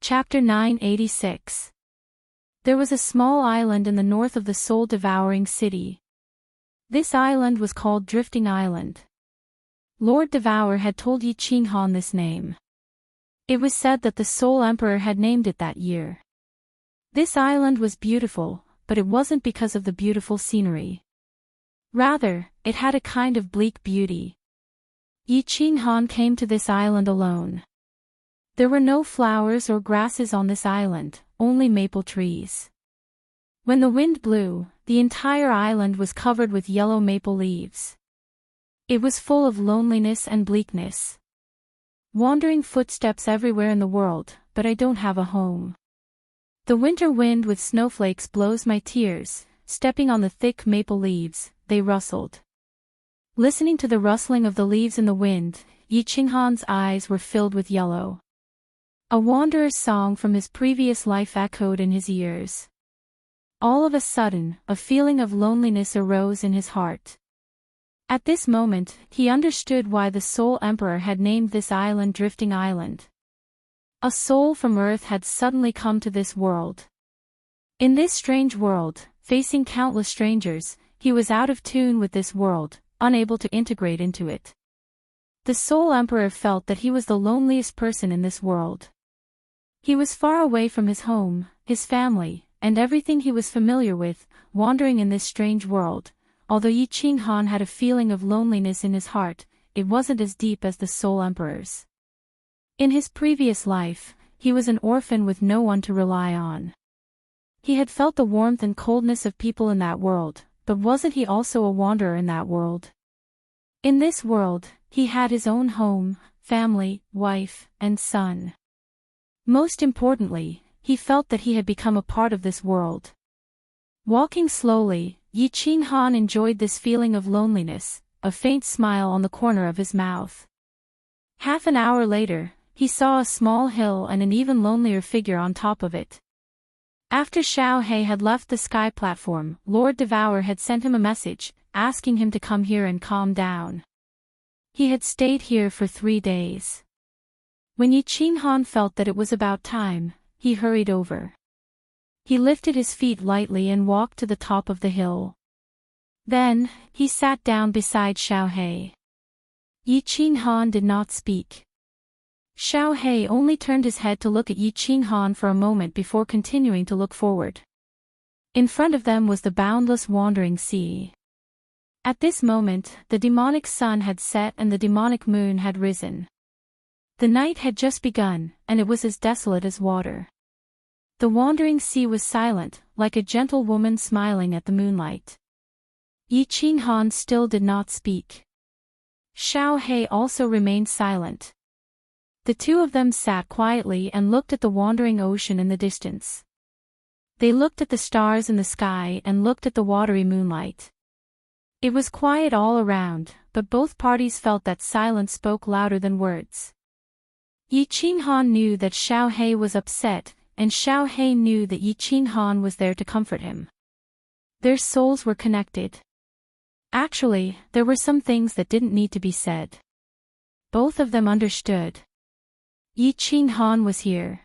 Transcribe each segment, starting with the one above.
Chapter 986. There was a small island in the north of the soul-devouring city. This island was called Drifting Island. Lord Devour had told Yi Qinghan this name. It was said that the Soul Emperor had named it that year. This island was beautiful, but it wasn't because of the beautiful scenery. Rather, it had a kind of bleak beauty. Yi Qinghan came to this island alone. There were no flowers or grasses on this island, only maple trees. When the wind blew, the entire island was covered with yellow maple leaves. It was full of loneliness and bleakness. Wandering footsteps everywhere in the world, but I don't have a home. The winter wind with snowflakes blows my tears, stepping on the thick maple leaves, they rustled. Listening to the rustling of the leaves in the wind, Yi Qinghan's eyes were filled with yellow. A wanderer's song from his previous life echoed in his ears. All of a sudden, a feeling of loneliness arose in his heart. At this moment, he understood why the Soul Emperor had named this island Drifting Island. A soul from Earth had suddenly come to this world. In this strange world, facing countless strangers, he was out of tune with this world, unable to integrate into it. The Soul Emperor felt that he was the loneliest person in this world. He was far away from his home, his family, and everything he was familiar with, wandering in this strange world. Although Yi Qinghan had a feeling of loneliness in his heart, it wasn't as deep as the Soul Emperor's. In his previous life, he was an orphan with no one to rely on. He had felt the warmth and coldness of people in that world, but wasn't he also a wanderer in that world? In this world, he had his own home, family, wife, and son. Most importantly, he felt that he had become a part of this world. Walking slowly, Yi Qinghan enjoyed this feeling of loneliness, a faint smile on the corner of his mouth. Half an hour later, he saw a small hill and an even lonelier figure on top of it. After Xiao He had left the sky platform, Lord Devour had sent him a message, asking him to come here and calm down. He had stayed here for 3 days. When Yi Qinghan felt that it was about time, he hurried over. He lifted his feet lightly and walked to the top of the hill. Then, he sat down beside Xiao He. Yi Qinghan did not speak. Xiao He only turned his head to look at Yi Qinghan for a moment before continuing to look forward. In front of them was the boundless wandering sea. At this moment, the demonic sun had set and the demonic moon had risen. The night had just begun, and it was as desolate as water. The wandering sea was silent, like a gentle woman smiling at the moonlight. Yi Qinghan still did not speak. Xiao He also remained silent. The two of them sat quietly and looked at the wandering ocean in the distance. They looked at the stars in the sky and looked at the watery moonlight. It was quiet all around, but both parties felt that silence spoke louder than words. Yi Qinghan knew that Xiao He was upset, and Xiao He knew that Yi Qinghan was there to comfort him. Their souls were connected. Actually, there were some things that didn't need to be said. Both of them understood. Yi Qinghan was here.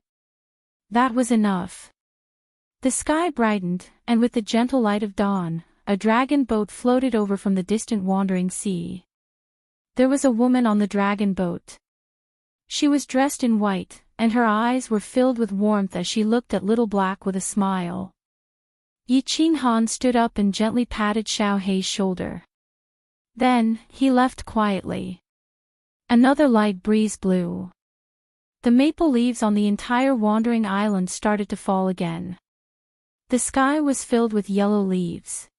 That was enough. The sky brightened, and with the gentle light of dawn, a dragon boat floated over from the distant wandering sea. There was a woman on the dragon boat. She was dressed in white, and her eyes were filled with warmth as she looked at Little Black with a smile. Yi Qinghan stood up and gently patted Xiao He's shoulder. Then, he left quietly. Another light breeze blew. The maple leaves on the entire wandering island started to fall again. The sky was filled with yellow leaves.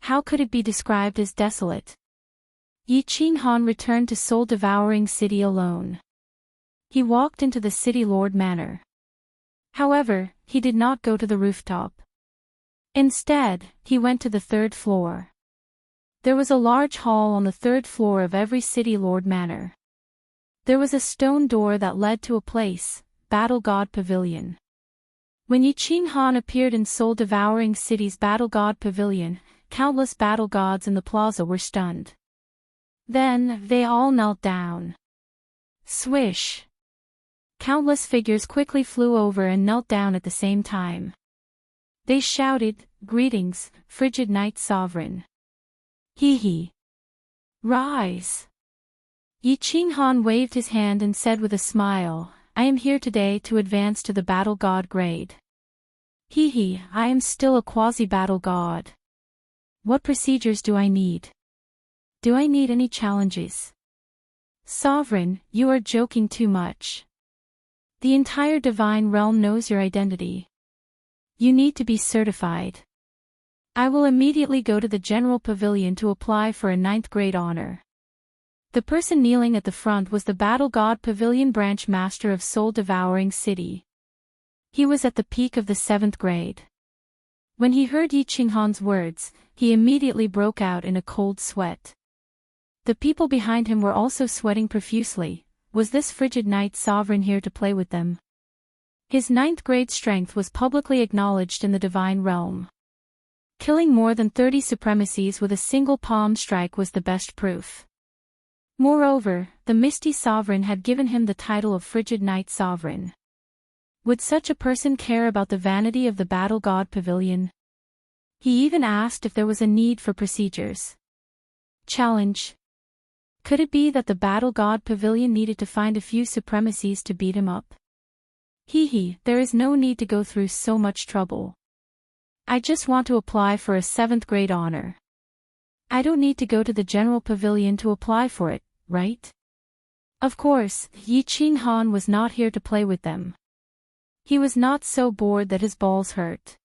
How could it be described as desolate? Yi Qinghan returned to soul-devouring city alone. He walked into the city lord manor. However, he did not go to the rooftop. Instead, he went to the 3rd floor. There was a large hall on the 3rd floor of every city lord manor. There was a stone door that led to a place, Battle God Pavilion. When Yi Qinghan appeared in soul-devouring city's Battle God Pavilion, countless battle gods in the plaza were stunned. Then, they all knelt down. Swish! Countless figures quickly flew over and knelt down at the same time. They shouted, "Greetings, frigid night sovereign. Hee. Rise." Yi Qinghan waved his hand and said with a smile, "I am here today to advance to the battle god grade. Hee, I am still a quasi-battle god. What procedures do I need? Do I need any challenges?" "Sovereign, you are joking too much. The entire divine realm knows your identity. You need to be certified. I will immediately go to the General Pavilion to apply for a 9th grade honor." The person kneeling at the front was the Battle God Pavilion Branch Master of Soul Devouring City. He was at the peak of the 7th grade. When he heard Yi Qinghan's words, he immediately broke out in a cold sweat. The people behind him were also sweating profusely. Was this frigid night sovereign here to play with them? His 9th grade strength was publicly acknowledged in the divine realm. Killing more than 30 supremacies with a single palm strike was the best proof. Moreover, the Misty Sovereign had given him the title of Frigid Night Sovereign. Would such a person care about the vanity of the Battle God Pavilion? He even asked if there was a need for procedures. Challenge. Could it be that the Battle God Pavilion needed to find a few supremacies to beat him up? There is no need to go through so much trouble. I just want to apply for a 7th grade honor. I don't need to go to the General Pavilion to apply for it, right? Of course, Yi Qinghan was not here to play with them. He was not so bored that his balls hurt.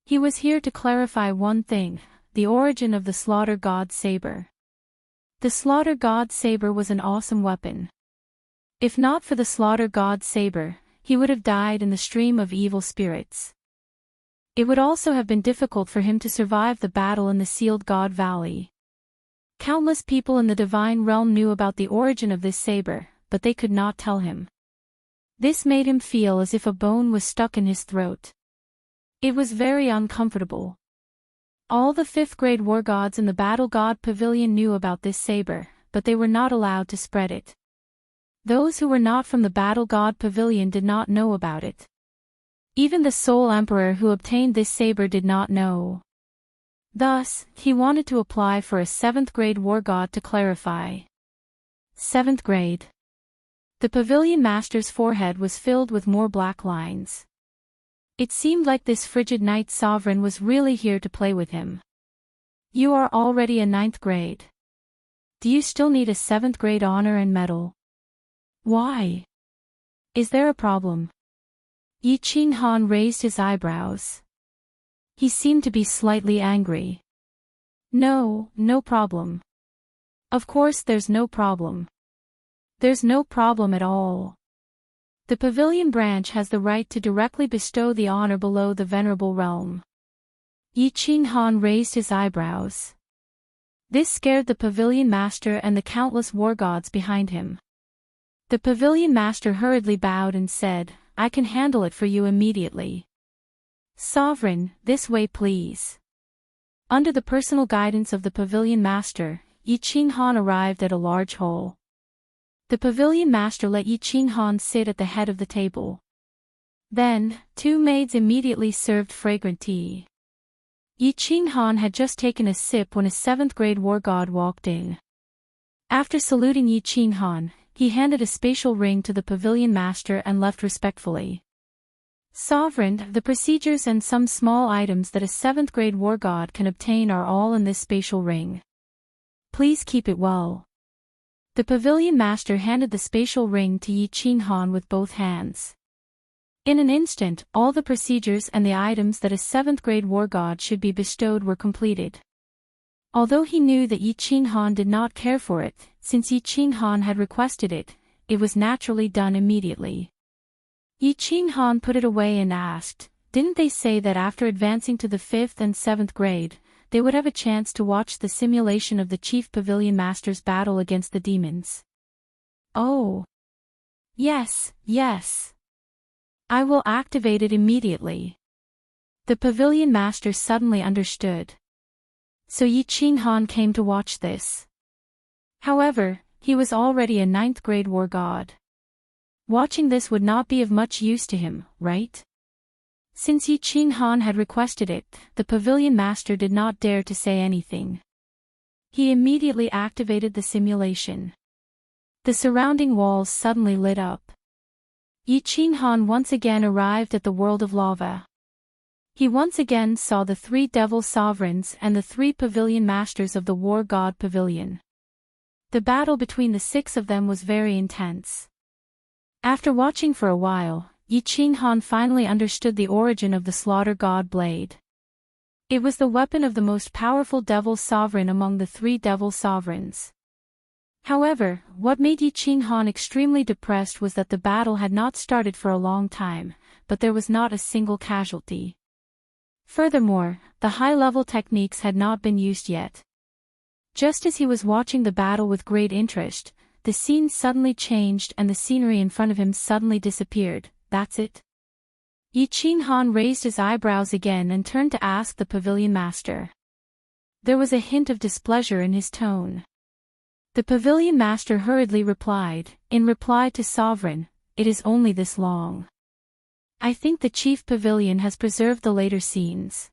He was here to clarify one thing, the origin of the Slaughter God Saber. The Slaughter God Saber was an awesome weapon. If not for the Slaughter God Saber, he would have died in the stream of evil spirits. It would also have been difficult for him to survive the battle in the Sealed God Valley. Countless people in the divine realm knew about the origin of this saber, but they could not tell him. This made him feel as if a bone was stuck in his throat. It was very uncomfortable. All the 5th grade war gods in the Battle God Pavilion knew about this saber, but they were not allowed to spread it. Those who were not from the Battle God Pavilion did not know about it. Even the Soul Emperor who obtained this saber did not know. Thus, he wanted to apply for a 7th grade war god to clarify. 7th grade. The Pavilion Master's forehead was filled with more black lines. It seemed like this frigid night sovereign was really here to play with him. You are already a 9th grade. Do you still need a 7th grade honor and medal? Why? Is there a problem? Yi Qinghan raised his eyebrows. He seemed to be slightly angry. No problem. Of course there's no problem. There's no problem at all. The Pavilion Branch has the right to directly bestow the honor below the Venerable Realm. Yi Qinghan raised his eyebrows. This scared the Pavilion Master and the countless war gods behind him. The Pavilion Master hurriedly bowed and said, "I can handle it for you immediately." "Sovereign, this way please." Under the personal guidance of the Pavilion Master, Yi Qinghan arrived at a large hall. The Pavilion Master let Yi Qinghan sit at the head of the table. Then, 2 maids immediately served fragrant tea. Yi Qinghan had just taken a sip when a 7th grade war god walked in. After saluting Yi Qinghan, he handed a spatial ring to the Pavilion Master and left respectfully. "Sovereign, the procedures and some small items that a 7th grade war god can obtain are all in this spatial ring. Please keep it well." The Pavilion Master handed the spatial ring to Yi Qinghan with both hands. In an instant, all the procedures and the items that a 7th grade war god should be bestowed were completed. Although he knew that Yi Qinghan did not care for it, since Yi Qinghan had requested it, it was naturally done immediately. Yi Qinghan put it away and asked, "Didn't they say that after advancing to the 5th and 7th grade, they would have a chance to watch the simulation of the Chief Pavilion Master's battle against the demons?" "Oh. Yes. I will activate it immediately." The Pavilion Master suddenly understood. So Yi Qinghan came to watch this. However, he was already a 9th grade war god. Watching this would not be of much use to him, right? Since Yi Qing Han had requested it, the pavilion master did not dare to say anything. He immediately activated the simulation. The surrounding walls suddenly lit up. Yi Qing Han once again arrived at the world of lava. He once again saw the 3 devil sovereigns and the 3 pavilion masters of the war god pavilion. The battle between the 6 of them was very intense. After watching for a while, Yi Qing Han finally understood the origin of the slaughter god blade. It was the weapon of the most powerful devil sovereign among the 3 devil sovereigns. However, what made Yi Qing Han extremely depressed was that the battle had not started for a long time, but there was not a single casualty. Furthermore, the high-level techniques had not been used yet. Just as he was watching the battle with great interest, the scene suddenly changed and the scenery in front of him suddenly disappeared. That's it? Yi Qing Han raised his eyebrows again and turned to ask the pavilion master. There was a hint of displeasure in his tone. The pavilion master hurriedly replied, in reply to Sovereign, "It is only this long. I think the chief pavilion has preserved the later scenes.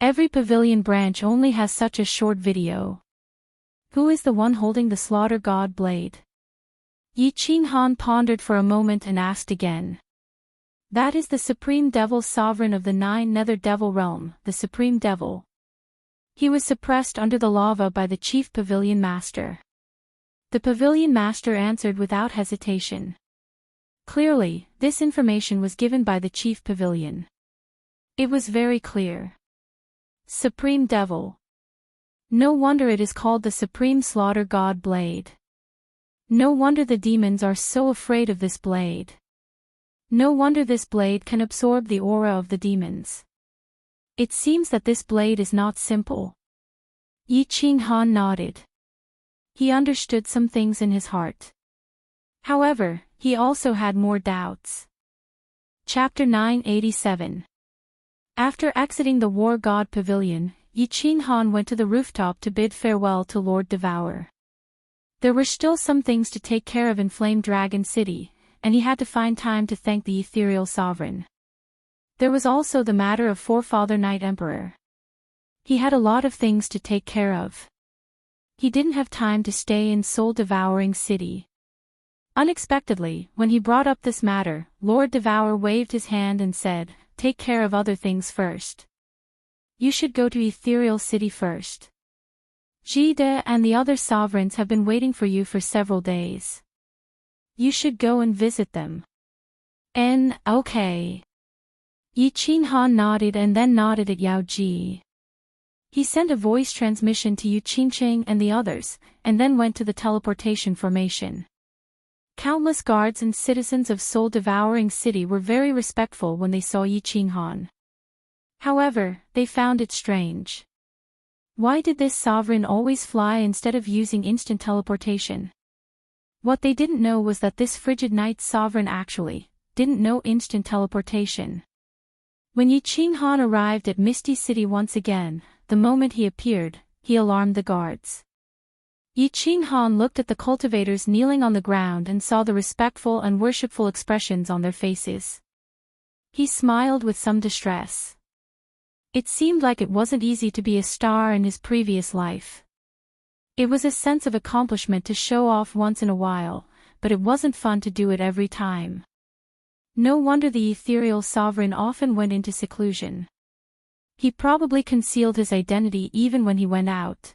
Every pavilion branch only has such a short video. Who is the one holding the slaughter god blade?" Yi Qing Han pondered for a moment and asked again. "That is the supreme devil sovereign of the 9 nether devil realm, the supreme devil. He was suppressed under the lava by the chief pavilion master." The pavilion master answered without hesitation. Clearly, this information was given by the chief pavilion. It was very clear. Supreme Devil. No wonder it is called the Supreme Slaughter God Blade. No wonder the demons are so afraid of this blade. No wonder this blade can absorb the aura of the demons. It seems that this blade is not simple. Yi Qing Han nodded. He understood some things in his heart. However, he also had more doubts. Chapter 987. After exiting the War God Pavilion, Yi Qing Han went to the rooftop to bid farewell to Lord Devour. There were still some things to take care of in Flame Dragon City, and he had to find time to thank the ethereal sovereign. There was also the matter of Forefather Night Emperor. He had a lot of things to take care of. He didn't have time to stay in Soul Devouring City. Unexpectedly, when he brought up this matter, Lord Devour waved his hand and said, "Take care of other things first. You should go to Ethereal City first. Jide and the other sovereigns have been waiting for you for several days. You should go and visit them." Okay. Yi Qing Han nodded and then nodded at Yao Ji. He sent a voice transmission to Yu Qingqing and the others, and then went to the teleportation formation. Countless guards and citizens of Soul Devouring City were very respectful when they saw Yi Qing Han. However, they found it strange. Why did this sovereign always fly instead of using instant teleportation? What they didn't know was that this frigid night sovereign actually didn't know instant teleportation. When Yi Qing Han arrived at Misty City once again, the moment he appeared, he alarmed the guards. Yi Qing Han looked at the cultivators kneeling on the ground and saw the respectful and worshipful expressions on their faces. He smiled with some distress. It seemed like it wasn't easy to be a star in his previous life. It was a sense of accomplishment to show off once in a while, but it wasn't fun to do it every time. No wonder the ethereal sovereign often went into seclusion. He probably concealed his identity even when he went out.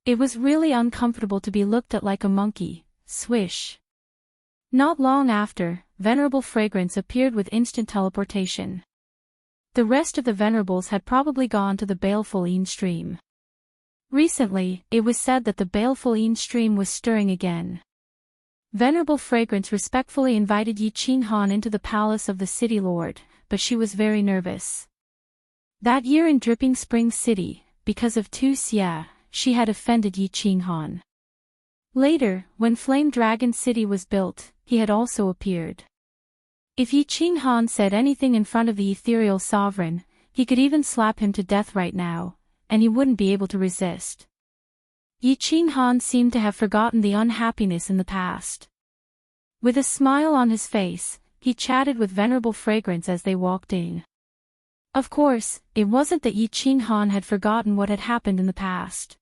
It was really uncomfortable to be looked at like a monkey. Swish. Not long after, Venerable Fragrance appeared with instant teleportation. The rest of the Venerables had probably gone to the Baleful Een stream. Recently, it was said that the Baleful Een stream was stirring again. Venerable Fragrance respectfully invited Yi Qing Han into the palace of the city lord, but she was very nervous. That year in Dripping Spring City, because of Tu Xia, she had offended Yi Qing Han. Later, when Flame Dragon City was built, he had also appeared. If Yi Qing Han said anything in front of the ethereal sovereign, he could even slap him to death right now, and he wouldn't be able to resist. Yi Qing Han seemed to have forgotten the unhappiness in the past. With a smile on his face, he chatted with Venerable Fragrance as they walked in. Of course, it wasn't that Yi Qinghan had forgotten what had happened in the past.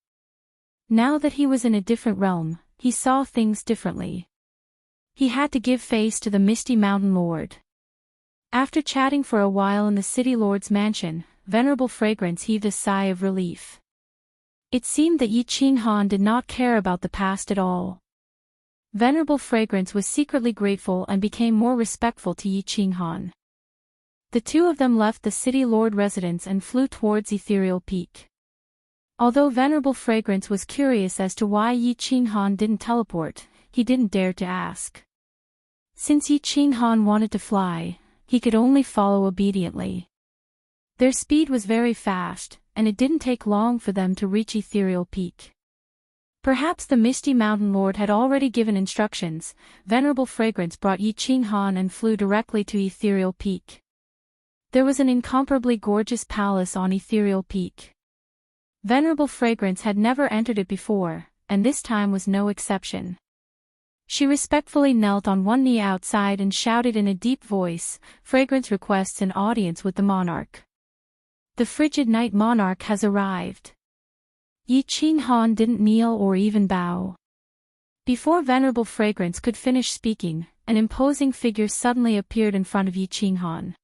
Now that he was in a different realm, he saw things differently. He had to give face to the Misty Mountain Lord. After chatting for a while in the City Lord's mansion, Venerable Fragrance heaved a sigh of relief. It seemed that Yi Qinghan did not care about the past at all. Venerable Fragrance was secretly grateful and became more respectful to Yi Qinghan. The two of them left the City Lord residence and flew towards Ethereal Peak. Although Venerable Fragrance was curious as to why Yi Qinghan didn't teleport, he didn't dare to ask. Since Yi Qinghan wanted to fly, he could only follow obediently. Their speed was very fast, and it didn't take long for them to reach Ethereal Peak. Perhaps the Misty Mountain Lord had already given instructions. Venerable Fragrance brought Yi Qinghan and flew directly to Ethereal Peak. There was an incomparably gorgeous palace on Ethereal Peak. Venerable Fragrance had never entered it before, and this time was no exception. She respectfully knelt on one knee outside and shouted in a deep voice, "Fragrance requests an audience with the monarch. The frigid night monarch has arrived." Yi Qinghan didn't kneel or even bow. Before Venerable Fragrance could finish speaking, an imposing figure suddenly appeared in front of Yi Qinghan.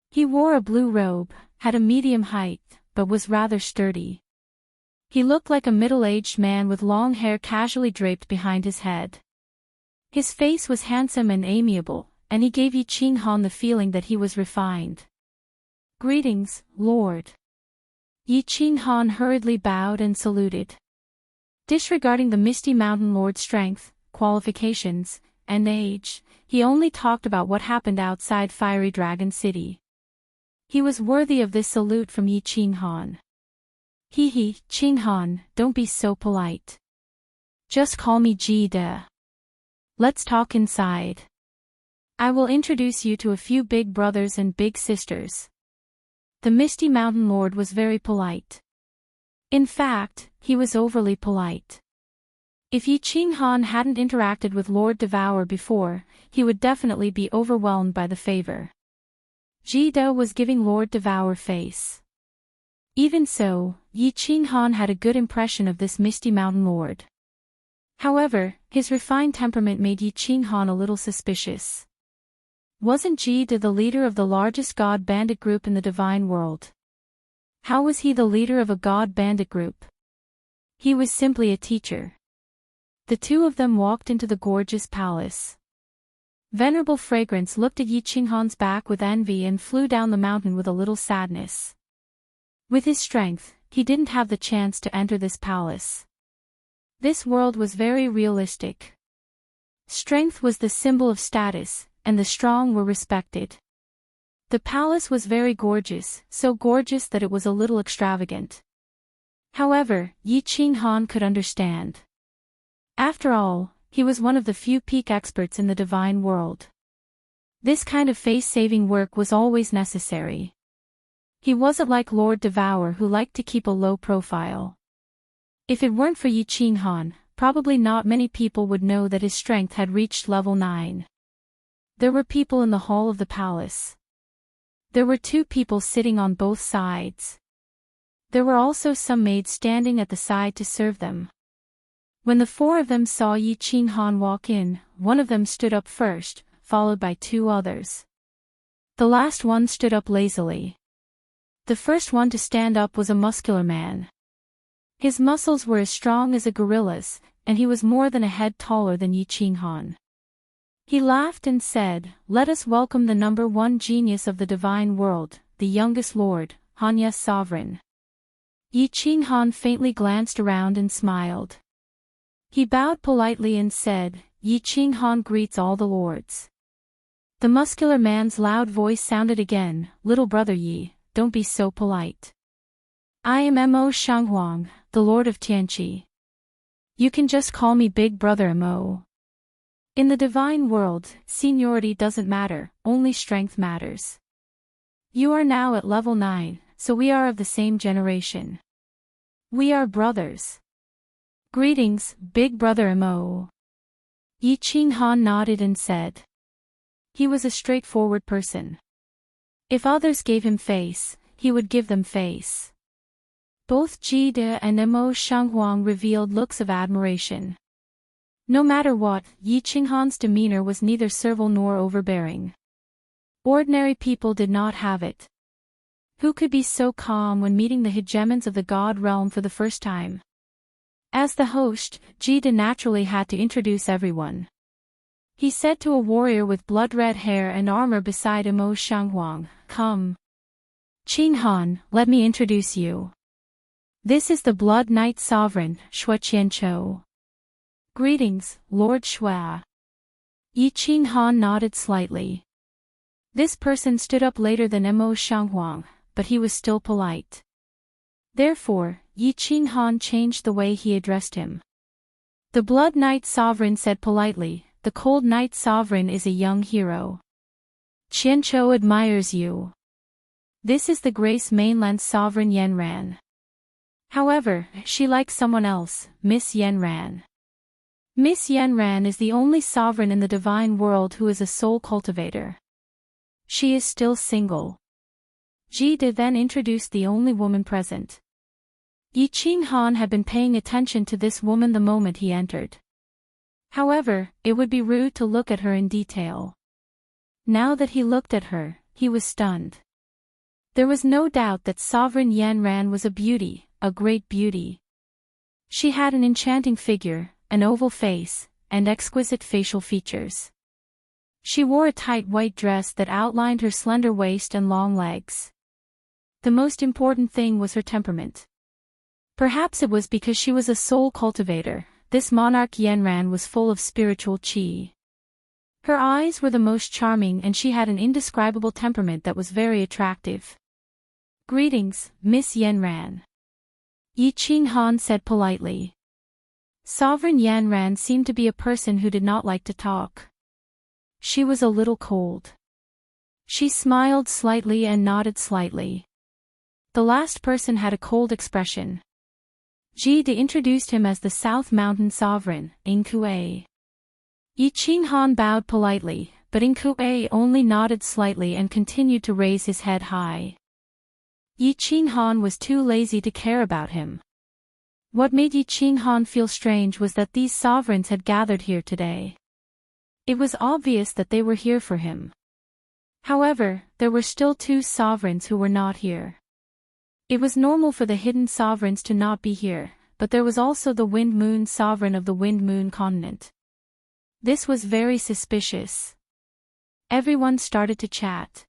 He wore a blue robe, had a medium height, but was rather sturdy. He looked like a middle-aged man with long hair casually draped behind his head. His face was handsome and amiable, and he gave Yi Qinghan the feeling that he was refined. "Greetings, Lord." Yi Qinghan hurriedly bowed and saluted. Disregarding the Misty Mountain Lord's strength, qualifications, and age, he only talked about what happened outside Fiery Dragon City. He was worthy of this salute from Yi Qinghan. "Hee, Qinghan, don't be so polite. Just call me Ji De. Let's talk inside. I will introduce you to a few big brothers and big sisters." The Misty Mountain Lord was very polite. In fact, he was overly polite. If Yi Qinghan hadn't interacted with Lord Devour before, he would definitely be overwhelmed by the favor. Ji De was giving Lord Devour face. Even so, Yi Qinghan had a good impression of this Misty Mountain Lord. However, his refined temperament made Yi Qinghan a little suspicious. Wasn't Ji De the leader of the largest god bandit group in the divine world? How was he the leader of a god bandit group? He was simply a teacher. The two of them walked into the gorgeous palace. Venerable Fragrance looked at Yi Qinghan's back with envy and flew down the mountain with a little sadness. With his strength, he didn't have the chance to enter this palace. This world was very realistic. Strength was the symbol of status, and the strong were respected. The palace was very gorgeous, so gorgeous that it was a little extravagant. However, Yi Qinghan could understand. After all, he was one of the few peak experts in the divine world. This kind of face-saving work was always necessary. He wasn't like Lord Devour who liked to keep a low profile. If it weren't for Yi Qinghan, probably not many people would know that his strength had reached level 9. There were people in the hall of the palace. There were 2 people sitting on both sides. There were also some maids standing at the side to serve them. When the 4 of them saw Yi Qinghan walk in, one of them stood up first, followed by 2 others. The last one stood up lazily. The first one to stand up was a muscular man. His muscles were as strong as a gorilla's, and he was more than a head taller than Yi Qinghan. He laughed and said, "Let us welcome the number 1 genius of the divine world, the youngest lord, Hanya Sovereign." Yi Qinghan faintly glanced around and smiled. He bowed politely and said, "Yi Qinghan greets all the lords." The muscular man's loud voice sounded again, "Little brother Yi, don't be so polite. I am Mo Shanghuang, the Lord of Tianqi. You can just call me Big Brother Mo. In the divine world, seniority doesn't matter, only strength matters. You are now at level 9, so we are of the same generation. We are brothers. Greetings, Big Brother Mo." Yi Qinghan nodded and said. He was a straightforward person. If others gave him face, he would give them face. Both Ji De and Mo Shanghuang revealed looks of admiration. No matter what, Yi Qinghan's demeanor was neither servile nor overbearing. Ordinary people did not have it. Who could be so calm when meeting the hegemons of the god realm for the first time? As the host, Ji De naturally had to introduce everyone. He said to a warrior with blood-red hair and armor beside Mo Shanghuang, "Come. Qinghan, let me introduce you. This is the Blood Knight Sovereign, Shui Qianqiu." "Greetings, Lord Shui." Yi Qinghan nodded slightly. This person stood up later than Mo Shanghuang, but he was still polite. Therefore, Yi Qinghan changed the way he addressed him. The Blood Knight Sovereign said politely, "The Cold Knight Sovereign is a young hero. Qianqiu admires you. This is the Grace Mainland Sovereign Yanran. However, she likes someone else, Miss Yanran. Miss Yanran is the only sovereign in the divine world who is a soul cultivator. She is still single." Ji De then introduced the only woman present. Yi Qinghan had been paying attention to this woman the moment he entered. However, it would be rude to look at her in detail. Now that he looked at her, he was stunned. There was no doubt that Sovereign Yanran was a beauty, a great beauty. She had an enchanting figure, an oval face, and exquisite facial features. She wore a tight white dress that outlined her slender waist and long legs. The most important thing was her temperament. Perhaps it was because she was a soul cultivator, this monarch Yanran was full of spiritual qi. Her eyes were the most charming and she had an indescribable temperament that was very attractive. "Greetings, Miss Yanran." Yi Qinghan said politely. Sovereign Yanran seemed to be a person who did not like to talk. She was a little cold. She smiled slightly and nodded slightly. The last person had a cold expression. Ji De introduced him as the South Mountain Sovereign, Inkue. Yi Qinghan bowed politely, but Inkue only nodded slightly and continued to raise his head high. Yi Qinghan was too lazy to care about him. What made Yi Qinghan feel strange was that these sovereigns had gathered here today. It was obvious that they were here for him. However, there were still two sovereigns who were not here. It was normal for the hidden sovereigns to not be here, but there was also the Wind Moon Sovereign of the Wind Moon continent. This was very suspicious. Everyone started to chat.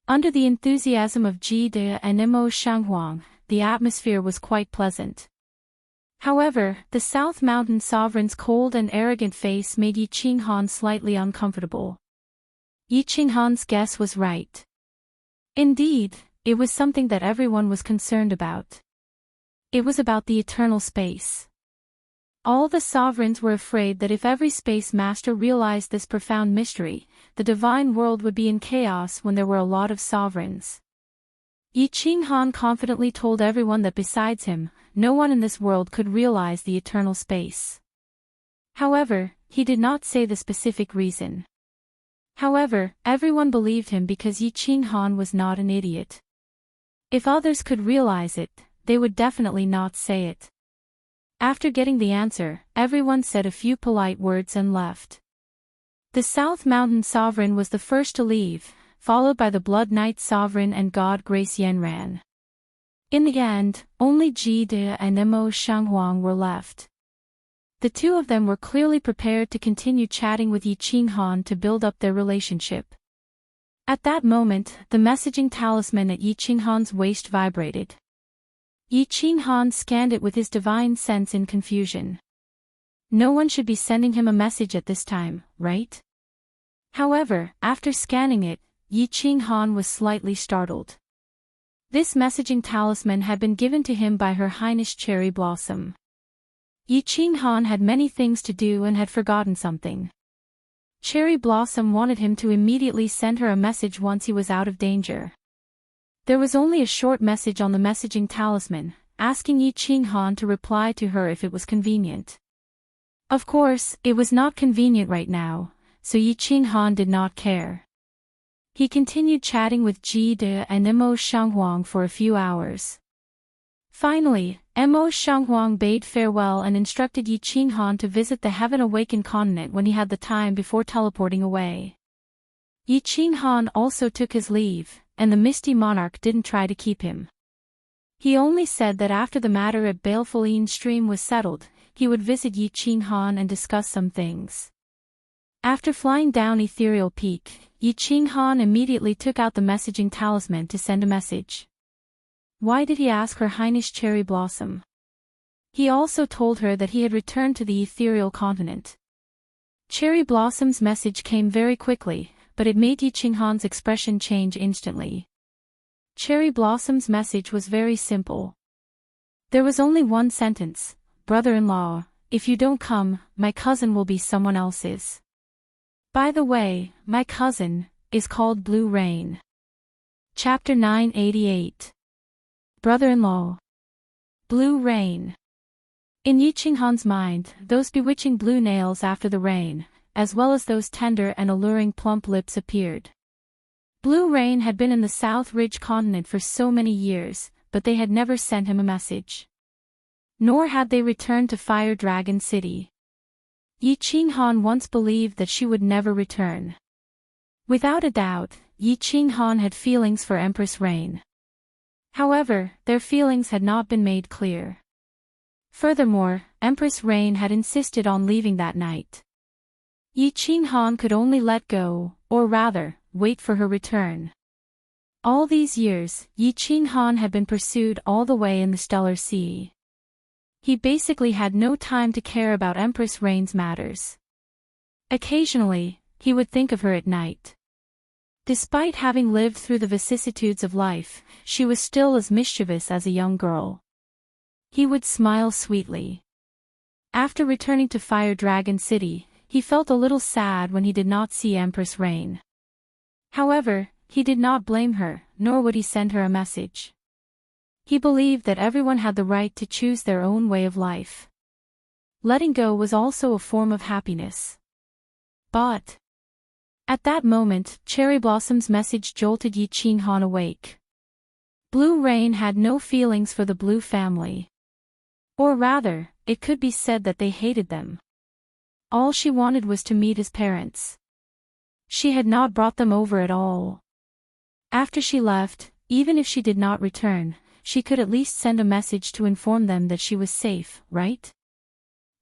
Under the enthusiasm of Ji De and Mo Shanghuang, the atmosphere was quite pleasant. However, the South Mountain Sovereign's cold and arrogant face made Yi Qinghan slightly uncomfortable. Yi Qinghan's guess was right. Indeed, it was something that everyone was concerned about. It was about the eternal space. All the sovereigns were afraid that if every space master realized this profound mystery, the divine world would be in chaos when there were a lot of sovereigns. Yi Qinghan confidently told everyone that besides him, no one in this world could realize the eternal space. However, he did not say the specific reason. However, everyone believed him because Yi Qinghan was not an idiot. If others could realize it, they would definitely not say it. After getting the answer, everyone said a few polite words and left. The South Mountain Sovereign was the first to leave, followed by the Blood Knight Sovereign and God Grace Yanran. In the end, only Ji De and Mo Shanghuang were left. The two of them were clearly prepared to continue chatting with Yi Qinghan to build up their relationship. At that moment, the messaging talisman at Yi Qinghan's waist vibrated. Yi Qinghan scanned it with his divine sense in confusion. No one should be sending him a message at this time, right? However, after scanning it, Yi Qinghan was slightly startled. This messaging talisman had been given to him by Her Highness Cherry Blossom. Yi Qinghan had many things to do and had forgotten something. Cherry Blossom wanted him to immediately send her a message once he was out of danger. There was only a short message on the messaging talisman, asking Yi Qinghan to reply to her if it was convenient. Of course, it was not convenient right now, so Yi Qinghan did not care. He continued chatting with Ji De and Mo Shanghuang for a few hours. Finally, Mo Shanghuang bade farewell and instructed Yi Qinghan to visit the heaven-awakened continent when he had the time before teleporting away. Yi Qinghan also took his leave, and the misty monarch didn't try to keep him. He only said that after the matter at Baleful Yin Stream was settled, he would visit Yi Qinghan and discuss some things. After flying down Ethereal Peak, Yi Qinghan immediately took out the messaging talisman to send a message. Why did he ask Her Highness Cherry Blossom? He also told her that he had returned to the ethereal continent. Cherry Blossom's message came very quickly, but it made Yi Qinghan's expression change instantly. Cherry Blossom's message was very simple. There was only one sentence: brother-in-law, if you don't come, my cousin will be someone else's. By the way, my cousin is called Blue Rain. Chapter 988. Brother-in-law. Blue Rain. In Yi Qinghan's mind, those bewitching blue nails after the rain, as well as those tender and alluring plump lips appeared. Blue Rain had been in the South Ridge continent for so many years, but they had never sent him a message. Nor had they returned to Fire Dragon City. Yi Qinghan once believed that she would never return. Without a doubt, Yi Qinghan had feelings for Empress Rain. However, their feelings had not been made clear. Furthermore, Empress Rain had insisted on leaving that night. Yi Qinghan could only let go, or rather, wait for her return. All these years, Yi Qinghan had been pursued all the way in the Stellar Sea. He basically had no time to care about Empress Rain's matters. Occasionally, he would think of her at night. Despite having lived through the vicissitudes of life, she was still as mischievous as a young girl. He would smile sweetly. After returning to Fire Dragon City, he felt a little sad when he did not see Empress Rain. However, he did not blame her, nor would he send her a message. He believed that everyone had the right to choose their own way of life. Letting go was also a form of happiness. But at that moment, Cherry Blossom's message jolted Yi Qinghan awake. Blue Rain had no feelings for the Blue family. Or rather, it could be said that they hated them. All she wanted was to meet his parents. She had not brought them over at all. After she left, even if she did not return, she could at least send a message to inform them that she was safe, right?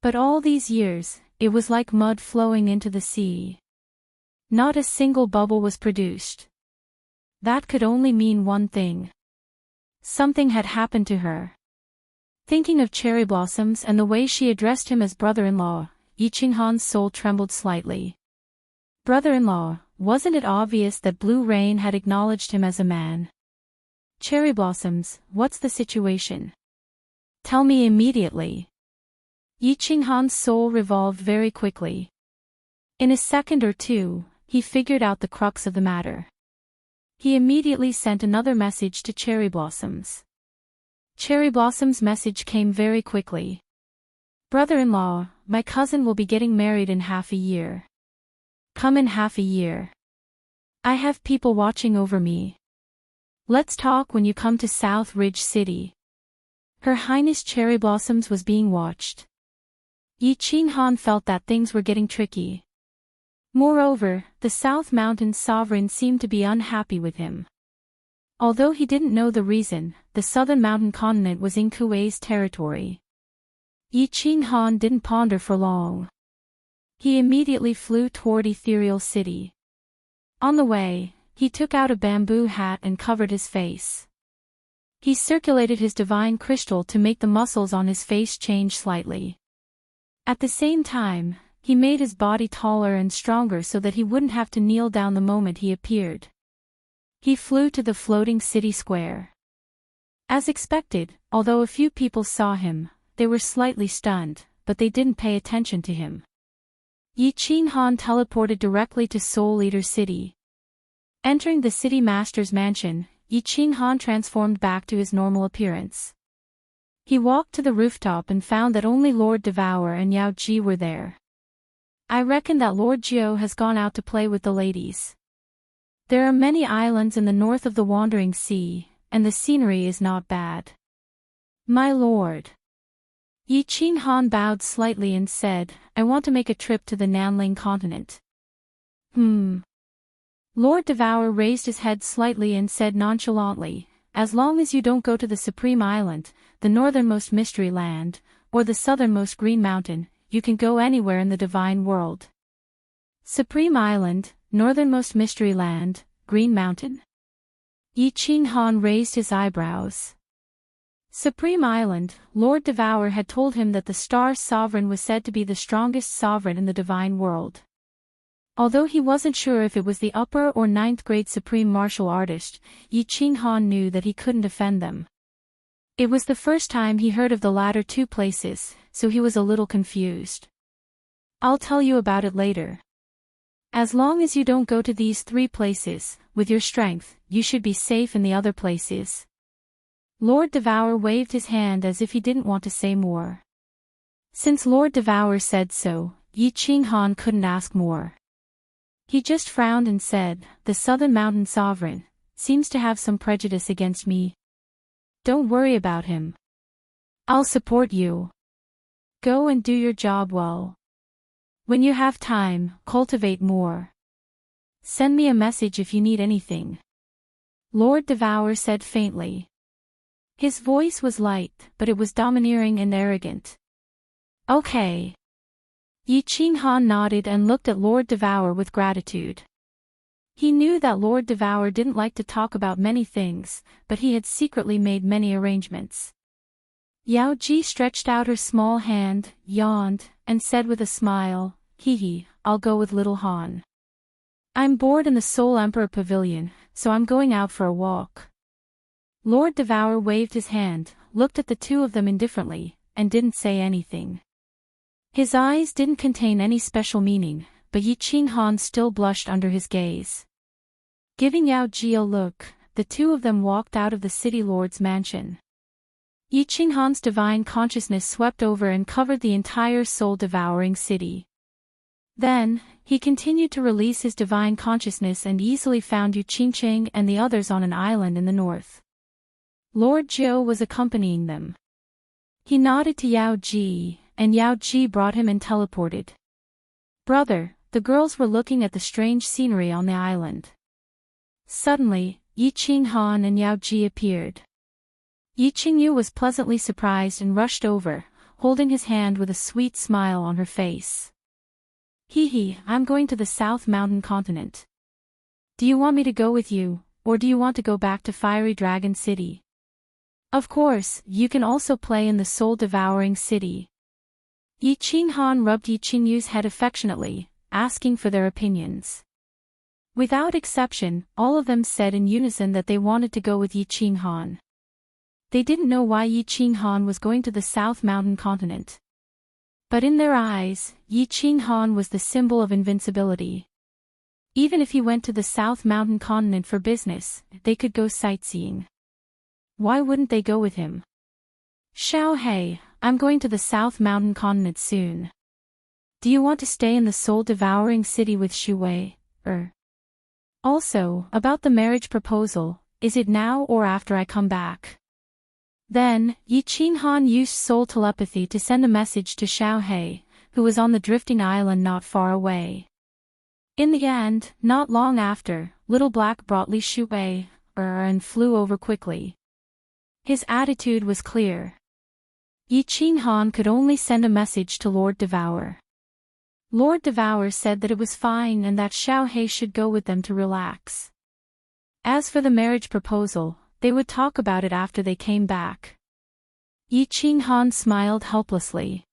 But all these years, it was like mud flowing into the sea. Not a single bubble was produced. That could only mean one thing. Something had happened to her. Thinking of Cherry Blossoms and the way she addressed him as brother-in-law, Yi Qinghan's soul trembled slightly. Brother-in-law, wasn't it obvious that Blue Rain had acknowledged him as a man? Cherry Blossoms, what's the situation? Tell me immediately. Yi Qinghan's soul revolved very quickly. In a second or two, he figured out the crux of the matter. He immediately sent another message to Cherry Blossoms. Cherry Blossom's message came very quickly. Brother-in-law, my cousin will be getting married in half a year. Come in half a year. I have people watching over me. Let's talk when you come to South Ridge City. Her Highness Cherry Blossoms was being watched. Yi Qinghan felt that things were getting tricky. Moreover, the South Mountain Sovereign seemed to be unhappy with him. Although he didn't know the reason, the Southern Mountain Continent was in Kuei's territory. Yi Qinghan didn't ponder for long. He immediately flew toward Ethereal City. On the way, he took out a bamboo hat and covered his face. He circulated his divine crystal to make the muscles on his face change slightly. At the same time, he made his body taller and stronger so that he wouldn't have to kneel down the moment he appeared. He flew to the floating city square. As expected, although a few people saw him, they were slightly stunned, but they didn't pay attention to him. Yi Qinghan teleported directly to Soul Eater City. Entering the city master's mansion, Yi Qinghan transformed back to his normal appearance. He walked to the rooftop and found that only Lord Devour and Yao Ji were there. I reckon that Lord Jiao has gone out to play with the ladies. There are many islands in the north of the Wandering Sea, and the scenery is not bad. My lord. Yi Qing Han bowed slightly and said, I want to make a trip to the Nanling continent. Lord Devour raised his head slightly and said nonchalantly, as long as you don't go to the Supreme Island, the northernmost Mystery Land, or the southernmost Green Mountain, you can go anywhere in the Divine World. Supreme Island, northernmost Mystery Land, Green Mountain? Yi Qing Han raised his eyebrows. Supreme Island, Lord Devour had told him that the Star Sovereign was said to be the strongest sovereign in the Divine World. Although he wasn't sure if it was the upper or ninth grade supreme martial artist, Yi Qing Han knew that he couldn't offend them. It was the first time he heard of the latter two places, so he was a little confused. I'll tell you about it later. As long as you don't go to these three places, with your strength, you should be safe in the other places. Lord Devour waved his hand as if he didn't want to say more. Since Lord Devour said so, Yi Qing Han couldn't ask more. He just frowned and said, the Southern Mountain Sovereign seems to have some prejudice against me. Don't worry about him. I'll support you. Go and do your job well. When you have time, cultivate more. Send me a message if you need anything. Lord Devour said faintly. His voice was light, but it was domineering and arrogant. Okay. Yi Qing Han nodded and looked at Lord Devour with gratitude. He knew that Lord Devour didn't like to talk about many things, but he had secretly made many arrangements. Yao Ji stretched out her small hand, yawned, and said with a smile, Hee, I'll go with little Han. I'm bored in the Soul Emperor Pavilion, so I'm going out for a walk. Lord Devour waved his hand, looked at the two of them indifferently, and didn't say anything. His eyes didn't contain any special meaning, but Yi Qing Han still blushed under his gaze. Giving Yao Ji a look, the two of them walked out of the city lord's mansion. Yi Qing Han's divine consciousness swept over and covered the entire soul-devouring city. Then, he continued to release his divine consciousness and easily found Yu Qingqing and the others on an island in the north. Lord Jiao was accompanying them. He nodded to Yao Ji, and Yao Ji brought him and teleported. Brother, the girls were looking at the strange scenery on the island. Suddenly, Yi Qing Han and Yao Ji appeared. Yi Qingyu was pleasantly surprised and rushed over, holding his hand with a sweet smile on her face. Hee, I'm going to the South Mountain Continent. Do you want me to go with you, or do you want to go back to Fiery Dragon City? Of course, you can also play in the soul-devouring city. Yi Qing Han rubbed Yi Qingyu's head affectionately, asking for their opinions. Without exception, all of them said in unison that they wanted to go with Yi Qing Han. They didn't know why Yi Qing Han was going to the South Mountain Continent. But in their eyes, Yi Qing Han was the symbol of invincibility. Even if he went to the South Mountain Continent for business, they could go sightseeing. Why wouldn't they go with him? Xiao He, I'm going to the South Mountain Continent soon. Do you want to stay in the soul-devouring city with Xu Wei, or? Also, about the marriage proposal, is it now or after I come back? Then, Yi Qing Han used soul telepathy to send a message to Xiao He, who was on the drifting island not far away. In the end, not long after, Little Black brought Li Xu Wei, and flew over quickly. His attitude was clear. Yi Qing Han could only send a message to Lord Devour. Lord Devour said that it was fine and that Xiao He should go with them to relax. As for the marriage proposal, they would talk about it after they came back. Yi Qing Han smiled helplessly.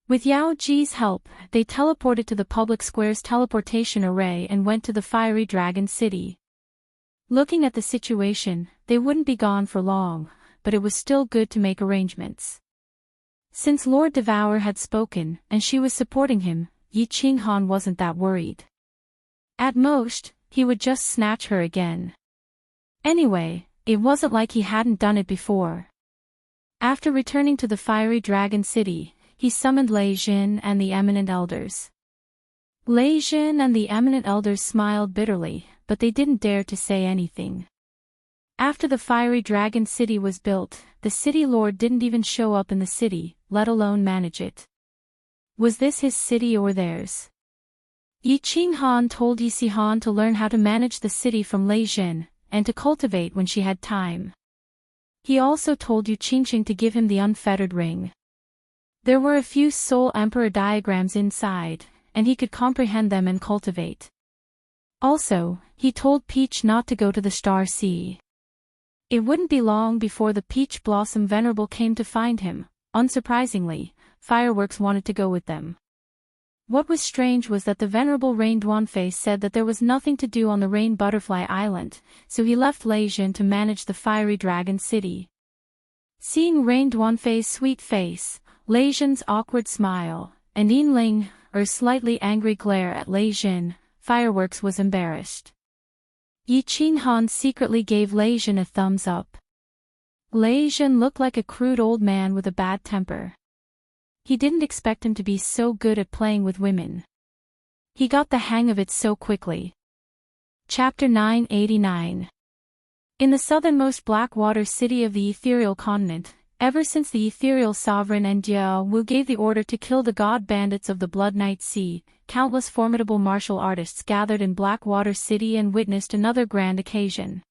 With Yao Ji's help, they teleported to the public square's teleportation array and went to the Fiery Dragon City. Looking at the situation, they wouldn't be gone for long, but it was still good to make arrangements. Since Lord Devour had spoken, and she was supporting him, Yi Qing Han wasn't that worried. At most, he would just snatch her again. Anyway, it wasn't like he hadn't done it before. After returning to the fiery dragon city, he summoned Lei Jin and the eminent elders. Lei Jin and the eminent elders smiled bitterly, but they didn't dare to say anything. After the fiery dragon city was built, the city lord didn't even show up in the city, let alone manage it. Was this his city or theirs? Yi Qinghan told Yi Sihan to learn how to manage the city from Lei Jin, and to cultivate when she had time. He also told Yu Qingqing to give him the unfettered ring. There were a few soul emperor diagrams inside, and he could comprehend them and cultivate. Also, he told Peach not to go to the Star Sea. It wouldn't be long before the Peach Blossom Venerable came to find him. Unsurprisingly, Fireworks wanted to go with them. What was strange was that the Venerable Rain Duanfei said that there was nothing to do on the Rain Butterfly Island, so he left Lei Jin to manage the fiery dragon city. Seeing Rain Duanfei's sweet face, Lei Jin's awkward smile, and Yinling, her slightly angry glare at Lei Jin, Fireworks was embarrassed. Yi Qinghan secretly gave Lei Jin a thumbs up. Lei Jin looked like a crude old man with a bad temper. He didn't expect him to be so good at playing with women. He got the hang of it so quickly. Chapter 989. In the southernmost Blackwater city of the ethereal continent, ever since the ethereal sovereign Endiao Wu gave the order to kill the god bandits of the Blood Night Sea, countless formidable martial artists gathered in Blackwater City and witnessed another grand occasion.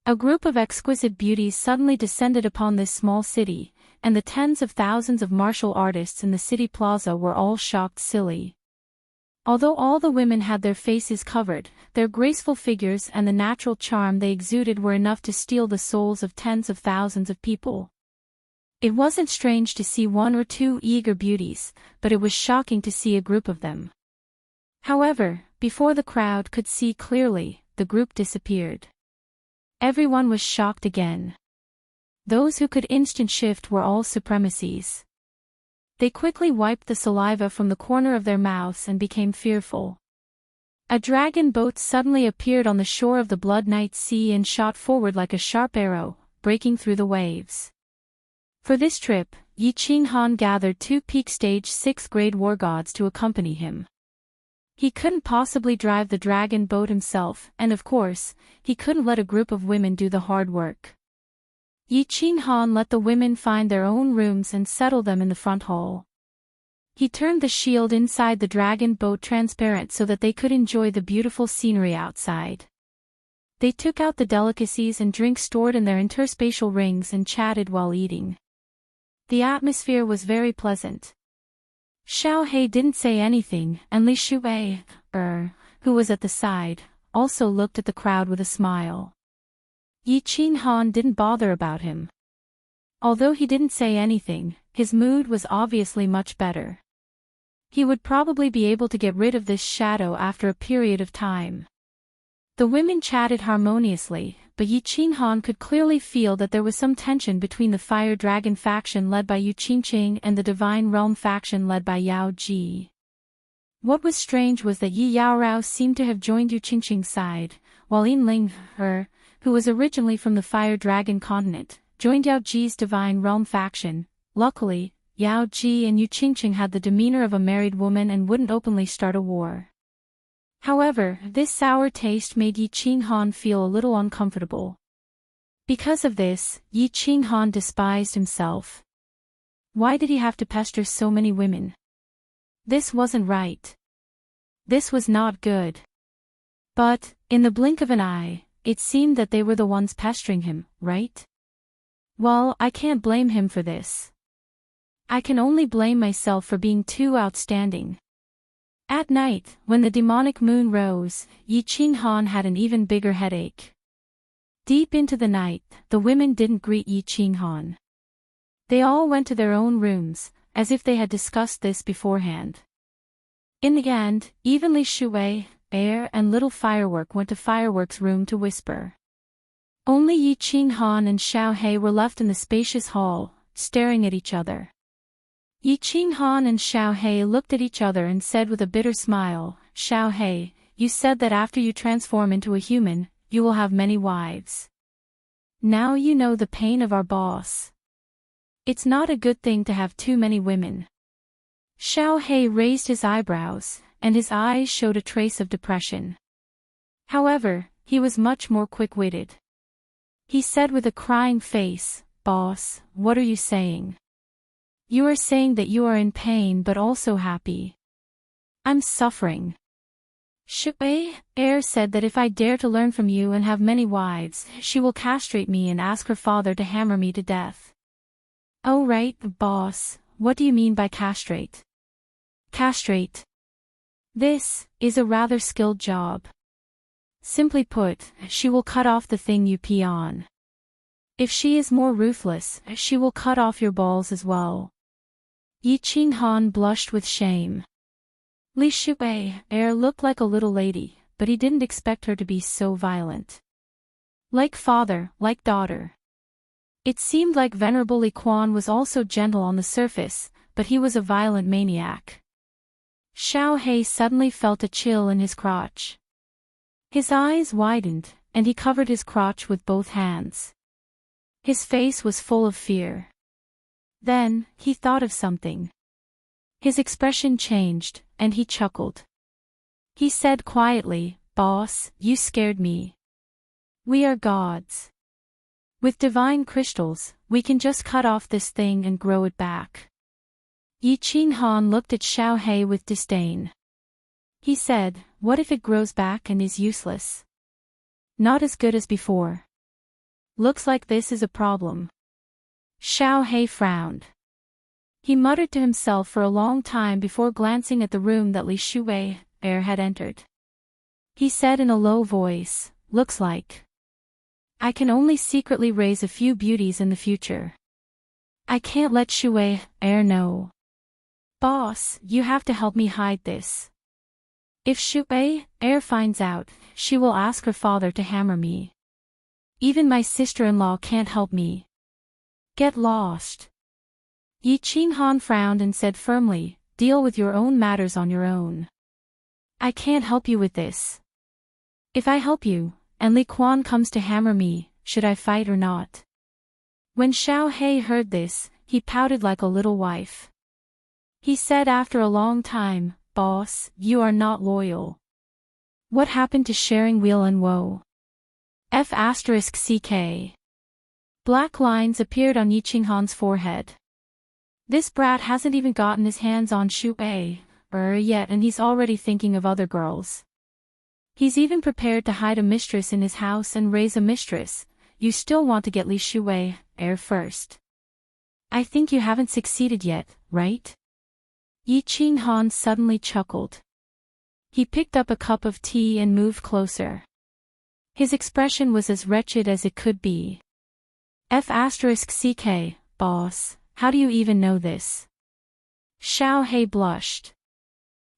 A group of exquisite beauties suddenly descended upon this small city, and the tens of thousands of martial artists in the city plaza were all shocked silly. Although all the women had their faces covered, their graceful figures and the natural charm they exuded were enough to steal the souls of tens of thousands of people. It wasn't strange to see one or two eager beauties, but it was shocking to see a group of them. However, before the crowd could see clearly, the group disappeared. Everyone was shocked again. Those who could instant shift were all supremacies. They quickly wiped the saliva from the corner of their mouths and became fearful. A dragon boat suddenly appeared on the shore of the Blood Night Sea and shot forward like a sharp arrow, breaking through the waves. For this trip, Yi Qinghan gathered 2 peak stage 6th grade war gods to accompany him. He couldn't possibly drive the dragon boat himself, and of course, he couldn't let a group of women do the hard work. Yi Qinghan let the women find their own rooms and settle them in the front hall. He turned the shield inside the dragon boat transparent so that they could enjoy the beautiful scenery outside. They took out the delicacies and drinks stored in their interspatial rings and chatted while eating. The atmosphere was very pleasant. Xiao He didn't say anything, and Li Shuwei, who was at the side, also looked at the crowd with a smile. Yi Qinghan didn't bother about him. Although he didn't say anything, his mood was obviously much better. He would probably be able to get rid of this shadow after a period of time. The women chatted harmoniously, but Yi Qinghan could clearly feel that there was some tension between the Fire Dragon faction led by Yu Qingqing and the Divine Realm faction led by Yao Ji. What was strange was that Yi Yaorao seemed to have joined Yu Qingqing's side, while Yinling, who was originally from the Fire Dragon continent, joined Yao Ji's Divine Realm faction. Luckily, Yao Ji and Yu Qingqing had the demeanor of a married woman and wouldn't openly start a war. However, this sour taste made Yi Qinghan feel a little uncomfortable. Because of this, Yi Qinghan despised himself. Why did he have to pester so many women? This wasn't right. This was not good. But, in the blink of an eye, it seemed that they were the ones pestering him, right? Well, I can't blame him for this. I can only blame myself for being too outstanding. At night, when the demonic moon rose, Yi Qinghan had an even bigger headache. Deep into the night, the women didn't greet Yi Qinghan. They all went to their own rooms, as if they had discussed this beforehand. In the end, even Li Shuwei, and Little Firework went to Firework's room to whisper. Only Yi Qinghan and Xiao He were left in the spacious hall, staring at each other. Yi Qinghan and Xiao He looked at each other and said with a bitter smile, "Xiao He, you said that after you transform into a human, you will have many wives. Now you know the pain of our boss." It's not a good thing to have too many women. Xiao He raised his eyebrows, and his eyes showed a trace of depression. However, he was much more quick-witted. He said with a crying face, "Boss, what are you saying? You are saying that you are in pain but also happy. I'm suffering." Shui Air said that if I dare to learn from you and have many wives, she will castrate me and ask her father to hammer me to death. Oh right, boss, what do you mean by castrate? Castrate. This is a rather skilled job. Simply put, she will cut off the thing you pee on. If she is more ruthless, she will cut off your balls as well. Yi Qinghan blushed with shame. Li Shui Air looked like a little lady, but he didn't expect her to be so violent. Like father, like daughter. It seemed like Venerable Li Quan was also gentle on the surface, but he was a violent maniac. Xiao He suddenly felt a chill in his crotch. His eyes widened, and he covered his crotch with both hands. His face was full of fear. Then, he thought of something. His expression changed, and he chuckled. He said quietly, "Boss, you scared me. We are gods. With divine crystals, we can just cut off this thing and grow it back." Yi Qinghan looked at Xiao He with disdain. He said, "What if it grows back and is useless? Not as good as before. Looks like this is a problem." Xiao He frowned. He muttered to himself for a long time before glancing at the room that Li Shui Air had entered. He said in a low voice, "Looks like I can only secretly raise a few beauties in the future. I can't let Shui Air know. Boss, you have to help me hide this. If Shui Air finds out, she will ask her father to hammer me. Even my sister-in-law can't help me. Get lost." Yi Qinghan frowned and said firmly, "Deal with your own matters on your own. I can't help you with this. If I help you, and Li Quan comes to hammer me, should I fight or not?" When Xiao He heard this, he pouted like a little wife. He said after a long time, "Boss, you are not loyal. What happened to sharing weal and woe?" F***ck. Black lines appeared on Yi Qinghan's forehead. This brat hasn't even gotten his hands on Shui yet and he's already thinking of other girls. He's even prepared to hide a mistress in his house and raise a mistress. You still want to get Li Shui Air first. I think you haven't succeeded yet, right? Yi Qinghan suddenly chuckled. He picked up a cup of tea and moved closer. His expression was as wretched as it could be. F***ck, boss, how do you even know this? Xiao He blushed.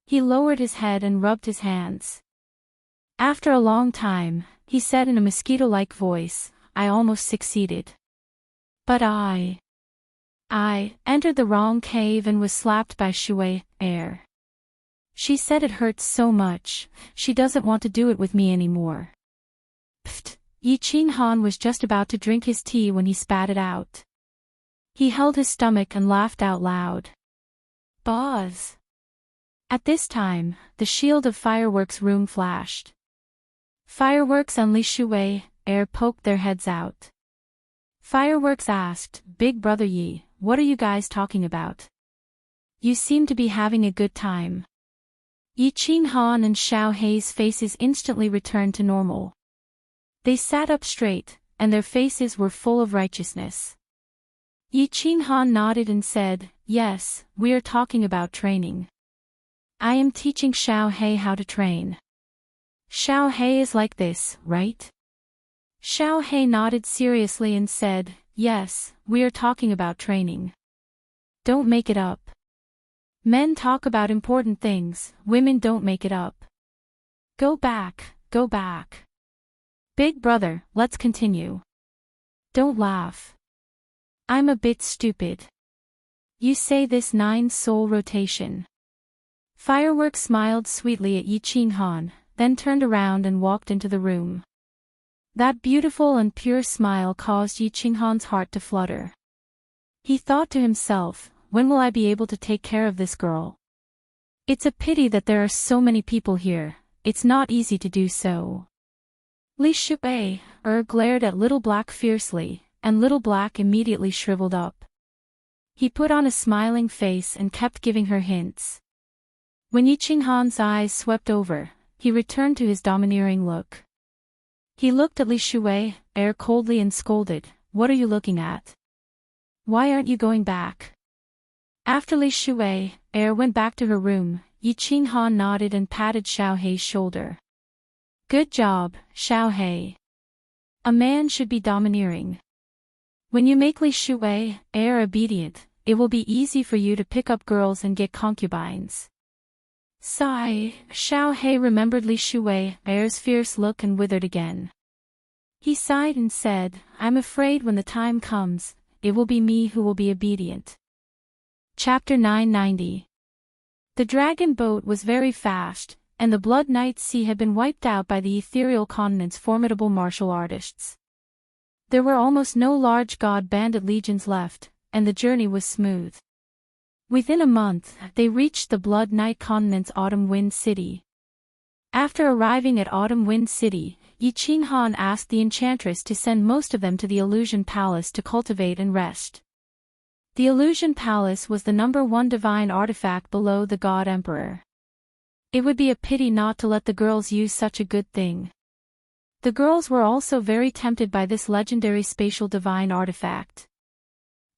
He lowered his head and rubbed his hands. After a long time, he said in a mosquito-like voice, "I almost succeeded. But I entered the wrong cave and was slapped by Shui Air. She said it hurts so much, she doesn't want to do it with me anymore." Pfft! Yi Qinghan was just about to drink his tea when he spat it out. He held his stomach and laughed out loud. Buzz! At this time, the shield of fireworks room flashed. Fireworks and Li Shui Air poked their heads out. Fireworks asked, "Big brother Yi, what are you guys talking about? You seem to be having a good time." Yi Qinghan and Xiao He's faces instantly returned to normal. They sat up straight, and their faces were full of righteousness. Yi Qinghan nodded and said, "Yes, we are talking about training. I am teaching Xiao He how to train. Xiao He is like this, right?" Xiao He nodded seriously and said, "Yes, we are talking about training. Don't make it up. Men talk about important things, women don't make it up. Go back, go back. Big brother, let's continue. Don't laugh. I'm a bit stupid. You say this 9-soul rotation." Fireworks smiled sweetly at Yi Qinghan, then turned around and walked into the room. That beautiful and pure smile caused Yi Qinghan's heart to flutter. He thought to himself, when will I be able to take care of this girl? It's a pity that there are so many people here, it's not easy to do so. Li Shui glared at Little Black fiercely, and Little Black immediately shriveled up. He put on a smiling face and kept giving her hints. When Yi Qinghan's eyes swept over, he returned to his domineering look. He looked at Li Shui coldly and scolded, "What are you looking at? Why aren't you going back?" After Li Shui went back to her room, Yi Qinghan nodded and patted Xiao Hei's shoulder. "Good job, Xiao Hei. A man should be domineering. When you make Li Shui obedient, it will be easy for you to pick up girls and get concubines." Sigh, Xiao Hei remembered Li Shui's fierce look and withered again. He sighed and said, "I'm afraid when the time comes, it will be me who will be obedient." Chapter 990. The dragon boat was very fast, and the Blood Night Sea had been wiped out by the ethereal continent's formidable martial artists. There were almost no large god bandit legions left, and the journey was smooth. Within a month, they reached the Blood Night continent's Autumn Wind City. After arriving at Autumn Wind City, Yi Qinghan asked the enchantress to send most of them to the Illusion Palace to cultivate and rest. The Illusion Palace was the #1 divine artifact below the God Emperor. It would be a pity not to let the girls use such a good thing. The girls were also very tempted by this legendary spatial divine artifact.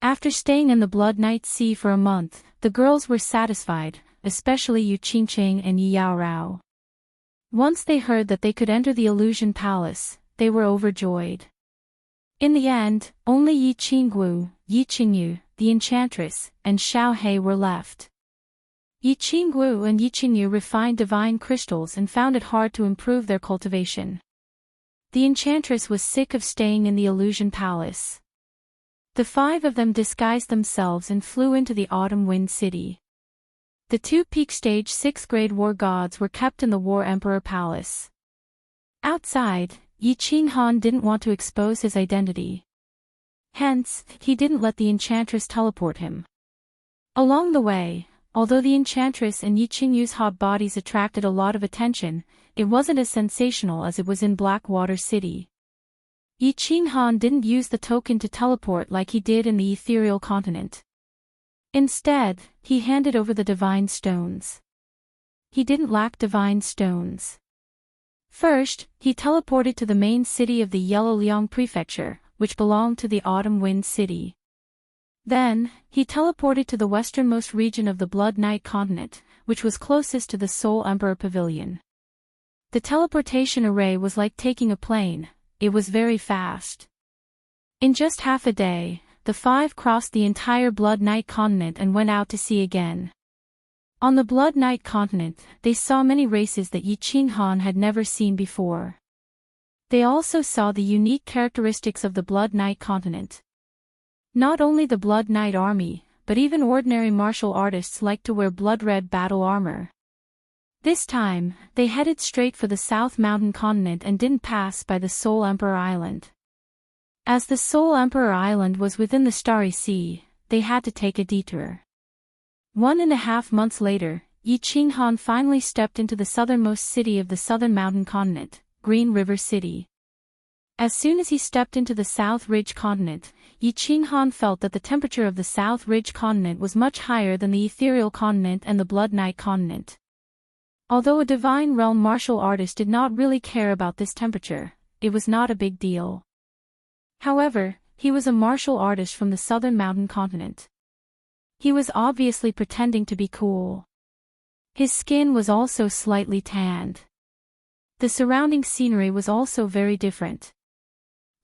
After staying in the Blood Night Sea for a month, the girls were satisfied, especially Yu Qingqing and Yi Yaorao. Once they heard that they could enter the Illusion Palace, they were overjoyed. In the end, only Yi Qinggu, Yi Qingyu, the enchantress, and Xiao Hei were left. Yi Qinggu and Yi Qingyu refined divine crystals and found it hard to improve their cultivation. The enchantress was sick of staying in the Illusion Palace. The 5 of them disguised themselves and flew into the Autumn Wind City. The 2 peak stage 6th grade war gods were kept in the War Emperor Palace. Outside, Yi Qinghan didn't want to expose his identity. Hence, he didn't let the enchantress teleport him. Along the way, although the enchantress and Yi Qingyu's hot bodies attracted a lot of attention, it wasn't as sensational as it was in Blackwater City. Yi Qinghan didn't use the token to teleport like he did in the ethereal continent. Instead, he handed over the divine stones. He didn't lack divine stones. First, he teleported to the main city of the Yellow Liang Prefecture, which belonged to the Autumn Wind City. Then, he teleported to the westernmost region of the Blood Night continent, which was closest to the Soul Emperor Pavilion. The teleportation array was like taking a plane, it was very fast. In just half a day, the 5 crossed the entire Blood Night continent and went out to sea again. On the Blood Night continent, they saw many races that Yi Qinghan had never seen before. They also saw the unique characteristics of the Blood Night continent. Not only the Blood Night army, but even ordinary martial artists liked to wear blood-red battle armor. This time, they headed straight for the South Mountain continent and didn't pass by the Soul Emperor Island. As the Soul Emperor Island was within the Starry Sea, they had to take a detour. 1.5 months later, Yi Qinghan finally stepped into the southernmost city of the Southern Mountain continent, Green River City. As soon as he stepped into the South Ridge continent, Yi Qinghan felt that the temperature of the South Ridge continent was much higher than the Ethereal continent and the Blood Night continent. Although a Divine Realm martial artist did not really care about this temperature, it was not a big deal. However, he was a martial artist from the Southern Mountain continent. He was obviously pretending to be cool. His skin was also slightly tanned. The surrounding scenery was also very different.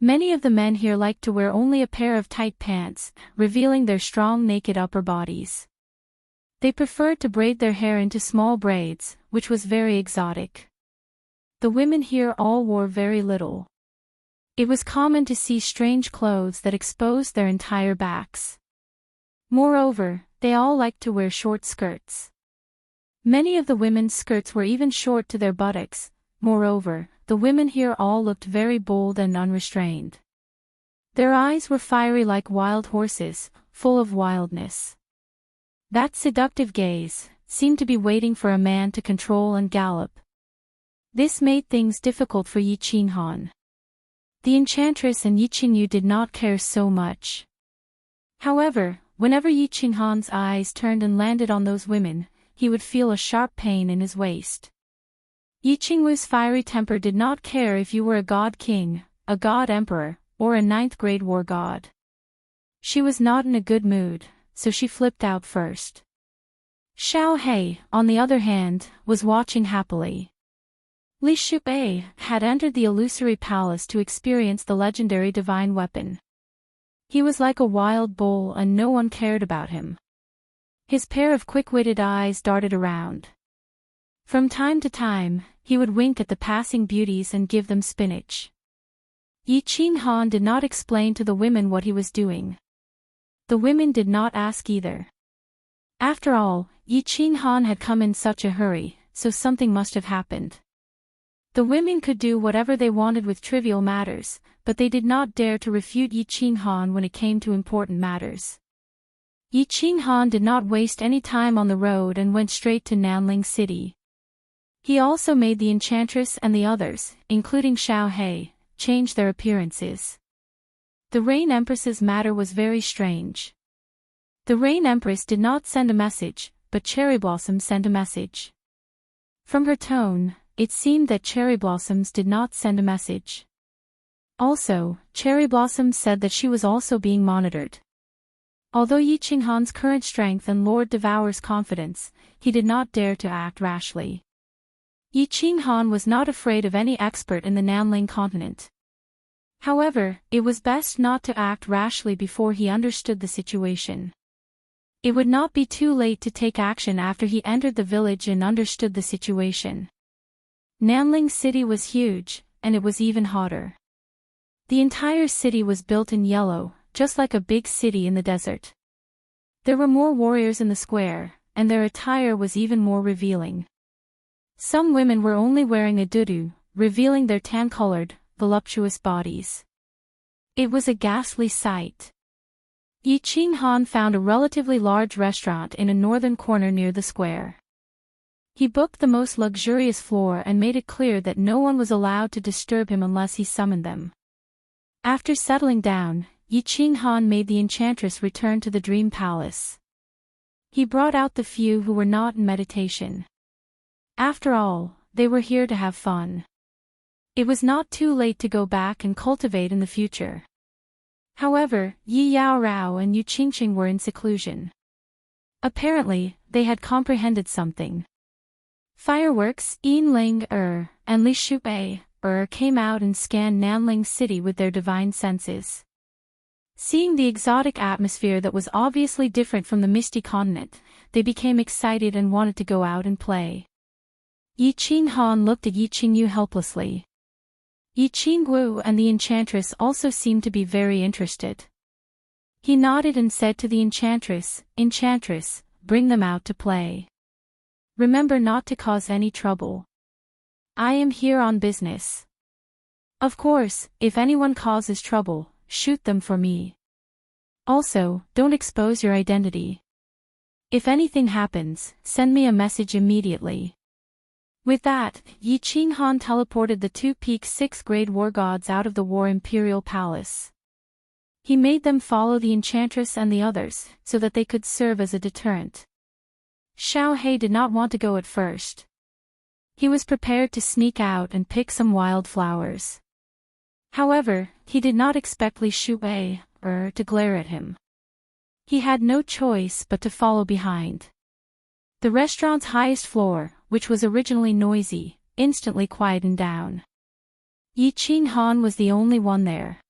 Many of the men here liked to wear only a pair of tight pants, revealing their strong naked upper bodies. They preferred to braid their hair into small braids, which was very exotic. The women here all wore very little. It was common to see strange clothes that exposed their entire backs. Moreover, they all liked to wear short skirts. Many of the women's skirts were even short to their buttocks. Moreover, the women here all looked very bold and unrestrained. Their eyes were fiery like wild horses, full of wildness. That seductive gaze seemed to be waiting for a man to control and gallop. This made things difficult for Yi Qinghan. The enchantress and Yi Qingyu did not care so much. However, whenever Yi Qinghan's eyes turned and landed on those women, he would feel a sharp pain in his waist. Yi Qingyu's fiery temper did not care if you were a god king, a god emperor, or a ninth-grade war god. She was not in a good mood, so she flipped out first. Xiao He, on the other hand, was watching happily. Li Shubai had entered the illusory palace to experience the legendary divine weapon. He was like a wild bull and no one cared about him. His pair of quick-witted eyes darted around. From time to time, he would wink at the passing beauties and give them spinach. Yi Qinghan did not explain to the women what he was doing. The women did not ask either. After all, Yi Qinghan had come in such a hurry, so something must have happened. The women could do whatever they wanted with trivial matters, but they did not dare to refute Yi Qinghan when it came to important matters. Yi Qinghan did not waste any time on the road and went straight to Nanling City. He also made the enchantress and the others, including Xiao He, change their appearances. The Rain Empress's matter was very strange. The Rain Empress did not send a message, but Cherry Blossom sent a message. From her tone, it seemed that Cherry Blossoms did not send a message. Also, Cherry Blossom said that she was also being monitored. Although Yi Qinghan's current strength and Lord Devour's confidence, he did not dare to act rashly. Yi Qinghan was not afraid of any expert in the Nanling continent. However, it was best not to act rashly before he understood the situation. It would not be too late to take action after he entered the village and understood the situation. Nanling City was huge, and it was even hotter. The entire city was built in yellow, just like a big city in the desert. There were more warriors in the square, and their attire was even more revealing. Some women were only wearing a dudu, revealing their tan-colored, voluptuous bodies. It was a ghastly sight. Yi Qinghan found a relatively large restaurant in a northern corner near the square. He booked the most luxurious floor and made it clear that no one was allowed to disturb him unless he summoned them. After settling down, Yi Qinghan made the enchantress return to the dream palace. He brought out the few who were not in meditation. After all, they were here to have fun. It was not too late to go back and cultivate in the future. However, Yi Yaorao and Yu Qingqing were in seclusion. Apparently, they had comprehended something. Fireworks, Yin Ling and Li Shubai came out and scanned Nanling City with their divine senses. Seeing the exotic atmosphere that was obviously different from the misty continent, they became excited and wanted to go out and play. Yi Qinghan looked at Yi Qingyu helplessly. Yi Qingyu and the enchantress also seemed to be very interested. He nodded and said to the enchantress, "Enchantress, bring them out to play. Remember not to cause any trouble. I am here on business. Of course, if anyone causes trouble, shoot them for me. Also, don't expose your identity. If anything happens, send me a message immediately." With that, Yi Qinghan teleported the two peak 6th grade war gods out of the War Imperial Palace. He made them follow the enchantress and the others, so that they could serve as a deterrent. Xiao He did not want to go at first. He was prepared to sneak out and pick some wild flowers. However, he did not expect Li Shubai to glare at him. He had no choice but to follow behind. The restaurant's highest floor, which was originally noisy, instantly quietened down. Yi Qinghan was the only one there.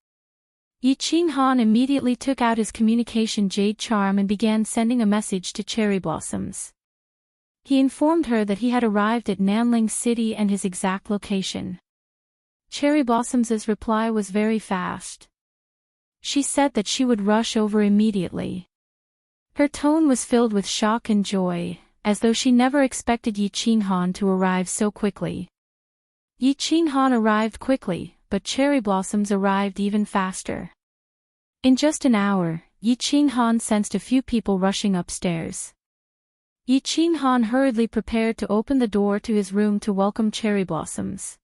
Yi Qinghan immediately took out his communication jade charm and began sending a message to Cherry Blossoms. He informed her that he had arrived at Nanling City and his exact location. Cherry Blossoms's reply was very fast. She said that she would rush over immediately. Her tone was filled with shock and joy, as though she never expected Yi Qinghan to arrive so quickly. Yi Qinghan arrived quickly, but Cherry Blossoms arrived even faster. In just an hour, Yi Qinghan sensed a few people rushing upstairs. Yi Qinghan hurriedly prepared to open the door to his room to welcome Cherry Blossoms.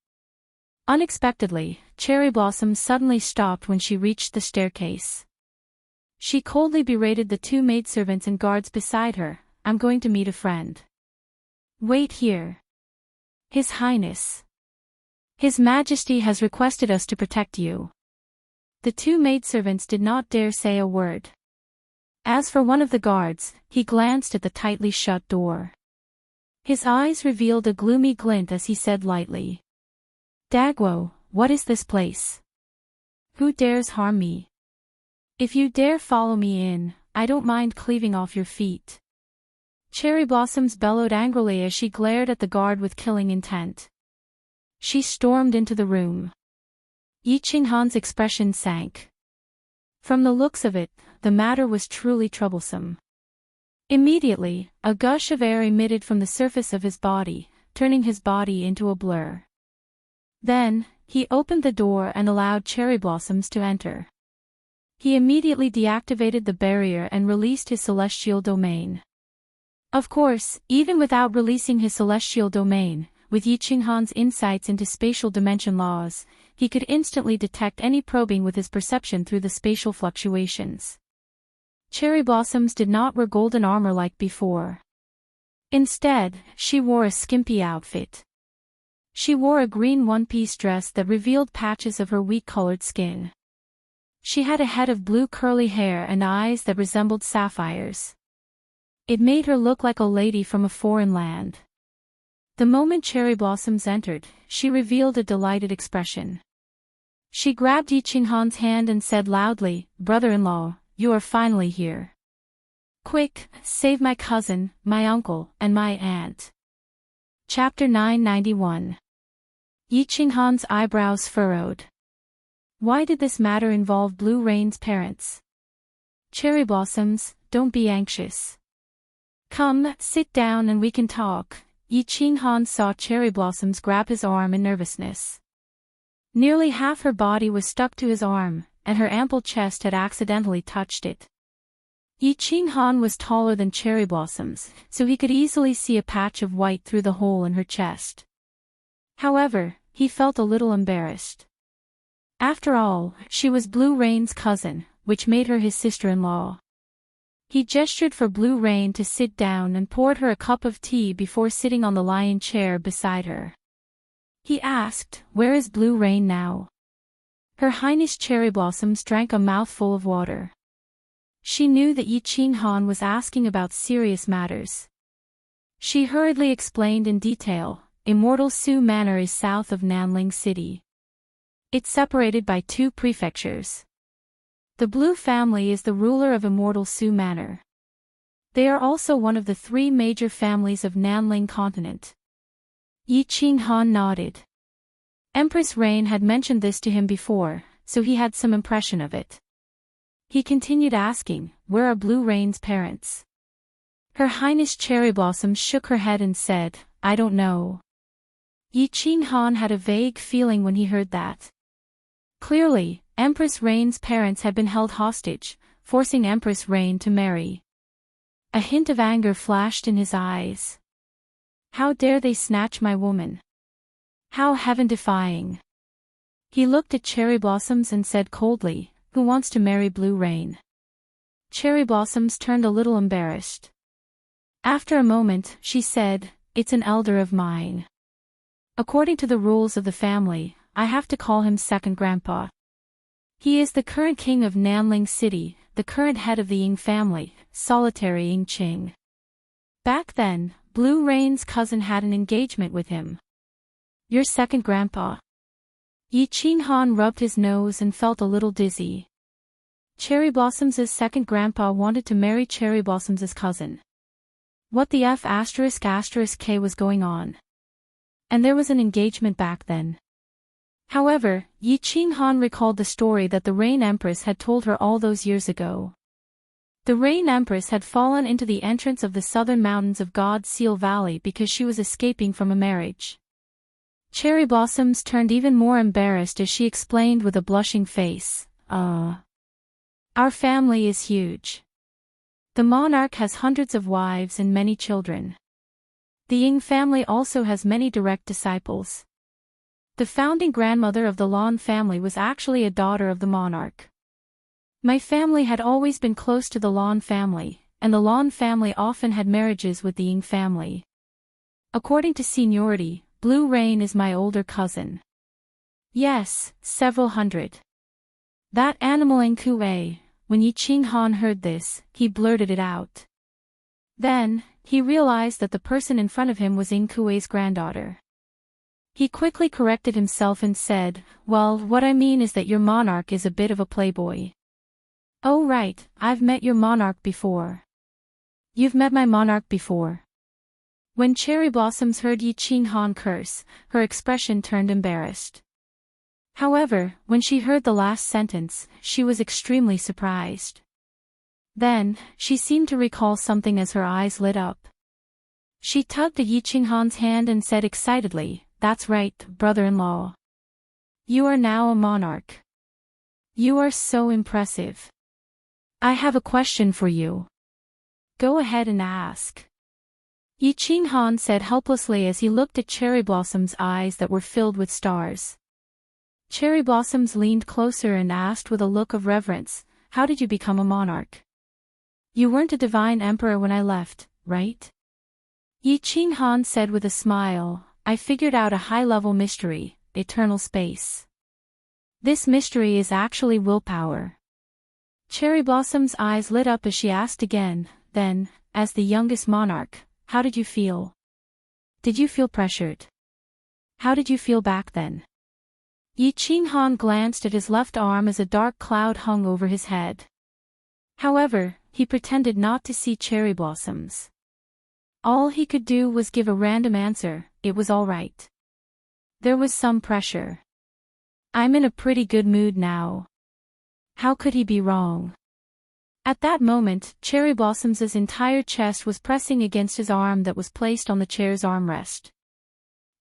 Unexpectedly, Cherry Blossoms suddenly stopped when she reached the staircase. She coldly berated the two maidservants and guards beside her. "I'm going to meet a friend." "Wait here. His Highness. His Majesty has requested us to protect you." The two maidservants did not dare say a word. As for one of the guards, he glanced at the tightly shut door. His eyes revealed a gloomy glint as he said lightly, "Dagwo, what is this place? Who dares harm me? If you dare follow me in, I don't mind cleaving off your feet." Cherry Blossoms bellowed angrily as she glared at the guard with killing intent. She stormed into the room. Yi Qinghan's expression sank. From the looks of it, the matter was truly troublesome. Immediately, a gush of air emitted from the surface of his body, turning his body into a blur. Then, he opened the door and allowed Cherry Blossoms to enter. He immediately deactivated the barrier and released his celestial domain. Of course, even without releasing his celestial domain, with Yi Qinghan's insights into spatial dimension laws, he could instantly detect any probing with his perception through the spatial fluctuations. Cherry Blossoms did not wear golden armor like before. Instead, she wore a skimpy outfit. She wore a green one-piece dress that revealed patches of her wheat-colored skin. She had a head of blue curly hair and eyes that resembled sapphires. It made her look like a lady from a foreign land. The moment Cherry Blossoms entered, she revealed a delighted expression. She grabbed Yi Qinghan's hand and said loudly, "Brother-in-law, you are finally here. Quick, save my cousin, my uncle, and my aunt." Chapter 991. Yi Qinghan's eyebrows furrowed. Why did this matter involve Blue Rain's parents? "Cherry Blossoms, don't be anxious. Come, sit down and we can talk." Yi Qinghan saw Cherry Blossoms grab his arm in nervousness. Nearly half her body was stuck to his arm, and her ample chest had accidentally touched it. Yi Qinghan was taller than Cherry Blossoms, so he could easily see a patch of white through the hole in her chest. However, he felt a little embarrassed. After all, she was Blue Rain's cousin, which made her his sister-in-law. He gestured for Blue Rain to sit down and poured her a cup of tea before sitting on the lion chair beside her. He asked, "Where is Blue Rain now?" Her Highness Cherry Blossoms drank a mouthful of water. She knew that Yi Qinghan was asking about serious matters. She hurriedly explained in detail, Immortal Su Manor is south of Nanling City. It's separated by 2 prefectures. The Blue family is the ruler of Immortal Su Manor. They are also one of the 3 major families of Nanling continent. Yi Qinghan nodded. Empress Rain had mentioned this to him before, so he had some impression of it. He continued asking, "Where are Blue Rain's parents?" Her Highness Cherry Blossoms shook her head and said, "I don't know." Yi Qinghan had a vague feeling when he heard that. Clearly, Empress Rain's parents had been held hostage, forcing Empress Rain to marry. A hint of anger flashed in his eyes. How dare they snatch my woman? How heaven-defying. He looked at Cherry Blossoms and said coldly, "Who wants to marry Blue Rain?" Cherry Blossoms turned a little embarrassed. After a moment, she said, "It's an elder of mine. According to the rules of the family, I have to call him second grandpa. He is the current king of Nanling City, the current head of the Ying family, solitary Ying Qing. Back then, Blue Rain's cousin had an engagement with him." "Your second grandpa?" Yi Qinghan rubbed his nose and felt a little dizzy. Cherry Blossom's second grandpa wanted to marry Cherry Blossom's cousin. What the F***K was going on? And there was an engagement back then. However, Yi Qinghan recalled the story that the Rain Empress had told her all those years ago. The Rain Empress had fallen into the entrance of the southern mountains of God Seal Valley because she was escaping from a marriage. Cherry Blossoms turned even more embarrassed as she explained with a blushing face, Our family is huge. The monarch has hundreds of wives and many children. The Ying family also has many direct disciples. The founding grandmother of the Lan family was actually a daughter of the monarch. My family had always been close to the Lan family, and the Lan family often had marriages with the Ying family. According to seniority, Blue Rain is my older cousin. Yes, several hundred. That animal Ying Kuei. When Yi Qinghan heard this, he blurted it out. Then, he realized that the person in front of him was Ying Kuei's granddaughter. He quickly corrected himself and said, "Well, what I mean is that your monarch is a bit of a playboy." "Oh right, I've met your monarch before." "You've met my monarch before." When Cherry Blossoms heard Yi Qinghan curse, her expression turned embarrassed. However, when she heard the last sentence, she was extremely surprised. Then, she seemed to recall something as her eyes lit up. She tugged at Yi Qinghan's hand and said excitedly, "That's right, brother-in-law. You are now a monarch. You are so impressive. I have a question for you." "Go ahead and ask." Yi Qinghan said helplessly as he looked at Cherry Blossom's eyes that were filled with stars. Cherry Blossoms leaned closer and asked with a look of reverence, "How did you become a monarch? You weren't a divine emperor when I left, right?" Yi Qinghan said with a smile, "I figured out a high-level mystery, eternal space. This mystery is actually willpower." Cherry Blossom's eyes lit up as she asked again, "Then, as the youngest monarch, how did you feel? Did you feel pressured? How did you feel back then?" Yi Qinghan glanced at his left arm as a dark cloud hung over his head. However, he pretended not to see Cherry Blossoms. All he could do was give a random answer, "It was all right. There was some pressure. I'm in a pretty good mood now." How could he be wrong? At that moment, Cherry Blossom's entire chest was pressing against his arm that was placed on the chair's armrest.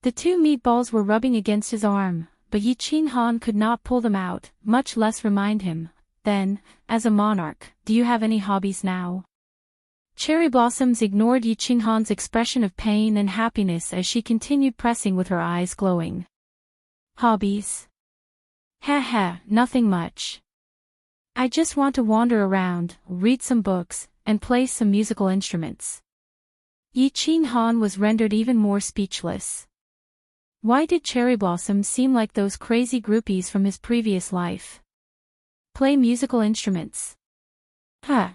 The two meatballs were rubbing against his arm, but Yi Qinghan could not pull them out, much less remind him. "Then, as a monarch, do you have any hobbies now?" Cherry Blossoms ignored Yi Qinghan's expression of pain and happiness as she continued pressing with her eyes glowing. "Hobbies? Heh, nothing much. I just want to wander around, read some books, and play some musical instruments." Yi Qinghan was rendered even more speechless. Why did Cherry Blossom seem like those crazy groupies from his previous life? Play musical instruments.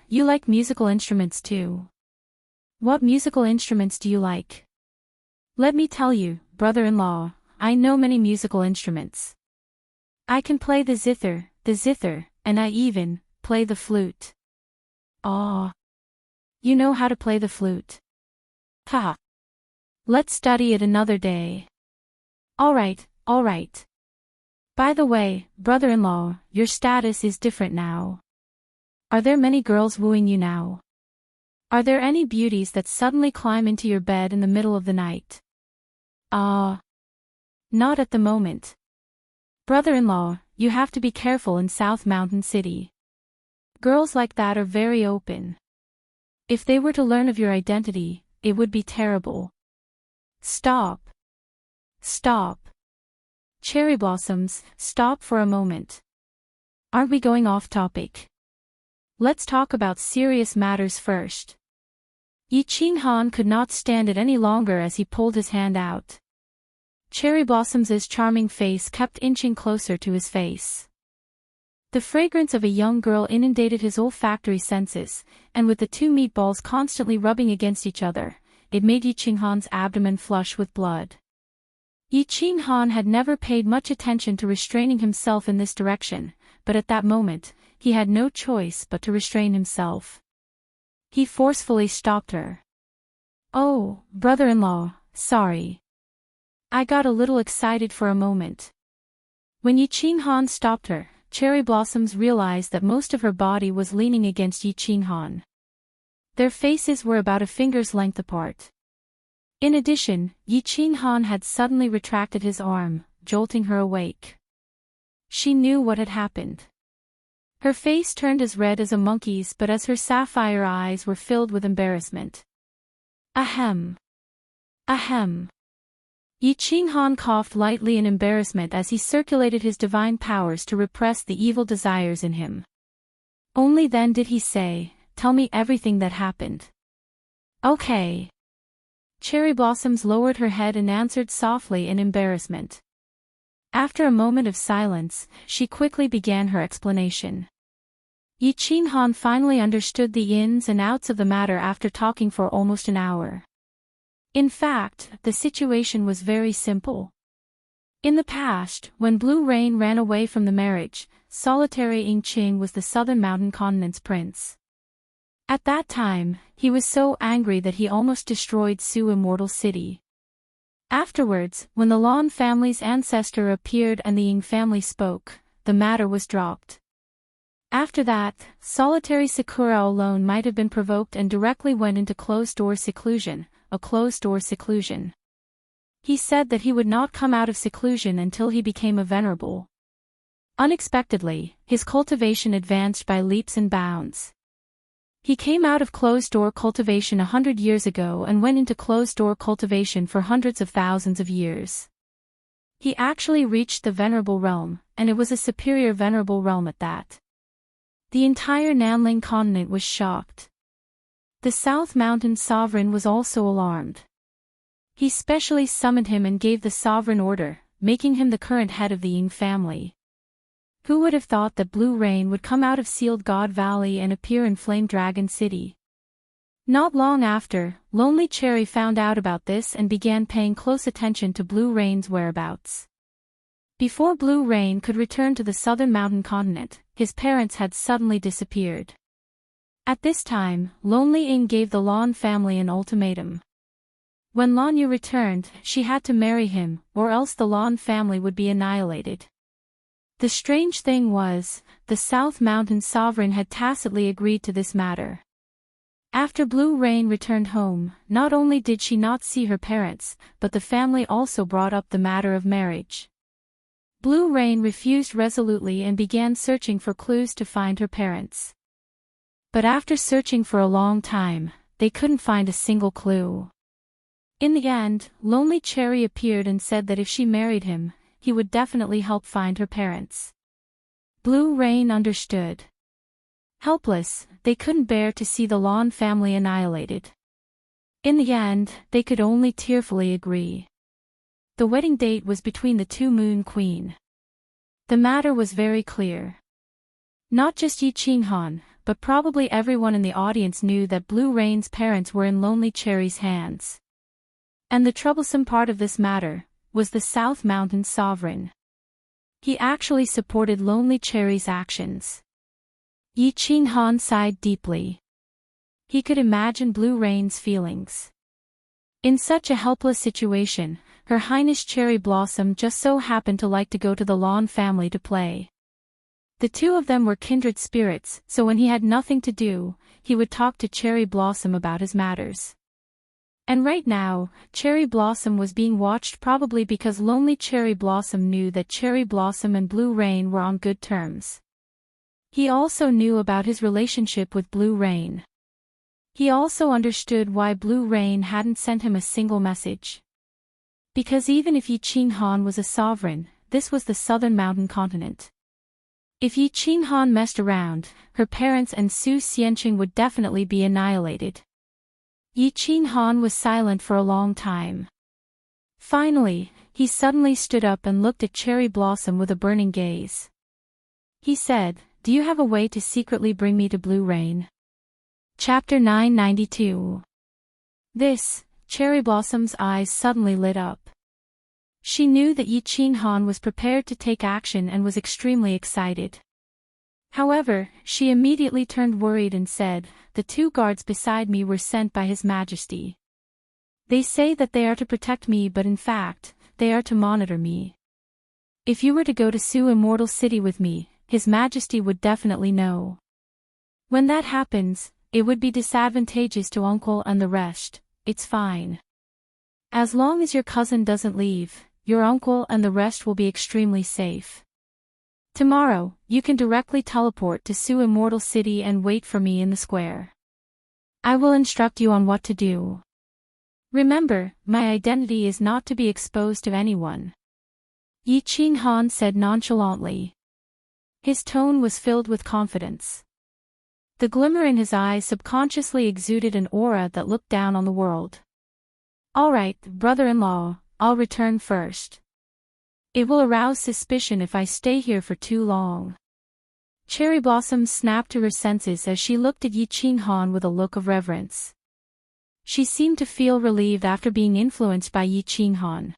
You like musical instruments too. What musical instruments do you like? Let me tell you, brother-in-law, I know many musical instruments. I can play the zither, and I even play the flute. Aw. You know how to play the flute? Ha. Let's study it another day. All right. By the way, brother-in-law, your status is different now. Are there many girls wooing you now? Are there any beauties that suddenly climb into your bed in the middle of the night? Not at the moment. Brother-in-law, you have to be careful in South Mountain City. Girls like that are very open. If they were to learn of your identity, it would be terrible. Stop. Cherry Blossoms, stop for a moment. Aren't we going off topic? Let's talk about serious matters first. Yi Qinghan could not stand it any longer as he pulled his hand out. Cherry Blossom's charming face kept inching closer to his face. The fragrance of a young girl inundated his olfactory senses, and with the two meatballs constantly rubbing against each other, it made Yi Qinghan's abdomen flush with blood. Yi Qinghan had never paid much attention to restraining himself in this direction, but at that moment, he had no choice but to restrain himself. He forcefully stopped her. "Oh, brother-in-law, sorry. I got a little excited for a moment." When Yi Qinghan stopped her, Cherry Blossoms realized that most of her body was leaning against Yi Qinghan. Their faces were about a finger's length apart. In addition, Yi Qinghan had suddenly retracted his arm, jolting her awake. She knew what had happened. Her face turned as red as a monkey's, but as her sapphire eyes were filled with embarrassment. Ahem. Ahem. Yi Qinghan coughed lightly in embarrassment as he circulated his divine powers to repress the evil desires in him. Only then did he say, "Tell me everything that happened." "Okay." Cherry Blossoms lowered her head and answered softly in embarrassment. After a moment of silence, she quickly began her explanation. Yi Qinghan finally understood the ins and outs of the matter after talking for almost an hour. In fact, the situation was very simple. In the past, when Blue Rain ran away from the marriage, solitary Ying Qing was the southern mountain continent's prince. At that time, he was so angry that he almost destroyed Su Immortal City. Afterwards, when the Lan family's ancestor appeared and the Ying family spoke, the matter was dropped. After that, solitary Sakura alone might have been provoked and directly went into closed-door seclusion, a closed-door seclusion. He said that he would not come out of seclusion until he became a venerable. Unexpectedly, his cultivation advanced by leaps and bounds. He came out of closed-door cultivation 100 years ago and went into closed-door cultivation for hundreds of thousands of years. He actually reached the venerable realm, and it was a superior venerable realm at that. The entire Nanling continent was shocked. The South Mountain sovereign was also alarmed. He specially summoned him and gave the sovereign order, making him the current head of the Ying family. Who would have thought that Blue Rain would come out of Sealed God Valley and appear in Flame Dragon City? Not long after, Lonely Cherry found out about this and began paying close attention to Blue Rain's whereabouts. Before Blue Rain could return to the southern mountain continent, his parents had suddenly disappeared. At this time, Lonely Ying gave the Lan family an ultimatum. When Lan Yu returned, she had to marry him, or else the Lan family would be annihilated. The strange thing was, the South Mountain sovereign had tacitly agreed to this matter. After Blue Rain returned home, not only did she not see her parents, but the family also brought up the matter of marriage. Blue Rain refused resolutely and began searching for clues to find her parents. But after searching for a long time, they couldn't find a single clue. In the end, Lonely Cherry appeared and said that if she married him, he would definitely help find her parents. Blue Rain understood. Helpless, they couldn't bear to see the Lan family annihilated. In the end, they could only tearfully agree. The wedding date was between the two Moon Queen. The matter was very clear. Not just Yi Qinghan, but probably everyone in the audience knew that Blue Rain's parents were in Lonely Cherry's hands. And the troublesome part of this matter was the South Mountain sovereign. He actually supported Lonely Cherry's actions. Yi Qinghan sighed deeply. He could imagine Blue Rain's feelings. In such a helpless situation, Her Highness Cherry Blossom just so happened to like to go to the Lan family to play. The two of them were kindred spirits, so when he had nothing to do, he would talk to Cherry Blossom about his matters. And right now, Cherry Blossom was being watched probably because Lonely Cherry Blossom knew that Cherry Blossom and Blue Rain were on good terms. He also knew about his relationship with Blue Rain. He also understood why Blue Rain hadn't sent him a single message. Because even if Yi Qinghan was a sovereign, this was the southern mountain continent. If Yi Qinghan messed around, her parents and Su Xianqing would definitely be annihilated. Yi Qinghan was silent for a long time. Finally, he suddenly stood up and looked at Cherry Blossom with a burning gaze. He said, "Do you have a way to secretly bring me to Blue Rain?" Chapter 992. This, Cherry Blossom's eyes suddenly lit up. She knew that Yi Qinghan was prepared to take action and was extremely excited. However, she immediately turned worried and said, "The two guards beside me were sent by His Majesty. They say that they are to protect me, but in fact, they are to monitor me. If you were to go to Su Immortal City with me, His Majesty would definitely know. When that happens, it would be disadvantageous to Uncle and the rest. It's fine. As long as your cousin doesn't leave, your uncle and the rest will be extremely safe." Tomorrow, you can directly teleport to Su Immortal City and wait for me in the square. I will instruct you on what to do. Remember, my identity is not to be exposed to anyone. Yi Qinghan said nonchalantly. His tone was filled with confidence. The glimmer in his eyes subconsciously exuded an aura that looked down on the world. All right, brother-in-law, I'll return first. It will arouse suspicion if I stay here for too long. Cherry Blossom snapped to her senses as she looked at Yi Qinghan with a look of reverence. She seemed to feel relieved after being influenced by Yi Qinghan.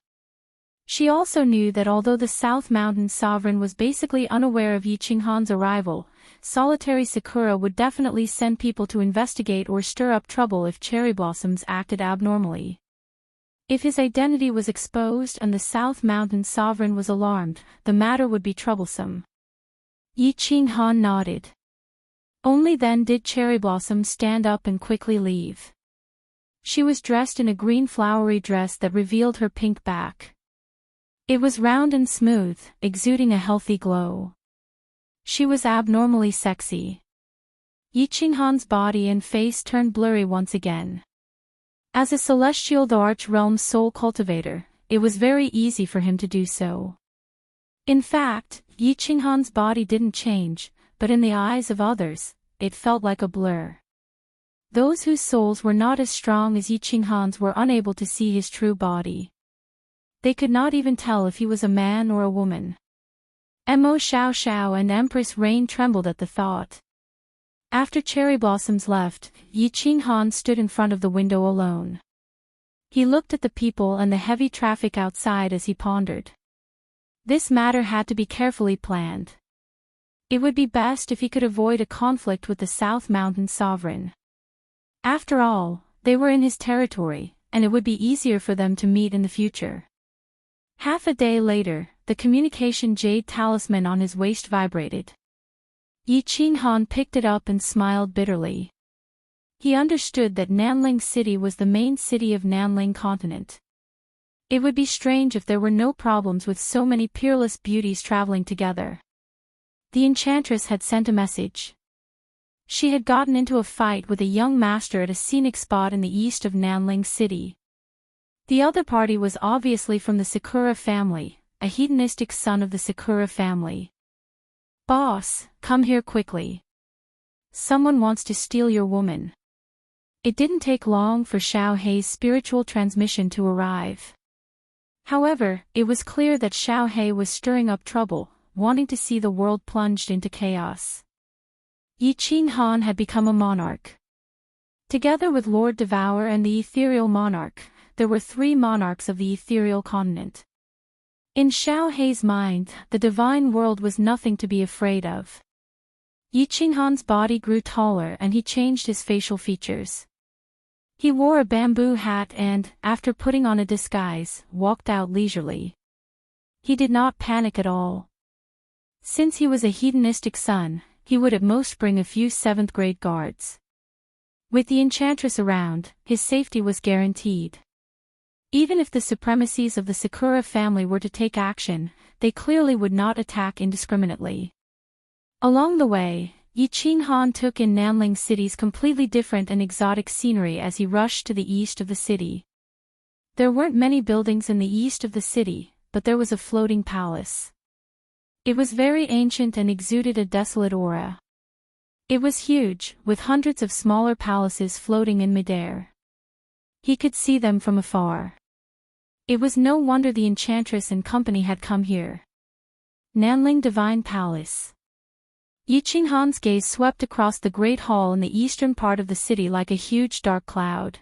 She also knew that although the South Mountain Sovereign was basically unaware of Yi Qinghan's arrival, solitary Sakura would definitely send people to investigate or stir up trouble if Cherry Blossoms acted abnormally. If his identity was exposed and the South Mountain Sovereign was alarmed, the matter would be troublesome. Yi Qinghan nodded. Only then did Cherry Blossom stand up and quickly leave. She was dressed in a green flowery dress that revealed her pink back. It was round and smooth, exuding a healthy glow. She was abnormally sexy. Yi Qinghan's body and face turned blurry once again. As a celestial the Arch-Realm's soul cultivator, it was very easy for him to do so. In fact, Yi Qinghan's body didn't change, but in the eyes of others, it felt like a blur. Those whose souls were not as strong as Yi Qinghan's were unable to see his true body. They could not even tell if he was a man or a woman. Mo Xiao Xiao and Empress Rain trembled at the thought. After Cherry Blossoms left, Yi Qinghan stood in front of the window alone. He looked at the people and the heavy traffic outside as he pondered. This matter had to be carefully planned. It would be best if he could avoid a conflict with the South Mountain Sovereign. After all, they were in his territory, and it would be easier for them to meet in the future. Half a day later, the communication jade talisman on his waist vibrated. Yi Qinghan picked it up and smiled bitterly. He understood that Nanling City was the main city of Nanling Continent. It would be strange if there were no problems with so many peerless beauties traveling together. The enchantress had sent a message. She had gotten into a fight with a young master at a scenic spot in the east of Nanling City. The other party was obviously from the Sakura family, a hedonistic son of the Sakura family. Boss, come here quickly. Someone wants to steal your woman. It didn't take long for Xiao Hei's spiritual transmission to arrive. However, it was clear that Xiao Hei was stirring up trouble, wanting to see the world plunged into chaos. Yi Qinghan had become a monarch. Together with Lord Devour and the ethereal monarch, there were 3 monarchs of the ethereal continent. In Xiao Hei's mind, the divine world was nothing to be afraid of. Yi Qinghan's body grew taller and he changed his facial features. He wore a bamboo hat and, after putting on a disguise, walked out leisurely. He did not panic at all. Since he was a hedonistic son, he would at most bring a few 7th-grade guards. With the enchantress around, his safety was guaranteed. Even if the supremacies of the Sakura family were to take action, they clearly would not attack indiscriminately. Along the way, Yi Qinghan took in Nanling City's completely different and exotic scenery as he rushed to the east of the city. There weren't many buildings in the east of the city, but there was a floating palace. It was very ancient and exuded a desolate aura. It was huge, with hundreds of smaller palaces floating in midair. He could see them from afar. It was no wonder the enchantress and company had come here. Nanling Divine Palace. Yi Qinghan's gaze swept across the great hall in the eastern part of the city like a huge dark cloud.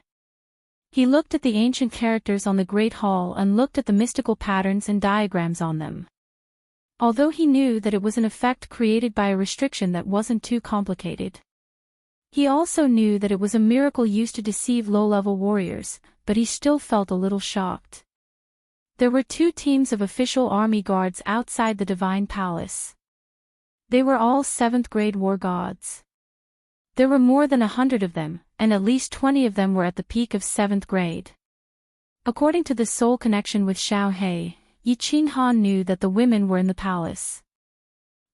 He looked at the ancient characters on the great hall and looked at the mystical patterns and diagrams on them. Although he knew that it was an effect created by a restriction that wasn't too complicated. He also knew that it was a miracle used to deceive low-level warriors, but he still felt a little shocked. There were 2 teams of official army guards outside the Divine Palace. They were all 7th-grade war gods. There were more than 100 of them, and at least 20 of them were at the peak of 7th grade. According to the soul connection with Xiao Hei, Yi Qinghan knew that the women were in the palace.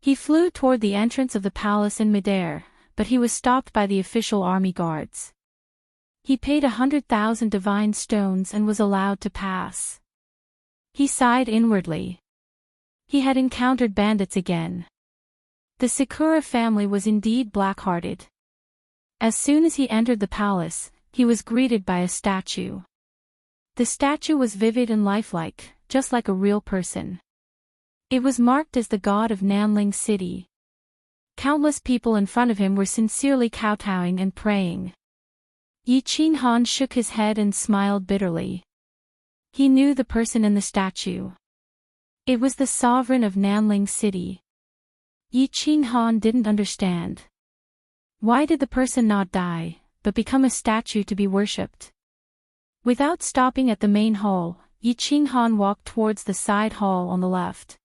He flew toward the entrance of the palace in midair, but he was stopped by the official army guards. He paid 100,000 divine stones and was allowed to pass. He sighed inwardly. He had encountered bandits again. The Sakura family was indeed black-hearted. As soon as he entered the palace, he was greeted by a statue. The statue was vivid and lifelike, just like a real person. It was marked as the god of Nanling City. Countless people in front of him were sincerely kowtowing and praying. Yi Qinghan shook his head and smiled bitterly. He knew the person in the statue. It was the sovereign of Nanling City. Yi Qinghan didn't understand. Why did the person not die, but become a statue to be worshipped? Without stopping at the main hall, Yi Qinghan walked towards the side hall on the left.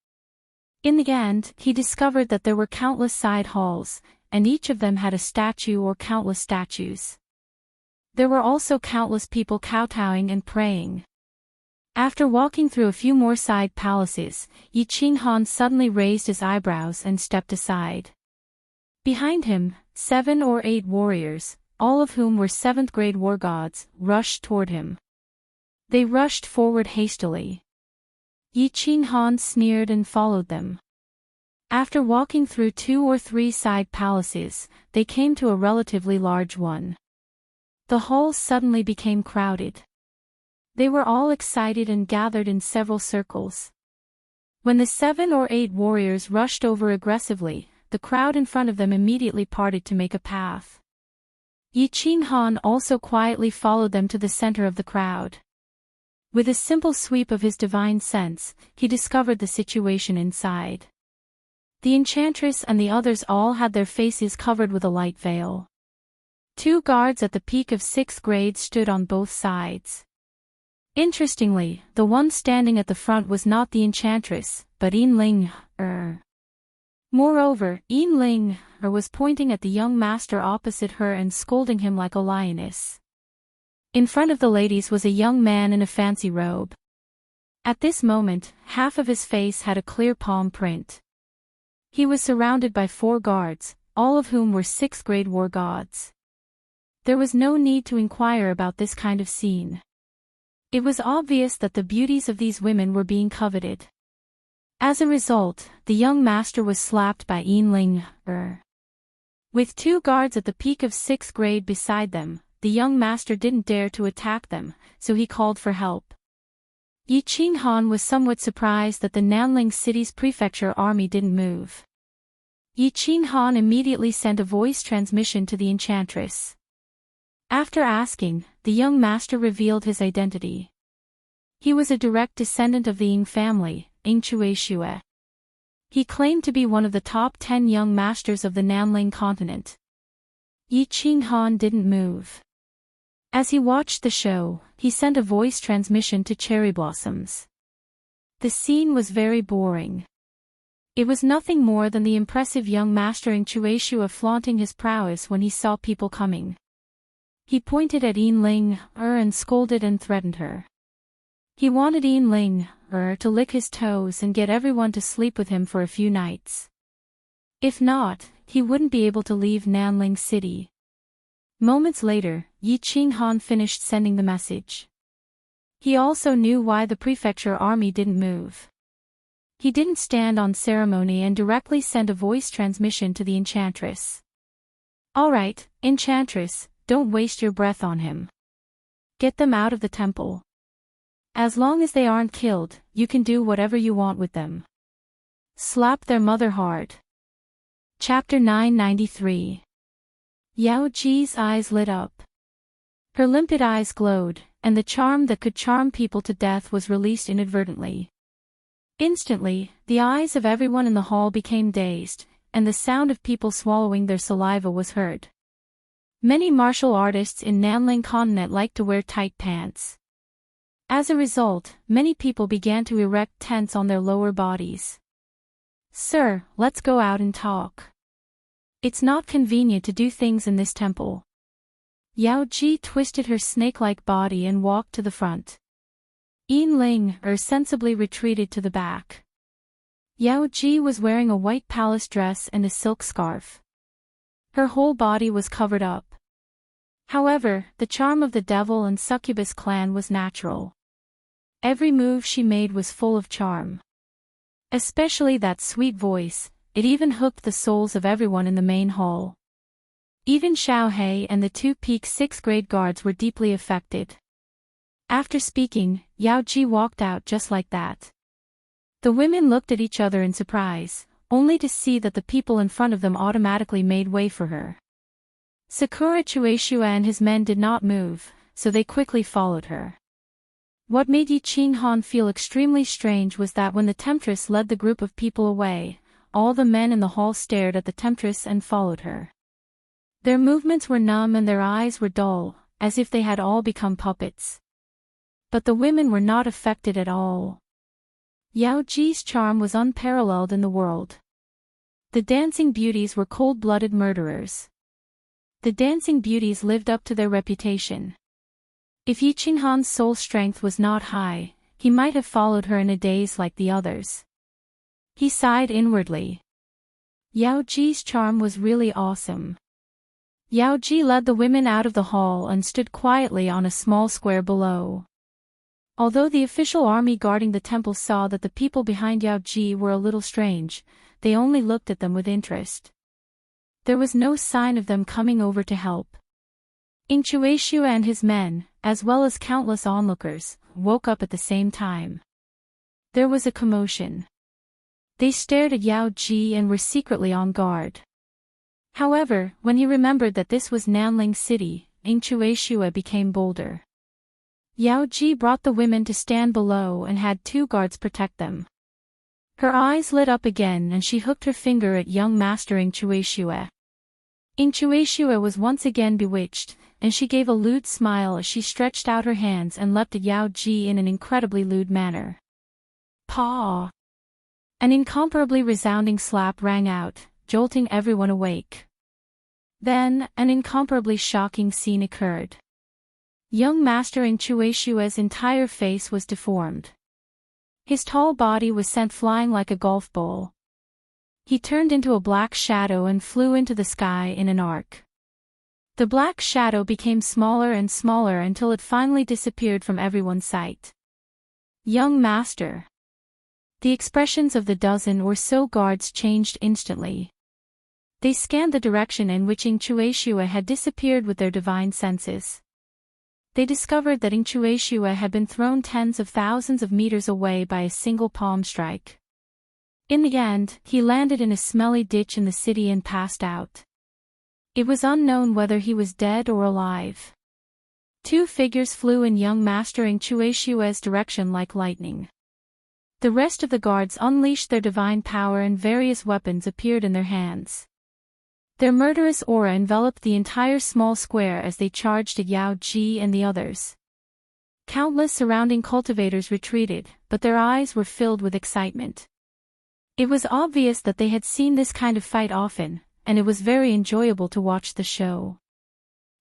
In the end, he discovered that there were countless side halls, and each of them had a statue or countless statues. There were also countless people kowtowing and praying. After walking through a few more side palaces, Yi Qinghan suddenly raised his eyebrows and stepped aside. Behind him, 7 or 8 warriors, all of whom were 7th-grade war gods, rushed toward him. They rushed forward hastily. Yi Qinghan sneered and followed them. After walking through 2 or 3 side palaces, they came to a relatively large one. The hall suddenly became crowded. They were all excited and gathered in several circles. When the 7 or 8 warriors rushed over aggressively, the crowd in front of them immediately parted to make a path. Yi Qinghan also quietly followed them to the center of the crowd. With a simple sweep of his divine sense, he discovered the situation inside. The enchantress and the others all had their faces covered with a light veil. 2 guards at the peak of 6th grade stood on both sides. Interestingly, the one standing at the front was not the enchantress, but Yin Moreover, Yin was pointing at the young master opposite her and scolding him like a lioness. In front of the ladies was a young man in a fancy robe. At this moment, half of his face had a clear palm print. He was surrounded by 4 guards, all of whom were 6th-grade war gods. There was no need to inquire about this kind of scene. It was obvious that the beauties of these women were being coveted. As a result, the young master was slapped by Yin. With 2 guards at the peak of 6th grade beside them, the young master didn't dare to attack them, so he called for help. Yi Qinghan was somewhat surprised that the Nanling city's prefecture army didn't move. Yi Qinghan immediately sent a voice transmission to the enchantress. After asking, the young master revealed his identity. He was a direct descendant of the Ying family, Ying Chueshue. He claimed to be one of the top 10 young masters of the Nanling continent. Yi Qinghan didn't move. As he watched the show, he sent a voice transmission to Cherry Blossoms. The scene was very boring. It was nothing more than the impressive young master Ying Chueshue flaunting his prowess when he saw people coming. He pointed at Yin and scolded and threatened her. He wanted Yin to lick his toes and get everyone to sleep with him for a few nights. If not, he wouldn't be able to leave Nanling City. Moments later, Yi Qinghan finished sending the message. He also knew why the prefecture army didn't move. He didn't stand on ceremony and directly sent a voice transmission to the enchantress. "All right, enchantress, don't waste your breath on him. Get them out of the temple. As long as they aren't killed, you can do whatever you want with them. Slap their mother hard." Chapter 993. Yao Ji's eyes lit up. Her limpid eyes glowed, and the charm that could charm people to death was released inadvertently. Instantly, the eyes of everyone in the hall became dazed, and the sound of people swallowing their saliva was heard. Many martial artists in Nanling Continent like to wear tight pants. As a result, many people began to erect tents on their lower bodies. "Sir, let's go out and talk. It's not convenient to do things in this temple." Yao Ji twisted her snake-like body and walked to the front. Yin sensibly retreated to the back. Yao Ji was wearing a white palace dress and a silk scarf. Her whole body was covered up. However, the charm of the devil and succubus clan was natural. Every move she made was full of charm. Especially that sweet voice, it even hooked the souls of everyone in the main hall. Even Xiao He and the two peak 6th grade guards were deeply affected. After speaking, Yao Ji walked out just like that. The women looked at each other in surprise, only to see that the people in front of them automatically made way for her. Sakura Chueshua and his men did not move, so they quickly followed her. What made Yi Qinghan feel extremely strange was that when the temptress led the group of people away, all the men in the hall stared at the temptress and followed her. Their movements were numb and their eyes were dull, as if they had all become puppets. But the women were not affected at all. Yao Ji's charm was unparalleled in the world. The dancing beauties were cold-blooded murderers. The dancing beauties lived up to their reputation. If Yi Qinghan's soul strength was not high, he might have followed her in a daze like the others. He sighed inwardly. Yao Ji's charm was really awesome. Yao Ji led the women out of the hall and stood quietly on a small square below. Although the official army guarding the temple saw that the people behind Yao Ji were a little strange, they only looked at them with interest. There was no sign of them coming over to help. Chueshua and his men, as well as countless onlookers, woke up at the same time. There was a commotion. They stared at Yao Ji and were secretly on guard. However, when he remembered that this was Nanling City, Chueshua became bolder. Yao Ji brought the women to stand below and had 2 guards protect them. Her eyes lit up again and she hooked her finger at young master Chueshua. Chueshua was once again bewitched, and she gave a lewd smile as she stretched out her hands and leapt at Yao Ji in an incredibly lewd manner. Paw! An incomparably resounding slap rang out, jolting everyone awake. Then, an incomparably shocking scene occurred. Young master Chueshua's entire face was deformed. His tall body was sent flying like a golf ball. He turned into a black shadow and flew into the sky in an arc. The black shadow became smaller and smaller until it finally disappeared from everyone's sight. Young master. The expressions of the dozen or so guards changed instantly. They scanned the direction in which Chueshua had disappeared with their divine senses. They discovered that Chueshua had been thrown tens of thousands of meters away by a single palm strike. In the end, he landed in a smelly ditch in the city and passed out. It was unknown whether he was dead or alive. 2 figures flew in young master Chueshua's direction like lightning. The rest of the guards unleashed their divine power and various weapons appeared in their hands. Their murderous aura enveloped the entire small square as they charged at Yao Ji and the others. Countless surrounding cultivators retreated, but their eyes were filled with excitement. It was obvious that they had seen this kind of fight often, and it was very enjoyable to watch the show.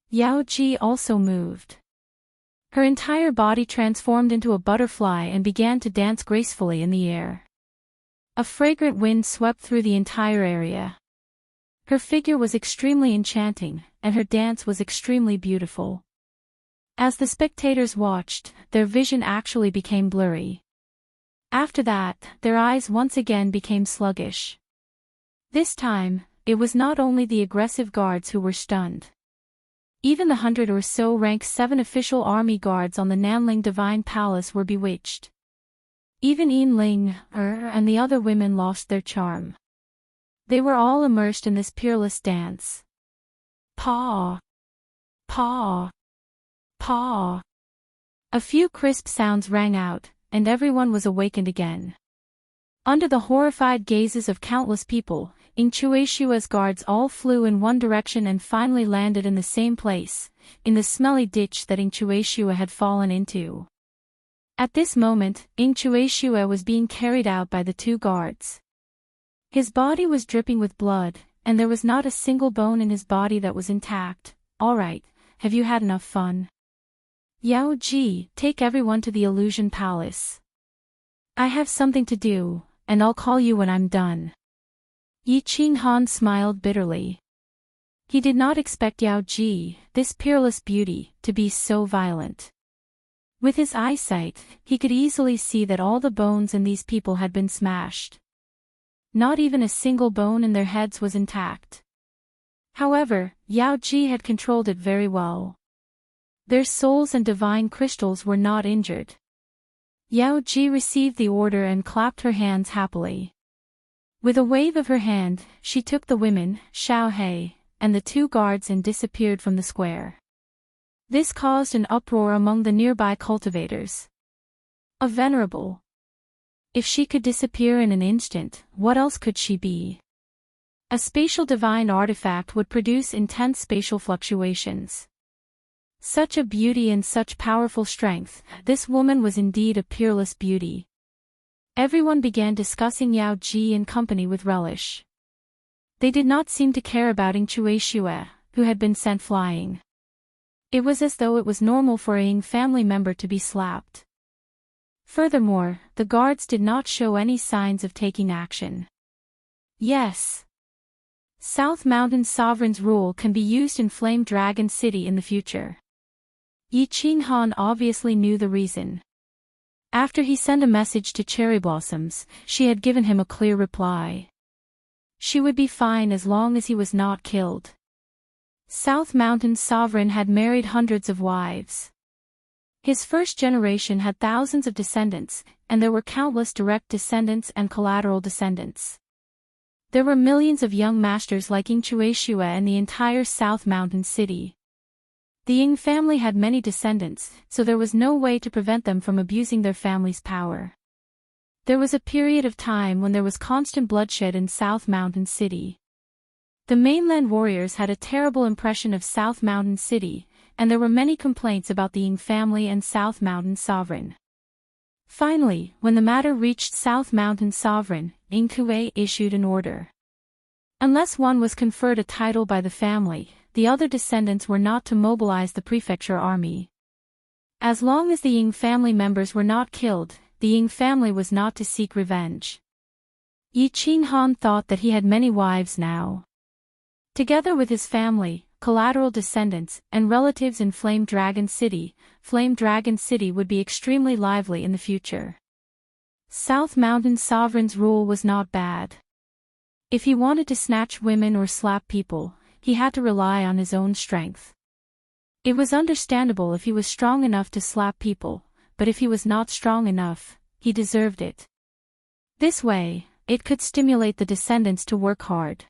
Yao Ji also moved. Her entire body transformed into a butterfly and began to dance gracefully in the air. A fragrant wind swept through the entire area. Her figure was extremely enchanting, and her dance was extremely beautiful. As the spectators watched, their vision actually became blurry. After that, their eyes once again became sluggish. This time, it was not only the aggressive guards who were stunned. Even the 100 or so rank 7 official army guards on the Nanling Divine Palace were bewitched. Even Yinling, and the other women lost their charm. They were all immersed in this peerless dance. Paw! Paw! Paw! A few crisp sounds rang out, and everyone was awakened again. Under the horrified gazes of countless people, Chueshua's guards all flew in one direction and finally landed in the same place, in the smelly ditch that Chueshua had fallen into. At this moment, Chueshua was being carried out by the 2 guards. His body was dripping with blood, and there was not a single bone in his body that was intact. All right, have you had enough fun? Yao Ji, take everyone to the Illusion Palace. I have something to do, and I'll call you when I'm done. Yi Qinghan smiled bitterly. He did not expect Yao Ji, this peerless beauty, to be so violent. With his eyesight, he could easily see that all the bones in these people had been smashed. Not even a single bone in their heads was intact. However, Yao Ji had controlled it very well. Their souls and divine crystals were not injured. Yao Ji received the order and clapped her hands happily. With a wave of her hand, she took the women, Xiao He, and the 2 guards and disappeared from the square. This caused an uproar among the nearby cultivators. A venerable. If she could disappear in an instant, what else could she be? A spatial divine artifact would produce intense spatial fluctuations. Such a beauty and such powerful strength, this woman was indeed a peerless beauty. Everyone began discussing Yao Ji in company with relish. They did not seem to care about Ying Xue, who had been sent flying. It was as though it was normal for a Ying family member to be slapped. Furthermore, the guards did not show any signs of taking action. Yes. South Mountain Sovereign's rule can be used in Flame Dragon City in the future. Yi Qinghan obviously knew the reason. After he sent a message to Cherry Blossoms, she had given him a clear reply. She would be fine as long as he was not killed. South Mountain's sovereign had married hundreds of wives. His first generation had thousands of descendants, and there were countless direct descendants and collateral descendants. There were millions of young masters like Ying Xue in the entire South Mountain city. The Ying family had many descendants, so there was no way to prevent them from abusing their family's power. There was a period of time when there was constant bloodshed in South Mountain City. The mainland warriors had a terrible impression of South Mountain City, and there were many complaints about the Ying family and South Mountain Sovereign. Finally, when the matter reached South Mountain Sovereign, Ying Kuei issued an order. Unless one was conferred a title by the family, the other descendants were not to mobilize the prefecture army. As long as the Ying family members were not killed, the Ying family was not to seek revenge. Yi Qinghan thought that he had many wives now. Together with his family, collateral descendants, and relatives in Flame Dragon City would be extremely lively in the future. South Mountain Sovereign's rule was not bad. If he wanted to snatch women or slap people, he had to rely on his own strength. It was understandable if he was strong enough to slap people, but if he was not strong enough, he deserved it. This way, it could stimulate the descendants to work hard.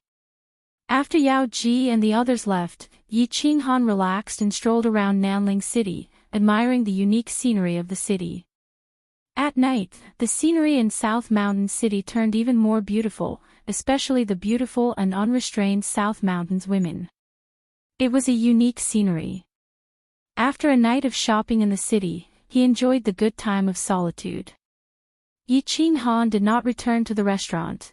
After Yao Ji and the others left, Yi Qinghan relaxed and strolled around Nanling City, admiring the unique scenery of the city. At night, the scenery in South Mountain City turned even more beautiful, especially the beautiful and unrestrained South Mountain's women. It was a unique scenery. After a night of shopping in the city, he enjoyed the good time of solitude. Yi Qinghan did not return to the restaurant.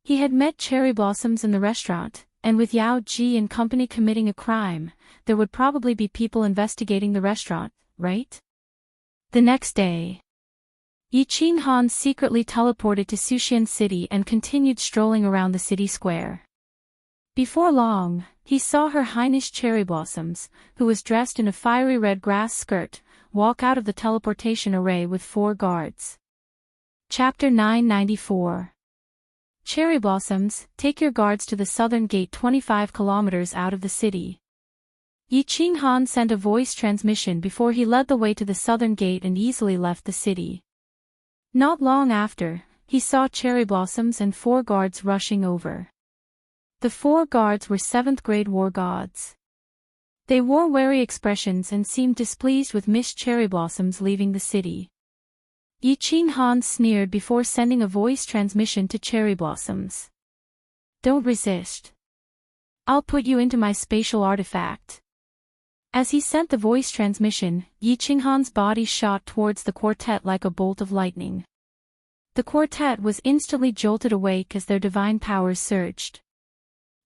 He had met Cherry Blossoms in the restaurant, and with Yao Ji and company committing a crime, there would probably be people investigating the restaurant, right? The next day, Yi Qinghan secretly teleported to Suxian City and continued strolling around the city square. Before long, he saw Her Highness Cherry Blossoms, who was dressed in a fiery red grass skirt, walk out of the teleportation array with 4 guards. Chapter 994. Cherry Blossoms, take your guards to the southern gate 25 kilometers out of the city. Yi Qinghan sent a voice transmission before he led the way to the southern gate and easily left the city. Not long after, he saw Cherry Blossoms and 4 guards rushing over. The 4 guards were 7th grade war gods. They wore wary expressions and seemed displeased with Miss Cherry Blossoms leaving the city. Yi Qinghan sneered before sending a voice transmission to Cherry Blossoms. Don't resist. I'll put you into my spatial artifact. As he sent the voice transmission, Yi Qinghan's body shot towards the quartet like a bolt of lightning. The quartet was instantly jolted awake as their divine powers surged.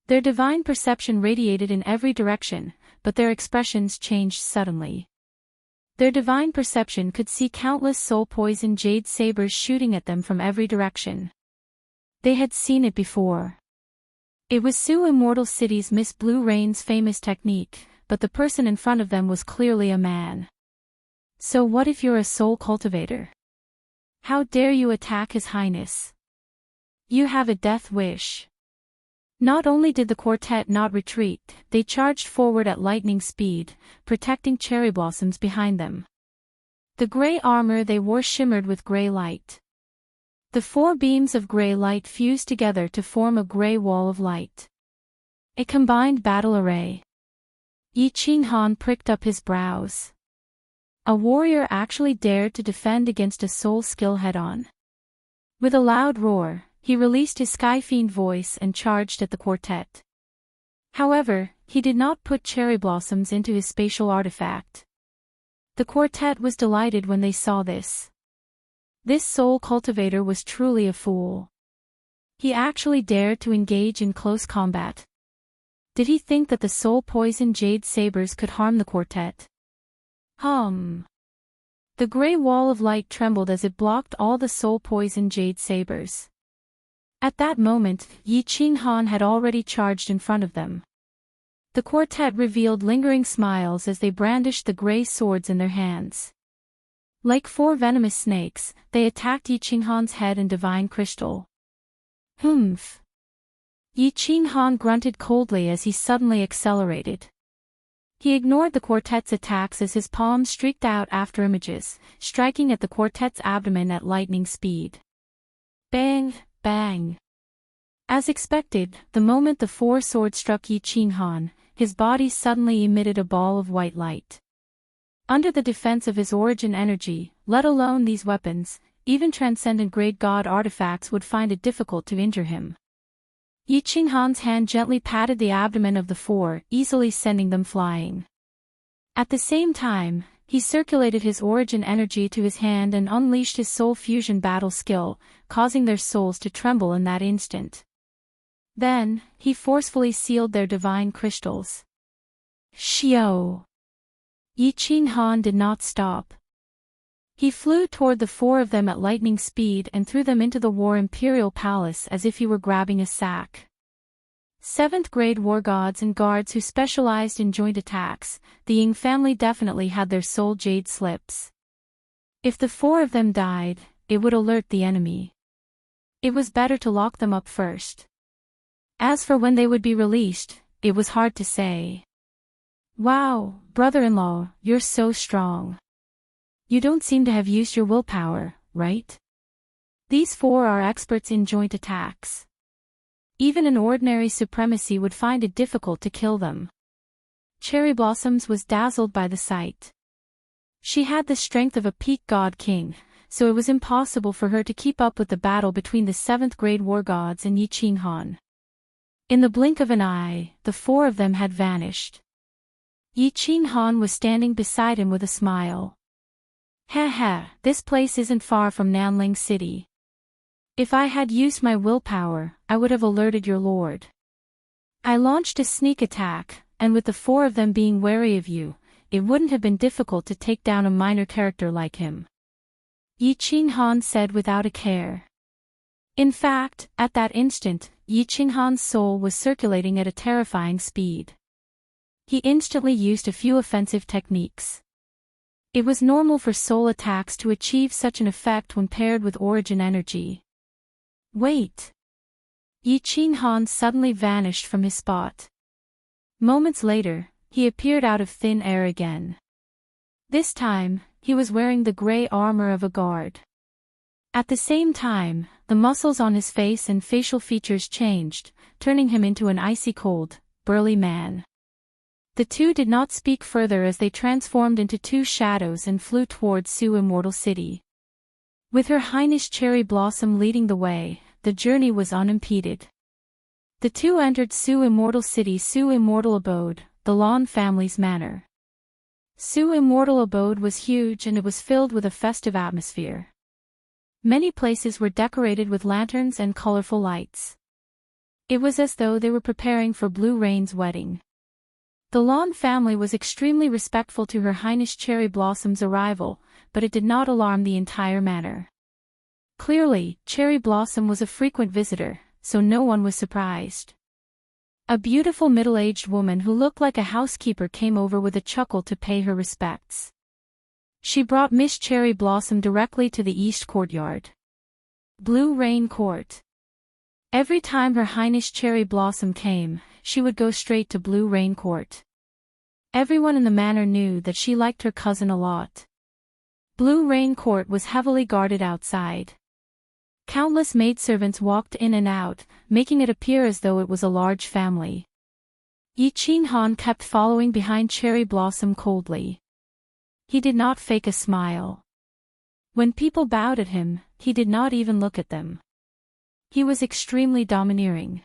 Their divine perception radiated in every direction, but their expressions changed suddenly. Their divine perception could see countless soul-poisoned jade sabers shooting at them from every direction. They had seen it before. It was Sue Immortal City's Miss Blue Rain's famous technique, but the person in front of them was clearly a man. So what if you're a soul cultivator? How dare you attack His Highness? You have a death wish. Not only did the quartet not retreat, they charged forward at lightning speed, protecting cherry blossoms behind them. The gray armor they wore shimmered with gray light. The 4 beams of gray light fused together to form a gray wall of light. A combined battle array. Yi Qinghan pricked up his brows. A warrior actually dared to defend against a soul skill head-on. With a loud roar, he released his sky-fiend voice and charged at the quartet. However, he did not put cherry blossoms into his spatial artifact. The quartet was delighted when they saw this. This soul cultivator was truly a fool. He actually dared to engage in close combat. Did he think that the soul-poisoned jade sabers could harm the quartet? The gray wall of light trembled as it blocked all the soul-poisoned jade sabers. At that moment, Yi Qinghan had already charged in front of them. The quartet revealed lingering smiles as they brandished the gray swords in their hands. Like 4 venomous snakes, they attacked Yi Qinghan's head and divine crystal. Humph! Yi Qinghan grunted coldly as he suddenly accelerated. He ignored the quartet's attacks as his palm streaked out after images, striking at the quartet's abdomen at lightning speed. Bang! Bang! As expected, the moment the 4 swords struck Yi Qinghan, his body suddenly emitted a ball of white light. Under the defense of his origin energy, let alone these weapons, even transcendent grade god artifacts would find it difficult to injure him. Yi Qinghan's hand gently patted the abdomen of the 4, easily sending them flying. At the same time, he circulated his origin energy to his hand and unleashed his soul fusion battle skill, causing their souls to tremble in that instant. Then, he forcefully sealed their divine crystals. Xiao! Yi Qinghan did not stop. He flew toward the 4 of them at lightning speed and threw them into the War Imperial Palace as if he were grabbing a sack. 7th grade war gods and guards who specialized in joint attacks, the Ying family definitely had their soul jade slips. If the 4 of them died, it would alert the enemy. It was better to lock them up first. As for when they would be released, it was hard to say. Wow, brother-in-law, you're so strong. You don't seem to have used your willpower, right? These 4 are experts in joint attacks. Even an ordinary supremacy would find it difficult to kill them. Cherry Blossoms was dazzled by the sight. She had the strength of a peak god king, so it was impossible for her to keep up with the battle between the 7th grade war gods and Yi Qinghan. In the blink of an eye, the 4 of them had vanished. Yi Qinghan was standing beside him with a smile. This place isn't far from Nanling City. If I had used my willpower, I would have alerted your lord. I launched a sneak attack, and with the 4 of them being wary of you, it wouldn't have been difficult to take down a minor character like him. Yi Qinghan said without a care. In fact, at that instant, Yi Qinghan's soul was circulating at a terrifying speed. He instantly used a few offensive techniques. It was normal for soul attacks to achieve such an effect when paired with origin energy. Wait! Yi Qinghan suddenly vanished from his spot. Moments later, he appeared out of thin air again. This time, he was wearing the gray armor of a guard. At the same time, the muscles on his face and facial features changed, turning him into an icy cold, burly man. The 2 did not speak further as they transformed into 2 shadows and flew towards Sue Immortal City. With Her Highness Cherry Blossom leading the way, the journey was unimpeded. The 2 entered Sue Immortal City, Sue Immortal Abode, the Lan family's manor. Sue Immortal Abode was huge and it was filled with a festive atmosphere. Many places were decorated with lanterns and colorful lights. It was as though they were preparing for Blue Rain's wedding. The Lawn family was extremely respectful to Her Highness Cherry Blossom's arrival, but it did not alarm the entire manor. Clearly, Cherry Blossom was a frequent visitor, so no one was surprised. A beautiful middle-aged woman who looked like a housekeeper came over with a chuckle to pay her respects. She brought Miss Cherry Blossom directly to the East Courtyard. Blue Rain Court. Every time Her Highness Cherry Blossom came, she would go straight to Blue Rain Court. Everyone in the manor knew that she liked her cousin a lot. Blue Rain Court was heavily guarded outside. Countless maidservants walked in and out, making it appear as though it was a large family. Yi Qinghan kept following behind Cherry Blossom coldly. He did not fake a smile. When people bowed at him, he did not even look at them. He was extremely domineering.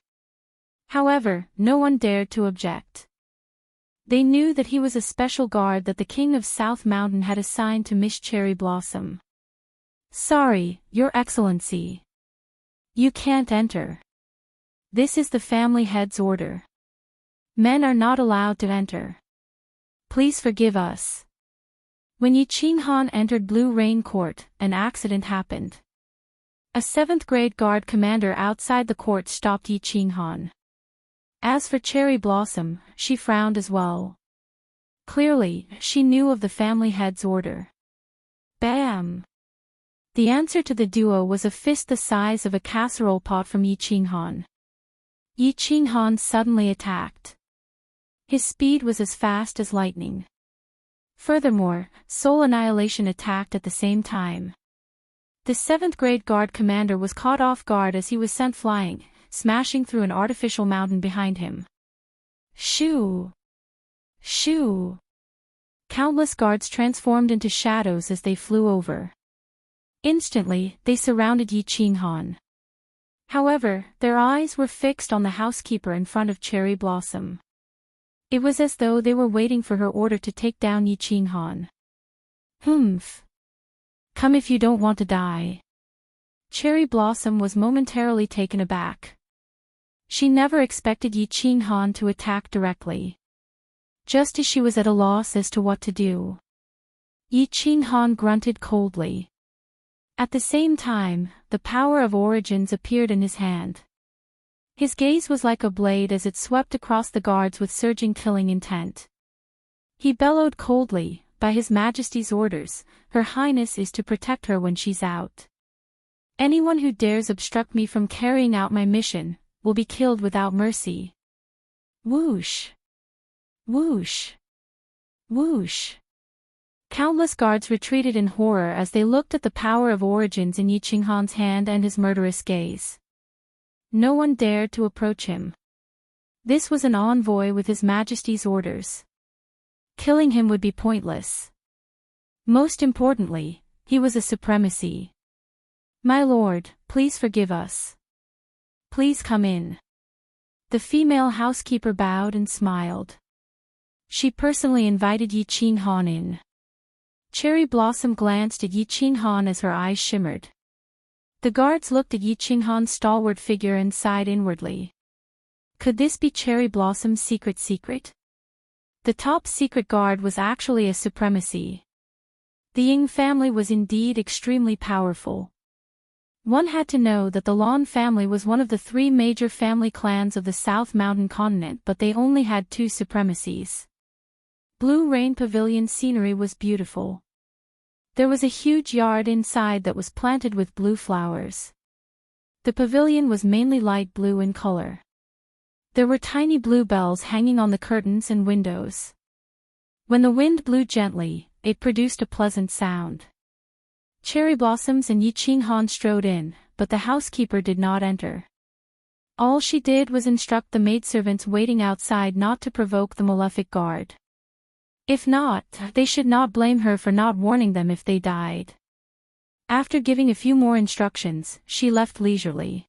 However, no one dared to object. They knew that he was a special guard that the King of South Mountain had assigned to Miss Cherry Blossom. "Sorry, Your Excellency. You can't enter. This is the family head's order. Men are not allowed to enter. Please forgive us." When Yi Qinghan entered Blue Rain Court, an accident happened. A 7th grade guard commander outside the court stopped Yi Qinghan. As for Cherry Blossom, she frowned as well. Clearly, she knew of the family head's order. Bam! The answer to the duo was a fist the size of a casserole pot from Yi Qinghan. Yi Qinghan suddenly attacked. His speed was as fast as lightning. Furthermore, Soul Annihilation attacked at the same time. The 7th grade guard commander was caught off guard as he was sent flying, smashing through an artificial mountain behind him. Shoo! Shoo! Countless guards transformed into shadows as they flew over. Instantly, they surrounded Yi Qinghan. However, their eyes were fixed on the housekeeper in front of Cherry Blossom. It was as though they were waiting for her order to take down Yi Qinghan. Humph! Come if you don't want to die. Cherry Blossom was momentarily taken aback. She never expected Yi Qinghan to attack directly. Just as she was at a loss as to what to do, Yi Qinghan grunted coldly. At the same time, the power of origins appeared in his hand. His gaze was like a blade as it swept across the guards with surging killing intent. He bellowed coldly, "By His Majesty's orders, Her Highness is to protect her when she's out. Anyone who dares obstruct me from carrying out my mission will be killed without mercy." Whoosh! Whoosh! Whoosh! Countless guards retreated in horror as they looked at the power of origins in Yi Qinghan's hand and his murderous gaze. No one dared to approach him. This was an envoy with His Majesty's orders. Killing him would be pointless. Most importantly, he was a supremacy. "My lord, please forgive us. Please come in." The female housekeeper bowed and smiled. She personally invited Yi Qinghan in. Cherry Blossom glanced at Yi Qinghan as her eyes shimmered. The guards looked at Yi Qinghan's stalwart figure and sighed inwardly. Could this be Cherry Blossom's secret? The top secret guard was actually a supremacy. The Ying family was indeed extremely powerful. One had to know that the Lawn family was one of the 3 major family clans of the South Mountain continent, but they only had 2 supremacies. Blue Rain Pavilion scenery was beautiful. There was a huge yard inside that was planted with blue flowers. The pavilion was mainly light blue in color. There were tiny blue bells hanging on the curtains and windows. When the wind blew gently, it produced a pleasant sound. Cherry Blossoms and Yi Qinghan strode in, but the housekeeper did not enter. All she did was instruct the maidservants waiting outside not to provoke the malefic guard. If not, they should not blame her for not warning them if they died. After giving a few more instructions, she left leisurely.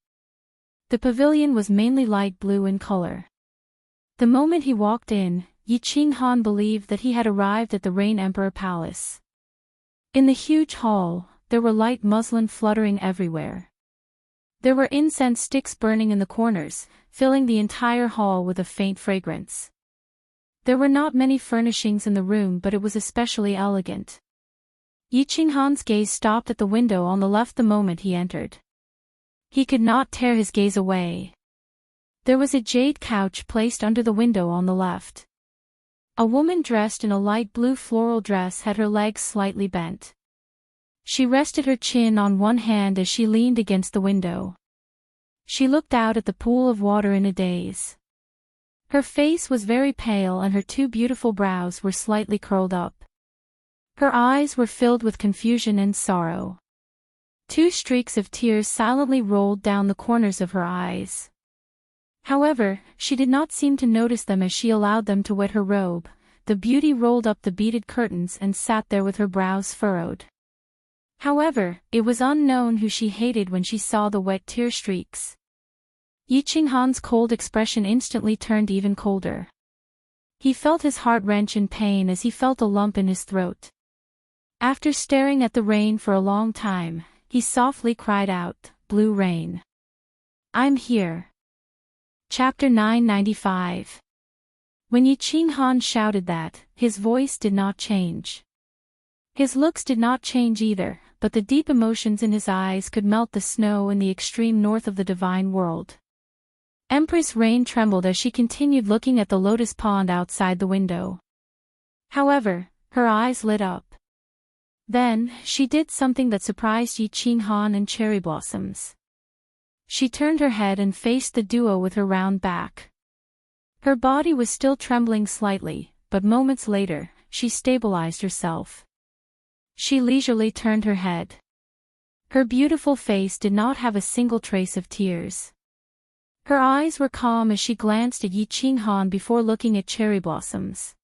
The pavilion was mainly light blue in color. The moment he walked in, Yi Qinghan believed that he had arrived at the Rain Emperor Palace. In the huge hall, there were light muslin fluttering everywhere. There were incense sticks burning in the corners, filling the entire hall with a faint fragrance. There were not many furnishings in the room, but it was especially elegant. Yi Qinghan's gaze stopped at the window on the left the moment he entered. He could not tear his gaze away. There was a jade couch placed under the window on the left. A woman dressed in a light blue floral dress had her legs slightly bent. She rested her chin on one hand as she leaned against the window. She looked out at the pool of water in a daze. Her face was very pale and her two beautiful brows were slightly curled up. Her eyes were filled with confusion and sorrow. Two streaks of tears silently rolled down the corners of her eyes. However, she did not seem to notice them as she allowed them to wet her robe. The beauty rolled up the beaded curtains and sat there with her brows furrowed. However, it was unknown who she hated when she saw the wet tear streaks. Yi Qinghan's cold expression instantly turned even colder. He felt his heart wrench in pain as he felt a lump in his throat. After staring at the rain for a long time, he softly cried out, "Blue rain. I'm here." Chapter 995. When Yi Qinghan shouted that, his voice did not change. His looks did not change either, but the deep emotions in his eyes could melt the snow in the extreme north of the divine world. Empress Rain trembled as she continued looking at the lotus pond outside the window. However, her eyes lit up. Then, she did something that surprised Yi Qinghan and Cherry Blossoms. She turned her head and faced the duo with her round back. Her body was still trembling slightly, but moments later, she stabilized herself. She leisurely turned her head. Her beautiful face did not have a single trace of tears. Her eyes were calm as she glanced at Yi Qinghan before looking at Cherry Blossoms.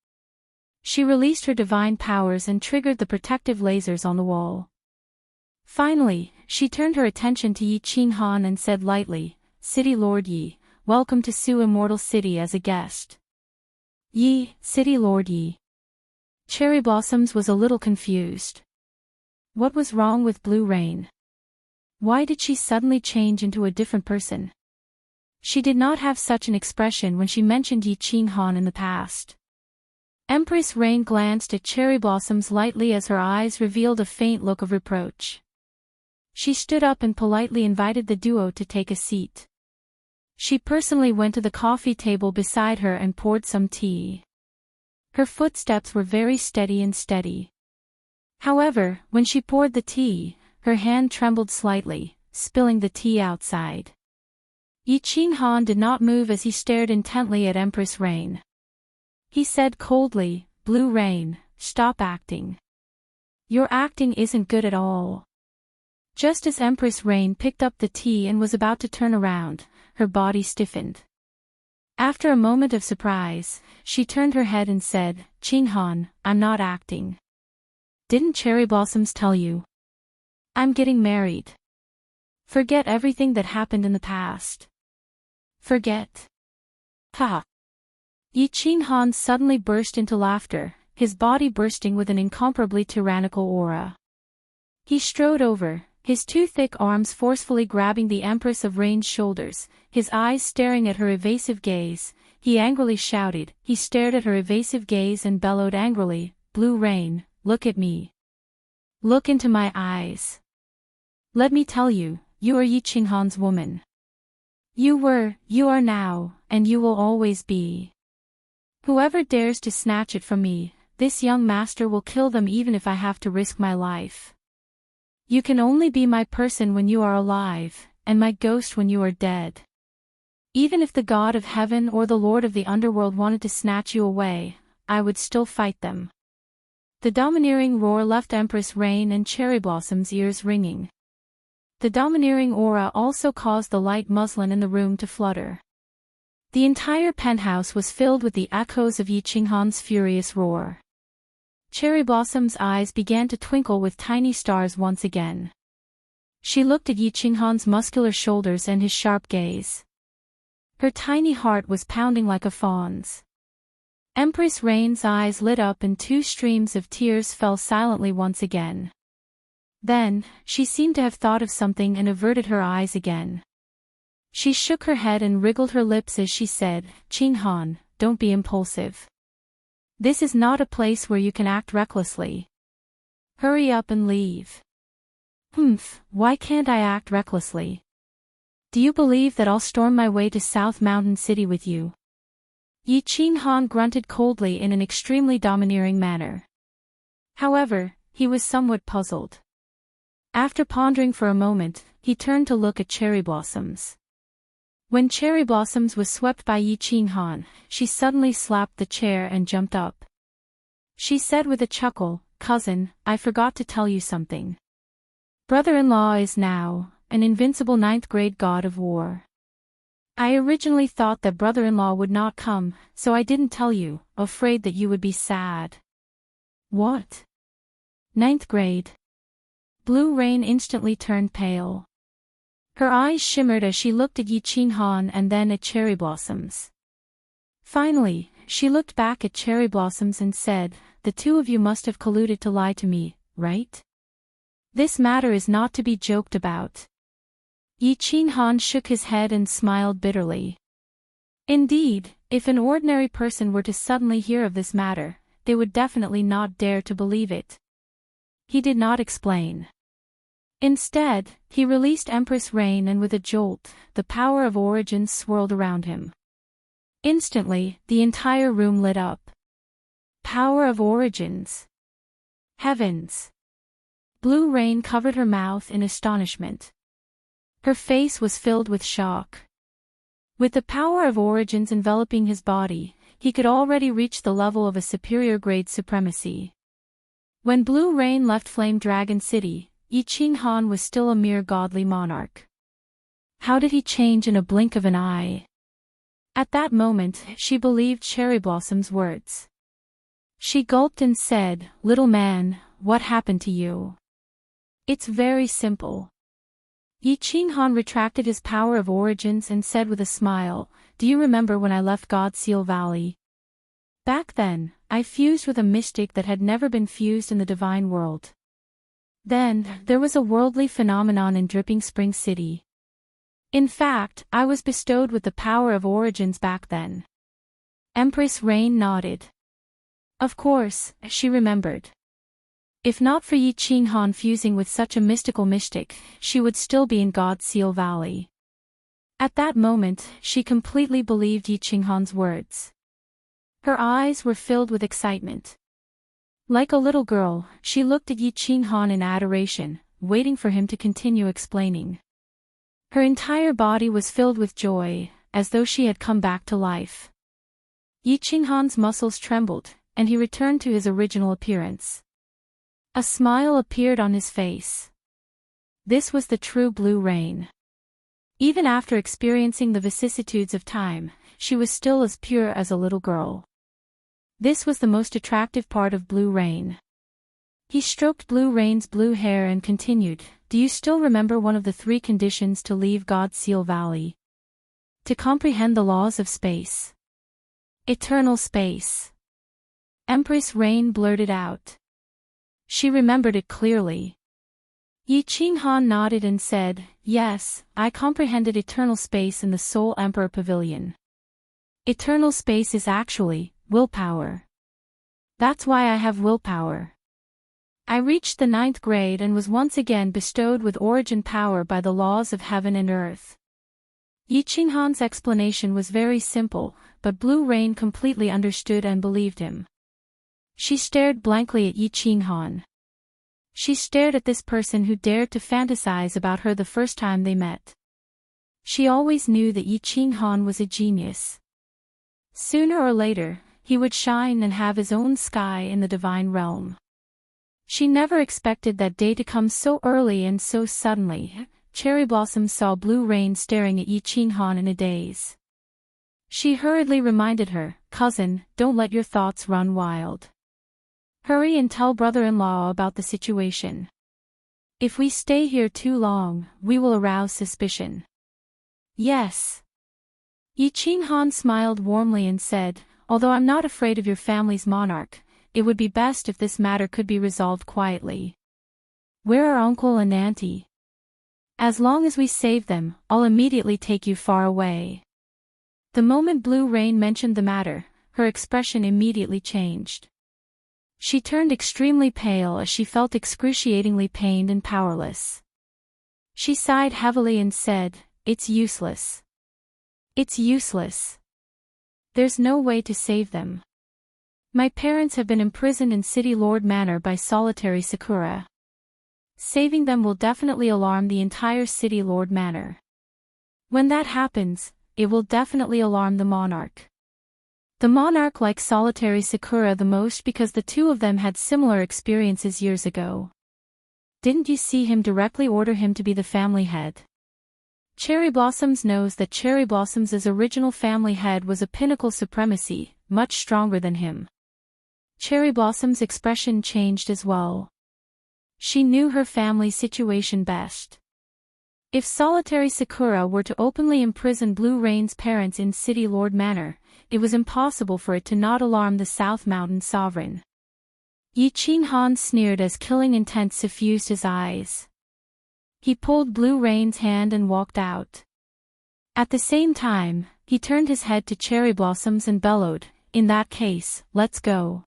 She released her divine powers and triggered the protective lasers on the wall. Finally, she turned her attention to Yi Qinghan and said lightly, "City Lord Yi, welcome to Su Immortal City as a guest." "Yi, City Lord Yi." Cherry Blossoms was a little confused. What was wrong with Blue Rain? Why did she suddenly change into a different person? She did not have such an expression when she mentioned Yi Qinghan in the past. Empress Rain glanced at Cherry Blossoms lightly as her eyes revealed a faint look of reproach. She stood up and politely invited the duo to take a seat. She personally went to the coffee table beside her and poured some tea. Her footsteps were very steady. However, when she poured the tea, her hand trembled slightly, spilling the tea outside. Yi Qinghan did not move as he stared intently at Empress Rain. He said coldly, "Blue Rain, stop acting. Your acting isn't good at all." Just as Empress Rain picked up the tea and was about to turn around, her body stiffened. After a moment of surprise, she turned her head and said, "Qinghan, I'm not acting. Didn't Cherry Blossoms tell you? I'm getting married. Forget everything that happened in the past. Forget." Ha! Yi Qinghan suddenly burst into laughter, his body bursting with an incomparably tyrannical aura. He strode over, his two thick arms forcefully grabbing the Empress of Rain's shoulders, his eyes staring at her evasive gaze. He angrily shouted. He stared at her evasive gaze and bellowed angrily, "Blue Rain, look at me. Look into my eyes. Let me tell you, you are Yi Qinghan's woman. You were, you are now, and you will always be. Whoever dares to snatch it from me, this young master will kill them even if I have to risk my life. You can only be my person when you are alive, and my ghost when you are dead. Even if the god of heaven or the lord of the underworld wanted to snatch you away, I would still fight them." The domineering roar left Empress Rain and Cherry Blossom's ears ringing. The domineering aura also caused the light muslin in the room to flutter. The entire penthouse was filled with the echoes of Yi Qinghan's furious roar. Cherry Blossom's eyes began to twinkle with tiny stars once again. She looked at Yi Qinghan's muscular shoulders and his sharp gaze. Her tiny heart was pounding like a fawn's. Empress Rain's eyes lit up and two streams of tears fell silently once again. Then, she seemed to have thought of something and averted her eyes again. She shook her head and wriggled her lips as she said, "Qinghan, don't be impulsive. This is not a place where you can act recklessly. Hurry up and leave. Humph, why can't I act recklessly? Do you believe that I'll storm my way to South Mountain City with you? Yi Qinghan grunted coldly in an extremely domineering manner. However, he was somewhat puzzled. After pondering for a moment, he turned to look at Cherry Blossoms. When Cherry Blossoms was swept by Yi Qinghan, she suddenly slapped the chair and jumped up. She said with a chuckle, "Cousin, I forgot to tell you something. Brother-in-law is now an invincible 9th grade god of war. I originally thought that brother-in-law would not come, so I didn't tell you, afraid that you would be sad." What? 9th grade? Blue Rain instantly turned pale. Her eyes shimmered as she looked at Yi Qinghan and then at Cherry Blossoms. Finally, she looked back at Cherry Blossoms and said, "The two of you must have colluded to lie to me, right? This matter is not to be joked about." Yi Qinghan shook his head and smiled bitterly. Indeed, if an ordinary person were to suddenly hear of this matter, they would definitely not dare to believe it. He did not explain. Instead, he released Empress Rain, and with a jolt, the power of origins swirled around him. Instantly, the entire room lit up. Power of origins. Heavens! Blue Rain covered her mouth in astonishment. Her face was filled with shock. With the power of origins enveloping his body, he could already reach the level of a superior grade supremacy. When Blue Rain left Flame Dragon City, Yi Qinghan was still a mere godly monarch. How did he change in a blink of an eye? At that moment, she believed Cherry Blossom's words. She gulped and said, "Little man, what happened to you?" "It's very simple." Yi Qinghan retracted his power of origins and said with a smile, "Do you remember when I left God Seal Valley? Back then, I fused with a mystic that had never been fused in the divine world. Then, there was a worldly phenomenon in Dripping Spring City. In fact, I was bestowed with the power of origins back then." Empress Rain nodded. Of course, she remembered. If not for Yi Qinghan fusing with such a mystical mystic, she would still be in God Seal Valley. At that moment, she completely believed Yi Qinghan's words. Her eyes were filled with excitement. Like a little girl, she looked at Yi Qinghan in adoration, waiting for him to continue explaining. Her entire body was filled with joy, as though she had come back to life. Yi Qinghan's muscles trembled, and he returned to his original appearance. A smile appeared on his face. This was the true Blue Rain. Even after experiencing the vicissitudes of time, she was still as pure as a little girl. This was the most attractive part of Blue Rain. He stroked Blue Rain's blue hair and continued, "Do you still remember one of the 3 conditions to leave God Seal Valley? To comprehend the laws of space. Eternal space." Empress Rain blurted out. She remembered it clearly. Yi Qinghan nodded and said, "Yes, I comprehended eternal space in the Soul Emperor Pavilion. Eternal space is actually willpower. That's why I have willpower. I reached the 9th grade and was once again bestowed with origin power by the laws of heaven and earth." Yi Qinghan's explanation was very simple, but Blue Rain completely understood and believed him. She stared blankly at Yi Qinghan. She stared at this person who dared to fantasize about her the first time they met. She always knew that Yi Qinghan was a genius. Sooner or later, he would shine and have his own sky in the divine realm. She never expected that day to come so early and so suddenly. Cherry Blossom saw Blue Rain staring at Yi Qinghan in a daze. She hurriedly reminded her, "Cousin, don't let your thoughts run wild. Hurry and tell brother-in-law about the situation. If we stay here too long, we will arouse suspicion." "Yes." Yi Qinghan smiled warmly and said, "Although I'm not afraid of your family's monarch, it would be best if this matter could be resolved quietly. Where are uncle and auntie? As long as we save them, I'll immediately take you far away." The moment Blue Rain mentioned the matter, her expression immediately changed. She turned extremely pale as she felt excruciatingly pained and powerless. She sighed heavily and said, "It's useless. It's useless. There's no way to save them. My parents have been imprisoned in City Lord Manor by solitary Sakura. Saving them will definitely alarm the entire City Lord Manor. When that happens, it will definitely alarm the monarch. The monarch likes solitary Sakura the most because the two of them had similar experiences years ago. Didn't you see him directly order him to be the family head? Cherry Blossoms knows that Cherry Blossom's original family head was a pinnacle supremacy, much stronger than him. Cherry Blossom's expression changed as well. She knew her family's situation best. If solitary Sakura were to openly imprison Blue Rain's parents in City Lord Manor, it was impossible for it to not alarm the South Mountain sovereign. Yi Qinghan sneered as killing intent suffused his eyes. He pulled Blue Rain's hand and walked out. At the same time, he turned his head to Cherry Blossoms and bellowed, "In that case, let's go.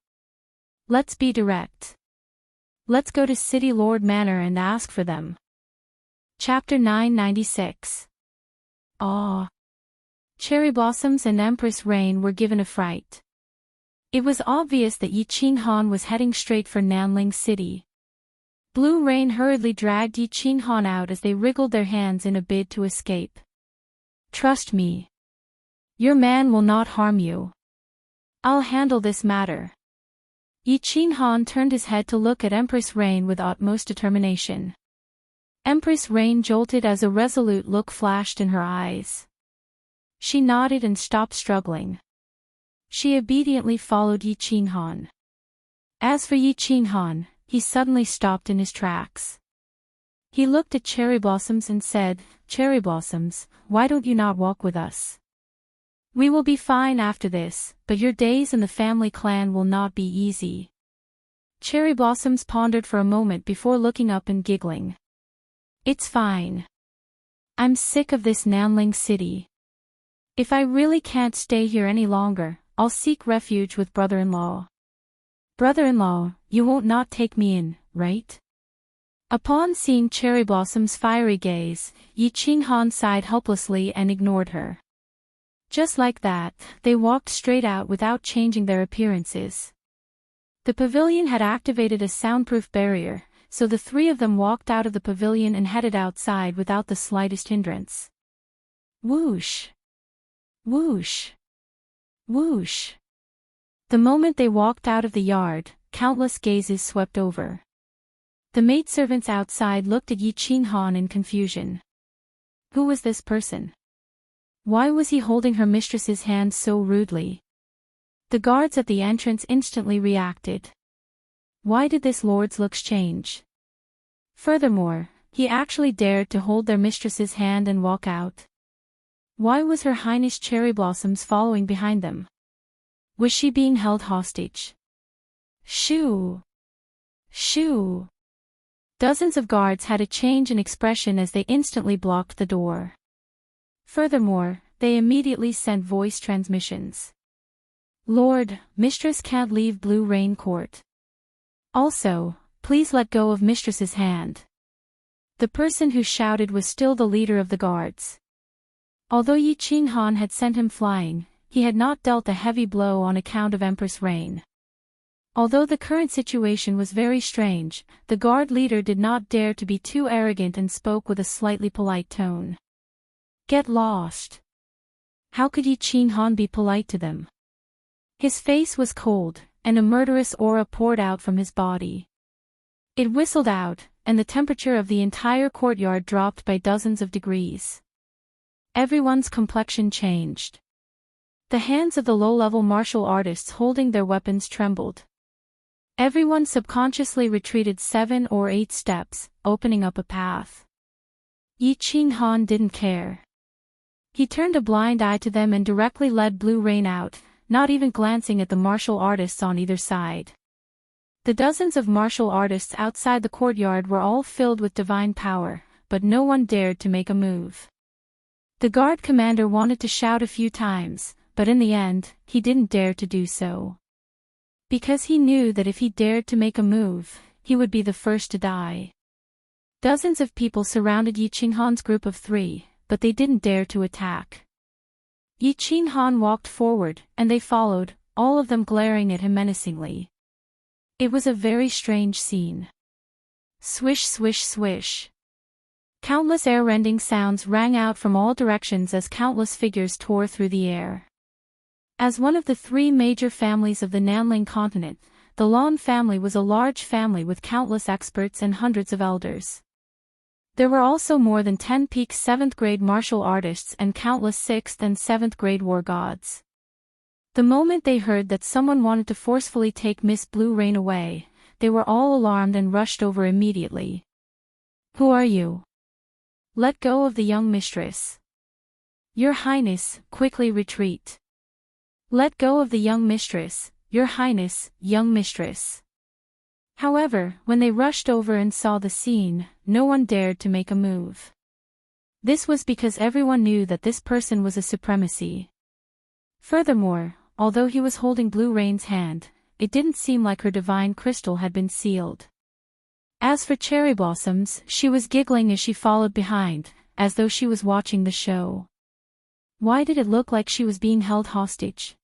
Let's be direct. Let's go to City Lord Manor and ask for them." Chapter 996. Awe. Cherry Blossoms and Empress Rain were given a fright. It was obvious that Yi Qinghan was heading straight for Nanling City. Blue Rain hurriedly dragged Yi Qinghan out as they wriggled their hands in a bid to escape. "Trust me. Your man will not harm you. I'll handle this matter." Yi Qinghan turned his head to look at Empress Rain with utmost determination. Empress Rain jolted as a resolute look flashed in her eyes. She nodded and stopped struggling. She obediently followed Yi Qinghan. As for Yi Qinghan, he suddenly stopped in his tracks. He looked at Cherry Blossoms and said, "Cherry Blossoms, why don't you not walk with us? We will be fine after this, but your days in the family clan will not be easy." Cherry Blossoms pondered for a moment before looking up and giggling. "It's fine. I'm sick of this Nanling City. If I really can't stay here any longer, I'll seek refuge with brother-in-law." "Brother-in-law, you won't not take me in, right?" Upon seeing Cherry Blossom's fiery gaze, Yi Qinghan sighed helplessly and ignored her. Just like that, they walked straight out without changing their appearances. The pavilion had activated a soundproof barrier, so the three of them walked out of the pavilion and headed outside without the slightest hindrance. Whoosh! Whoosh! Whoosh! The moment they walked out of the yard, countless gazes swept over. The maidservants outside looked at Yi Qinghan in confusion. Who was this person? Why was he holding her mistress's hand so rudely? The guards at the entrance instantly reacted. Why did this lord's looks change? Furthermore, he actually dared to hold their mistress's hand and walk out. Why was Her Highness Cherry Blossoms following behind them? Was she being held hostage? Shoo! Shoo! Dozens of guards had a change in expression as they instantly blocked the door. Furthermore, they immediately sent voice transmissions. "Lord, Mistress can't leave Blue Rain Court. Also, please let go of Mistress's hand." The person who shouted was still the leader of the guards. Although Yi Qinghan had sent him flying, he had not dealt a heavy blow on account of Empress Rain. Although the current situation was very strange, the guard leader did not dare to be too arrogant and spoke with a slightly polite tone. "Get lost." How could Yi Qinghan be polite to them? His face was cold, and a murderous aura poured out from his body. It whistled out, and the temperature of the entire courtyard dropped by dozens of degrees. Everyone's complexion changed. The hands of the low-level martial artists holding their weapons trembled. Everyone subconsciously retreated 7 or 8 steps, opening up a path. Yi Qinghan didn't care. He turned a blind eye to them and directly led Blue Rain out, not even glancing at the martial artists on either side. The dozens of martial artists outside the courtyard were all filled with divine power, but no one dared to make a move. The guard commander wanted to shout a few times, but in the end, he didn't dare to do so. Because he knew that if he dared to make a move, he would be the first to die. Dozens of people surrounded Yi Qinghan's group of 3, but they didn't dare to attack. Yi Qinghan walked forward, and they followed, all of them glaring at him menacingly. It was a very strange scene. Swish, swish, swish. Countless air-rending sounds rang out from all directions as countless figures tore through the air. As one of the 3 major families of the Nanling continent, the Lan family was a large family with countless experts and hundreds of elders. There were also more than 10 peak 7th-grade martial artists and countless 6th and 7th-grade war gods. The moment they heard that someone wanted to forcefully take Miss Blue Rain away, they were all alarmed and rushed over immediately. "Who are you? Let go of the young mistress. Your Highness, quickly retreat. Let go of the young mistress, Your Highness, young mistress." However, when they rushed over and saw the scene, no one dared to make a move. This was because everyone knew that this person was a supremacy. Furthermore, although he was holding Blue Rain's hand, it didn't seem like her divine crystal had been sealed. As for Cherry Blossoms, she was giggling as she followed behind, as though she was watching the show. Why did it look like she was being held hostage?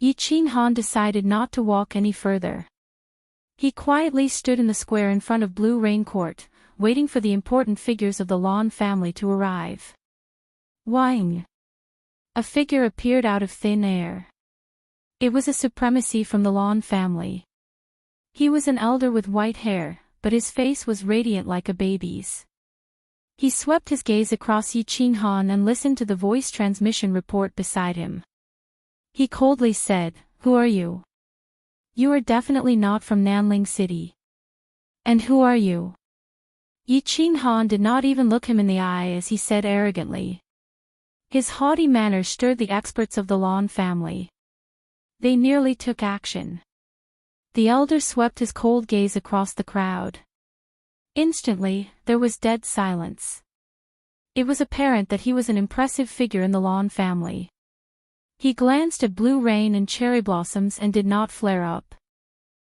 Yi Qinghan decided not to walk any further. He quietly stood in the square in front of Blue Rain Court, waiting for the important figures of the Lan family to arrive. Wang! A figure appeared out of thin air. It was a supremacy from the Lan family. He was an elder with white hair, but his face was radiant like a baby's. He swept his gaze across Yi Qinghan and listened to the voice transmission report beside him. He coldly said, "Who are you? You are definitely not from Nanling City. And who are you?" Yi Qinghan did not even look him in the eye as he said arrogantly. His haughty manner stirred the experts of the Lan family. They nearly took action. The elder swept his cold gaze across the crowd. Instantly, there was dead silence. It was apparent that he was an impressive figure in the Lan family. He glanced at Blue Rain and Cherry Blossoms and did not flare up.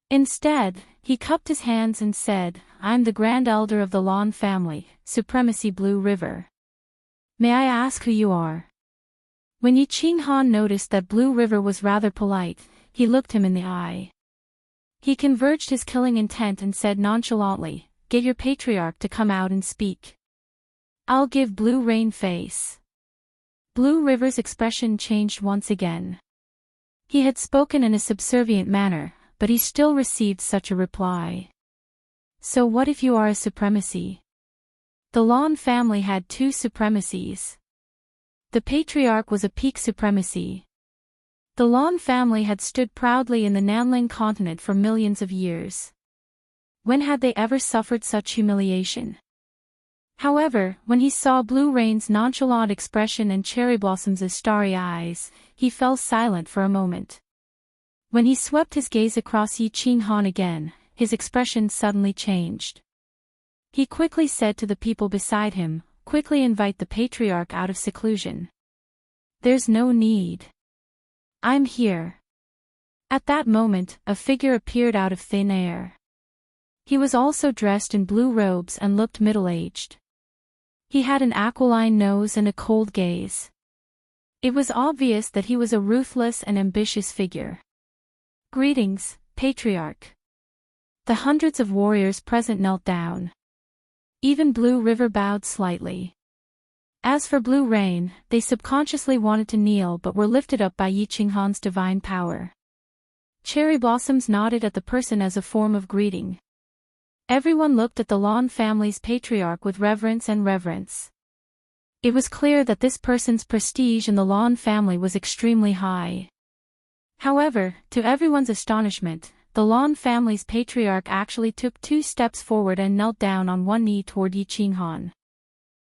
Instead, he cupped his hands and said, "I'm the Grand Elder of the Lan family, Supremacy Blue River. May I ask who you are?" When Yi Qinghan noticed that Blue River was rather polite, he looked him in the eye. He converged his killing intent and said nonchalantly, "Get your patriarch to come out and speak. I'll give Blue Rain face." Blue River's expression changed once again. He had spoken in a subservient manner, but he still received such a reply. "So what if you are a supremacy?" The Lan family had 2 supremacies. The patriarch was a peak supremacy. The Lan family had stood proudly in the Nanling continent for millions of years. When had they ever suffered such humiliation? However, when he saw Blue Rain's nonchalant expression and Cherry Blossom's starry eyes, he fell silent for a moment. When he swept his gaze across Yi Qinghan again, his expression suddenly changed. He quickly said to the people beside him, "Quickly invite the patriarch out of seclusion." "There's no need. I'm here." At that moment, a figure appeared out of thin air. He was also dressed in blue robes and looked middle-aged. He had an aquiline nose and a cold gaze. It was obvious that he was a ruthless and ambitious figure. "Greetings, Patriarch." The hundreds of warriors present knelt down. Even Blue River bowed slightly. As for Blue Rain, they subconsciously wanted to kneel but were lifted up by Yi Qinghan's divine power. Cherry Blossoms nodded at the person as a form of greeting. Everyone looked at the Lan family's patriarch with reverence. It was clear that this person's prestige in the Lan family was extremely high. However, to everyone's astonishment, the Lan family's patriarch actually took 2 steps forward and knelt down on one knee toward Yi Qinghan.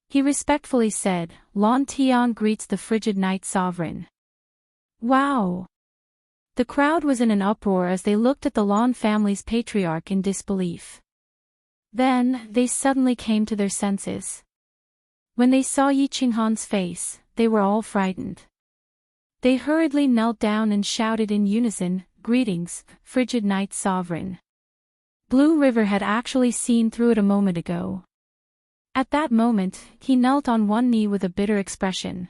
He respectfully said, "Lan Tian greets the frigid night sovereign." Wow! The crowd was in an uproar as they looked at the Lan family's patriarch in disbelief. Then, they suddenly came to their senses. When they saw Yi Qinghan's face, they were all frightened. They hurriedly knelt down and shouted in unison, "Greetings, frigid night sovereign." Blue River had actually seen through it a moment ago. At that moment, he knelt on one knee with a bitter expression.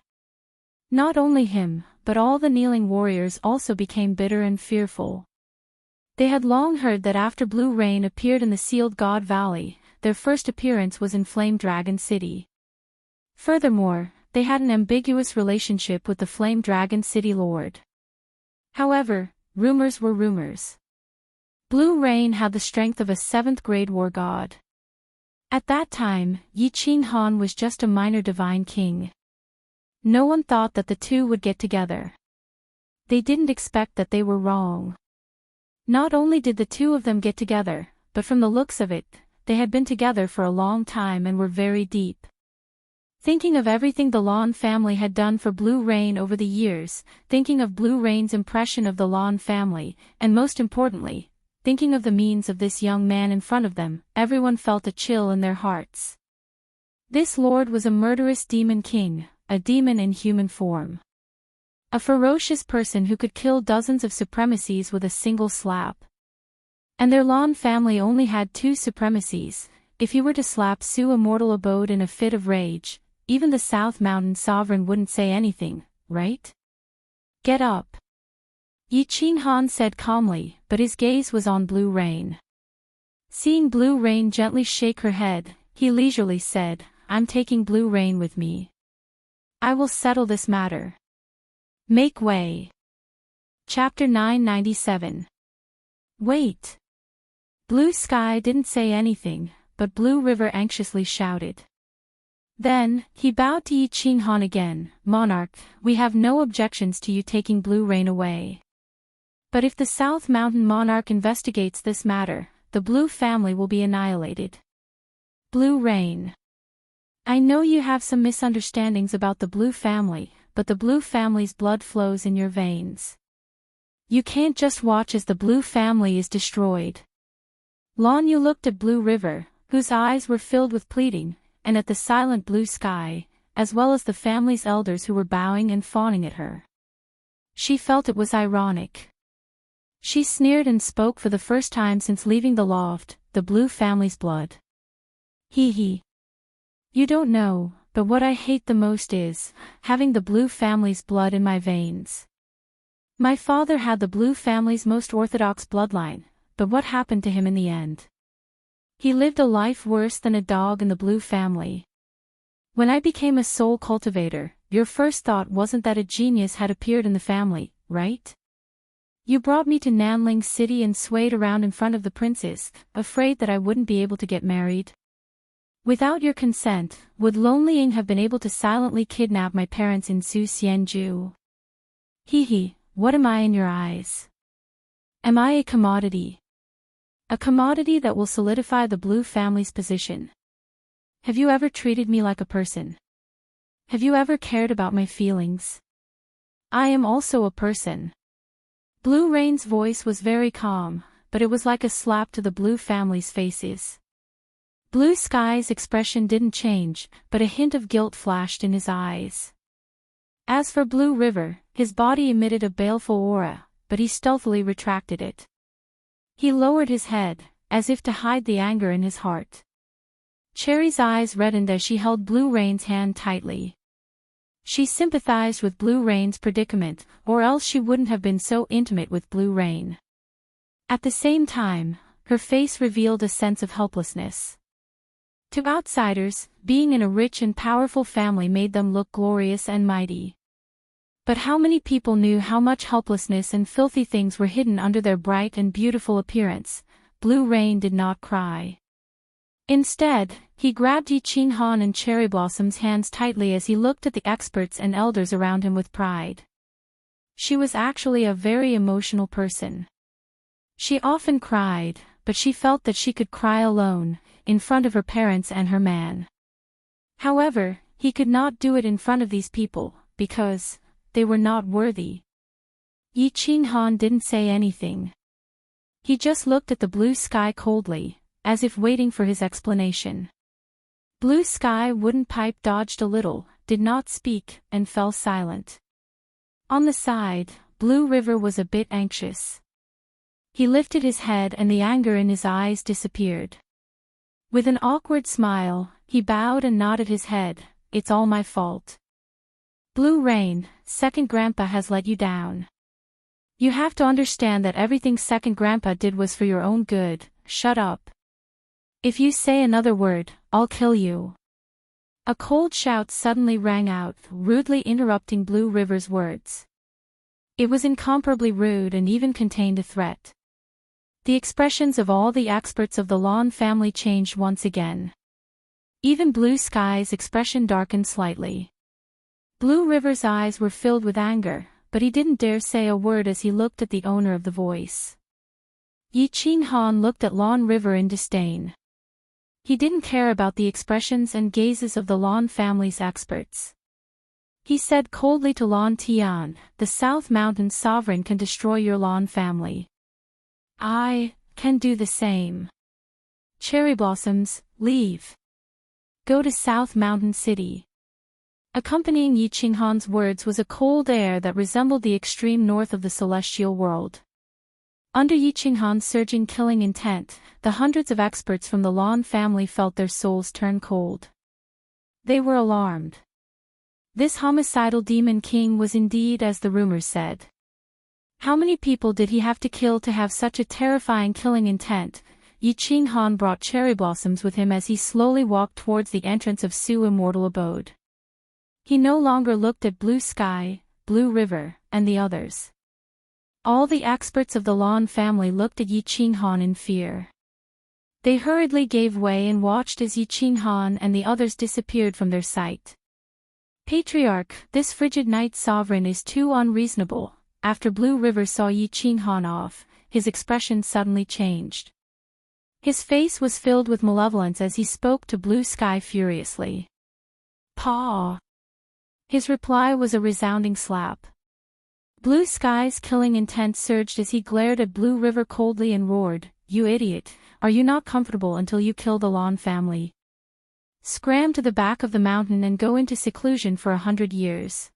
Not only him, but all the kneeling warriors also became bitter and fearful. They had long heard that after Blue Rain appeared in the Sealed God Valley, their first appearance was in Flame Dragon City. Furthermore, they had an ambiguous relationship with the Flame Dragon City Lord. However, rumors were rumors. Blue Rain had the strength of a 7th-grade war god. At that time, Yi Qing Han was just a minor divine king. No one thought that the two would get together. They didn't expect that they were wrong. Not only did the two of them get together, but from the looks of it, they had been together for a long time and were very deep. Thinking of everything the Lan family had done for Blue Rain over the years, thinking of Blue Rain's impression of the Lan family, and most importantly, thinking of the means of this young man in front of them, everyone felt a chill in their hearts. This lord was a murderous demon king, a demon in human form. A ferocious person who could kill dozens of supremacies with a single slap. And their Lan family only had 2 supremacies. If he were to slap Su Immortal Abode in a fit of rage, even the South Mountain Sovereign wouldn't say anything, right? Get up. Yi Qing Han said calmly, but his gaze was on Blue Rain. Seeing Blue Rain gently shake her head, he leisurely said, "I'm taking Blue Rain with me. I will settle this matter. Make way." Chapter 997. Wait. Blue Sky didn't say anything, but Blue River anxiously shouted. Then, he bowed to Yi Qing Han again, "Monarch, we have no objections to you taking Blue Rain away. But if the South Mountain Monarch investigates this matter, the Blue family will be annihilated." Blue Rain. I know you have some misunderstandings about the Blue family, but the Blue family's blood flows in your veins. You can't just watch as the Blue family is destroyed. Lan Yu looked at Blue River, whose eyes were filled with pleading, and at the silent Blue Sky, as well as the family's elders who were bowing and fawning at her. She felt it was ironic. She sneered and spoke for the first time since leaving the loft, "The Blue family's blood. Hee hee. You don't know, but what I hate the most is having the Blue family's blood in my veins. My father had the Blue family's most orthodox bloodline, but what happened to him in the end? He lived a life worse than a dog in the Blue family. When I became a soul cultivator, your first thought wasn't that a genius had appeared in the family, right? You brought me to Nanling City and swayed around in front of the princes, afraid that I wouldn't be able to get married. Without your consent, would Lon Ling have been able to silently kidnap my parents in Su Xianju? Hee hee, what am I in your eyes? Am I a commodity? A commodity that will solidify the Blue family's position. Have you ever treated me like a person? Have you ever cared about my feelings? I am also a person." Blue Rain's voice was very calm, but it was like a slap to the Blue family's faces. Blue Sky's expression didn't change, but a hint of guilt flashed in his eyes. As for Blue River, his body emitted a baleful aura, but he stealthily retracted it. He lowered his head, as if to hide the anger in his heart. Cherry's eyes reddened as she held Blue Rain's hand tightly. She sympathized with Blue Rain's predicament, or else she wouldn't have been so intimate with Blue Rain. At the same time, her face revealed a sense of helplessness. To outsiders, being in a rich and powerful family made them look glorious and mighty. But how many people knew how much helplessness and filthy things were hidden under their bright and beautiful appearance? Blue Rain did not cry. Instead, he grabbed Yi Qing Han and Cherry Blossom's hands tightly as he looked at the experts and elders around him with pride. She was actually a very emotional person. She often cried, but she felt that she could cry alone, in front of her parents and her man. However, he could not do it in front of these people, because they were not worthy. Yi Qing Han didn't say anything. He just looked at the Blue Sky coldly, as if waiting for his explanation. Blue Sky wouldn't pipe, dodged a little, did not speak, and fell silent. On the side, Blue River was a bit anxious. He lifted his head and the anger in his eyes disappeared. With an awkward smile, he bowed and nodded his head. It's all my fault. Blue Rain, Second Grandpa has let you down. You have to understand that everything Second Grandpa did was for your own good. Shut up. If you say another word, I'll kill you. A cold shout suddenly rang out, rudely interrupting Blue River's words. It was incomparably rude and even contained a threat. The expressions of all the experts of the Lawn family changed once again. Even Blue Sky's expression darkened slightly. Blue River's eyes were filled with anger, but he didn't dare say a word as he looked at the owner of the voice. Yi Ching Han looked at Lawn River in disdain. He didn't care about the expressions and gazes of the Lawn family's experts. He said coldly to Lawn Tian, the South Mountain Sovereign can destroy your Lawn family. I can do the same. Cherry Blossoms, leave. Go to South Mountain City. Accompanying Yi Ching Han's words was a cold air that resembled the extreme north of the celestial world. Under Yi Ching Han's surging killing intent, the hundreds of experts from the Lawn family felt their souls turn cold. They were alarmed. This homicidal demon king was indeed as the rumors said. How many people did he have to kill to have such a terrifying killing intent? Yi Ching Han brought cherry blossoms with him as he slowly walked towards the entrance of Su's immortal abode. He no longer looked at Blue Sky, Blue River, and the others. All the experts of the Lawn family looked at Yi Ching Han in fear. They hurriedly gave way and watched as Yi Ching Han and the others disappeared from their sight. Patriarch, this frigid night sovereign is too unreasonable. After Blue River saw Yi Ching Han off, his expression suddenly changed. His face was filled with malevolence as he spoke to Blue Sky furiously. Paw! His reply was a resounding slap. Blue Sky's killing intent surged as he glared at Blue River coldly and roared, "You idiot, are you not comfortable until you kill the Lawn family? Scram to the back of the mountain and go into seclusion for 100 years.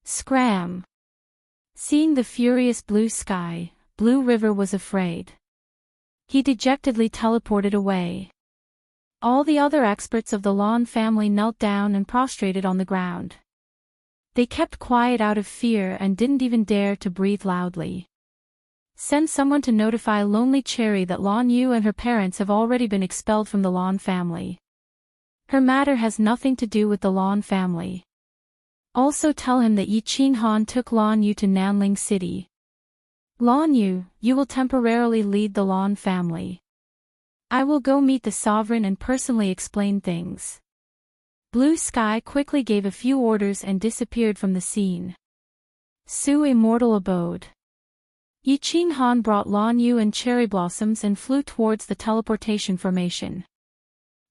Scram!" Seeing the furious Blue Sky, Blue River was afraid. He dejectedly teleported away. All the other experts of the Lawn family knelt down and prostrated on the ground. They kept quiet out of fear and didn't even dare to breathe loudly. Send someone to notify Lonely Cherry that Lawn Yu and her parents have already been expelled from the Lawn family. Her matter has nothing to do with the Lawn family. Also tell him that Yi Ching Han took Lawn Yu to Nanling City. Lawn Yu, you will temporarily lead the Lawn family. I will go meet the sovereign and personally explain things. Blue Sky quickly gave a few orders and disappeared from the scene. Su's immortal abode. Yi Ching Han brought Lawn Yu and cherry blossoms and flew towards the teleportation formation.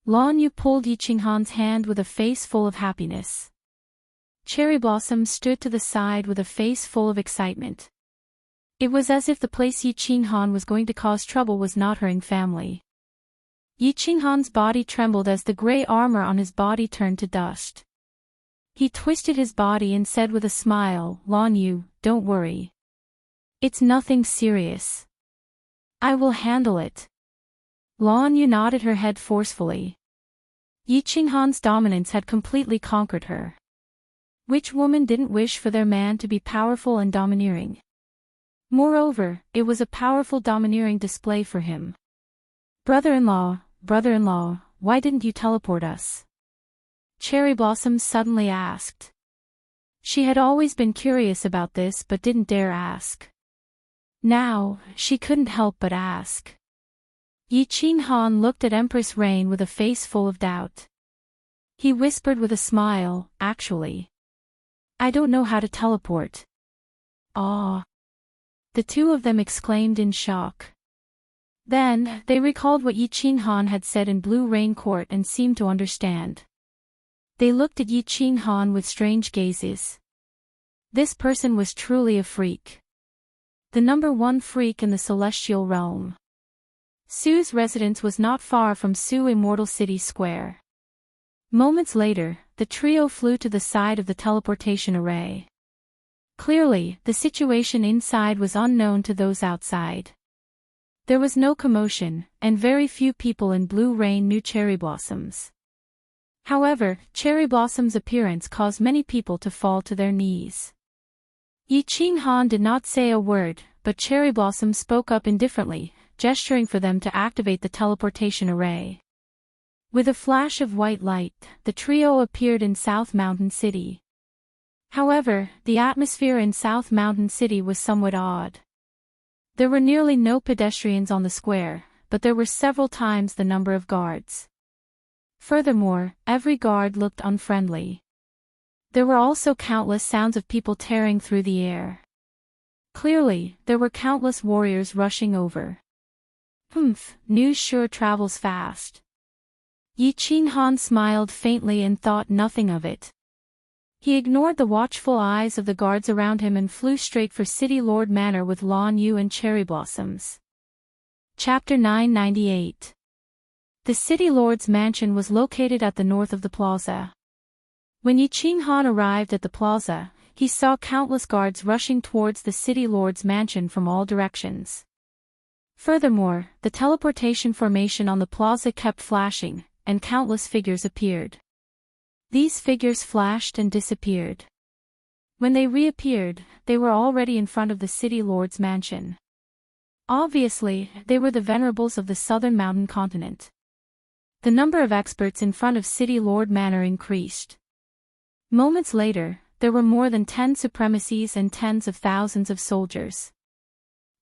Lawn Yu pulled Yi Ching Han's hand with a face full of happiness. Cherry Blossom stood to the side with a face full of excitement. It was as if the place Yi Ching Han was going to cause trouble was not her own family. Yi Ching Han's body trembled as the gray armor on his body turned to dust. He twisted his body and said with a smile, "Lawn Yu, don't worry. It's nothing serious. I will handle it." Lawn Yu nodded her head forcefully. Yi Ching Han's dominance had completely conquered her. Which woman didn't wish for their man to be powerful and domineering? Moreover, it was a powerful domineering display for him. Brother-in-law, why didn't you teleport us?" Cherry Blossom suddenly asked. She had always been curious about this but didn't dare ask. Now, she couldn't help but ask. Yi Ching Han looked at Empress Rain with a face full of doubt. He whispered with a smile, "Actually, I don't know how to teleport." "Ah!" The two of them exclaimed in shock. Then, they recalled what Yi Ching Han had said in Blue Rain Court and seemed to understand. They looked at Yi Ching Han with strange gazes. This person was truly a freak. The #1 freak in the celestial realm. Su's residence was not far from Su's Immortal City Square. Moments later, the trio flew to the side of the teleportation array. Clearly, the situation inside was unknown to those outside. There was no commotion, and very few people in Blue Rain knew Cherry Blossoms. However, Cherry Blossom's appearance caused many people to fall to their knees. Yi Qinghan did not say a word, but Cherry Blossom spoke up indifferently, gesturing for them to activate the teleportation array. With a flash of white light, the trio appeared in South Mountain City. However, the atmosphere in South Mountain City was somewhat odd. There were nearly no pedestrians on the square, but there were several times the number of guards. Furthermore, every guard looked unfriendly. There were also countless sounds of people tearing through the air. Clearly, there were countless warriors rushing over. News sure travels fast. Yi Qinghan smiled faintly and thought nothing of it. He ignored the watchful eyes of the guards around him and flew straight for City Lord Manor with Lan Yu and Cherry Blossoms. Chapter 998. The City Lord's mansion was located at the north of the plaza. When Yi Qinghan arrived at the plaza, he saw countless guards rushing towards the City Lord's mansion from all directions. Furthermore, the teleportation formation on the plaza kept flashing, and countless figures appeared. These figures flashed and disappeared. When they reappeared, they were already in front of the City Lord's mansion. Obviously, they were the venerables of the southern mountain continent. The number of experts in front of City Lord Manor increased. Moments later, there were more than 10 supremacies and tens of thousands of soldiers.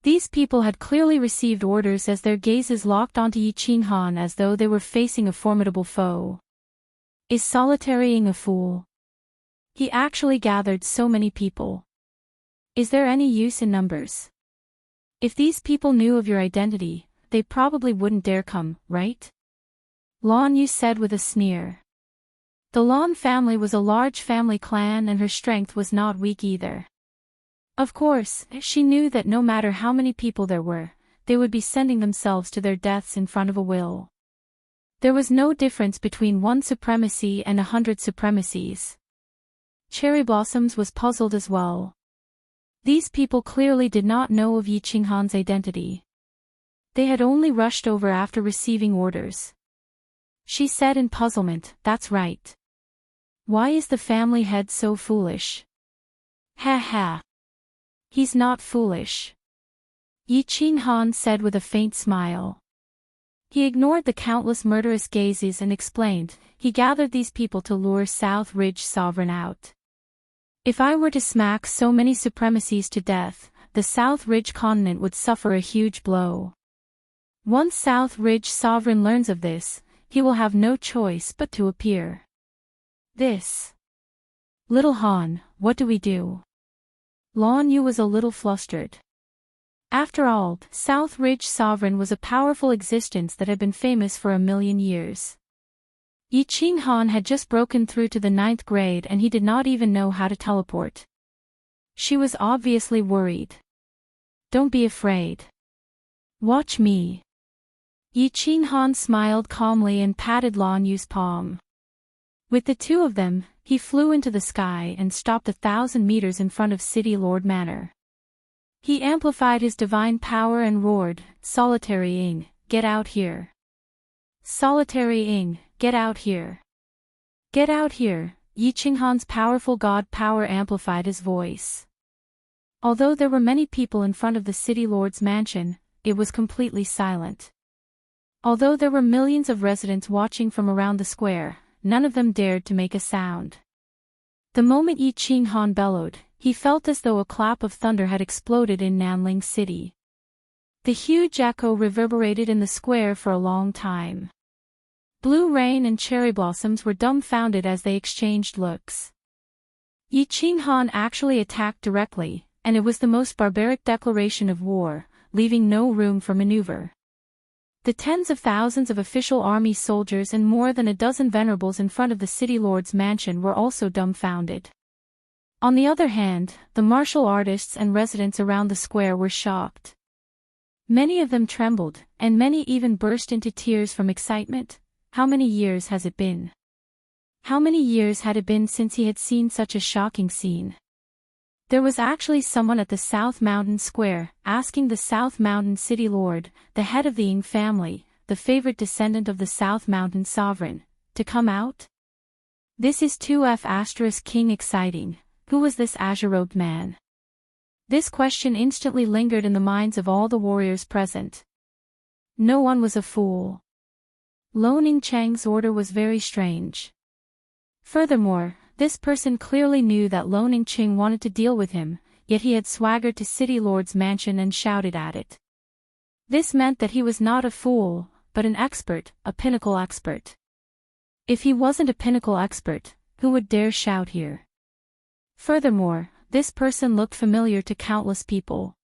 These people had clearly received orders as their gazes locked onto Yi Qinghan as though they were facing a formidable foe. Is solitarying a fool? He actually gathered so many people. Is there any use in numbers? If these people knew of your identity, they probably wouldn't dare come, right? Lan Yu said with a sneer. The Lan family was a large family clan and her strength was not weak either. Of course, she knew that no matter how many people there were, they would be sending themselves to their deaths in front of a will. There was no difference between 1 supremacy and 100 supremacies. Cherry Blossoms was puzzled as well. These people clearly did not know of Yi Qinghan's identity. They had only rushed over after receiving orders. She said in puzzlement, "That's right. Why is the family head so foolish?" "Ha ha. He's not foolish," Yi Qinghan said with a faint smile. He ignored the countless murderous gazes and explained, "He gathered these people to lure South Ridge Sovereign out. If I were to smack so many supremacies to death, the South Ridge continent would suffer a huge blow. Once South Ridge Sovereign learns of this, he will have no choice but to appear. This. Little Han, what do we do?" Lan Yu was a little flustered. After all, South Ridge Sovereign was a powerful existence that had been famous for 1,000,000 years. Yi Qinghan had just broken through to the 9th grade and he did not even know how to teleport. She was obviously worried. "Don't be afraid. Watch me." Yi Qinghan smiled calmly and patted Lan Yu's palm. With the two of them, he flew into the sky and stopped 1,000 meters in front of City Lord Manor. He amplified his divine power and roared, "Solitary Ing, get out here. Solitary Ing, get out here. Get out here." Yi Qinghan's powerful god power amplified his voice. Although there were many people in front of the City Lord's mansion, it was completely silent. Although there were millions of residents watching from around the square, none of them dared to make a sound. The moment Yi Qinghan bellowed, he felt as though a clap of thunder had exploded in Nanling City. The huge echo reverberated in the square for a long time. Blue Rain and Cherry Blossoms were dumbfounded as they exchanged looks. Yi Qinghan actually attacked directly, and it was the most barbaric declaration of war, leaving no room for maneuver. The tens of thousands of official army soldiers and more than a dozen venerables in front of the City Lord's mansion were also dumbfounded. On the other hand, the martial artists and residents around the square were shocked. Many of them trembled, and many even burst into tears from excitement. How many years has it been? How many years had it been since he had seen such a shocking scene? There was actually someone at the South Mountain Square, asking the South Mountain City Lord, the head of the Ying family, the favorite descendant of the South Mountain sovereign, to come out? This is 2F** King exciting. Who was this azure-robed man? This question instantly lingered in the minds of all the warriors present. No one was a fool. Lon Ying Chang's order was very strange. Furthermore, this person clearly knew that Lon Ying Chang wanted to deal with him, yet he had swaggered to City Lord's mansion and shouted at it. This meant that he was not a fool, but an expert, a pinnacle expert. If he wasn't a pinnacle expert, who would dare shout here? Furthermore, this person looked familiar to countless people.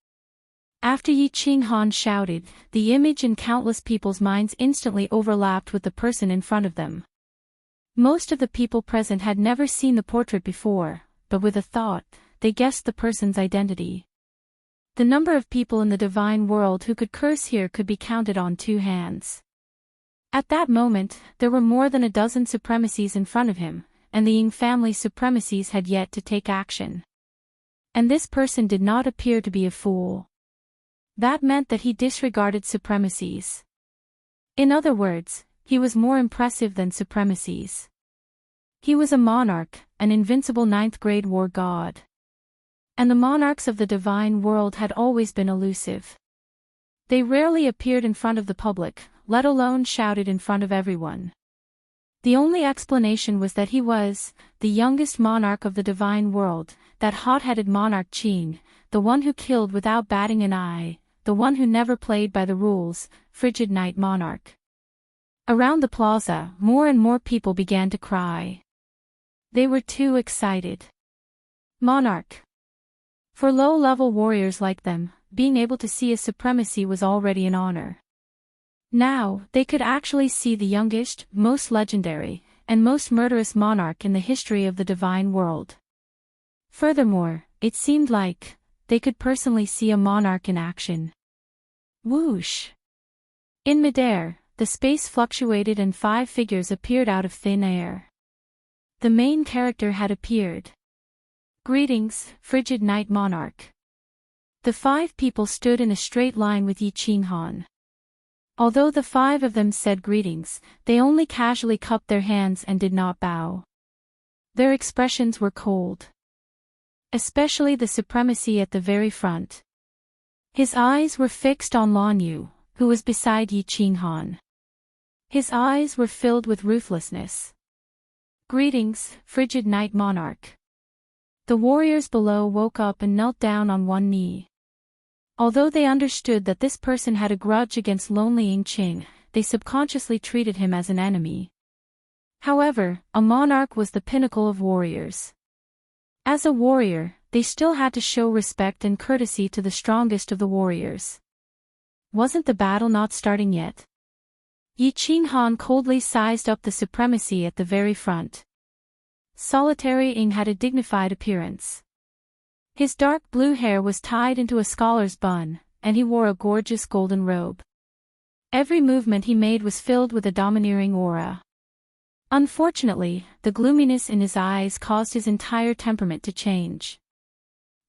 After Yi Qinghan shouted, the image in countless people's minds instantly overlapped with the person in front of them. Most of the people present had never seen the portrait before, but with a thought, they guessed the person's identity. The number of people in the divine world who could curse here could be counted on 2 hands. At that moment, there were more than a dozen supremacies in front of him, and the Ying family supremacies had yet to take action. And this person did not appear to be a fool. That meant that he disregarded supremacies. In other words, he was more impressive than supremacies. He was a monarch, an invincible 9th-grade war god. And the monarchs of the divine world had always been elusive. They rarely appeared in front of the public, let alone shouted in front of everyone. The only explanation was that he was the youngest monarch of the divine world, that hot-headed monarch Qing, the one who killed without batting an eye, the one who never played by the rules, frigid night monarch. Around the plaza, more and more people began to cry. They were too excited. Monarch. For low-level warriors like them, being able to see a supremacy was already an honor. Now, they could actually see the youngest, most legendary, and most murderous monarch in the history of the divine world. Furthermore, it seemed like they could personally see a monarch in action. Whoosh! In midair, the space fluctuated and 5 figures appeared out of thin air. The main character had appeared. Greetings, frigid night monarch. The 5 people stood in a straight line with Yi Qinghan. Although the 5 of them said greetings, they only casually cupped their hands and did not bow. Their expressions were cold. Especially the supremacy at the very front. His eyes were fixed on Lan Yu, who was beside Yi Qinghan. His eyes were filled with ruthlessness. Greetings, frigid night monarch. The warriors below woke up and knelt down on one knee. Although they understood that this person had a grudge against lonely Ying Qing, they subconsciously treated him as an enemy. However, a monarch was the pinnacle of warriors. As a warrior, they still had to show respect and courtesy to the strongest of the warriors. Wasn't the battle not starting yet? Yi Qinghan coldly sized up the supremacy at the very front. Solitary Ying had a dignified appearance. His dark blue hair was tied into a scholar's bun, and he wore a gorgeous golden robe. Every movement he made was filled with a domineering aura. Unfortunately, the gloominess in his eyes caused his entire temperament to change.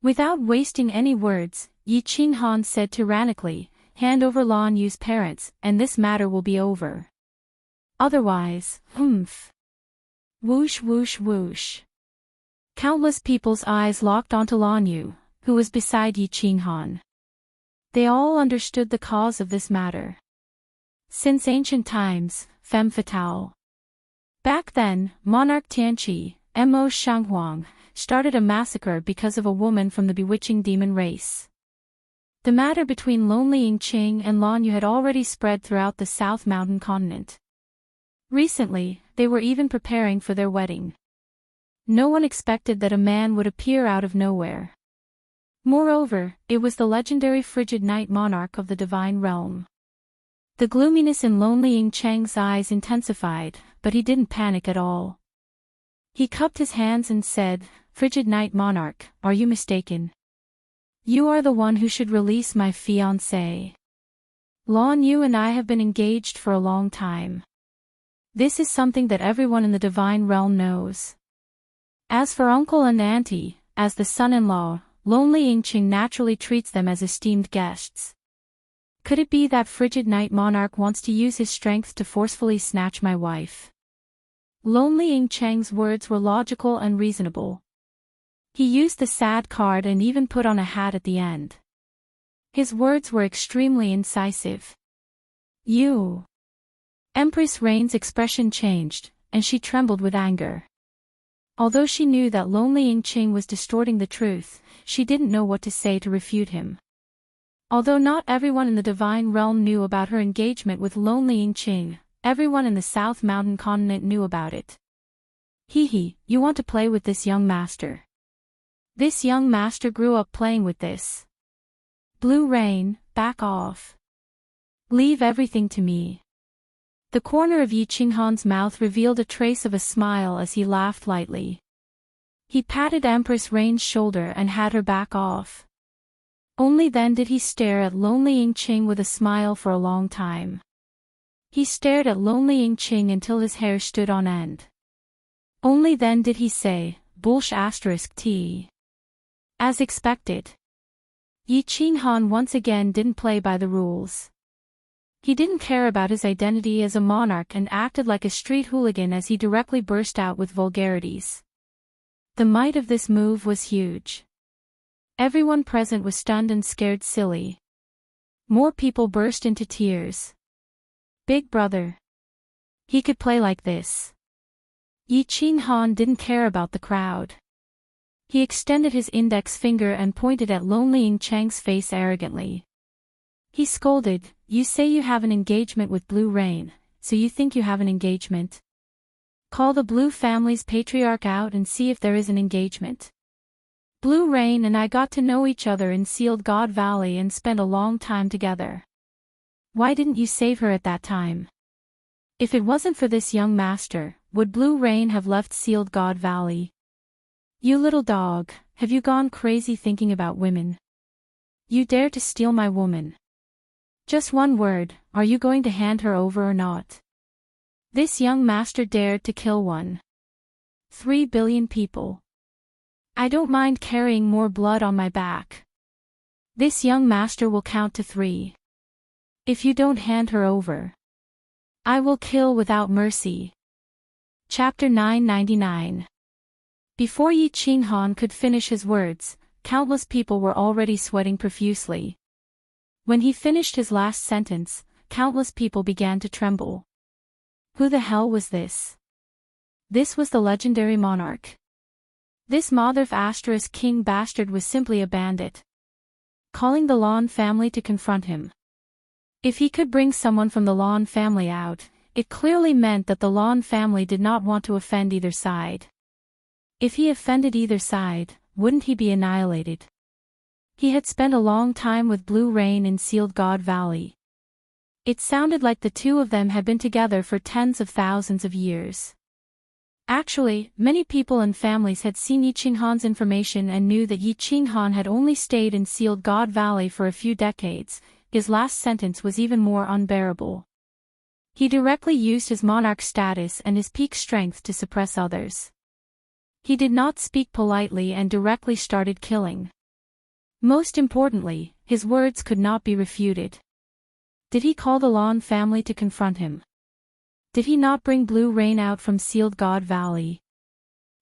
Without wasting any words, Yi Qinghan said tyrannically, "Hand over Lan Yu's parents, and this matter will be over. Otherwise, humph." Whoosh whoosh whoosh. Countless people's eyes locked onto Lan Yu, who was beside Yi Qinghan. They all understood the cause of this matter. Since ancient times, femme fatale. Back then, monarch Tianqi, Mo Shanghuang, started a massacre because of a woman from the bewitching demon race. The matter between lonely Ying Qing and Lan Yu had already spread throughout the South Mountain continent. Recently, they were even preparing for their wedding. No one expected that a man would appear out of nowhere. Moreover, it was the legendary frigid night monarch of the divine realm. The gloominess in lonely Ying Chang's eyes intensified, but he didn't panic at all. He cupped his hands and said, "Frigid night monarch, are you mistaken? You are the one who should release my fiancé. Lan Yu and I have been engaged for a long time. This is something that everyone in the divine realm knows. As for uncle and auntie, as the son-in-law, Lonely Yingqing naturally treats them as esteemed guests. Could it be that frigid night monarch wants to use his strength to forcefully snatch my wife? Lonely Yingqing's words were logical and reasonable. He used the sad card and even put on a hat at the end. His words were extremely incisive. You. Empress Rain's expression changed, and she trembled with anger. Although she knew that Lonely Yingqing was distorting the truth, she didn't know what to say to refute him. Although not everyone in the divine realm knew about her engagement with Lonely Yingqing, everyone in the South Mountain continent knew about it. Hee, you want to play with this young master. This young master grew up playing with this. Blue Rain, back off. Leave everything to me. The corner of Yi Qinghan's mouth revealed a trace of a smile as he laughed lightly. He patted Empress Rain's shoulder and had her back off. Only then did he stare at Lonely Yingqing with a smile for a long time. He stared at Lonely Yingqing until his hair stood on end. Only then did he say, **T. As expected. Yi Qinghan once again didn't play by the rules. He didn't care about his identity as a monarch and acted like a street hooligan as he directly burst out with vulgarities. The might of this move was huge. Everyone present was stunned and scared silly. More people burst into tears. Big brother. He could play like this. Yi Qinghan didn't care about the crowd. He extended his index finger and pointed at Lonely Yingqing's face arrogantly. He scolded, "You say you have an engagement with Blue Rain, so you think you have an engagement? Call the Blue family's patriarch out and see if there is an engagement. Blue Rain and I got to know each other in Sealed God Valley and spent a long time together. Why didn't you save her at that time? If it wasn't for this young master, would Blue Rain have left Sealed God Valley? You little dog, have you gone crazy thinking about women? You dare to steal my woman. Just one word, are you going to hand her over or not? This young master dared to kill 1.3 billion people. I don't mind carrying more blood on my back. This young master will count to 3. If you don't hand her over, I will kill without mercy." Chapter 999. Before Yi Qinghan could finish his words, countless people were already sweating profusely. When he finished his last sentence, countless people began to tremble. Who the hell was this? This was the legendary monarch. This *** king bastard was simply a bandit. Calling the Lan family to confront him. If he could bring someone from the Lan family out, it clearly meant that the Lan family did not want to offend either side. If he offended either side, wouldn't he be annihilated? He had spent a long time with Blue Rain in Sealed God Valley. It sounded like the two of them had been together for tens of thousands of years. Actually, many people and families had seen Yi Qinghan's information and knew that Yi Qinghan had only stayed in Sealed God Valley for a few decades. His last sentence was even more unbearable. He directly used his monarch status and his peak strength to suppress others. He did not speak politely and directly started killing. Most importantly, his words could not be refuted. Did he call the Lan family to confront him? Did he not bring Blue Rain out from Sealed God Valley?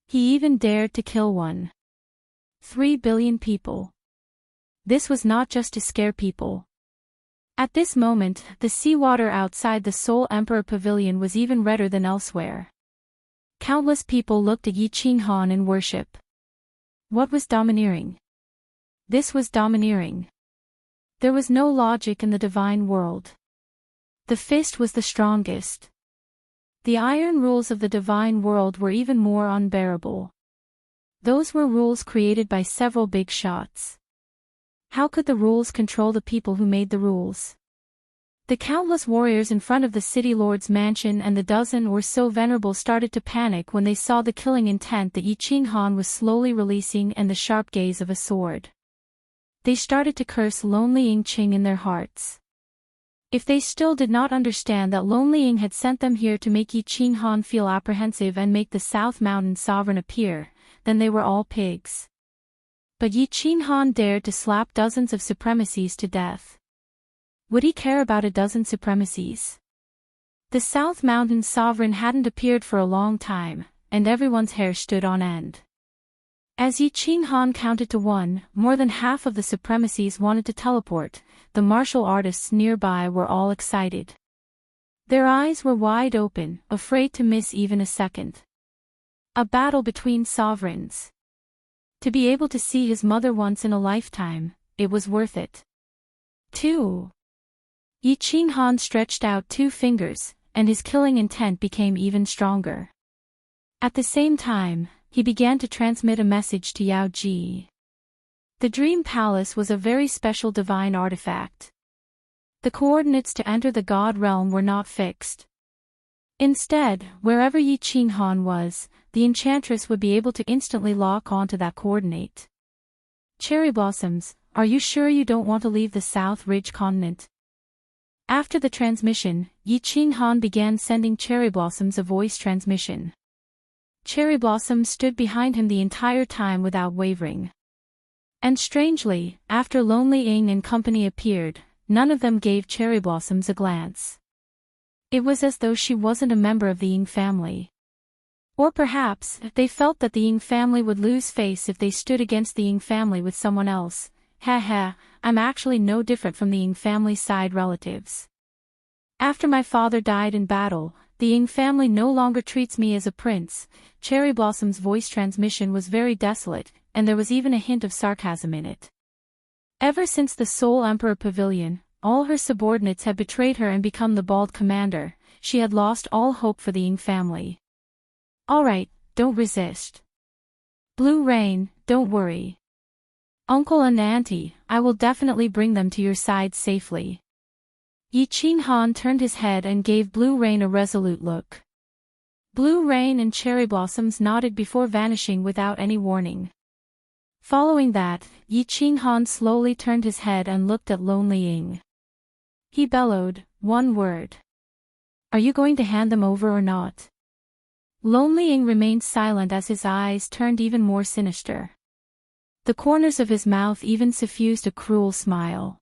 He even dared to kill 1.3 billion people. This was not just to scare people. At this moment, the seawater outside the Soul Emperor Pavilion was even redder than elsewhere. Countless people looked at Yi Qinghan in worship. What was domineering? This was domineering. There was no logic in the divine world. The fist was the strongest. The iron rules of the divine world were even more unbearable. Those were rules created by several big shots. How could the rules control the people who made the rules? The countless warriors in front of the city lord's mansion and the dozen or so venerables started to panic when they saw the killing intent that Yi Qinghan was slowly releasing and the sharp gaze of a sword. They started to curse Lonely Yingqing in their hearts. If they still did not understand that Lonely Ying had sent them here to make Yi Qinghan feel apprehensive and make the South Mountain sovereign appear, then they were all pigs. But Yi Qinghan dared to slap dozens of supremacies to death. Would he care about a dozen supremacies? The South Mountain sovereign hadn't appeared for a long time, and everyone's hair stood on end. As Yi Qinghan counted to 1, more than half of the supremacies wanted to teleport. The martial artists nearby were all excited. Their eyes were wide open, afraid to miss even a second. A battle between sovereigns. To be able to see his mother once in a lifetime, it was worth it. 2. Yi Qinghan stretched out 2 fingers, and his killing intent became even stronger. At the same time, he began to transmit a message to Yao Ji. The Dream Palace was a very special divine artifact. The coordinates to enter the God realm were not fixed. Instead, wherever Yi Qinghan was, the enchantress would be able to instantly lock onto that coordinate. Cherry Blossoms, are you sure you don't want to leave the South Ridge continent? After the transmission, Yi Qinghan began sending Cherry Blossoms a voice transmission. Cherry Blossom stood behind him the entire time without wavering. And strangely, after Lonely Ying and company appeared, none of them gave Cherry Blossoms a glance. It was as though she wasn't a member of the Ying family. Or perhaps, they felt that the Ying family would lose face if they stood against the Ying family with someone else. I'm actually no different from the Ying family's side relatives. After my father died in battle, the Ying family no longer treats me as a prince. Cherry Blossom's voice transmission was very desolate, and there was even a hint of sarcasm in it. Ever since the Soul Emperor Pavilion, all her subordinates had betrayed her and become the bald commander. She had lost all hope for the Ying family. Alright, don't resist. Blue Rain, don't worry. Uncle and Auntie, I will definitely bring them to your side safely. Yi Qinghan turned his head and gave Blue Rain a resolute look. Blue Rain and Cherry Blossoms nodded before vanishing without any warning. Following that, Yi Qinghan slowly turned his head and looked at Lonely Ying. He bellowed, "One word. Are you going to hand them over or not?" Lonely Ying remained silent as his eyes turned even more sinister. The corners of his mouth even suffused a cruel smile.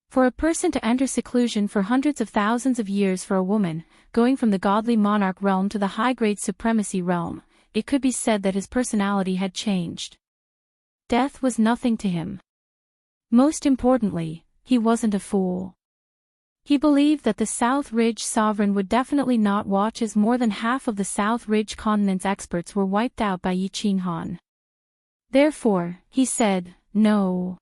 For a person to enter seclusion for hundreds of thousands of years for a woman, going from the godly monarch realm to the high-grade supremacy realm, it could be said that his personality had changed. Death was nothing to him. Most importantly, he wasn't a fool. He believed that the South Ridge sovereign would definitely not watch as more than half of the South Ridge continent's experts were wiped out by Yi Qinghan. Therefore, he said, "No."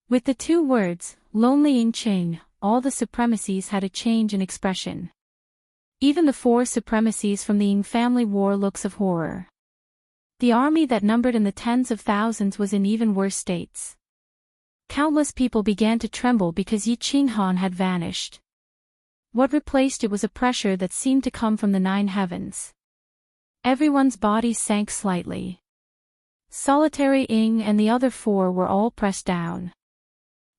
With the 2 words, Lonely Ying Qing, all the supremacies had a change in expression. Even the 4 supremacies from the Ying family wore looks of horror. The army that numbered in the tens of thousands was in even worse states. Countless people began to tremble because Yi Qinghan had vanished. What replaced it was a pressure that seemed to come from the 9 heavens. Everyone's body sank slightly. Solitary Ying and the other 4 were all pressed down.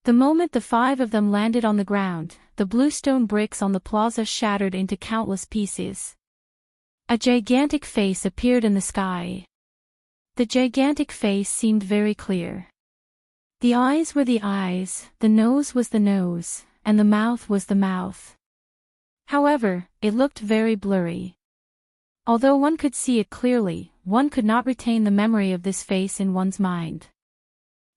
The moment the 5 of them landed on the ground, the bluestone bricks on the plaza shattered into countless pieces. A gigantic face appeared in the sky. The gigantic face seemed very clear. The eyes were the eyes, the nose was the nose, and the mouth was the mouth. However, it looked very blurry. Although one could see it clearly, one could not retain the memory of this face in one's mind.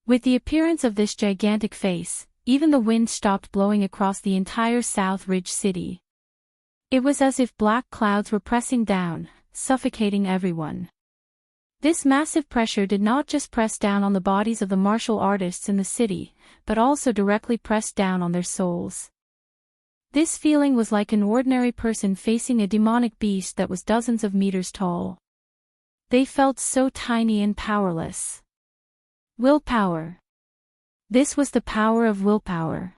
With the appearance of this gigantic face, even the wind stopped blowing across the entire South Ridge city. It was as if black clouds were pressing down, suffocating everyone. This massive pressure did not just press down on the bodies of the martial artists in the city, but also directly pressed down on their souls. This feeling was like an ordinary person facing a demonic beast that was dozens of meters tall. They felt so tiny and powerless. Willpower. This was the power of willpower.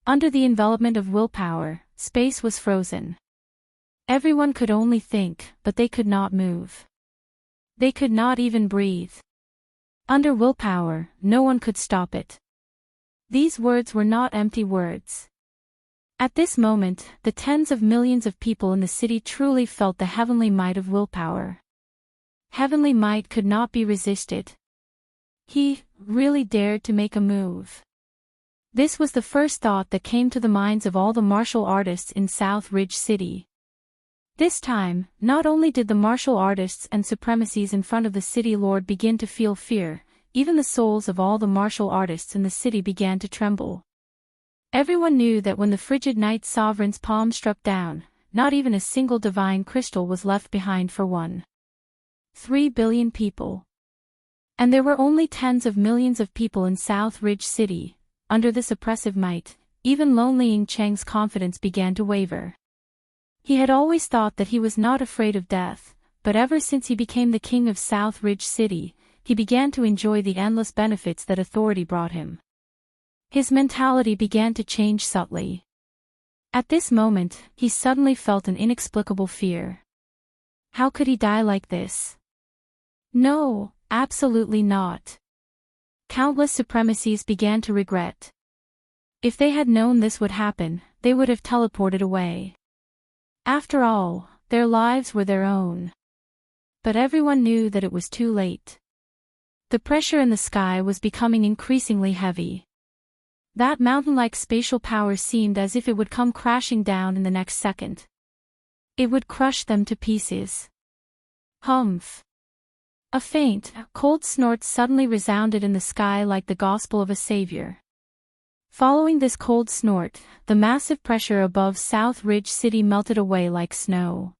Under the envelopment of willpower, space was frozen. Everyone could only think, but they could not move. They could not even breathe. Under willpower, no one could stop it. These words were not empty words. At this moment, the tens of millions of people in the city truly felt the heavenly might of willpower. Heavenly might could not be resisted. He really dared to make a move. This was the first thought that came to the minds of all the martial artists in South Ridge City. This time, not only did the martial artists and supremacies in front of the city lord begin to feel fear, even the souls of all the martial artists in the city began to tremble. Everyone knew that when the frigid night sovereign's palm struck down, not even a single divine crystal was left behind for 1.3 billion people. And there were only tens of millions of people in South Ridge City. Under this oppressive might, even lonely Ying Cheng's confidence began to waver. He had always thought that he was not afraid of death, but ever since he became the king of South Ridge City, he began to enjoy the endless benefits that authority brought him. His mentality began to change subtly. At this moment, he suddenly felt an inexplicable fear. How could he die like this? No, absolutely not. Countless supremacies began to regret. If they had known this would happen, they would have teleported away. After all, their lives were their own. But everyone knew that it was too late. The pressure in the sky was becoming increasingly heavy. That mountain-like spatial power seemed as if it would come crashing down in the next second. It would crush them to pieces. Humph! A faint, cold snort suddenly resounded in the sky like the gospel of a savior. Following this cold snort, the massive pressure above South Ridge City melted away like snow.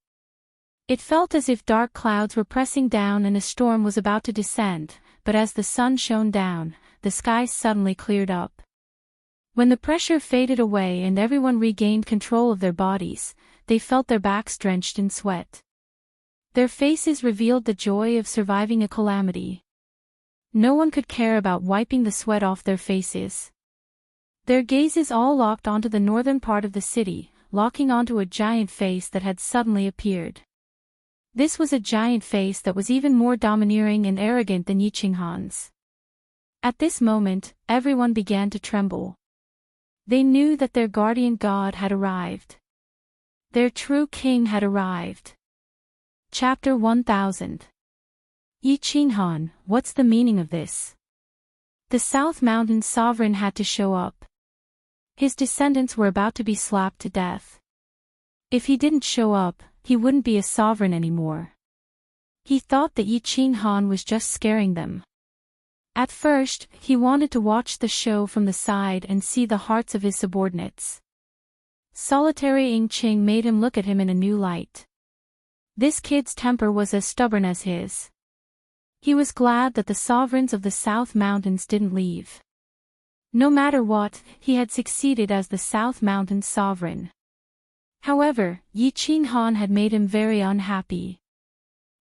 It felt as if dark clouds were pressing down and a storm was about to descend, but as the sun shone down, the sky suddenly cleared up. When the pressure faded away and everyone regained control of their bodies, they felt their backs drenched in sweat. Their faces revealed the joy of surviving a calamity. No one could care about wiping the sweat off their faces. Their gazes all locked onto the northern part of the city, locking onto a giant face that had suddenly appeared. This was a giant face that was even more domineering and arrogant than Yi Qinghan's. At this moment, everyone began to tremble. They knew that their guardian god had arrived. Their true king had arrived. Chapter 1000. Yi Qinghan, what's the meaning of this? The South Mountain sovereign had to show up. His descendants were about to be slapped to death. If he didn't show up, he wouldn't be a sovereign anymore. He thought that Yi Qinghan was just scaring them. At first, he wanted to watch the show from the side and see the hearts of his subordinates. Solitary Ying Qing made him look at him in a new light. This kid's temper was as stubborn as his. He was glad that the sovereigns of the South Mountains didn't leave. No matter what, he had succeeded as the South Mountains sovereign. However, Yi Qinghan had made him very unhappy.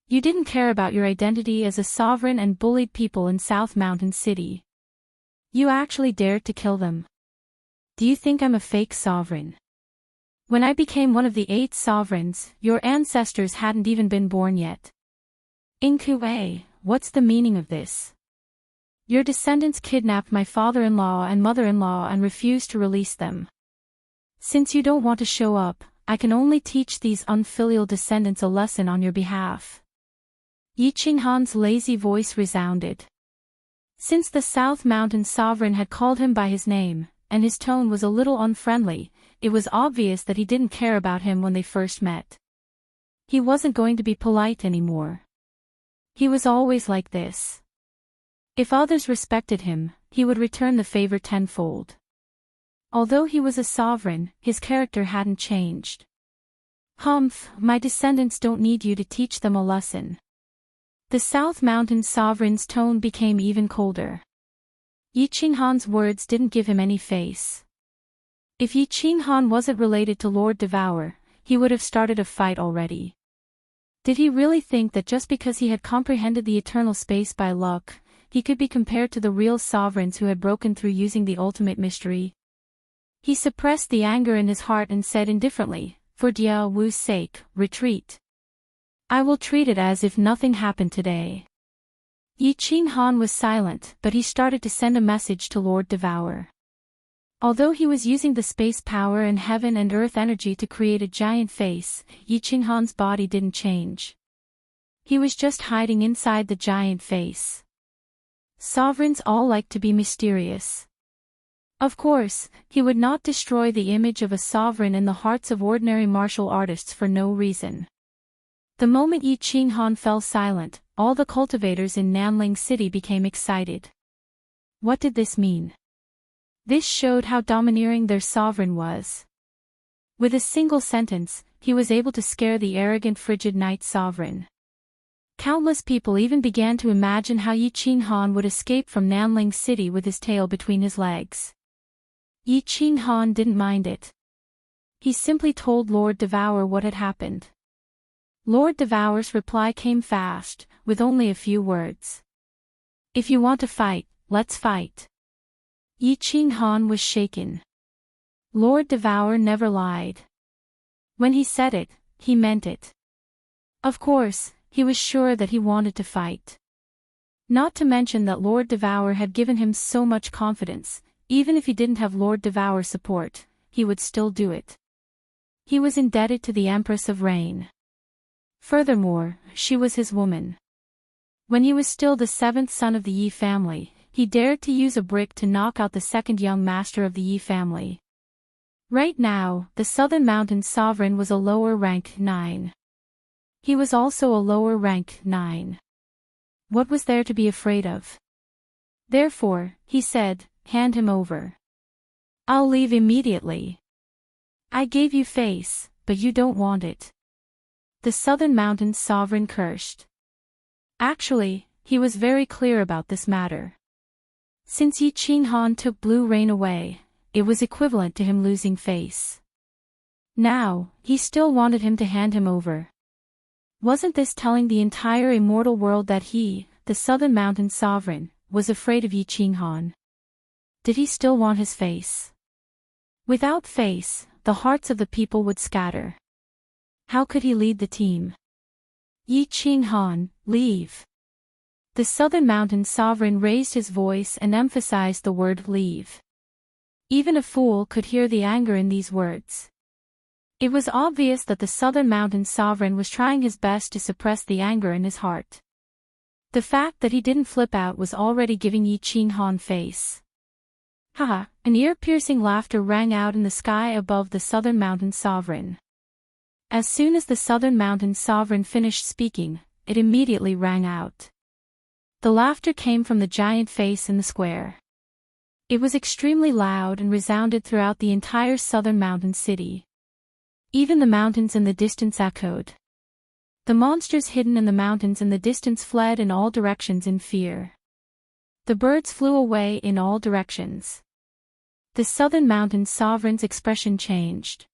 You didn't care about your identity as a sovereign and bullied people in South Mountain City. You actually dared to kill them. Do you think I'm a fake sovereign? When I became one of the 8 sovereigns, your ancestors hadn't even been born yet. Inku, what's the meaning of this? Your descendants kidnapped my father-in-law and mother-in-law and refused to release them. Since you don't want to show up, I can only teach these unfilial descendants a lesson on your behalf. Yi Qinghan's lazy voice resounded. Since the South Mountain sovereign had called him by his name, and his tone was a little unfriendly, it was obvious that he didn't care about him when they first met. He wasn't going to be polite anymore. He was always like this. If others respected him, he would return the favor tenfold. Although he was a sovereign, his character hadn't changed. Humph, my descendants don't need you to teach them a lesson. The South Mountain sovereign's tone became even colder. Yi Qinghan's words didn't give him any face. If Yi Qinghan wasn't related to Lord Devour, he would have started a fight already. Did he really think that just because he had comprehended the eternal space by luck, he could be compared to the real sovereigns who had broken through using the ultimate mystery? He suppressed the anger in his heart and said indifferently, for Dia Wu's sake, retreat. I will treat it as if nothing happened today. Yi Qinghan was silent, but he started to send a message to Lord Devour. Although he was using the space power and heaven and earth energy to create a giant face, Yi Qinghan's body didn't change. He was just hiding inside the giant face. Sovereigns all like to be mysterious. Of course, he would not destroy the image of a sovereign in the hearts of ordinary martial artists for no reason. The moment Yi Qinghan fell silent, all the cultivators in Nanling City became excited. What did this mean? This showed how domineering their sovereign was. With a single sentence, he was able to scare the arrogant frigid knight sovereign. Countless people even began to imagine how Yi Qinghan would escape from Nanling City with his tail between his legs. Yi Qinghan didn't mind it. He simply told Lord Devour what had happened. Lord Devour's reply came fast, with only a few words. If you want to fight, let's fight. Yi Qinghan was shaken. Lord Devour never lied. When he said it, he meant it. Of course, he was sure that he wanted to fight. Not to mention that Lord Devour had given him so much confidence, even if he didn't have Lord Devour's support, he would still do it. He was indebted to the Empress of Rain. Furthermore, she was his woman. When he was still the seventh son of the Yi family, he dared to use a brick to knock out the second young master of the Yi family. Right now, the Southern Mountain Sovereign was a lower rank 9. He was also a lower rank 9. What was there to be afraid of? Therefore, he said, hand him over. I'll leave immediately. I gave you face, but you don't want it. The Southern Mountain Sovereign cursed. Actually, he was very clear about this matter. Since Yi Qinghan took Blue Rain away, it was equivalent to him losing face. Now, he still wanted him to hand him over. Wasn't this telling the entire immortal world that he, the Southern Mountain Sovereign, was afraid of Yi Qinghan? Did he still want his face? Without face, the hearts of the people would scatter. How could he lead the team? Yi Qinghan, leave. The Southern Mountain Sovereign raised his voice and emphasized the word leave. Even a fool could hear the anger in these words. It was obvious that the Southern Mountain Sovereign was trying his best to suppress the anger in his heart. The fact that he didn't flip out was already giving Yi Qinghan face. Haha, an ear-piercing laughter rang out in the sky above the Southern Mountain Sovereign. As soon as the Southern Mountain Sovereign finished speaking, it immediately rang out. The laughter came from the giant face in the square. It was extremely loud and resounded throughout the entire Southern Mountain City. Even the mountains in the distance echoed. The monsters hidden in the mountains in the distance fled in all directions in fear. The birds flew away in all directions. The Southern Mountain Sovereign's expression changed.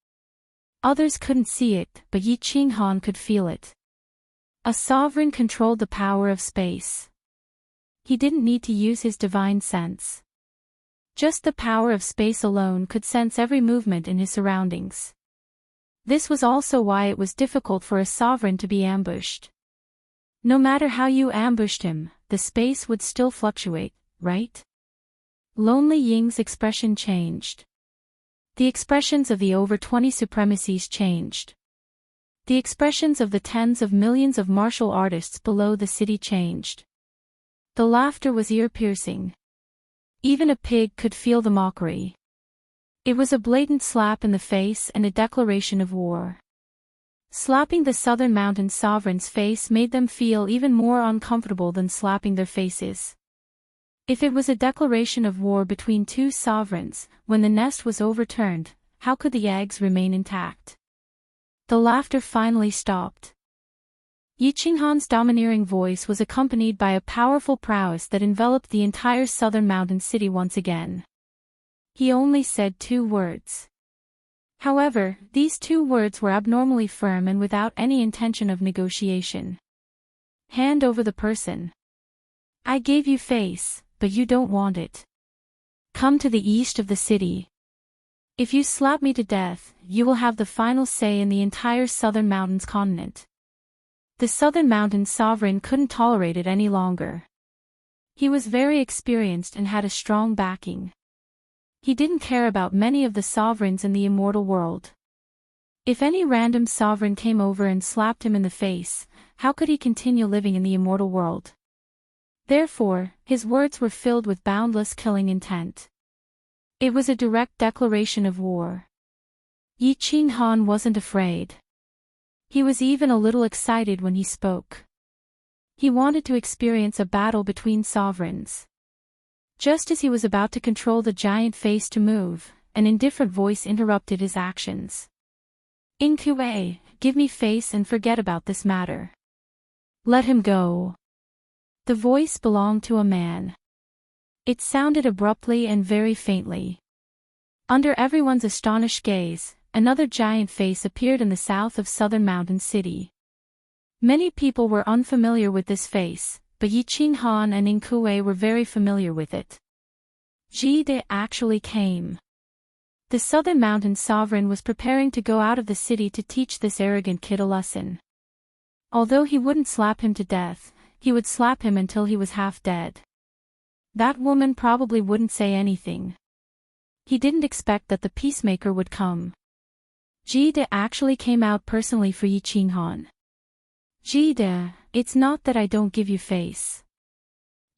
Others couldn't see it, but Yi Qinghan could feel it. A sovereign controlled the power of space. He didn't need to use his divine sense. Just the power of space alone could sense every movement in his surroundings. This was also why it was difficult for a sovereign to be ambushed. No matter how you ambushed him, the space would still fluctuate, right? Lonely Ying's expression changed. The expressions of the over 20 supremacies changed. The expressions of the tens of millions of martial artists below the city changed. The laughter was ear-piercing. Even a pig could feel the mockery. It was a blatant slap in the face and a declaration of war. Slapping the Southern Mountain Sovereign's face made them feel even more uncomfortable than slapping their faces. If it was a declaration of war between two sovereigns, when the nest was overturned, how could the eggs remain intact? The laughter finally stopped. Yi Qinghan's domineering voice was accompanied by a powerful prowess that enveloped the entire Southern Mountain City once again. He only said 2 words. However, these 2 words were abnormally firm and without any intention of negotiation. Hand over the person. I gave you face, but you don't want it. Come to the east of the city. If you slap me to death, you will have the final say in the entire Southern Mountains continent. The Southern Mountain Sovereign couldn't tolerate it any longer. He was very experienced and had a strong backing. He didn't care about many of the sovereigns in the immortal world. If any random sovereign came over and slapped him in the face, how could he continue living in the immortal world? Therefore, his words were filled with boundless killing intent. It was a direct declaration of war. Yi Qinghan wasn't afraid. He was even a little excited when he spoke. He wanted to experience a battle between sovereigns. Just as he was about to control the giant face to move, an indifferent voice interrupted his actions. "Inque, give me face and forget about this matter. Let him go." The voice belonged to a man. It sounded abruptly and very faintly. Under everyone's astonished gaze, another giant face appeared in the south of Southern Mountain City. Many people were unfamiliar with this face, but Yi Qinghan and Inque were very familiar with it. Ji De actually came. The Southern Mountain Sovereign was preparing to go out of the city to teach this arrogant kid a lesson. Although he wouldn't slap him to death, he would slap him until he was half dead. That woman probably wouldn't say anything. He didn't expect that the peacemaker would come. Ji De actually came out personally for Yi Qinghan. "Ji De, it's not that I don't give you face.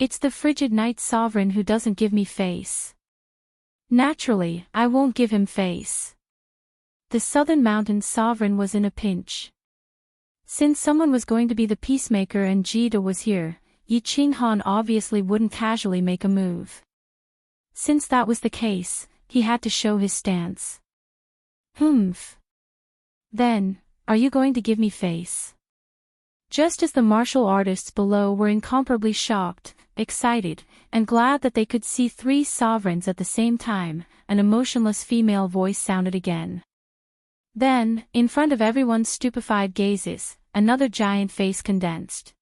It's the frigid night sovereign who doesn't give me face. Naturally, I won't give him face." The Southern Mountain Sovereign was in a pinch. Since someone was going to be the peacemaker and Ji De was here, Yi Qinghan obviously wouldn't casually make a move. Since that was the case, he had to show his stance. "Humph. Then, are you going to give me face?" Just as the martial artists below were incomparably shocked, excited, and glad that they could see three sovereigns at the same time, an emotionless female voice sounded again. Then, in front of everyone's stupefied gazes, another giant face condensed.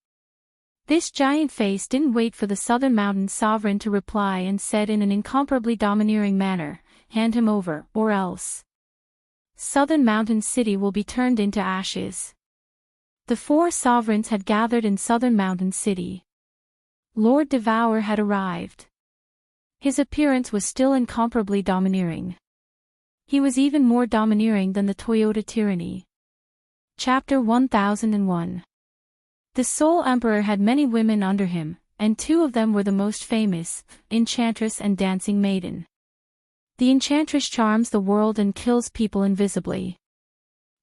This giant face didn't wait for the Southern Mountain Sovereign to reply and said in an incomparably domineering manner, "Hand him over, or else Southern Mountain City will be turned into ashes." The four sovereigns had gathered in Southern Mountain City. Lord Devour had arrived. His appearance was still incomparably domineering. He was even more domineering than the Toyota tyranny. Chapter 1001. The Soul Emperor had many women under him, and two of them were the most famous, Enchantress and Dancing Maiden. The Enchantress charms the world and kills people invisibly.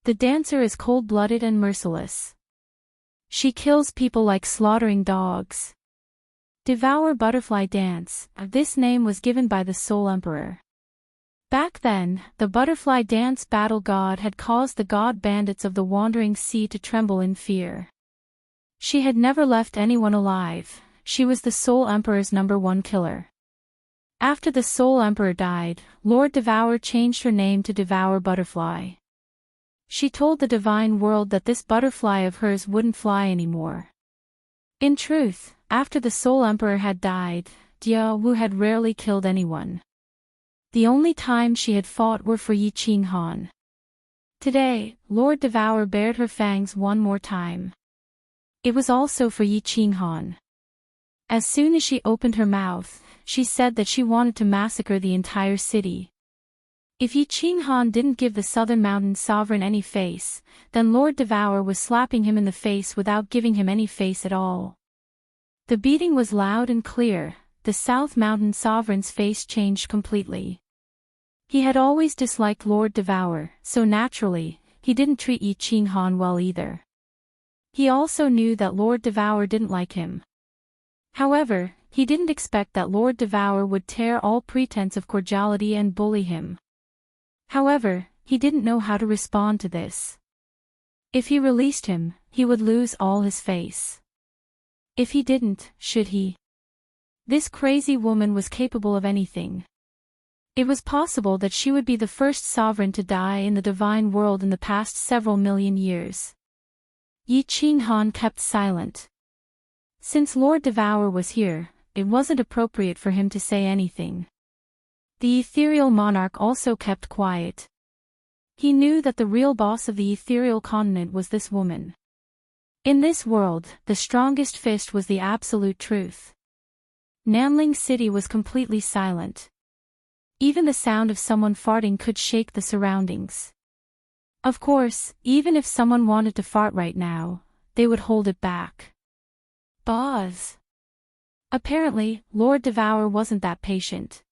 The dancer is cold-blooded and merciless. She kills people like slaughtering dogs. Devour Butterfly Dance, this name was given by the Soul Emperor. Back then, the Butterfly Dance battle god had caused the god bandits of the Wandering Sea to tremble in fear. She had never left anyone alive. She was the Soul Emperor's #1 killer. After the Soul Emperor died, Lord Devour changed her name to Devour Butterfly. She told the divine world that this butterfly of hers wouldn't fly anymore. In truth, after the Soul Emperor had died, Jia Wu had rarely killed anyone. The only time she had fought were for Yi Qinghan. Today, Lord Devour bared her fangs one more time. It was also for Yi Qinghan. As soon as she opened her mouth, she said that she wanted to massacre the entire city. If Yi Qinghan didn't give the Southern Mountain Sovereign any face, then Lord Devour was slapping him in the face without giving him any face at all. The beating was loud and clear. The South Mountain Sovereign's face changed completely. He had always disliked Lord Devour, so naturally, he didn't treat Yi Qinghan well either. He also knew that Lord Devour didn't like him. However, he didn't expect that Lord Devour would tear all pretense of cordiality and bully him. However, he didn't know how to respond to this. If he released him, he would lose all his face. If he didn't, should he? This crazy woman was capable of anything. It was possible that she would be the first sovereign to die in the divine world in the past several million years. Yi Qinghan kept silent. Since Lord Devour was here, it wasn't appropriate for him to say anything. The ethereal monarch also kept quiet. He knew that the real boss of the ethereal continent was this woman. In this world, the strongest fist was the absolute truth. Nanling City was completely silent. Even the sound of someone farting could shake the surroundings. Of course, even if someone wanted to fart right now, they would hold it back. Buzz. Apparently, Lord Devour wasn't that patient.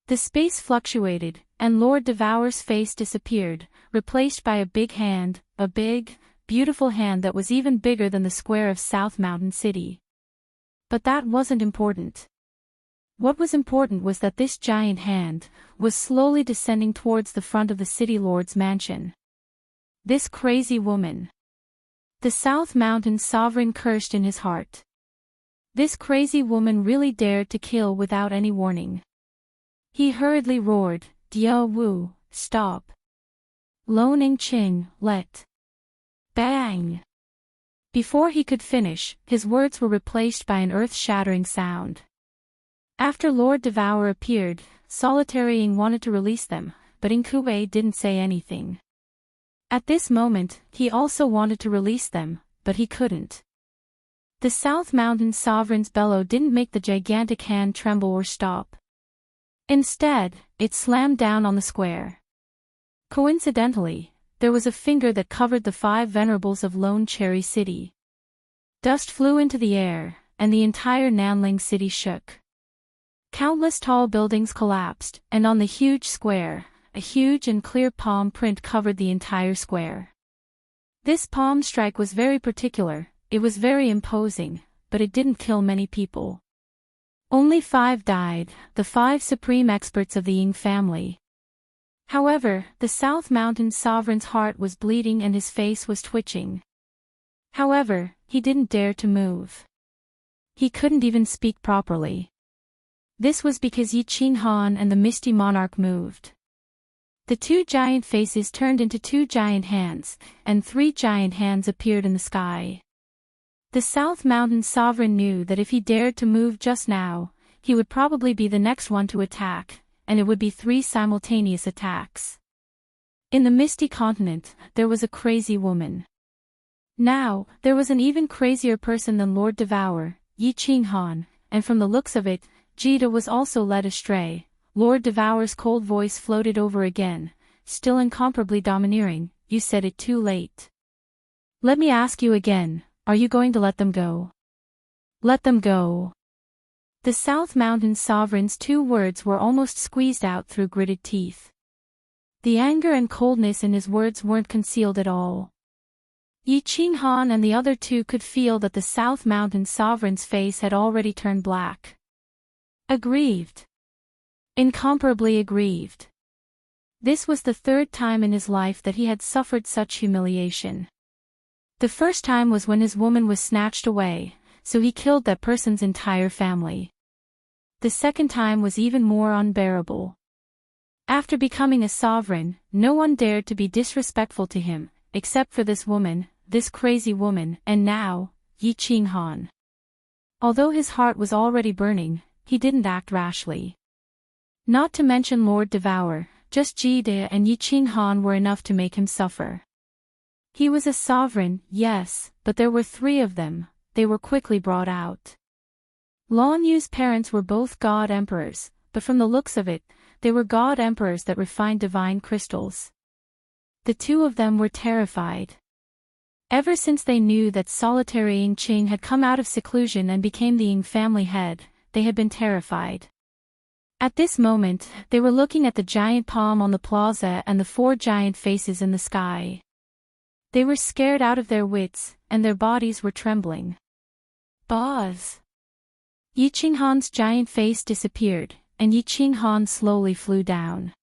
The space fluctuated, and Lord Devour's face disappeared, replaced by a big hand, a big, beautiful hand that was even bigger than the square of South Mountain City. But that wasn't important. What was important was that this giant hand was slowly descending towards the front of the city lord's mansion. This crazy woman. The South Mountain sovereign cursed in his heart. This crazy woman really dared to kill without any warning. He hurriedly roared, "Dia Wu, stop. Lo Ning Ching, let." Bang! Before he could finish, his words were replaced by an earth-shattering sound. After Lord Devour appeared, Solitary Ing wanted to release them, but Ing Kuei didn't say anything. At this moment, he also wanted to release them, but he couldn't. The South Mountain Sovereign's bellow didn't make the gigantic hand tremble or stop. Instead, it slammed down on the square. Coincidentally, there was a finger that covered the 5 venerables of Lone Cherry City. Dust flew into the air, and the entire Nanling city shook. Countless tall buildings collapsed, and on the huge square, a huge and clear palm print covered the entire square. This palm strike was very particular, it was very imposing, but it didn't kill many people. Only 5 died, the 5 supreme experts of the Ying family. However, the South Mountain Sovereign's heart was bleeding and his face was twitching. However, he didn't dare to move. He couldn't even speak properly. This was because Yi Qing Han and the Misty Monarch moved. The 2 giant faces turned into 2 giant hands, and 3 giant hands appeared in the sky. The South Mountain Sovereign knew that if he dared to move just now, he would probably be the next one to attack, and it would be 3 simultaneous attacks. In the Misty Continent, there was a crazy woman. Now, there was an even crazier person than Lord Devour, Yi Qing Han, and from the looks of it, Jida was also led astray. Lord Devour's cold voice floated over again, still incomparably domineering, "You said it too late. Let me ask you again, are you going to let them go? Let them go." The South Mountain Sovereign's 2 words were almost squeezed out through gritted teeth. The anger and coldness in his words weren't concealed at all. Yi Qing Han and the other 2 could feel that the South Mountain Sovereign's face had already turned black. Aggrieved. Incomparably aggrieved. This was the 3rd time in his life that he had suffered such humiliation. The first time was when his woman was snatched away, so he killed that person's entire family. The second time was even more unbearable. After becoming a sovereign, no one dared to be disrespectful to him, except for this woman, this crazy woman, and now, Yi Qing Han. Although his heart was already burning, he didn't act rashly. Not to mention Lord Devour, just Jida and Yi Qing Han were enough to make him suffer. He was a sovereign, yes, but there were 3 of them. They were quickly brought out. Lan Yu's parents were both god emperors, but from the looks of it, they were god emperors that refined divine crystals. The 2 of them were terrified. Ever since they knew that Solitary Ing Qing had come out of seclusion and became the Ying family head, they had been terrified. At this moment, they were looking at the giant palm on the plaza and the 4 giant faces in the sky. They were scared out of their wits, and their bodies were trembling. Buzz! Yi Qing Han's giant face disappeared, and Yi Qing Han slowly flew down.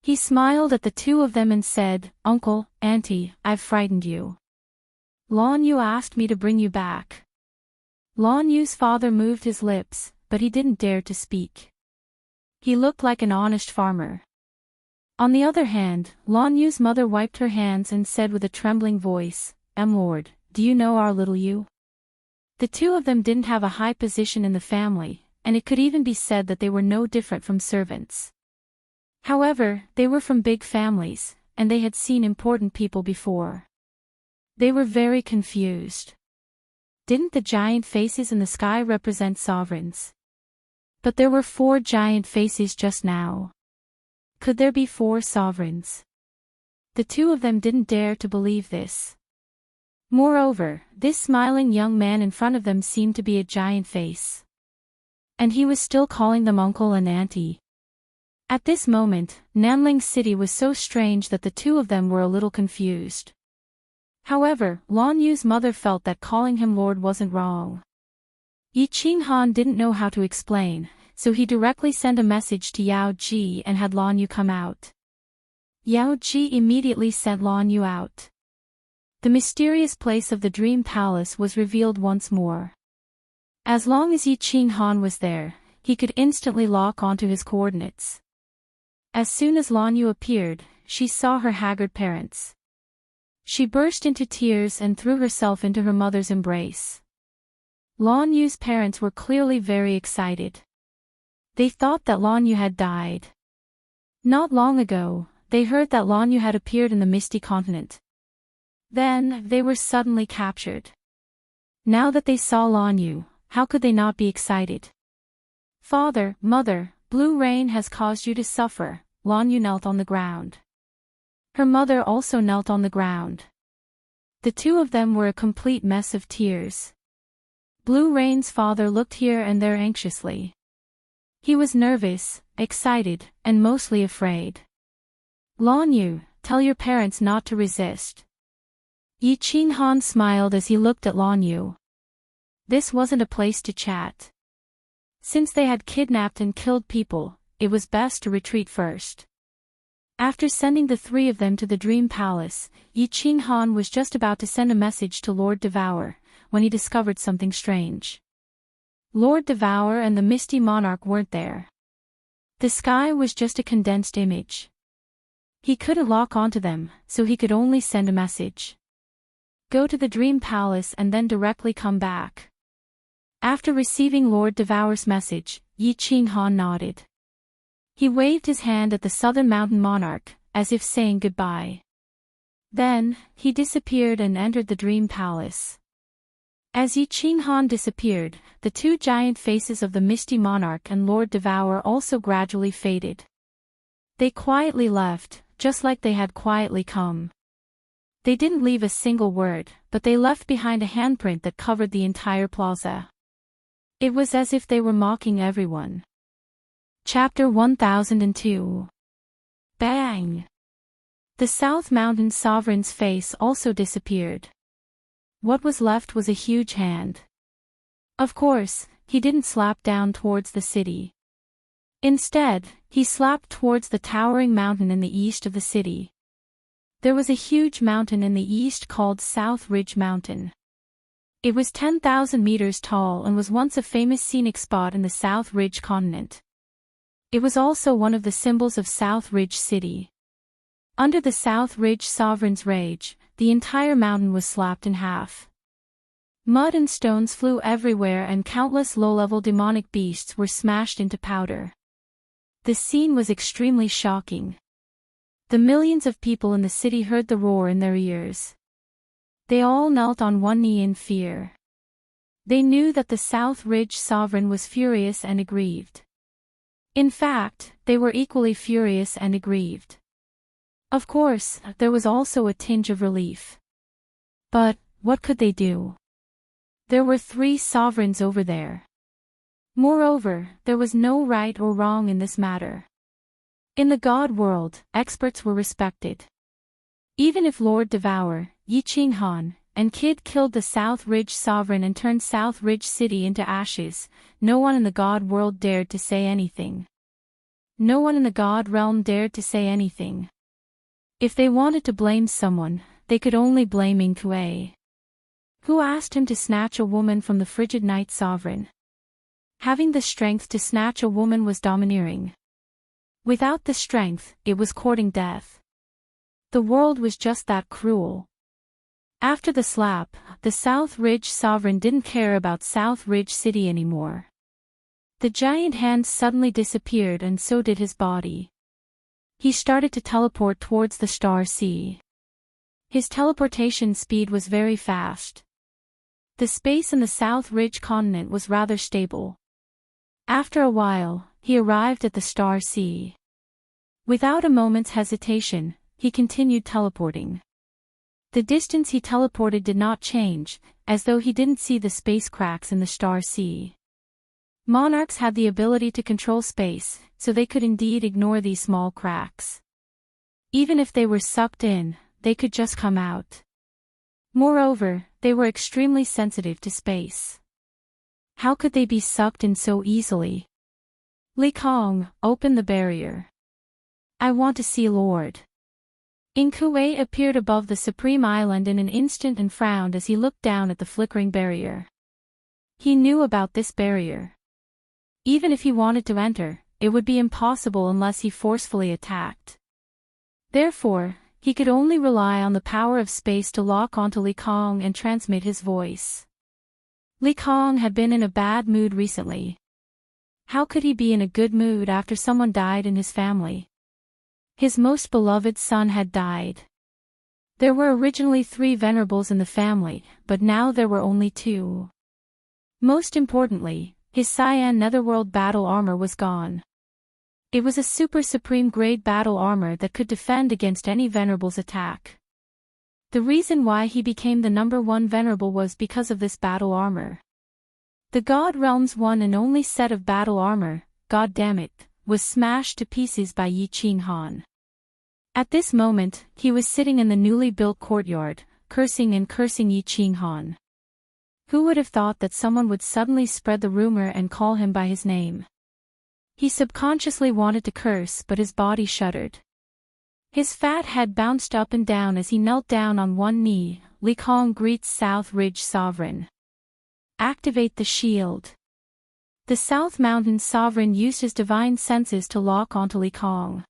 He smiled at the 2 of them and said, "Uncle, Auntie, I've frightened you. Lan Yu asked me to bring you back." Lan Yu's father moved his lips, but he didn't dare to speak. He looked like an honest farmer. On the other hand, Lan Yu's mother wiped her hands and said with a trembling voice, "Lord, do you know our little Yu?" The 2 of them didn't have a high position in the family, and it could even be said that they were no different from servants. However, they were from big families, and they had seen important people before. They were very confused. Didn't the giant faces in the sky represent sovereigns? But there were 4 giant faces just now. Could there be 4 sovereigns? The 2 of them didn't dare to believe this. Moreover, this smiling young man in front of them seemed to be a giant face. And he was still calling them uncle and auntie. At this moment, Nanling City was so strange that the two of them were a little confused. However, Lan Yu's mother felt that calling him Lord wasn't wrong. Yi Qinghan didn't know how to explain, so he directly sent a message to Yao Ji and had Lan Yu come out. Yao Ji immediately sent Lan Yu out. The mysterious place of the Dream Palace was revealed once more. As long as Yi Qinghan was there, he could instantly lock onto his coordinates. As soon as Lan Yu appeared, she saw her haggard parents. She burst into tears and threw herself into her mother's embrace. Lan Yu's parents were clearly very excited. They thought that Lan Yu had died. Not long ago, they heard that Lan Yu had appeared in the Misty Continent. Then, they were suddenly captured. Now that they saw Lan Yu, how could they not be excited? Father, mother, Blue Rain has caused you to suffer. Lan Yu knelt on the ground. Her mother also knelt on the ground. The two of them were a complete mess of tears. Blue Rain's father looked here and there anxiously. He was nervous, excited, and mostly afraid. Lan Yu, tell your parents not to resist. Yi Qinghan smiled as he looked at Lan Yu. This wasn't a place to chat. Since they had kidnapped and killed people, it was best to retreat first. After sending the three of them to the Dream Palace, Yi Qinghan was just about to send a message to Lord Devour, when he discovered something strange. Lord Devour and the Misty Monarch weren't there. The sky was just a condensed image. He couldn't lock onto them, so he could only send a message. Go to the Dream Palace and then directly come back. After receiving Lord Devour's message, Yi Qinghan nodded. He waved his hand at the Southern Mountain Monarch, as if saying goodbye. Then, he disappeared and entered the Dream Palace. As Yi Qinghan disappeared, the two giant faces of the Misty Monarch and Lord Devour also gradually faded. They quietly left, just like they had quietly come. They didn't leave a single word, but they left behind a handprint that covered the entire plaza. It was as if they were mocking everyone. Chapter 1002. Bang! The South Mountain Sovereign's face also disappeared. What was left was a huge hand. Of course, he didn't slap down towards the city. Instead, he slapped towards the towering mountain in the east of the city. There was a huge mountain in the east called South Ridge Mountain. It was 10,000 meters tall and was once a famous scenic spot in the South Ridge continent. It was also one of the symbols of South Ridge City. Under the South Ridge Sovereign's rage, the entire mountain was slapped in half. Mud and stones flew everywhere and countless low-level demonic beasts were smashed into powder. The scene was extremely shocking. The millions of people in the city heard the roar in their ears. They all knelt on one knee in fear. They knew that the South Ridge Sovereign was furious and aggrieved. In fact, they were equally furious and aggrieved. Of course, there was also a tinge of relief. But, what could they do? There were 3 sovereigns over there. Moreover, there was no right or wrong in this matter. In the God world, experts were respected. Even if Lord Devour, Yi Qinghan, and Kid killed the South Ridge Sovereign and turned South Ridge City into ashes, no one in the God world dared to say anything. No one in the God realm dared to say anything. If they wanted to blame someone, they could only blame Inkue. Who asked him to snatch a woman from the frigid night sovereign? Having the strength to snatch a woman was domineering. Without the strength, it was courting death. The world was just that cruel. After the slap, the South Ridge Sovereign didn't care about South Ridge City anymore. The giant hand suddenly disappeared and so did his body. He started to teleport towards the Star Sea. His teleportation speed was very fast. The space in the South Ridge continent was rather stable. After a while, he arrived at the Star Sea. Without a moment's hesitation, he continued teleporting. The distance he teleported did not change, as though he didn't see the space cracks in the Star Sea. Monarchs had the ability to control space, so they could indeed ignore these small cracks. Even if they were sucked in, they could just come out. Moreover, they were extremely sensitive to space. How could they be sucked in so easily? Li Kong, open the barrier. I want to see Lord. Inkue appeared above the Supreme Island in an instant and frowned as he looked down at the flickering barrier. He knew about this barrier. Even if he wanted to enter, it would be impossible unless he forcefully attacked. Therefore, he could only rely on the power of space to lock onto Li Kong and transmit his voice. Li Kong had been in a bad mood recently. How could he be in a good mood after someone died in his family? His most beloved son had died. There were originally 3 venerables in the family, but now there were only 2. Most importantly, his cyan netherworld battle armor was gone. It was a super supreme grade battle armor that could defend against any venerable's attack. The reason why he became the number 1 venerable was because of this battle armor. The God Realm's one and only set of battle armor, god damn it, was smashed to pieces by Yi Qinghan. At this moment, he was sitting in the newly built courtyard, cursing and cursing Yi Qinghan. Who would have thought that someone would suddenly spread the rumor and call him by his name? He subconsciously wanted to curse, but his body shuddered. His fat head bounced up and down as he knelt down on one knee. Li Kong greets South Ridge Sovereign. Activate the shield. The South Mountain Sovereign used his divine senses to lock onto Li Kong.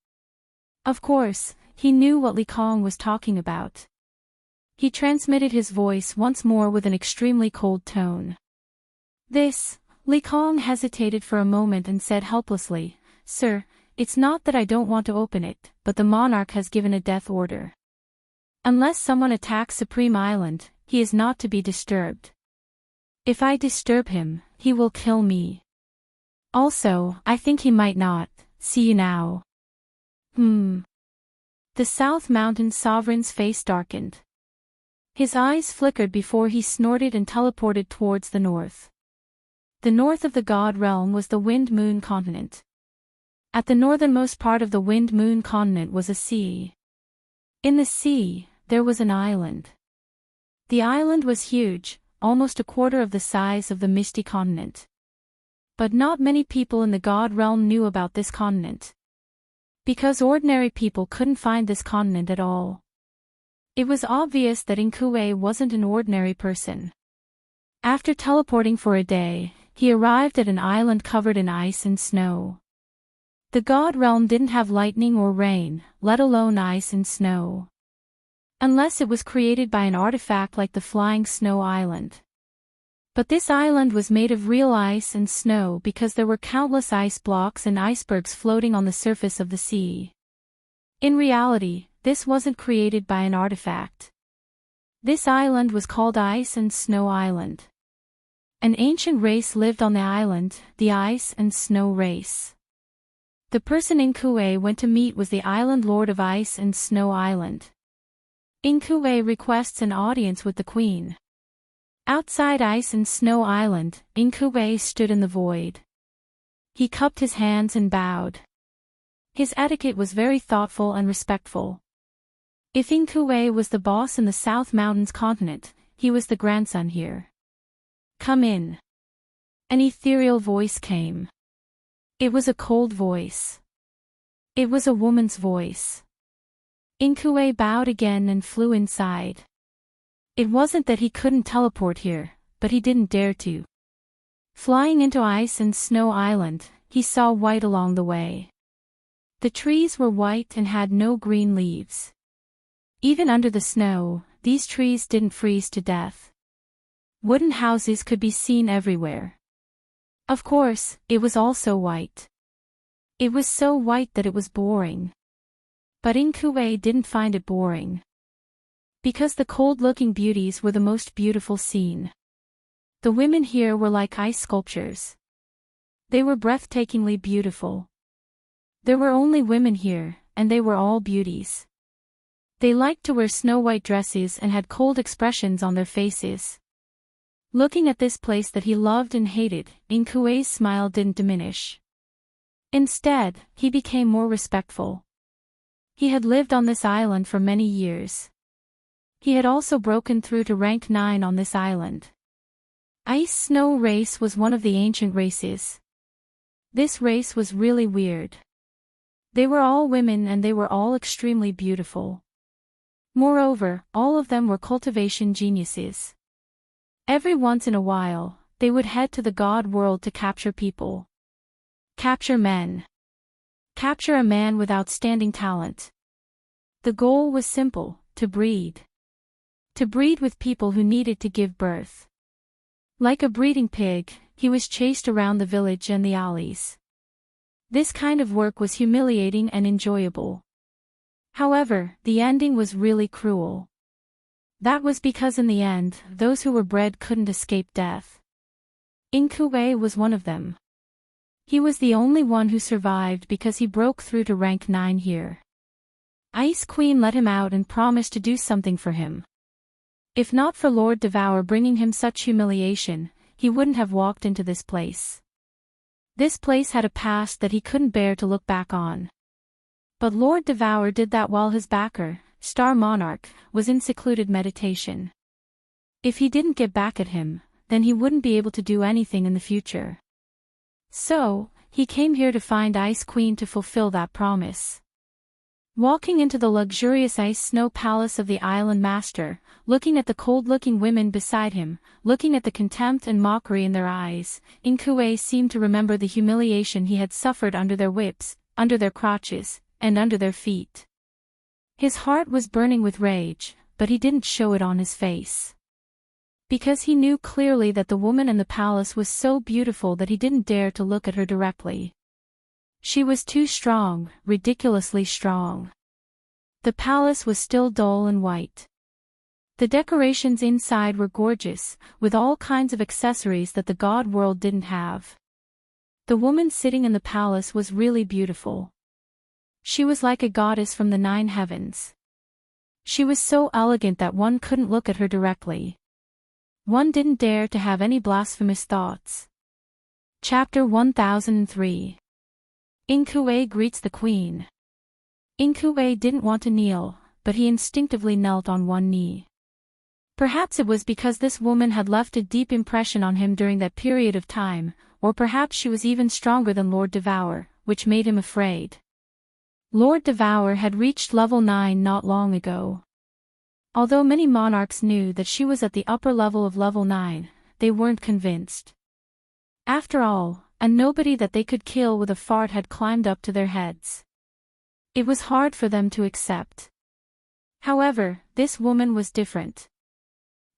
Of course, he knew what Li Kong was talking about. He transmitted his voice once more with an extremely cold tone. Li Kong hesitated for a moment and said helplessly, "Sir, it's not that I don't want to open it, but the monarch has given a death order. Unless someone attacks Supreme Island, he is not to be disturbed. If I disturb him, he will kill me. Also, I think he might not. See you now." The South Mountain Sovereign's face darkened. His eyes flickered before he snorted and teleported towards the north. The north of the God Realm was the Wind Moon Continent. At the northernmost part of the Wind Moon Continent was a sea. In the sea, there was an island. The island was huge, almost a quarter of the size of the Misty Continent. But not many people in the God Realm knew about this continent. Because ordinary people couldn't find this continent at all. It was obvious that Inkue wasn't an ordinary person. After teleporting for a day, he arrived at an island covered in ice and snow. The God Realm didn't have lightning or rain, let alone ice and snow. Unless it was created by an artifact like the Flying Snow Island. But this island was made of real ice and snow because there were countless ice blocks and icebergs floating on the surface of the sea. In reality, this wasn't created by an artifact. This island was called Ice and Snow Island. An ancient race lived on the island, the Ice and Snow race. The person Inkue went to meet was the island lord of Ice and Snow Island. Inkue requests an audience with the queen. Outside Ice and Snow Island, Inkue stood in the void. He cupped his hands and bowed. His etiquette was very thoughtful and respectful. If Inkue was the boss in the South Mountains continent, he was the grandson here. "Come in." An ethereal voice came. It was a cold voice. It was a woman's voice. Inkue bowed again and flew inside. It wasn't that he couldn't teleport here, but he didn't dare to. Flying into Ice and Snow Island, he saw white along the way. The trees were white and had no green leaves. Even under the snow, these trees didn't freeze to death. Wooden houses could be seen everywhere. Of course, it was also white. It was so white that it was boring. But Inkue didn't find it boring. Because the cold-looking beauties were the most beautiful seen. The women here were like ice sculptures. They were breathtakingly beautiful. There were only women here, and they were all beauties. They liked to wear snow-white dresses and had cold expressions on their faces. Looking at this place that he loved and hated, Inkue's smile didn't diminish. Instead, he became more respectful. He had lived on this island for many years. He had also broken through to rank 9 on this island. Ice-Snow race was one of the ancient races. This race was really weird. They were all women and they were all extremely beautiful. Moreover, all of them were cultivation geniuses. Every once in a while, they would head to the god world to capture people. Capture men. Capture a man with outstanding talent. The goal was simple, to breed. To breed with people who needed to give birth. Like a breeding pig, he was chased around the village and the alleys. This kind of work was humiliating and enjoyable. However, the ending was really cruel. That was because in the end, those who were bred couldn't escape death. Inkue was one of them. He was the only one who survived because he broke through to rank 9 here. Ice Queen let him out and promised to do something for him. If not for Lord Devour bringing him such humiliation, he wouldn't have walked into this place. This place had a past that he couldn't bear to look back on. But Lord Devour did that while his backer, Star Monarch, was in secluded meditation. If he didn't get back at him, then he wouldn't be able to do anything in the future. So, he came here to find Ice Queen to fulfill that promise. Walking into the luxurious ice-snow palace of the island master, looking at the cold-looking women beside him, looking at the contempt and mockery in their eyes, Inkue seemed to remember the humiliation he had suffered under their whips, under their crotches, and under their feet. His heart was burning with rage, but he didn't show it on his face. Because he knew clearly that the woman in the palace was so beautiful that he didn't dare to look at her directly. She was too strong, ridiculously strong. The palace was still dull and white. The decorations inside were gorgeous, with all kinds of accessories that the god world didn't have. The woman sitting in the palace was really beautiful. She was like a goddess from the 9 heavens. She was so elegant that one couldn't look at her directly. One didn't dare to have any blasphemous thoughts. Chapter 1003. Inkue greets the queen. Inkue didn't want to kneel, but he instinctively knelt on one knee. Perhaps it was because this woman had left a deep impression on him during that period of time, or perhaps she was even stronger than Lord Devour, which made him afraid. Lord Devour had reached level 9 not long ago. Although many monarchs knew that she was at the upper level of level 9, they weren't convinced. After all, a nobody that they could kill with a fart had climbed up to their heads. It was hard for them to accept. However, this woman was different.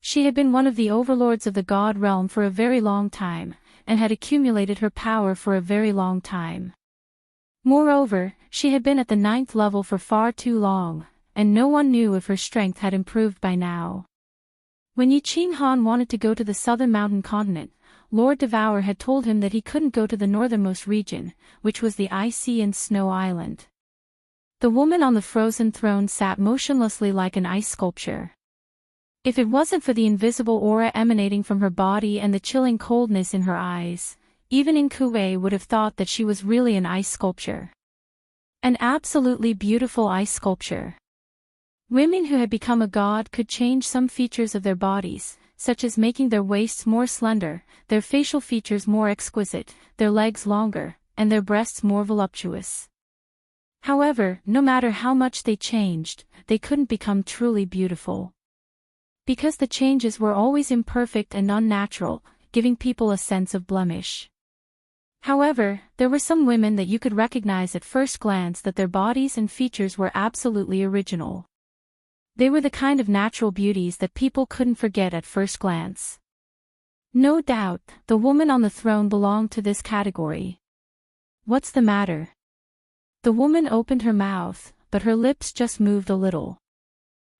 She had been one of the overlords of the god realm for a very long time, and had accumulated her power for a very long time. Moreover, she had been at the 9th level for far too long, and no one knew if her strength had improved by now. When Yi Qinghan wanted to go to the southern mountain continent, Lord Devour had told him that he couldn't go to the northernmost region, which was the icy and snow island. The woman on the frozen throne sat motionlessly like an ice sculpture. If it wasn't for the invisible aura emanating from her body and the chilling coldness in her eyes, even Inkue would have thought that she was really an ice sculpture. An absolutely beautiful ice sculpture. Women who had become a god could change some features of their bodies, such as making their waists more slender, their facial features more exquisite, their legs longer, and their breasts more voluptuous. However, no matter how much they changed, they couldn't become truly beautiful. Because the changes were always imperfect and unnatural, giving people a sense of blemish. However, there were some women that you could recognize at first glance that their bodies and features were absolutely original. They were the kind of natural beauties that people couldn't forget at first glance. No doubt, the woman on the throne belonged to this category. What's the matter? The woman opened her mouth, but her lips just moved a little.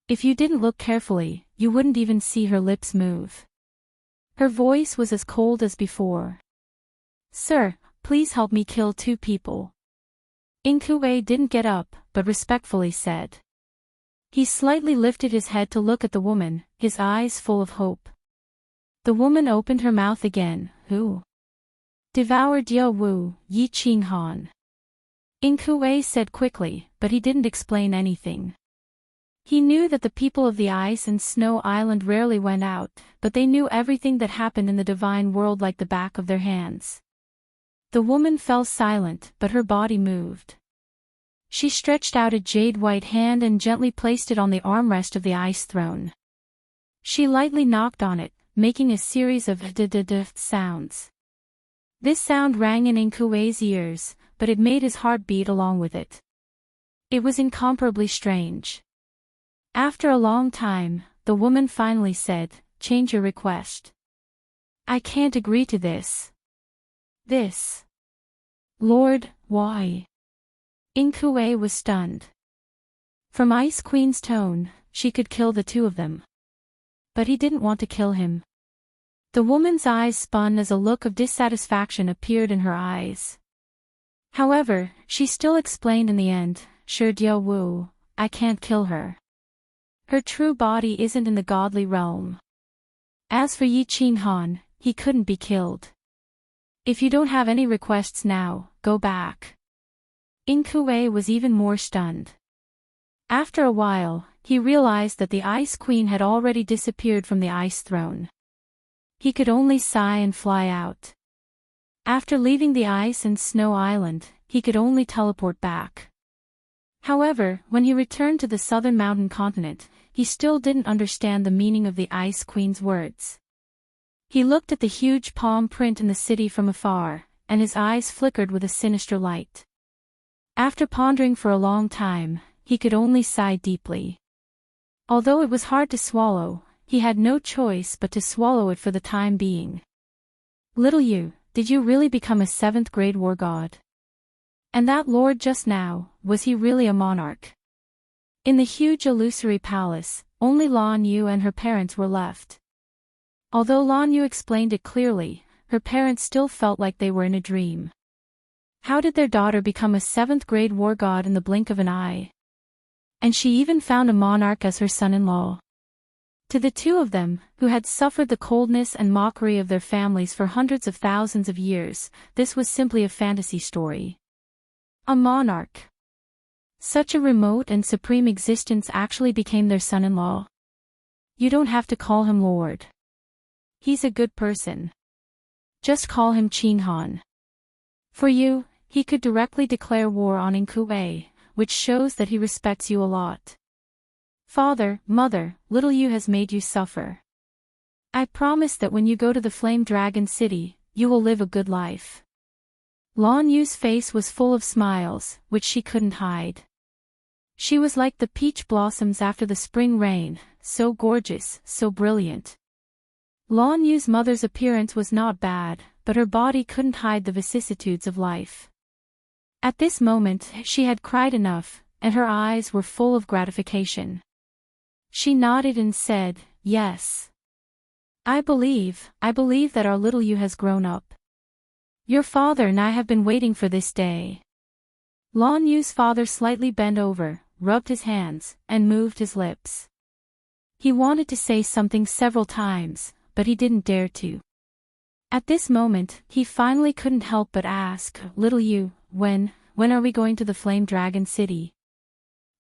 If you didn't look carefully, you wouldn't even see her lips move. Her voice was as cold as before. Sir, please help me kill 2 people. Inkue didn't get up, but respectfully said. He slightly lifted his head to look at the woman, his eyes full of hope. The woman opened her mouth again. Who? Devour Diao Wu, Yi Qing Han. In Kuei said quickly, but he didn't explain anything. He knew that the people of the Ice and Snow Island rarely went out, but they knew everything that happened in the divine world like the back of their hands. The woman fell silent, but her body moved. She stretched out a jade-white hand and gently placed it on the armrest of the ice throne. She lightly knocked on it, making a series of d-d-d sounds. This sound rang in Kuei's ears, but it made his heart beat along with it. It was incomparably strange. After a long time, the woman finally said, "Change your request. I can't agree to this." "This? Lord, why?" In Kuei was stunned. From Ice Queen's tone, she could kill the two of them. But he didn't want to kill him. The woman's eyes spun as a look of dissatisfaction appeared in her eyes. However, she still explained in the end, "Sure Diao Wu, I can't kill her. Her true body isn't in the godly realm. As for Yi Qing Han, he couldn't be killed. If you don't have any requests now, go back." In Kuei was even more stunned. After a while, he realized that the Ice Queen had already disappeared from the ice throne. He could only sigh and fly out. After leaving the Ice and Snow Island, he could only teleport back. However, when he returned to the southern mountain continent, he still didn't understand the meaning of the Ice Queen's words. He looked at the huge palm print in the city from afar, and his eyes flickered with a sinister light. After pondering for a long time, he could only sigh deeply. Although it was hard to swallow, he had no choice but to swallow it for the time being. "Little you, did you really become a 7th grade war god? And that lord just now, was he really a monarch?" In the huge illusory palace, only Lan Yu and her parents were left. Although Lan Yu explained it clearly, her parents still felt like they were in a dream. How did their daughter become a 7th grade war god in the blink of an eye? And she even found a monarch as her son-in-law. To the two of them, who had suffered the coldness and mockery of their families for hundreds of thousands of years, this was simply a fantasy story. A monarch. Such a remote and supreme existence actually became their son-in-law. You don't have to call him Lord. He's a good person. Just call him Qing Han. For you, he could directly declare war on Kuei, which shows that he respects you a lot. Father, mother, little you has made you suffer. I promise that when you go to the Flame Dragon City, you will live a good life. Lan Yu's face was full of smiles, which she couldn't hide. She was like the peach blossoms after the spring rain, so gorgeous, so brilliant. Lan Yu's mother's appearance was not bad, but her body couldn't hide the vicissitudes of life. At this moment, she had cried enough, and her eyes were full of gratification. She nodded and said, "Yes. I believe that our little you has grown up. Your father and I have been waiting for this day." Lan Yu's father slightly bent over, rubbed his hands, and moved his lips. He wanted to say something several times, but he didn't dare to. At this moment, he finally couldn't help but ask, "Little you, when are we going to the Flame Dragon City?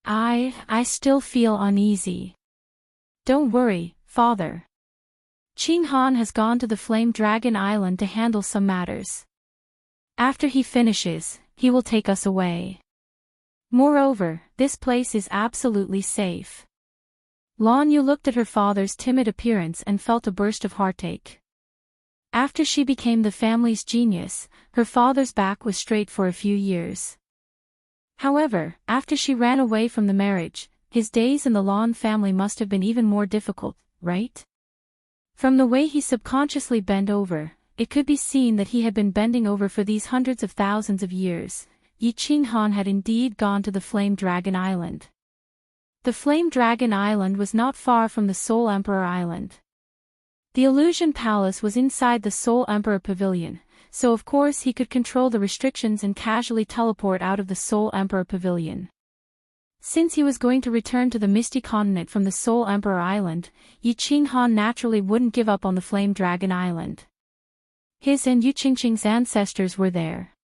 I still feel uneasy." "Don't worry, father. Qing Han has gone to the Flame Dragon Island to handle some matters. After he finishes, he will take us away. Moreover, this place is absolutely safe." Lan Yu looked at her father's timid appearance and felt a burst of heartache. After she became the family's genius, her father's back was straight for a few years. However, after she ran away from the marriage, his days in the Lan family must have been even more difficult, right? From the way he subconsciously bent over, it could be seen that he had been bending over for these hundreds of thousands of years. Yi Qing Han had indeed gone to the Flame Dragon Island. The Flame Dragon Island was not far from the Soul Emperor Island. The Illusion Palace was inside the Soul Emperor Pavilion, so of course he could control the restrictions and casually teleport out of the Soul Emperor Pavilion. Since he was going to return to the Misty Continent from the Soul Emperor Island, Yi Qinghan naturally wouldn't give up on the Flame Dragon Island. His and Yu Qingqing's ancestors were there.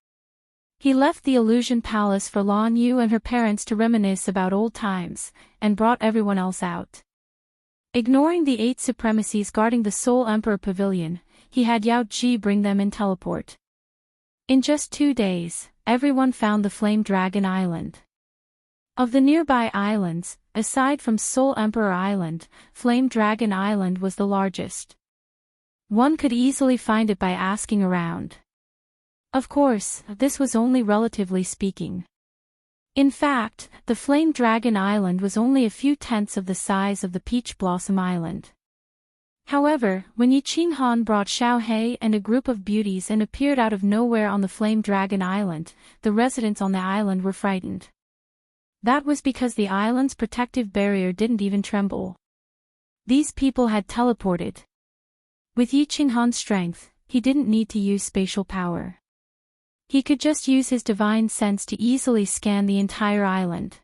He left the Illusion Palace for Lan Yu and her parents to reminisce about old times, and brought everyone else out. Ignoring the 8 supremacies guarding the Soul Emperor Pavilion, he had Yao Ji bring them in teleport. In just 2 days, everyone found the Flame Dragon Island. Of the nearby islands, aside from Soul Emperor Island, Flame Dragon Island was the largest. One could easily find it by asking around. Of course, this was only relatively speaking. In fact, the Flame Dragon Island was only a few tenths of the size of the Peach Blossom Island. However, when Yi Qinghan brought Xiao He and a group of beauties and appeared out of nowhere on the Flame Dragon Island, the residents on the island were frightened. That was because the island's protective barrier didn't even tremble. These people had teleported. With Yi Qinghan's strength, he didn't need to use spatial power. He could just use his divine sense to easily scan the entire island.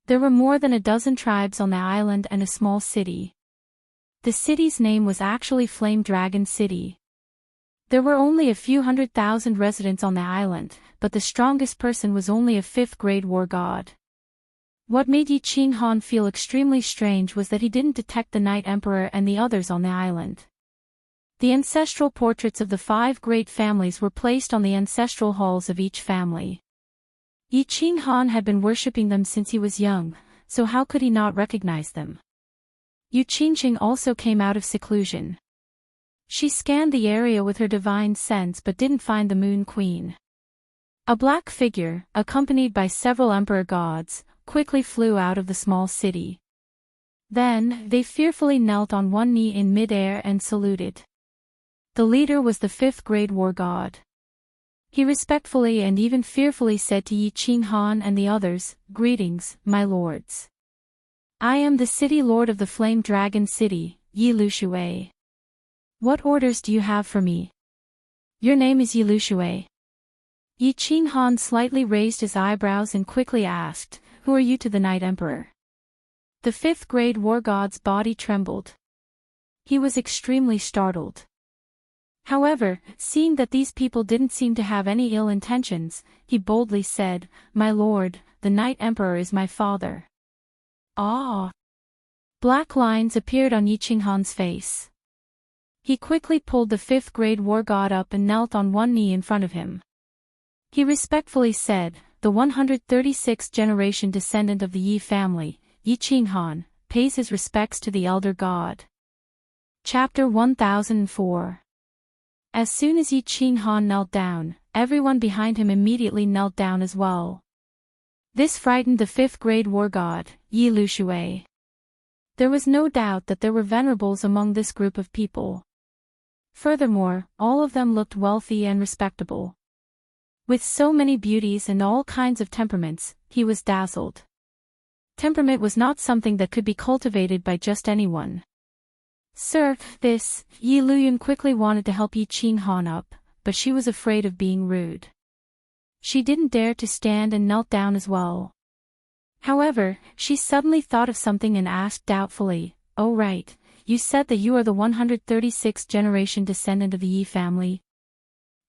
There were more than a dozen tribes on the island and a small city. The city's name was actually Flame Dragon City. There were only a few 100,000 residents on the island, but the strongest person was only a 5th-grade war god. What made Yi Qinghan feel extremely strange was that he didn't detect the Night Emperor and the others on the island. The ancestral portraits of the 5 great families were placed on the ancestral halls of each family. Yi Qinghan had been worshipping them since he was young, so how could he not recognize them? Yu Qingqing also came out of seclusion. She scanned the area with her divine sense but didn't find the Moon Queen. A black figure, accompanied by several emperor gods, quickly flew out of the small city. Then, they fearfully knelt on one knee in mid-air and saluted. The leader was the 5th-grade war god. He respectfully and even fearfully said to Yi Qinghan and the others, "Greetings, my lords. I am the city lord of the Flame Dragon City, Yi Lushui. What orders do you have for me? Your name is Yi Lushui." Yi Qinghan slightly raised his eyebrows and quickly asked, "Who are you to the Night Emperor?" The 5th-grade war god's body trembled. He was extremely startled. However, seeing that these people didn't seem to have any ill intentions, he boldly said, "My lord, the Night Emperor is my father." Ah! Black lines appeared on Yi Qinghan's face. He quickly pulled the 5th-grade war god up and knelt on one knee in front of him. He respectfully said, "The 136th generation descendant of the Yi family, Yi Qinghan, pays his respects to the elder god." Chapter 1004. As soon as Yi Qinghan knelt down, everyone behind him immediately knelt down as well. This frightened the 5th-grade war god, Yi Lushui. There was no doubt that there were venerables among this group of people. Furthermore, all of them looked wealthy and respectable. With so many beauties and all kinds of temperaments, he was dazzled. Temperament was not something that could be cultivated by just anyone. "Sir, this," Yi Luyun quickly wanted to help Yi Qinghan up, but she was afraid of being rude. She didn't dare to stand and knelt down as well. However, she suddenly thought of something and asked doubtfully, "Oh right, you said that you are the 136th generation descendant of the Yi family.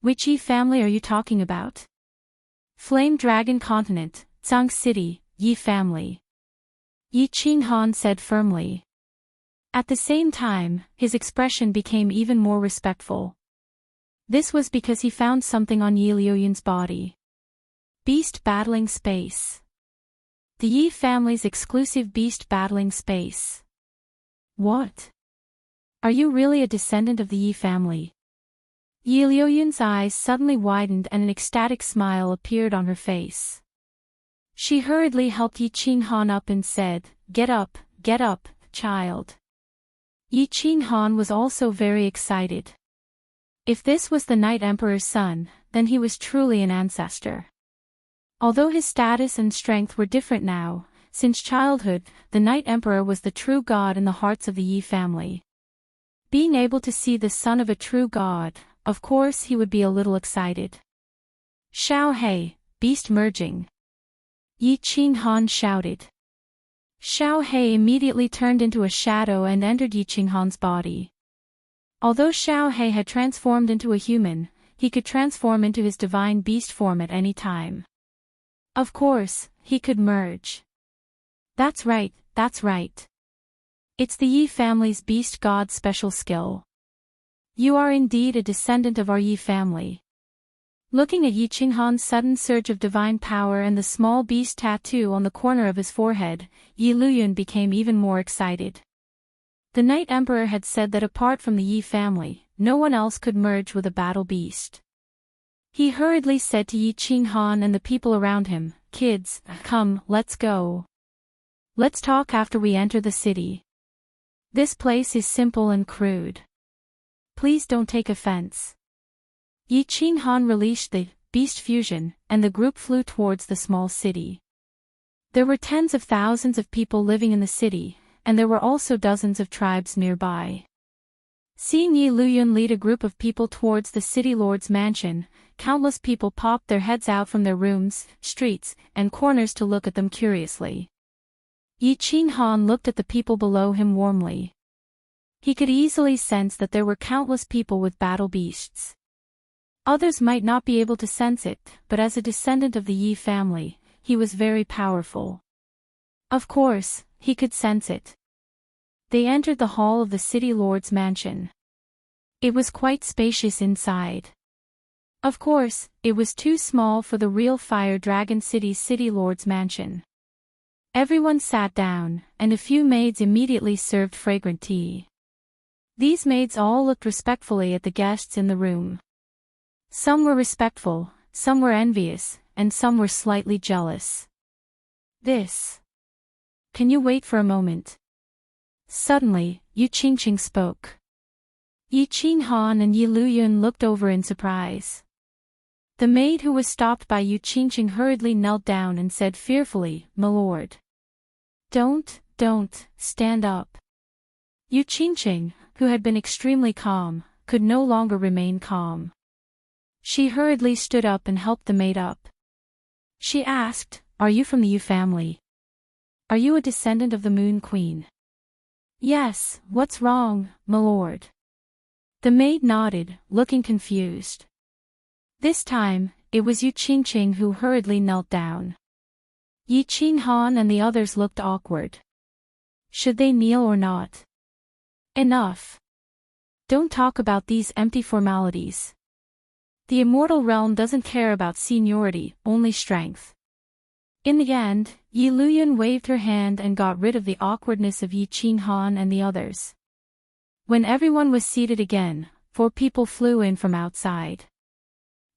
Which Yi family are you talking about?" "Flame Dragon Continent, Zhang City, Yi family," Yi Qinghan said firmly. At the same time, his expression became even more respectful. This was because he found something on Yi Liuyun's body. Beast battling space. The Yi family's exclusive beast battling space. What? Are you really a descendant of the Yi family? Yi Liuyun's eyes suddenly widened and an ecstatic smile appeared on her face. She hurriedly helped Yi Qinghan up and said, get up, child." Yi Qinghan was also very excited. If this was the Night Emperor's son, then he was truly an ancestor. Although his status and strength were different now, since childhood, the Night Emperor was the true god in the hearts of the Yi family. Being able to see the son of a true god, of course he would be a little excited. Xiao He, beast merging. Yi Qinghan shouted. Xiao He immediately turned into a shadow and entered Yi Qinghan's body. Although Xiao He had transformed into a human, he could transform into his divine beast form at any time. Of course, he could merge. That's right, that's right. It's the Yi family's beast god special skill. You are indeed a descendant of our Yi family. Looking at Yi Qinghan's sudden surge of divine power and the small beast tattoo on the corner of his forehead, Yi Luyun became even more excited. The Night Emperor had said that apart from the Yi family, no one else could merge with a battle beast. He hurriedly said to Yi Qinghan and the people around him, "Kids, come, let's go. Let's talk after we enter the city. This place is simple and crude. Please don't take offense." Yi Qinghan released the beast fusion, and the group flew towards the small city. There were tens of thousands of people living in the city, and there were also dozens of tribes nearby. Seeing Yi Luyun lead a group of people towards the city lord's mansion, countless people popped their heads out from their rooms, streets, and corners to look at them curiously. Yi Qinghan looked at the people below him warmly. He could easily sense that there were countless people with battle beasts. Others might not be able to sense it, but as a descendant of the Yi family, he was very powerful. Of course, he could sense it. They entered the hall of the city lord's mansion. It was quite spacious inside. Of course, it was too small for the real Fire Dragon City's city lord's mansion. Everyone sat down, and a few maids immediately served fragrant tea. These maids all looked respectfully at the guests in the room. Some were respectful, some were envious, and some were slightly jealous. Can you wait for a moment? Suddenly, Yu Qingqing spoke. Yi Qinghan and Yi Luyun looked over in surprise. The maid who was stopped by Yu Qingqing hurriedly knelt down and said fearfully, "My lord. Don't, stand up." Yu Qingqing, who had been extremely calm, could no longer remain calm. She hurriedly stood up and helped the maid up. She asked, "Are you from the Yu family? Are you a descendant of the Moon Queen?" "Yes, what's wrong, my lord?" The maid nodded, looking confused. This time, it was Yu Qingqing who hurriedly knelt down. Yi Qinghan and the others looked awkward. Should they kneel or not? Enough. Don't talk about these empty formalities. The immortal realm doesn't care about seniority, only strength. In the end, Yi Luyun waved her hand and got rid of the awkwardness of Yi Qinghan and the others. When everyone was seated again, 4 people flew in from outside.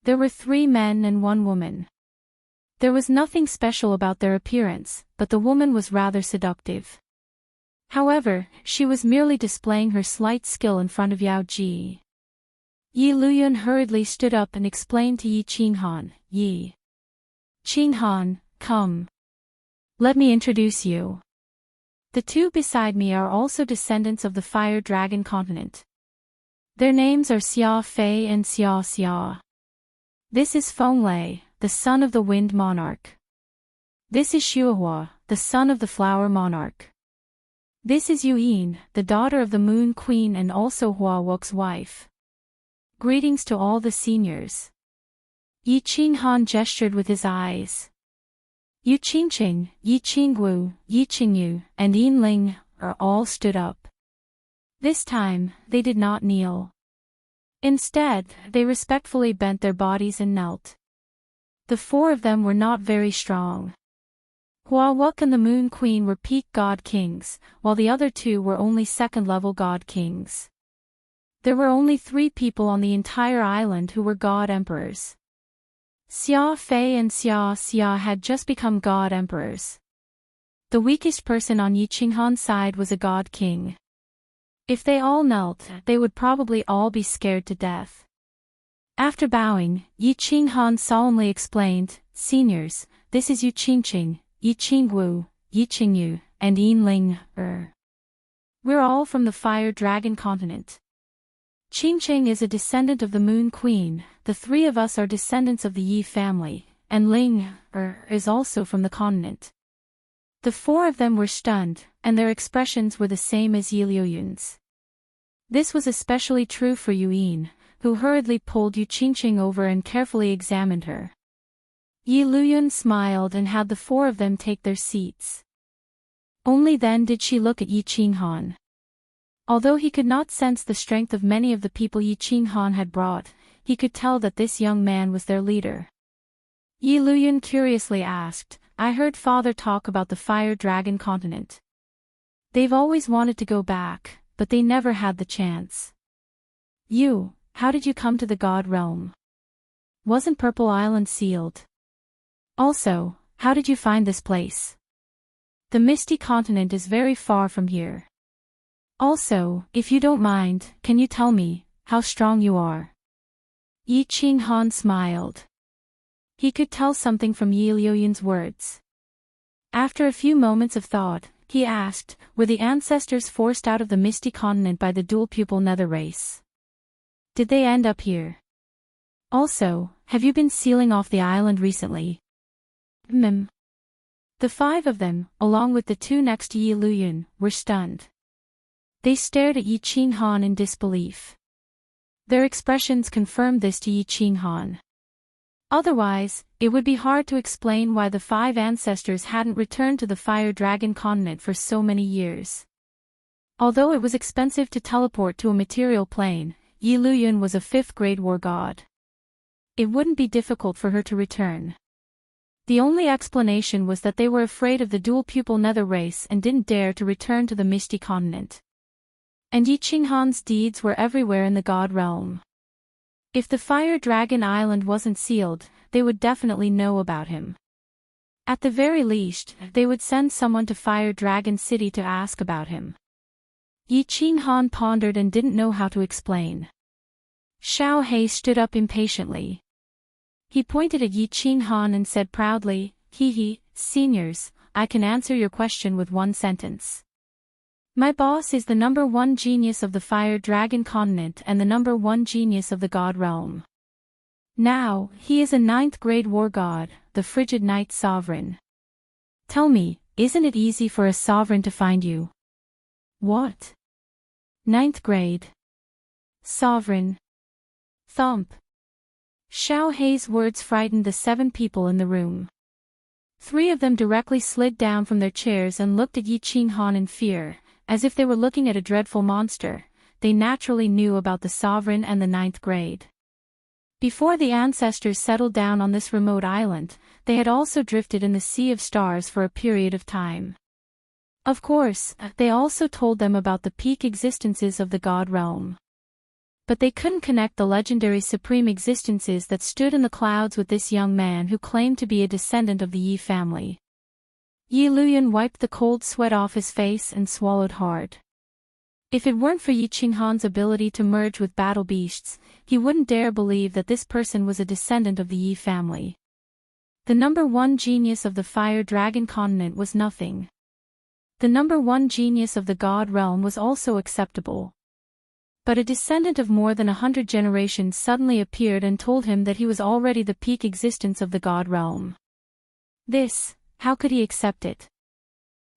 There were 3 men and 1 woman. There was nothing special about their appearance, but the woman was rather seductive. However, she was merely displaying her slight skill in front of Yao Ji. Yi Luyun hurriedly stood up and explained to Yi Qinghan, "Yi Qinghan, come. Let me introduce you. The 2 beside me are also descendants of the Fire Dragon continent. Their names are Xia Fei and Xia Xia. This is Fenglei, the son of the Wind Monarch. This is Xuehua, the son of the Flower Monarch. This is Yuyin, the daughter of the Moon Queen and also Hua Wok's wife. Greetings to all the seniors." Yi Qinghan gestured with his eyes. Yu Qingqing, Yi Qingwu, Yi Qingyu, and Yin Ling all stood up. This time, they did not kneel. Instead, they respectfully bent their bodies and knelt. The 4 of them were not very strong. Hua Wok and the Moon Queen were peak god kings, while the other 2 were only second-level god kings. There were only 3 people on the entire island who were god emperors. Xia Fei and Xia Xia had just become god emperors. The weakest person on Yi Qinghan's side was a god king. If they all knelt, they would probably all be scared to death. After bowing, Yi Qinghan solemnly explained, "Seniors, this is Yu Qingqing, Yi Qingwu, Yi Qingyu, and Yin Ling. We're all from the Fire Dragon continent. Qingqing is a descendant of the Moon Queen, the 3 of us are descendants of the Yi family, and Ling is also from the continent. The four of them were stunned, and their expressions were the same as Yi Liuyun's. This was especially true for Yuyin, who hurriedly pulled Yu Qingqing over and carefully examined her. Yi Luyun smiled and had the four of them take their seats. Only then did she look at Yi Qinghan. Although he could not sense the strength of many of the people Yi Qinghan had brought, he could tell that this young man was their leader. Yi Luyun curiously asked, "I heard father talk about the Fire Dragon continent. They've always wanted to go back, but they never had the chance. You, how did you come to the God realm? Wasn't Purple Island sealed? Also, how did you find this place? The Misty Continent is very far from here. Also, if you don't mind, can you tell me how strong you are?" Yi Qinghan smiled. He could tell something from Yi Liuyun's words. After a few moments of thought, he asked, "Were the ancestors forced out of the Misty Continent by the dual-pupil nether race? Did they end up here? Also, have you been sealing off the island recently?" The five of them, along with the two next to Yi Luyun, were stunned. They stared at Yi Qinghan in disbelief. Their expressions confirmed this to Yi Qinghan. Otherwise, it would be hard to explain why the five ancestors hadn't returned to the Fire Dragon continent for so many years. Although it was expensive to teleport to a material plane, Yi Luyun was a fifth-grade war god. It wouldn't be difficult for her to return. The only explanation was that they were afraid of the dual-pupil nether race and didn't dare to return to the Misty Continent. And Yi Qinghan's deeds were everywhere in the god realm. If the Fire Dragon Island wasn't sealed, they would definitely know about him. At the very least, they would send someone to Fire Dragon City to ask about him. Yi Qinghan pondered and didn't know how to explain. Xiao He stood up impatiently. He pointed at Yi Qinghan and said proudly, "Seniors, I can answer your question with one sentence. My boss is the #1 genius of the Fire Dragon continent and the #1 genius of the God realm. Now, he is a 9th-grade war god, the Frigid Night Sovereign. Tell me, isn't it easy for a sovereign to find you?" "What? 9th grade? Sovereign?" Thump. Xiao Hei's words frightened the 7 people in the room. 3 of them directly slid down from their chairs and looked at Yi Qinghan in fear, as if they were looking at a dreadful monster. They naturally knew about the sovereign and the 9th grade. Before the ancestors settled down on this remote island, they had also drifted in the Sea of Stars for a period of time. Of course, they also told them about the peak existences of the God realm. But they couldn't connect the legendary supreme existences that stood in the clouds with this young man who claimed to be a descendant of the Yi family. Yi Luyun wiped the cold sweat off his face and swallowed hard. If it weren't for Yi Qinghan's ability to merge with battle beasts, he wouldn't dare believe that this person was a descendant of the Yi family. The #1 genius of the Fire Dragon continent was nothing. The #1 genius of the God realm was also acceptable. But a descendant of more than 100 generations suddenly appeared and told him that he was already the peak existence of the God realm. This, how could he accept it?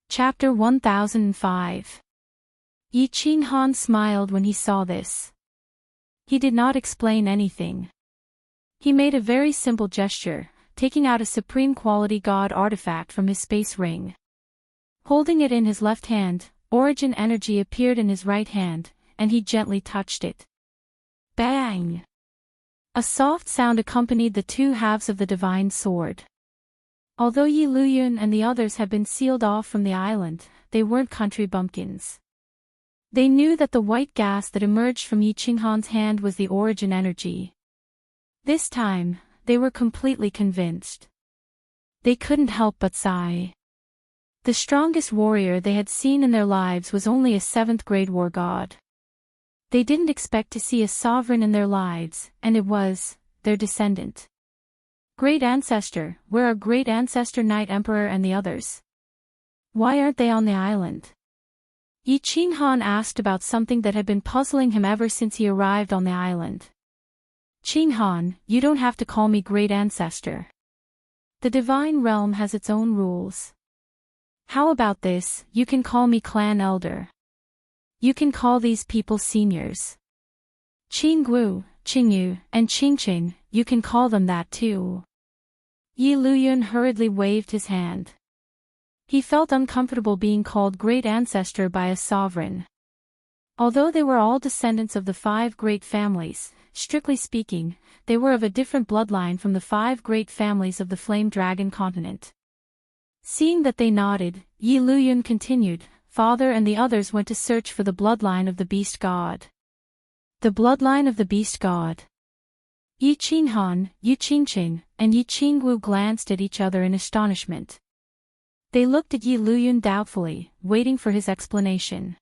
Chapter 1005. Yi Qinghan smiled when he saw this. He did not explain anything. He made a very simple gesture, taking out a supreme quality god artifact from his space ring. Holding it in his left hand, origin energy appeared in his right hand, and he gently touched it. Bang! A soft sound accompanied the two halves of the divine sword. Although Yi Luyun and the others had been sealed off from the island, they weren't country bumpkins. They knew that the white gas that emerged from Yi Qinghan's hand was the origin energy. This time, they were completely convinced. They couldn't help but sigh. The strongest warrior they had seen in their lives was only a 7th-grade war god. They didn't expect to see a sovereign in their lives, and it was their descendant. Great Ancestor, where are Great Ancestor Knight Emperor and the others? Why aren't they on the island? Yi Qinghan asked about something that had been puzzling him ever since he arrived on the island. Qinghan, you don't have to call me Great Ancestor. The divine realm has its own rules. How about this? You can call me clan elder. You can call these people seniors. Qinggu, Qingyu, and Qingqing, you can call them that too. Yi Luyun hurriedly waved his hand. He felt uncomfortable being called great ancestor by a sovereign. Although they were all descendants of the 5 great families, strictly speaking, they were of a different bloodline from the 5 great families of the Flame Dragon continent. Seeing that they nodded, Yi Luyun continued, Father and the others went to search for the bloodline of the Beast God. The bloodline of the Beast God. Yi Qinghan, Yi Qingqing, and Yi Qingwu glanced at each other in astonishment. They looked at Yi Luyun doubtfully, waiting for his explanation.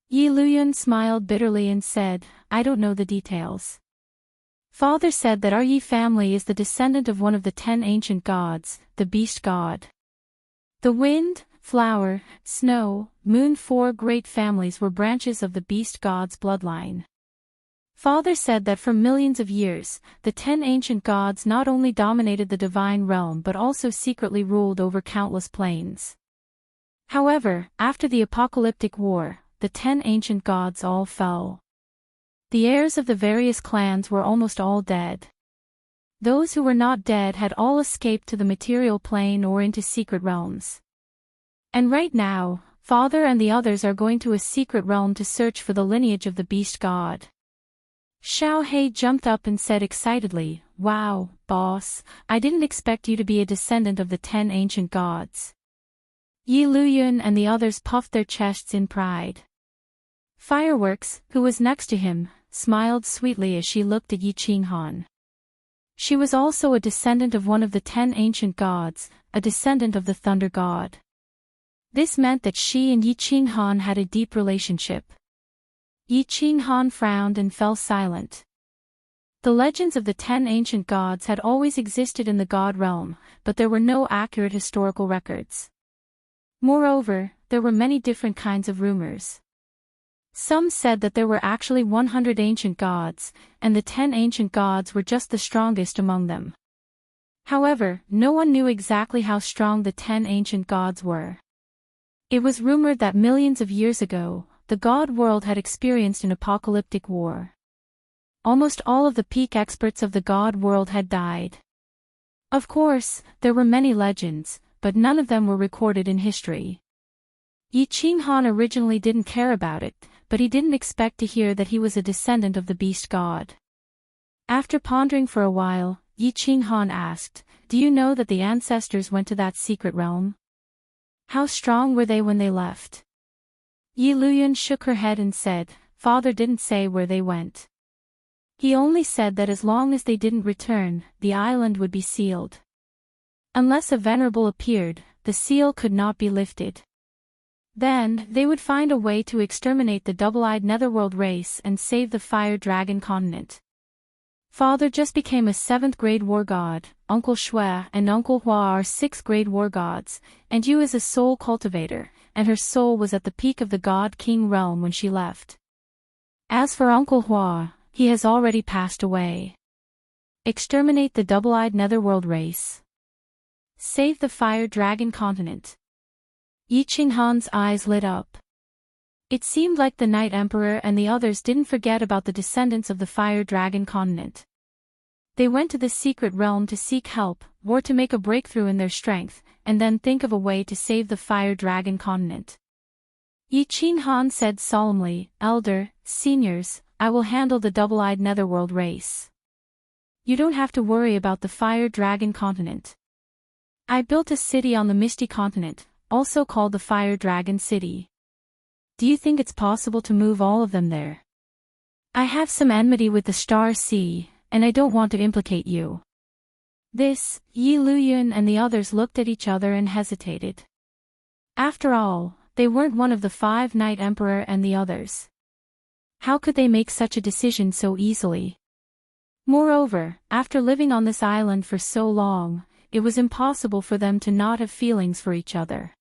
Yi Luyun smiled bitterly and said, I don't know the details. Father said that our Yi family is the descendant of one of the 10 ancient gods, the Beast God. The wind, flower, snow, moon 4 great families were branches of the Beast God's bloodline. Father said that for millions of years, the 10 ancient gods not only dominated the divine realm but also secretly ruled over countless planes. However, after the apocalyptic war, the 10 ancient gods all fell. The heirs of the various clans were almost all dead. Those who were not dead had all escaped to the material plane or into secret realms. And right now, Father and the others are going to a secret realm to search for the lineage of the Beast God. Xiao He jumped up and said excitedly, Wow, boss, I didn't expect you to be a descendant of the 10 ancient gods. Yi Luyun and the others puffed their chests in pride. Fireworks, who was next to him, smiled sweetly as she looked at Yi Qinghan. She was also a descendant of one of the 10 ancient gods, a descendant of the Thunder God. This meant that she and Yi Qinghan had a deep relationship. Yi Qinghan frowned and fell silent. The legends of the 10 ancient gods had always existed in the god realm, but there were no accurate historical records. Moreover, there were many different kinds of rumors. Some said that there were actually 100 ancient gods, and the 10 ancient gods were just the strongest among them. However, no one knew exactly how strong the 10 ancient gods were. It was rumored that millions of years ago, the god world had experienced an apocalyptic war. Almost all of the peak experts of the god world had died. Of course, there were many legends, but none of them were recorded in history. Yi Qinghan originally didn't care about it, but he didn't expect to hear that he was a descendant of the Beast God. After pondering for a while, Yi Qinghan asked, Do you know that the ancestors went to that secret realm? How strong were they when they left? Yi Luyun shook her head and said, Father didn't say where they went. He only said that as long as they didn't return, the island would be sealed. Unless a venerable appeared, the seal could not be lifted. Then, they would find a way to exterminate the double-eyed netherworld race and save the Fire Dragon continent. Father just became a 7th grade war god, Uncle Shui and Uncle Hua are 6th grade war gods, and you is a soul cultivator, and her soul was at the peak of the God King realm when she left. As for Uncle Hua, he has already passed away. Exterminate the double-eyed netherworld race. Save the Fire Dragon continent. Yi Qinghan's eyes lit up. It seemed like the Night Emperor and the others didn't forget about the descendants of the Fire Dragon continent. They went to the secret realm to seek help, or to make a breakthrough in their strength, and then think of a way to save the Fire Dragon continent. Yi Qinghan said solemnly, Elder, seniors, I will handle the double-eyed netherworld race. You don't have to worry about the Fire Dragon continent. I built a city on the Misty continent, also called the Fire Dragon City. Do you think it's possible to move all of them there? I have some enmity with the Star Sea, and I don't want to implicate you. This, Yi Luyun and the others looked at each other and hesitated. After all, they weren't one of the 5 Night Emperor and the others. How could they make such a decision so easily? Moreover, after living on this island for so long, it was impossible for them to not have feelings for each other.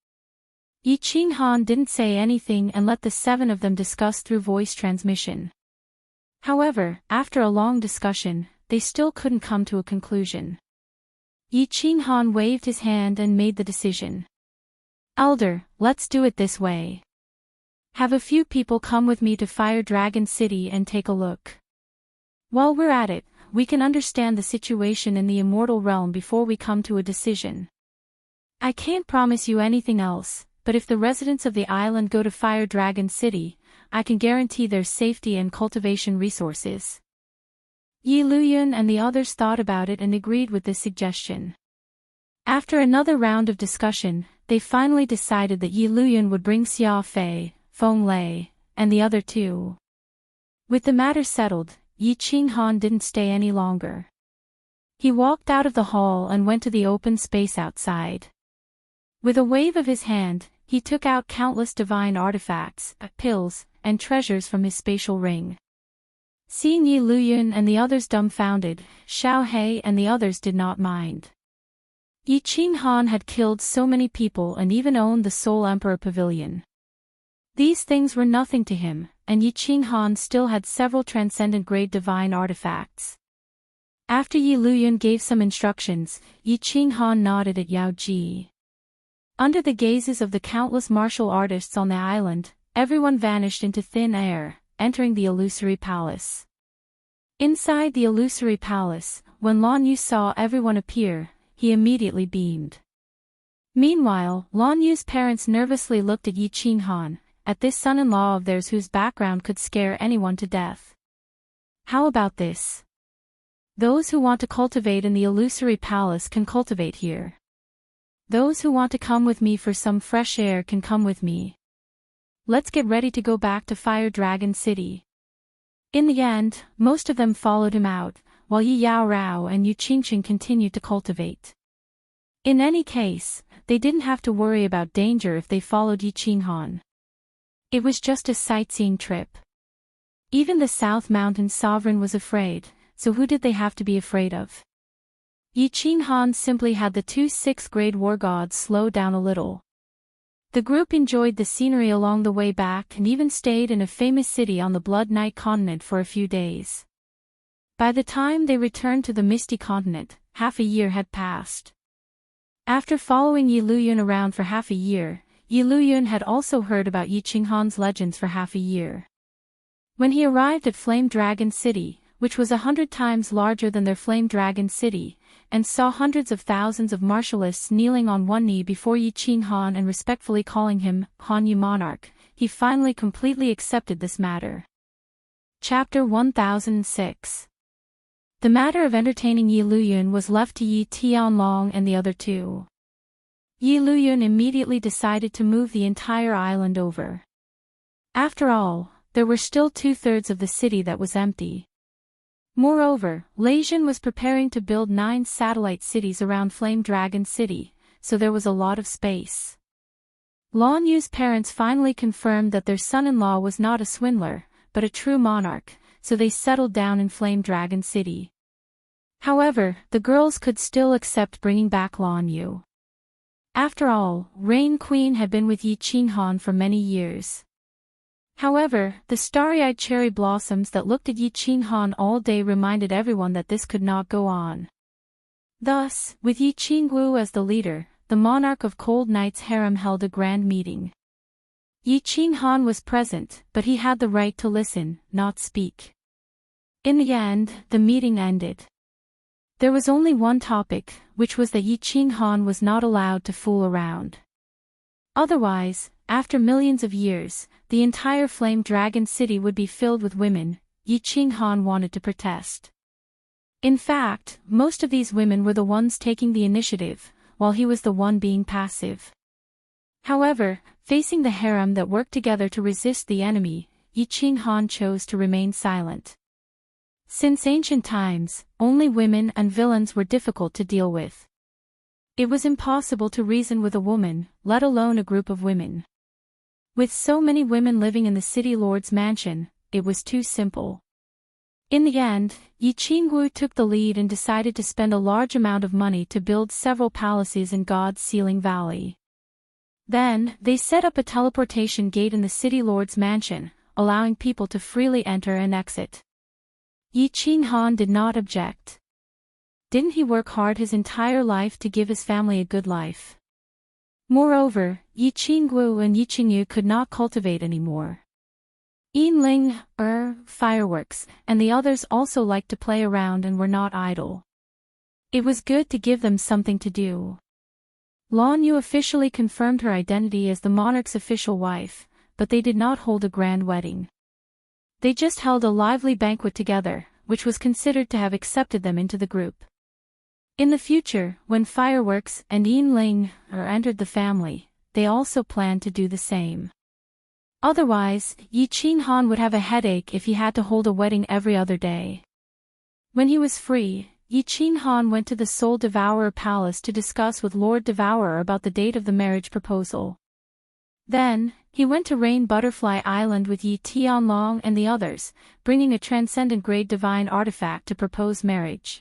Yi Qinghan didn't say anything and let the 7 of them discuss through voice transmission. However, after a long discussion, they still couldn't come to a conclusion. Yi Qinghan waved his hand and made the decision. Elder, let's do it this way. Have a few people come with me to Fire Dragon City and take a look. While we're at it, we can understand the situation in the immortal realm before we come to a decision. I can't promise you anything else, but if the residents of the island go to Fire Dragon City, I can guarantee their safety and cultivation resources. Yi Luyun and the others thought about it and agreed with this suggestion. After another round of discussion, they finally decided that Yi Luyun would bring Xia Fei, Feng Lei, and the other two. With the matter settled, Yi Qinghan didn't stay any longer. He walked out of the hall and went to the open space outside. With a wave of his hand, he took out countless divine artifacts, pills, and treasures from his spatial ring. Seeing Yi Luyun and the others dumbfounded, Xiao He and the others did not mind. Yi Qinghan had killed so many people and even owned the Soul Emperor Pavilion. These things were nothing to him, and Yi Qinghan still had several transcendent-grade divine artifacts. After Yi Luyun gave some instructions, Yi Qinghan nodded at Yao Ji. Under the gazes of the countless martial artists on the island, everyone vanished into thin air, entering the illusory palace. Inside the illusory palace, when Lan Yu saw everyone appear, he immediately beamed. Meanwhile, Lan Yu's parents nervously looked at Yi Qinghan, at this son-in-law of theirs whose background could scare anyone to death. How about this? Those who want to cultivate in the illusory palace can cultivate here. Those who want to come with me for some fresh air can come with me. Let's get ready to go back to Fire Dragon City. In the end, most of them followed him out, while Yi Yaorao and Yu Qingqing continued to cultivate. In any case, they didn't have to worry about danger if they followed Yi Qinghan. It was just a sightseeing trip. Even the South Mountain Sovereign was afraid, so who did they have to be afraid of? Yi Qinghan simply had the two 6th-grade war gods slow down a little. The group enjoyed the scenery along the way back and even stayed in a famous city on the Blood Knight continent for a few days. By the time they returned to the Misty Continent, half a year had passed. After following Yi Luyun around for half a year, Yi Luyun had also heard about Yi Qinghan's legends for half a year. When he arrived at Flame Dragon City, which was 100 times larger than their Flame Dragon City, and saw hundreds of thousands of martialists kneeling on one knee before Yi Qinghan and respectfully calling him Han Yu Monarch, he finally completely accepted this matter. Chapter 1006. The matter of entertaining Yi Luyun was left to Yi Tianlong and the other two. Yi Luyun immediately decided to move the entire island over. After all, there were still 2/3 of the city that was empty. Moreover, Leixin was preparing to build 9 satellite cities around Flame Dragon City, so there was a lot of space. Lan Yu's parents finally confirmed that their son-in-law was not a swindler, but a true monarch, so they settled down in Flame Dragon City. However, the girls could still accept bringing back Lan Yu. After all, Rain Queen had been with Yi Qinghan for many years. However, the starry-eyed cherry blossoms that looked at Yi Qinghan all day reminded everyone that this could not go on. Thus, with Yi Qingwu as the leader, the monarch of Cold Knight's harem held a grand meeting. Yi Qinghan was present, but he had the right to listen, not speak. In the end, the meeting ended. There was only one topic, which was that Yi Qinghan was not allowed to fool around. Otherwise, after millions of years, the entire Flame Dragon City would be filled with women. Yi Qinghan wanted to protest. In fact, most of these women were the ones taking the initiative, while he was the one being passive. However, facing the harem that worked together to resist the enemy, Yi Qinghan chose to remain silent. Since ancient times, only women and villains were difficult to deal with. It was impossible to reason with a woman, let alone a group of women. With so many women living in the city lord's mansion, it was too simple. In the end, Yi Qingwu took the lead and decided to spend a large amount of money to build several palaces in God's Sealing Valley. Then, they set up a teleportation gate in the city lord's mansion, allowing people to freely enter and exit. Yi Qinghan did not object. didn't he work hard his entire life to give his family a good life? Moreover, Yi Qingguo and Yi Qingyu could not cultivate anymore. Yinling, fireworks, and the others also liked to play around and were not idle. It was good to give them something to do. Lan Yu officially confirmed her identity as the monarch's official wife, but they did not hold a grand wedding. They just held a lively banquet together, which was considered to have accepted them into the group. In the future, when fireworks and Yinling entered the family, they also planned to do the same. Otherwise, Yi Qinghan would have a headache if he had to hold a wedding every other day. When he was free, Yi Qinghan went to the Soul Devourer Palace to discuss with Lord Devourer about the date of the marriage proposal. Then, he went to Rain Butterfly Island with Yi Tianlong and the others, bringing a transcendent grade divine artifact to propose marriage.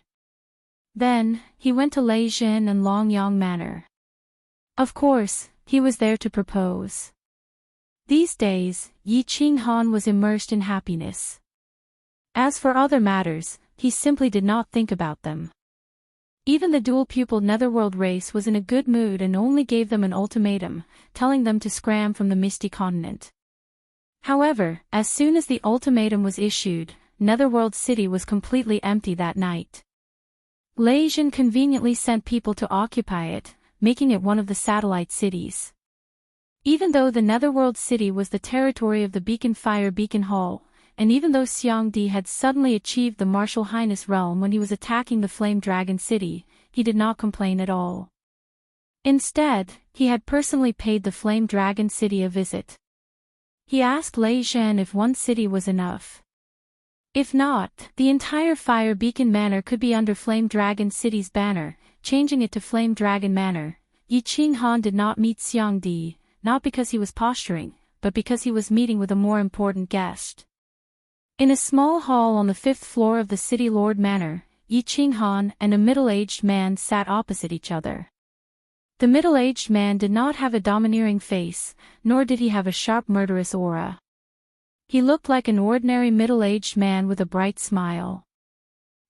Then, he went to Leijin and Longyang Manor. Of course, he was there to propose. These days, Yi Qinghan was immersed in happiness. As for other matters, he simply did not think about them. Even the dual-pupiled Netherworld race was in a good mood and only gave them an ultimatum, telling them to scram from the Misty Continent. However, as soon as the ultimatum was issued, Netherworld City was completely empty that night. Leijin conveniently sent people to occupy it, making it one of the satellite cities. Even though the Netherworld City was the territory of the Beacon Fire Beacon Hall, and even though Xiangdi had suddenly achieved the Martial Highness realm when he was attacking the Flame Dragon City, he did not complain at all. Instead, he had personally paid the Flame Dragon City a visit. He asked Lei Zhen if one city was enough. If not, the entire Fire Beacon Manor could be under Flame Dragon City's banner, changing it to Flame Dragon Manor. Yi Qinghan did not meet Xiangdi, not because he was posturing, but because he was meeting with a more important guest. In a small hall on the 5th floor of the City Lord Manor, Yi Qinghan and a middle-aged man sat opposite each other. The middle-aged man did not have a domineering face, nor did he have a sharp murderous aura. He looked like an ordinary middle-aged man with a bright smile.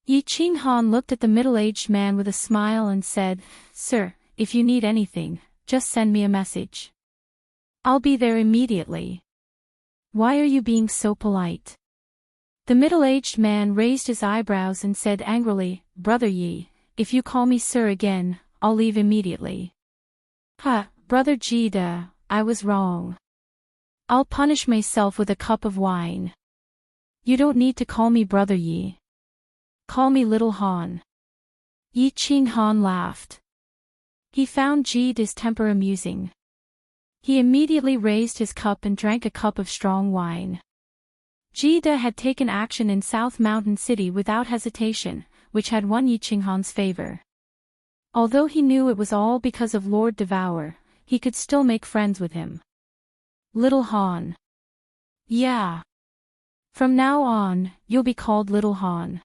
Yi Qinghan looked at the middle-aged man with a smile and said, "Sir, if you need anything, just send me a message. I'll be there immediately." "Why are you being so polite?" The middle-aged man raised his eyebrows and said angrily, "Brother Yi, if you call me sir again, I'll leave immediately." Brother Jida, I was wrong. I'll punish myself with a cup of wine. You don't need to call me Brother Yi. Call me Little Han." Yi Qinghan laughed. He found Jida's temper amusing. He immediately raised his cup and drank a cup of strong wine. Jida had taken action in South Mountain City without hesitation, which had won Yi Qinghan's favor. Although he knew it was all because of Lord Devourer, he could still make friends with him. Little Han. Yeah. From now on, you'll be called Little Han.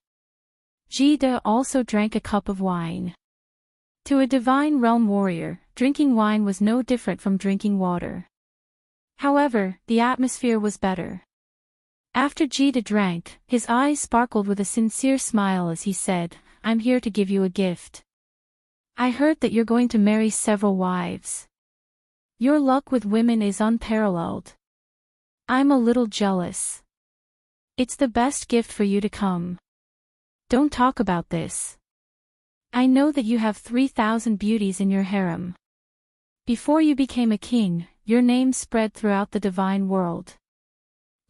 Jida also drank a cup of wine. To a Divine Realm warrior, drinking wine was no different from drinking water. However, the atmosphere was better. After Jida drank, his eyes sparkled with a sincere smile as he said, "I'm here to give you a gift. I heard that you're going to marry several wives. Your luck with women is unparalleled. I'm a little jealous. It's the best gift for you to come. Don't talk about this. I know that you have 3,000 beauties in your harem. Before you became a king, your name spread throughout the divine world."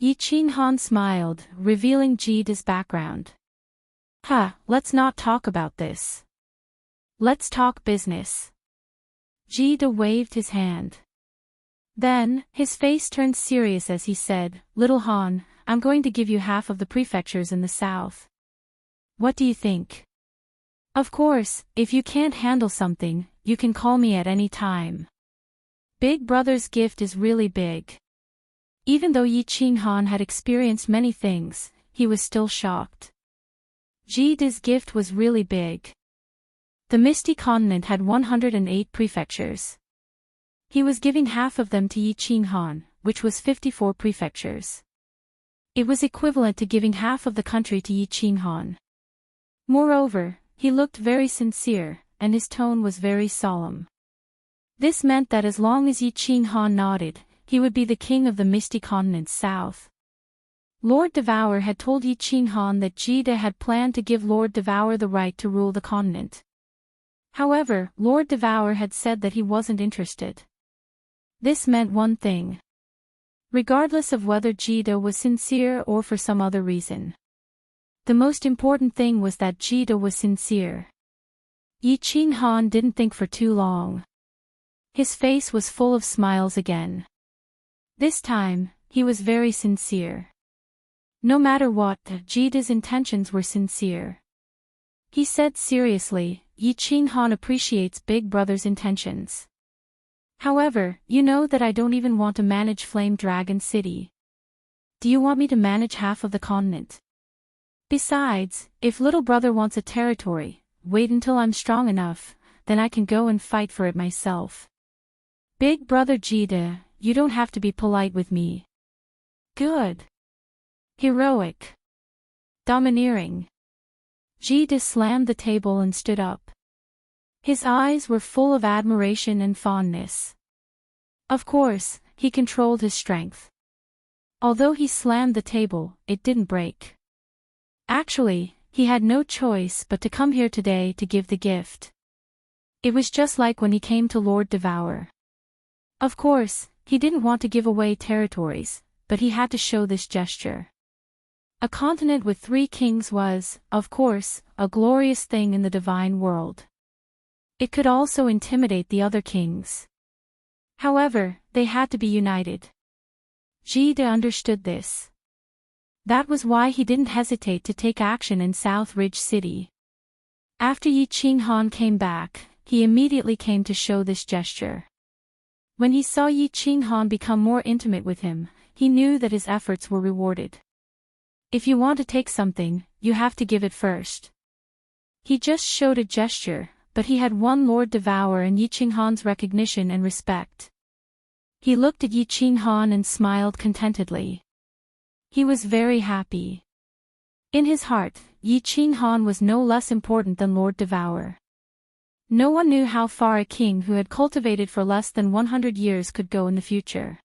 Yi Qinghan smiled, revealing Jida's background. Let's not talk about this. Let's talk business." Jida waved his hand. Then, his face turned serious as he said, "Little Han, I'm going to give you half of the prefectures in the south. What do you think? Of course, if you can't handle something, you can call me at any time. Big Brother's gift is really big." Even though Yi Qinghan had experienced many things, he was still shocked. Jida's gift was really big. The Misty Continent had 108 prefectures. He was giving half of them to Yi Qinghan, which was 54 prefectures. It was equivalent to giving half of the country to Yi Qinghan. Moreover, He looked very sincere, and his tone was very solemn. This meant that as long as Yi Qinghan nodded, he would be the king of the misty continent's south. Lord Devour had told Yi Qinghan that Jida had planned to give Lord Devour the right to rule the continent. However, Lord Devour had said that he wasn't interested. This meant one thing. Regardless of whether Jida was sincere or for some other reason. The most important thing was that Jida was sincere. Yi Qinghan didn't think for too long. His face was full of smiles again. This time, he was very sincere. No matter what, Jida's intentions were sincere. He said seriously, Yi Qinghan appreciates Big Brother's intentions. However, you know that I don't even want to manage Flame Dragon City. Do you want me to manage half of the continent? Besides, if little brother wants a territory, wait until I'm strong enough, then I can go and fight for it myself. Big Brother Jida, you don't have to be polite with me. Good. Heroic. Domineering. Jida slammed the table and stood up. His eyes were full of admiration and fondness. Of course, he controlled his strength. Although he slammed the table, it didn't break. Actually, he had no choice but to come here today to give the gift. It was just like when he came to Lord Devour. Of course, he didn't want to give away territories, but he had to show this gesture. A continent with 3 kings was, of course, a glorious thing in the divine world. It could also intimidate the other kings. However, they had to be united. Jida understood this. That was why he didn't hesitate to take action in South Ridge City. After Yi Qinghan came back, he immediately came to show this gesture. When he saw Yi Qinghan become more intimate with him, he knew that his efforts were rewarded. If you want to take something, you have to give it first. He just showed a gesture, but he had won Lord Devour and Yi Qinghan's recognition and respect. He looked at Yi Qinghan and smiled contentedly. He was very happy. In his heart, Yi Qinghan was no less important than Lord Devour. No one knew how far a king who had cultivated for less than 100 years could go in the future.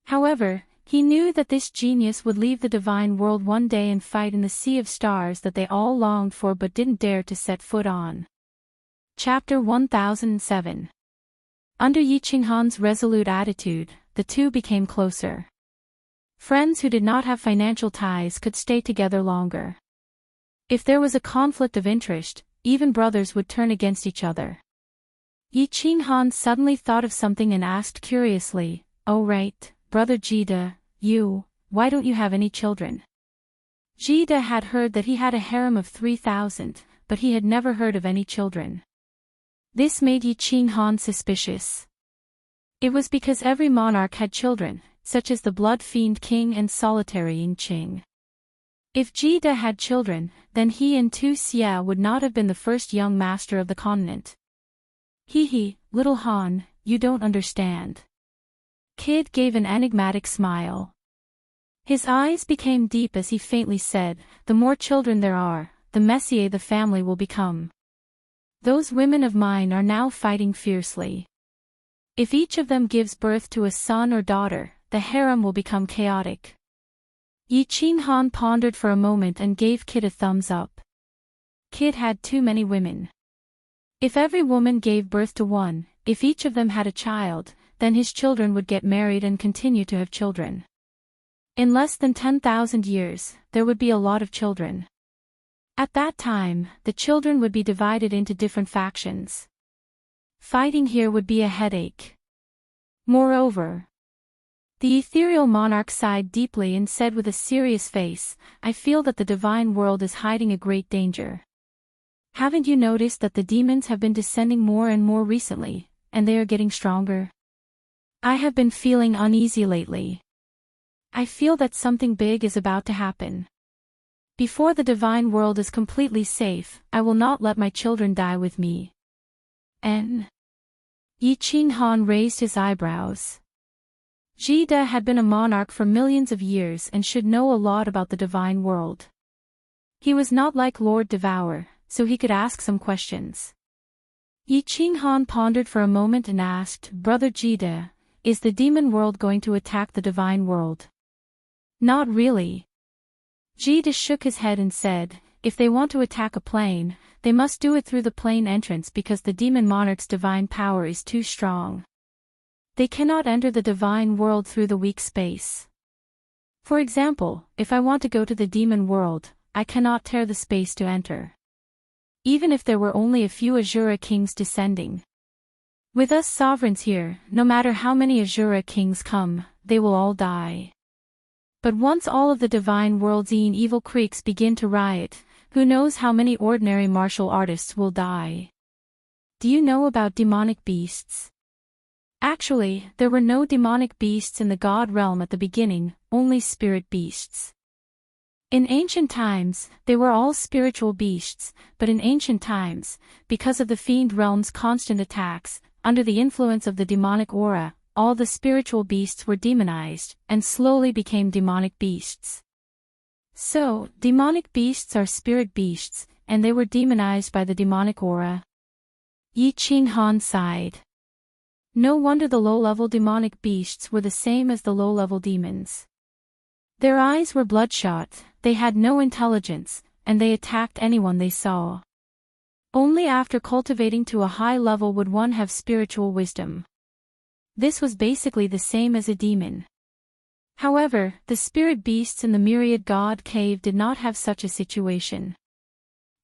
However, he knew that this genius would leave the divine world one day and fight in the sea of stars that they all longed for but didn't dare to set foot on. Chapter 1007. Under Yi Qinghan's resolute attitude, the two became closer. Friends who did not have financial ties could stay together longer. If there was a conflict of interest, even brothers would turn against each other. Yi Qinghan suddenly thought of something and asked curiously, "Oh right, Brother Jida, why don't you have any children?" Jida had heard that he had a harem of 3,000, but he had never heard of any children. This made Yi Qinghan suspicious. It was because every monarch had children, such as the Blood Fiend King and Solitary Ying Qing. If Jida had children, then he and Tu Xia would not have been the first young master of the continent. Hee, little Han, you don't understand. Kid gave an enigmatic smile. His eyes became deep as he faintly said, "The more children there are, the messier the family will become. Those women of mine are now fighting fiercely. If each of them gives birth to a son or daughter, the harem will become chaotic." Yi Qinghan pondered for a moment and gave Kid a thumbs up. Kid had too many women. If every woman gave birth to one, if each of them had a child, then his children would get married and continue to have children. In less than 10,000 years, there would be a lot of children. At that time, the children would be divided into different factions. Fighting here would be a headache. Moreover, the ethereal monarch sighed deeply and said with a serious face, "I feel that the divine world is hiding a great danger. Haven't you noticed that the demons have been descending more and more recently, and they are getting stronger? I have been feeling uneasy lately. I feel that something big is about to happen. Before the divine world is completely safe, I will not let my children die with me." Yi Qinghan raised his eyebrows. Jida had been a monarch for millions of years and should know a lot about the divine world. He was not like Lord Devour, so he could ask some questions. Yi Qinghan pondered for a moment and asked, "Brother Jide, is the demon world going to attack the divine world?" "Not really." Jide shook his head and said, "If they want to attack a plane, they must do it through the plane entrance because the demon monarch's divine power is too strong. They cannot enter the divine world through the weak space. For example, if I want to go to the demon world, I cannot tear the space to enter. Even if there were only a few Azura kings descending. With us sovereigns here, no matter how many Azura kings come, they will all die. But once all of the divine world's evil creeks begin to riot, who knows how many ordinary martial artists will die. Do you know about demonic beasts?" Actually, there were no demonic beasts in the god realm at the beginning, only spirit beasts. In ancient times, they were all spiritual beasts, but in ancient times, because of the fiend realm's constant attacks, under the influence of the demonic aura, all the spiritual beasts were demonized, and slowly became demonic beasts. So, demonic beasts are spirit beasts, and they were demonized by the demonic aura. Yi Qinghan sighed. No wonder the low-level demonic beasts were the same as the low-level demons. Their eyes were bloodshot, they had no intelligence, and they attacked anyone they saw. Only after cultivating to a high level would one have spiritual wisdom. This was basically the same as a demon. However, the spirit beasts in the Myriad God Cave did not have such a situation.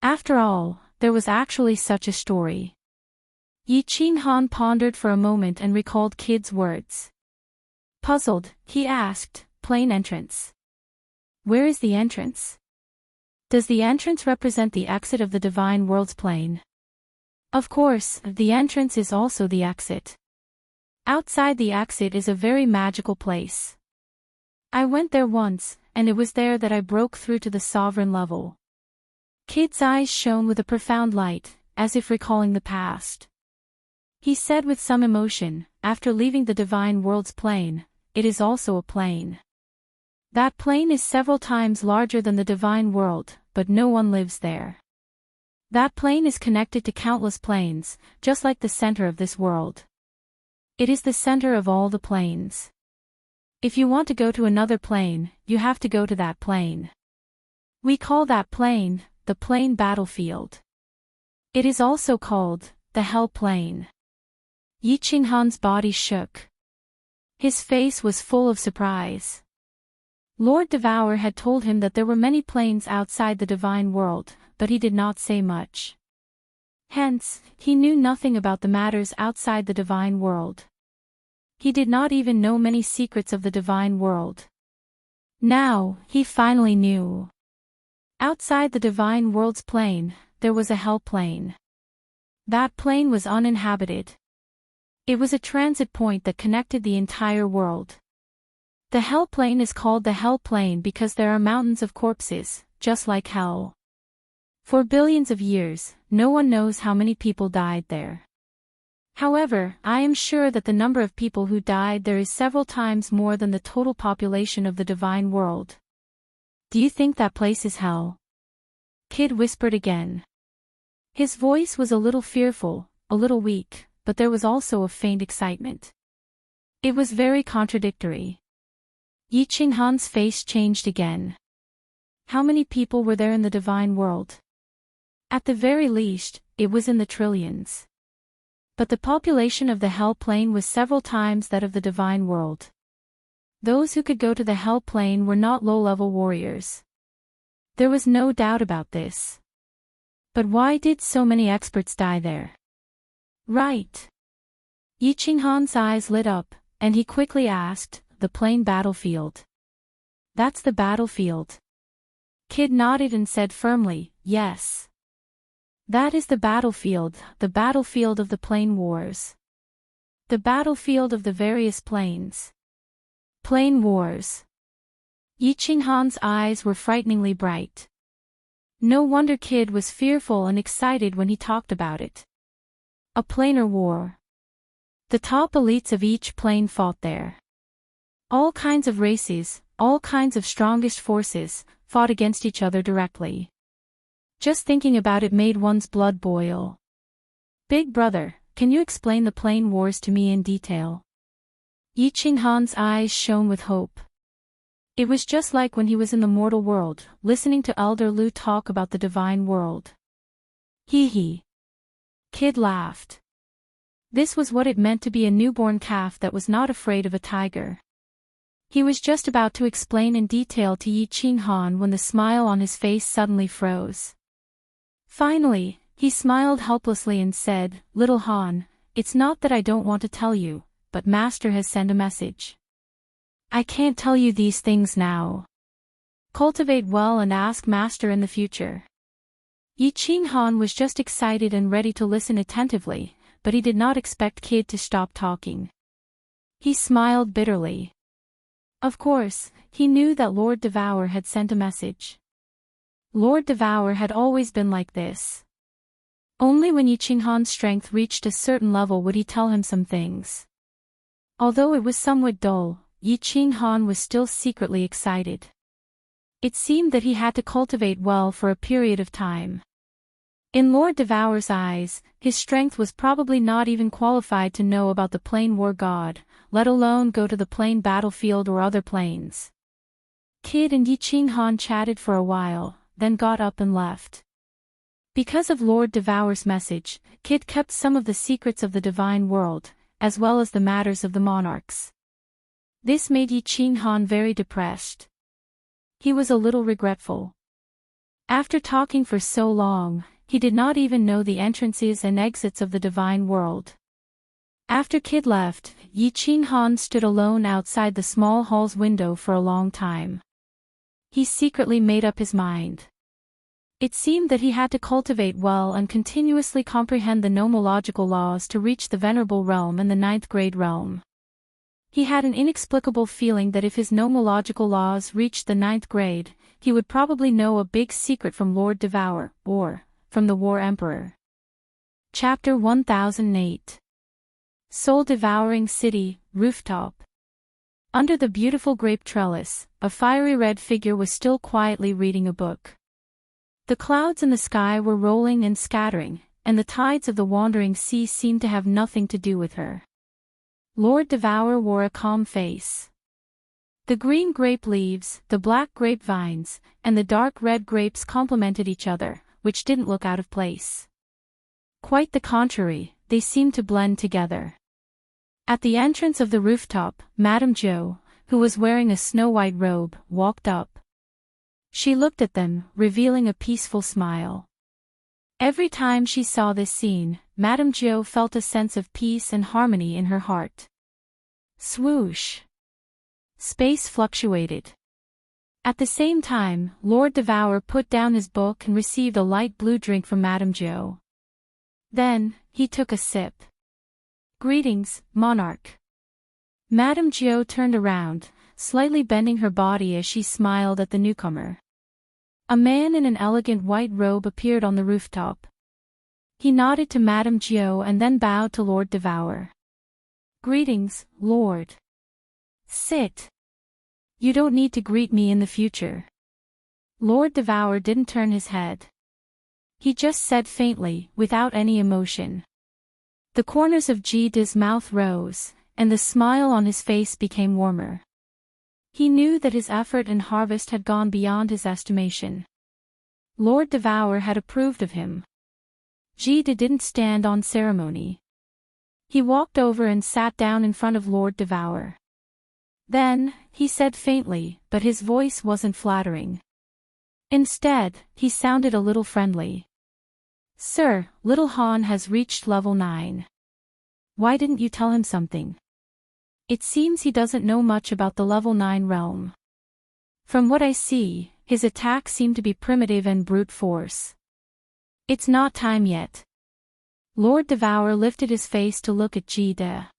After all, there was actually such a story. Yi Qinghan pondered for a moment and recalled Kid's words. Puzzled, he asked, "Plane entrance. Where is the entrance? Does the entrance represent the exit of the divine world's plane?" Of course, the entrance is also the exit. Outside the exit is a very magical place. I went there once, and it was there that I broke through to the sovereign level. Kid's eyes shone with a profound light, as if recalling the past. He said with some emotion, "After leaving the divine world's plane, it is also a plane. That plane is several times larger than the divine world, but no one lives there. That plane is connected to countless planes, just like the center of this world. It is the center of all the planes. If you want to go to another plane, you have to go to that plane. We call that plane, the plane battlefield. It is also called, the hell plane." Yi Qinghan's body shook. His face was full of surprise. Lord Devour had told him that there were many planes outside the divine world, but he did not say much. Hence, he knew nothing about the matters outside the divine world. He did not even know many secrets of the divine world. Now, he finally knew. Outside the divine world's plane, there was a hell plane. That plane was uninhabited. It was a transit point that connected the entire world. The hell plane is called the hell plane because there are mountains of corpses, just like hell. For billions of years, no one knows how many people died there. However, I am sure that the number of people who died there is several times more than the total population of the divine world. Do you think that place is hell? Kid whispered again. His voice was a little fearful, a little weak, but there was also a faint excitement. It was very contradictory. Yi Qinghan's face changed again. How many people were there in the divine world? At the very least, it was in the trillions. But the population of the hell plane was several times that of the divine world. Those who could go to the hell plane were not low-level warriors. There was no doubt about this. But why did so many experts die there? Right. Yi Qinghan's eyes lit up, and he quickly asked, "The plane battlefield. That's the battlefield." Kid nodded and said firmly, "Yes. That is the battlefield of the plane wars. The battlefield of the various planes. Plane wars." Yi Qinghan's eyes were frighteningly bright. No wonder Kid was fearful and excited when he talked about it. A planar war. The top elites of each plane fought there. All kinds of races, all kinds of strongest forces, fought against each other directly. Just thinking about it made one's blood boil. Big brother, can you explain the plane wars to me in detail? Yi Qinghan's eyes shone with hope. It was just like when he was in the mortal world, listening to Elder Lu talk about the divine world. Hee hee. Kid laughed. This was what it meant to be a newborn calf that was not afraid of a tiger. He was just about to explain in detail to Yi Qinghan when the smile on his face suddenly froze. Finally, he smiled helplessly and said, "Little Han, it's not that I don't want to tell you, but Master has sent a message. I can't tell you these things now. Cultivate well and ask Master in the future." Yi Qinghan was just excited and ready to listen attentively, but he did not expect Kid to stop talking. He smiled bitterly. Of course, he knew that Lord Devour had sent a message. Lord Devour had always been like this. Only when Yi Qinghan's strength reached a certain level would he tell him some things. Although it was somewhat dull, Yi Qinghan was still secretly excited. It seemed that he had to cultivate well for a period of time. In Lord Devour's eyes, his strength was probably not even qualified to know about the plane war god, let alone go to the plane battlefield or other planes. Kid and Yi Qinghan chatted for a while, then got up and left. Because of Lord Devour's message, Kid kept some of the secrets of the divine world, as well as the matters of the monarchs. This made Yi Qinghan very depressed. He was a little regretful. After talking for so long, he did not even know the entrances and exits of the divine world. After Kid left, Yi Qinghan stood alone outside the small hall's window for a long time. He secretly made up his mind. It seemed that he had to cultivate well and continuously comprehend the nomological laws to reach the Venerable Realm and the 9th grade realm. He had an inexplicable feeling that if his nomological laws reached the 9th grade, he would probably know a big secret from Lord Devour, or from the War Emperor. Chapter 1008. Soul-devouring city, rooftop. Under the beautiful grape trellis, a fiery red figure was still quietly reading a book. The clouds in the sky were rolling and scattering, and the tides of the wandering sea seemed to have nothing to do with her. Lord Devour wore a calm face. The green grape leaves, the black grapevines, and the dark red grapes complemented each other, which didn't look out of place. Quite the contrary, they seemed to blend together. At the entrance of the rooftop, Madame Zhou, who was wearing a snow-white robe, walked up. She looked at them, revealing a peaceful smile. Every time she saw this scene, Madame Zhou felt a sense of peace and harmony in her heart. Swoosh! Space fluctuated. At the same time, Lord Devour put down his book and received a light blue drink from Madame Zhou. Then, he took a sip. "Greetings, monarch." Madame Zhou turned around, slightly bending her body as she smiled at the newcomer. A man in an elegant white robe appeared on the rooftop. He nodded to Madame Zhou and then bowed to Lord Devour. "Greetings, Lord." "Sit. You don't need to greet me in the future." Lord Devour didn't turn his head. He just said faintly, without any emotion. The corners of Jide's mouth rose, and the smile on his face became warmer. He knew that his effort and harvest had gone beyond his estimation. Lord Devour had approved of him. Jide didn't stand on ceremony. He walked over and sat down in front of Lord Devour. Then, he said faintly, but his voice wasn't flattering. Instead, he sounded a little friendly. "Sir, little Han has reached level 9. Why didn't you tell him something? It seems he doesn't know much about the level 9 realm. From what I see, his attacks seem to be primitive and brute force. It's not time yet." Lord Devour lifted his face to look at Jide.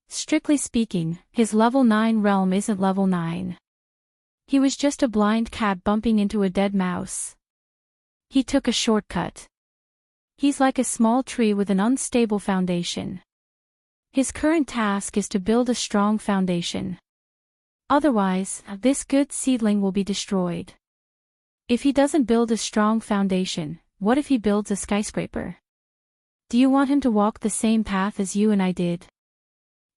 Strictly speaking, his level 9 realm isn't level 9. He was just a blind cat bumping into a dead mouse. He took a shortcut. He's like a small tree with an unstable foundation. His current task is to build a strong foundation. Otherwise, this good seedling will be destroyed. If he doesn't build a strong foundation, what if he builds a skyscraper? Do you want him to walk the same path as you and I did?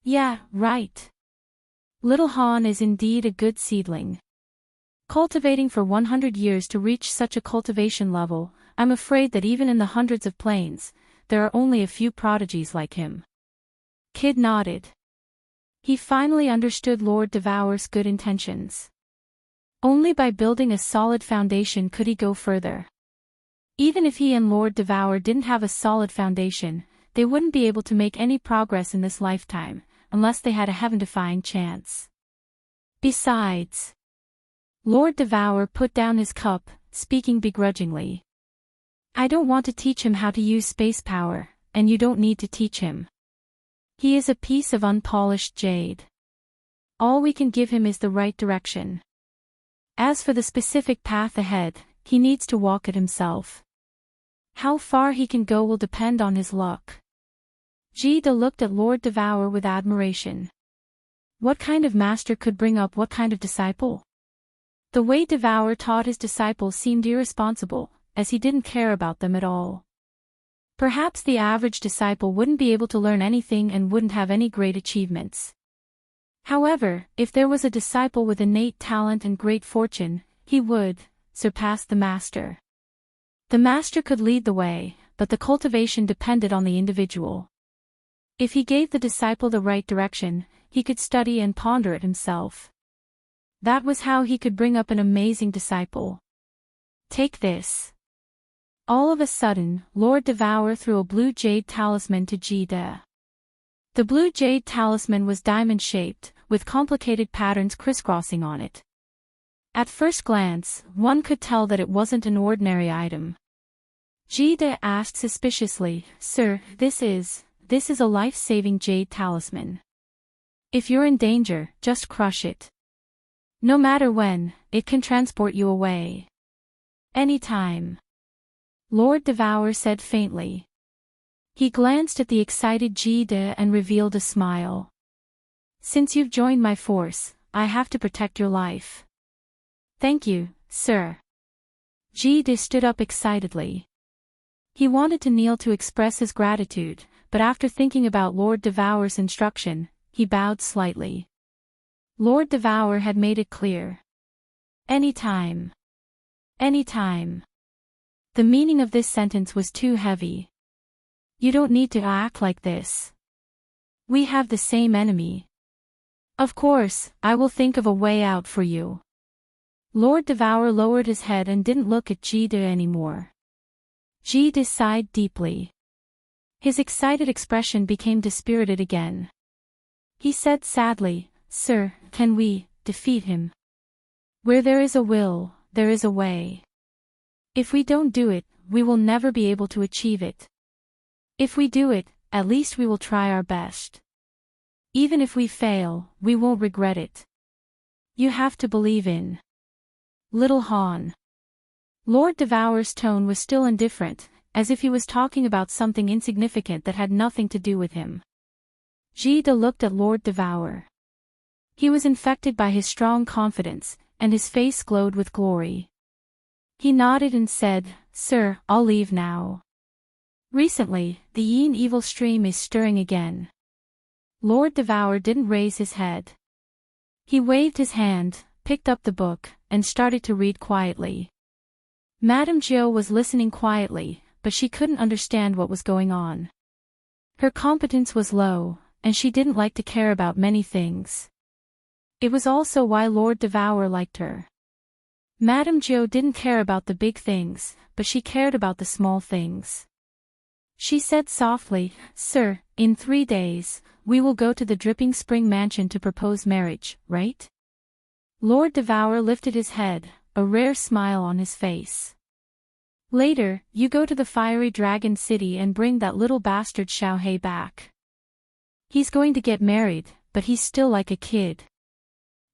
Yeah, right. Little Han is indeed a good seedling. Cultivating for 100 years to reach such a cultivation level, I'm afraid that even in the hundreds of planes, there are only a few prodigies like him. Kid nodded. He finally understood Lord Devour's good intentions. Only by building a solid foundation could he go further. Even if he and Lord Devour didn't have a solid foundation, they wouldn't be able to make any progress in this lifetime, unless they had a heaven-defying chance. Besides, Lord Devour put down his cup, speaking begrudgingly. I don't want to teach him how to use space power, and you don't need to teach him. He is a piece of unpolished jade. All we can give him is the right direction. As for the specific path ahead, he needs to walk it himself. How far he can go will depend on his luck. Jida looked at Lord Devour with admiration. What kind of master could bring up what kind of disciple? The way Devour taught his disciples seemed irresponsible, as he didn't care about them at all. Perhaps the average disciple wouldn't be able to learn anything and wouldn't have any great achievements. However, if there was a disciple with innate talent and great fortune, he would surpass the master. The master could lead the way, but the cultivation depended on the individual. If he gave the disciple the right direction, he could study and ponder it himself. That was how he could bring up an amazing disciple. Take this. All of a sudden, Lord Devour threw a blue jade talisman to Jida. The blue jade talisman was diamond-shaped, with complicated patterns crisscrossing on it. At first glance, one could tell that it wasn't an ordinary item. Jida asked suspiciously, "Sir, this is a life-saving jade talisman. If you're in danger, just crush it. No matter when, it can transport you away. Anytime." Lord Devour said faintly. He glanced at the excited Jida and revealed a smile. "Since you've joined my force, I have to protect your life." "Thank you, sir." Jida stood up excitedly. He wanted to kneel to express his gratitude, but after thinking about Lord Devour's instruction, he bowed slightly. Lord Devour had made it clear. Anytime. Anytime. The meaning of this sentence was too heavy. You don't need to act like this. We have the same enemy. Of course, I will think of a way out for you. Lord Devour lowered his head and didn't look at Jida anymore. Jida sighed deeply. His excited expression became dispirited again. He said sadly, "Sir, can we defeat him? Where there is a will, there is a way. If we don't do it, we will never be able to achieve it. If we do it, at least we will try our best. Even if we fail, we won't regret it. You have to believe in Little Han." Lord Devour's tone was still indifferent, as if he was talking about something insignificant that had nothing to do with him. Jida looked at Lord Devour. He was infected by his strong confidence, and his face glowed with glory. He nodded and said, "Sir, I'll leave now. Recently, the Yin evil stream is stirring again." Lord Devour didn't raise his head. He waved his hand, picked up the book, and started to read quietly. Madame Jiao was listening quietly, but she couldn't understand what was going on. Her competence was low, and she didn't like to care about many things. It was also why Lord Devour liked her. Madame Jiao didn't care about the big things, but she cared about the small things. She said softly, "Sir, in 3 days, we will go to the Dripping Spring Mansion to propose marriage, right?" Lord Devour lifted his head, a rare smile on his face. "Later, you go to the Fiery Dragon City and bring that little bastard Xiaohei back. He's going to get married, but he's still like a kid."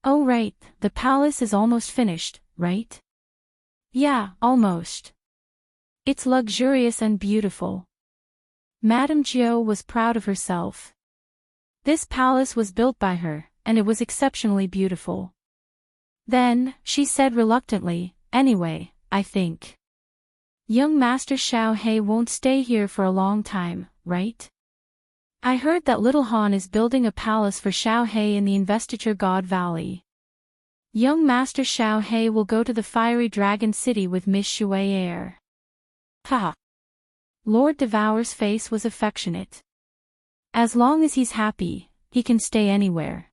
"Oh right, the palace is almost finished, right?" "Yeah, almost. It's luxurious and beautiful." Madame Jiao was proud of herself. This palace was built by her, and it was exceptionally beautiful. Then, she said reluctantly, "Anyway, I think. Young Master Xiao He won't stay here for a long time, right? I heard that Little Han is building a palace for Xiao He in the Investiture God Valley. Young Master Xiao He will go to the Fiery Dragon City with Miss Shui Air. Ha! Lord Devour's face was affectionate. As long as he's happy, he can stay anywhere.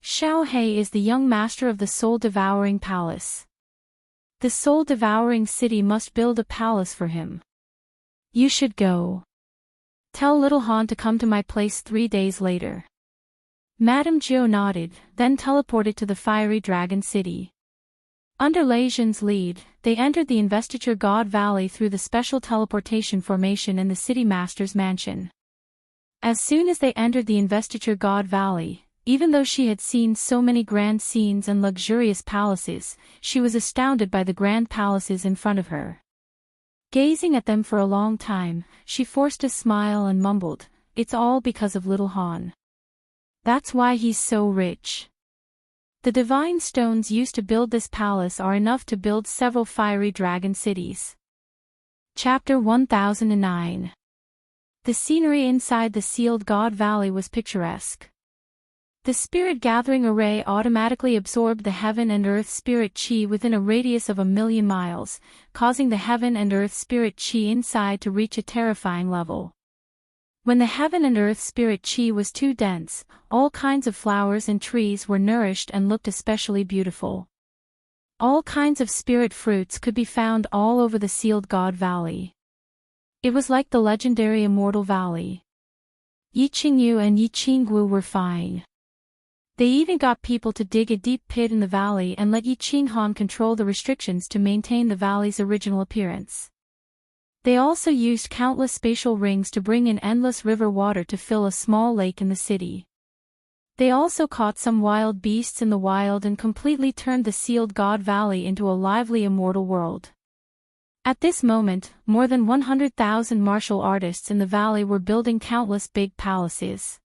Xiao He is the young master of the soul-devouring palace. The soul-devouring city must build a palace for him. You should go. Tell Little Han to come to my place 3 days later. Madame Jiu nodded, then teleported to the Fiery Dragon City. Under Lei Zhen's lead, they entered the Investiture God Valley through the special teleportation formation in the City Master's mansion. As soon as they entered the Investiture God Valley, even though she had seen so many grand scenes and luxurious palaces, she was astounded by the grand palaces in front of her. Gazing at them for a long time, she forced a smile and mumbled, "It's all because of Little Han. That's why he's so rich." The divine stones used to build this palace are enough to build several fiery dragon cities. Chapter 1009. The scenery inside the sealed God Valley was picturesque. The spirit gathering array automatically absorbed the heaven and earth spirit chi within a radius of 1,000,000 miles, causing the heaven and earth spirit chi inside to reach a terrifying level. When the heaven and earth spirit chi was too dense, all kinds of flowers and trees were nourished and looked especially beautiful. All kinds of spirit fruits could be found all over the sealed God Valley. It was like the legendary Immortal Valley. Yi Qingyu and Yi Qinggu were fine. They even got people to dig a deep pit in the valley and let Yi Qinghan control the restrictions to maintain the valley's original appearance. They also used countless spatial rings to bring in endless river water to fill a small lake in the city. They also caught some wild beasts in the wild and completely turned the sealed God Valley into a lively immortal world. At this moment, more than 100,000 martial artists in the valley were building countless big palaces.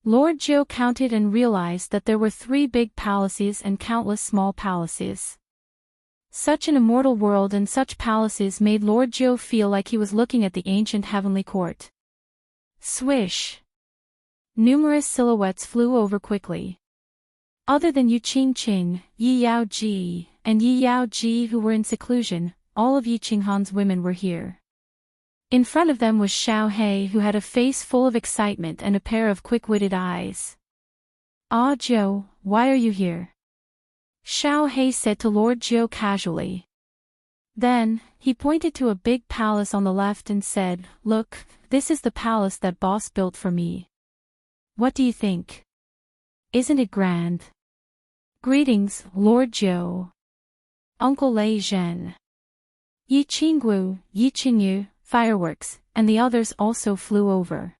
Lord Jiu counted and realized that there were 3 big palaces and countless small palaces. Such an immortal world and such palaces made Lord Jiu feel like he was looking at the ancient heavenly court. Swish! Numerous silhouettes flew over quickly. Other than Yu Qingqing, Yi Yaoji, and Yi Yaoji who were in seclusion, all of Yi Qinghan's women were here. In front of them was Xiao He who had a face full of excitement and a pair of quick-witted eyes. "Ah Jiu, why are you here?" Xiao He said to Lord Jiu casually. Then, he pointed to a big palace on the left and said, "Look, this is the palace that boss built for me. What do you think? Isn't it grand?" "Greetings, Lord Jiu." Uncle Lei Zhen. Yi Qinggu, Yi Qingyu, fireworks, and the others also flew over.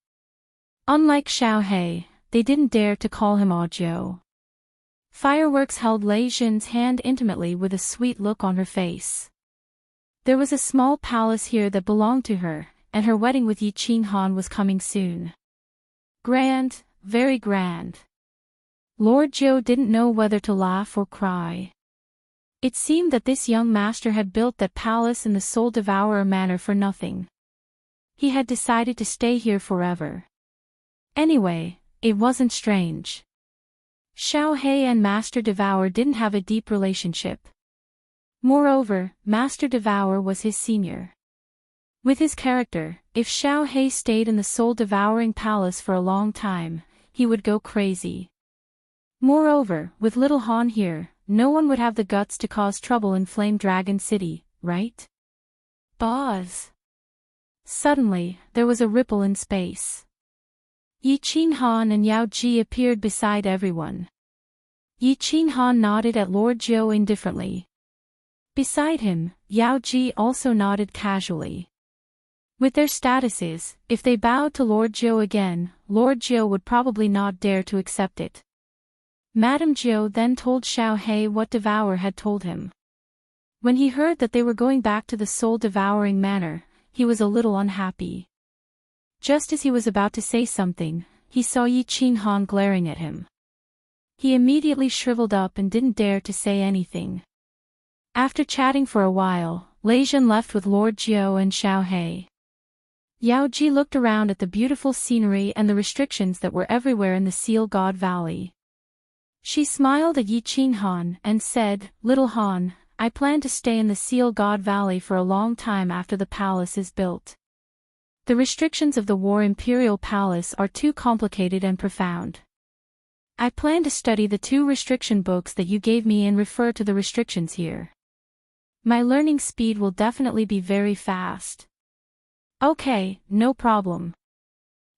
Unlike Xiao He, they didn't dare to call him Audio. Fireworks held Lei Zhen's hand intimately with a sweet look on her face. There was a small palace here that belonged to her, and her wedding with Yi Qinghan was coming soon. Grand, very grand. Lord Jiu didn't know whether to laugh or cry. It seemed that this young master had built that palace in the Soul Devourer manor for nothing. He had decided to stay here forever. Anyway, it wasn't strange. Xiao He and Master Devourer didn't have a deep relationship. Moreover, Master Devourer was his senior. With his character, if Xiao He stayed in the soul-devouring palace for a long time, he would go crazy. Moreover, with Little Han here, no one would have the guts to cause trouble in Flame Dragon City, right? Boz. Suddenly, there was a ripple in space. Yi Qinghan and Yao Ji appeared beside everyone. Yi Qinghan nodded at Lord Jiu indifferently. Beside him, Yao Ji also nodded casually. With their statuses, if they bowed to Lord Jiu again, Lord Jiu would probably not dare to accept it. Madame Jiu then told Xiao He what Devourer had told him. When he heard that they were going back to the soul-devouring manor, he was a little unhappy. Just as he was about to say something, he saw Yi Qinghan glaring at him. He immediately shriveled up and didn't dare to say anything. After chatting for a while, Lei Jun left with Lord Jiao and Xiao He. Yao Ji looked around at the beautiful scenery and the restrictions that were everywhere in the Seal God Valley. She smiled at Yi Qing Han and said, "Little Han, I plan to stay in the Seal God Valley for a long time after the palace is built. The restrictions of the War Imperial Palace are too complicated and profound. I plan to study the 2 restriction books that you gave me and refer to the restrictions here. My learning speed will definitely be very fast." "Okay, no problem."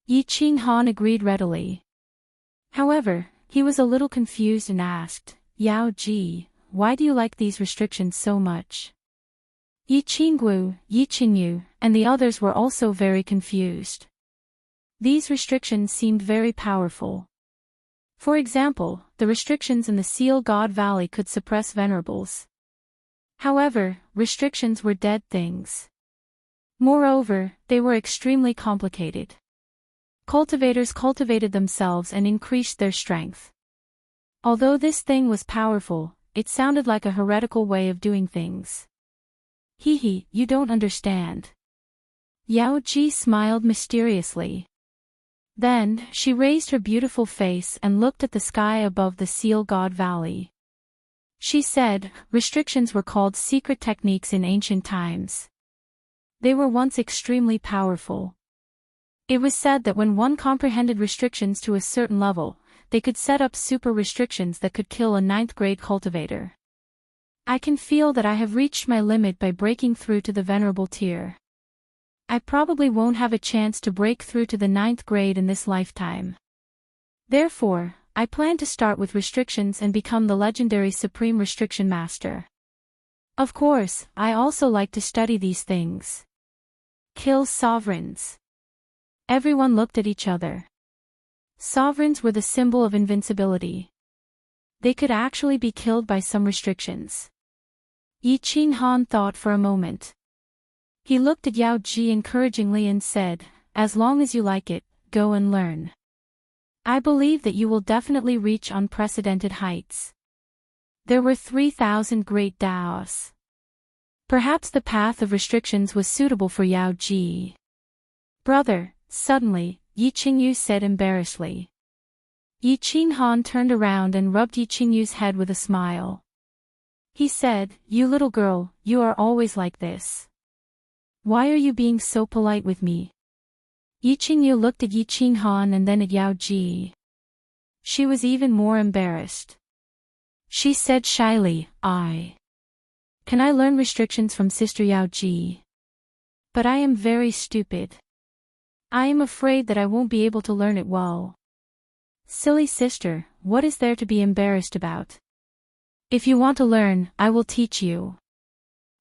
Yi Qing Han agreed readily. However, he was a little confused and asked, "Yao Ji, why do you like these restrictions so much?" Yi Qinggu, Yi Qingyu, and the others were also very confused. These restrictions seemed very powerful. For example, the restrictions in the Seal God Valley could suppress venerables. However, restrictions were dead things. Moreover, they were extremely complicated. Cultivators cultivated themselves and increased their strength. Although this thing was powerful, it sounded like a heretical way of doing things. "Hee, you don't understand." Yao Ji smiled mysteriously. Then, she raised her beautiful face and looked at the sky above the Seal God Valley. She said, "Restrictions were called secret techniques in ancient times. They were once extremely powerful. It was said that when one comprehended restrictions to a certain level, they could set up super restrictions that could kill a 9th-grade cultivator. I can feel that I have reached my limit by breaking through to the venerable tier. I probably won't have a chance to break through to the 9th grade in this lifetime. Therefore, I plan to start with restrictions and become the legendary Supreme Restriction Master. Of course, I also like to study these things. Kill sovereigns." Everyone looked at each other. Sovereigns were the symbol of invincibility. They could actually be killed by some restrictions. Yi Qing Han thought for a moment. He looked at Yao Ji encouragingly and said, "As long as you like it, go and learn. I believe that you will definitely reach unprecedented heights." There were 3,000 great Daos. Perhaps the path of restrictions was suitable for Yao Ji. "Brother," suddenly, Yi Qingyu said embarrassedly. Yi Qing Han turned around and rubbed Yi Qingyu's head with a smile. He said, "You little girl, you are always like this. Why are you being so polite with me?" Yi Qingyu looked at Yi Qing Han and then at Yao Ji. She was even more embarrassed. She said shyly, Can I learn restrictions from Sister Yao Ji? But I am very stupid. I am afraid that I won't be able to learn it well." "Silly sister, what is there to be embarrassed about? If you want to learn, I will teach you."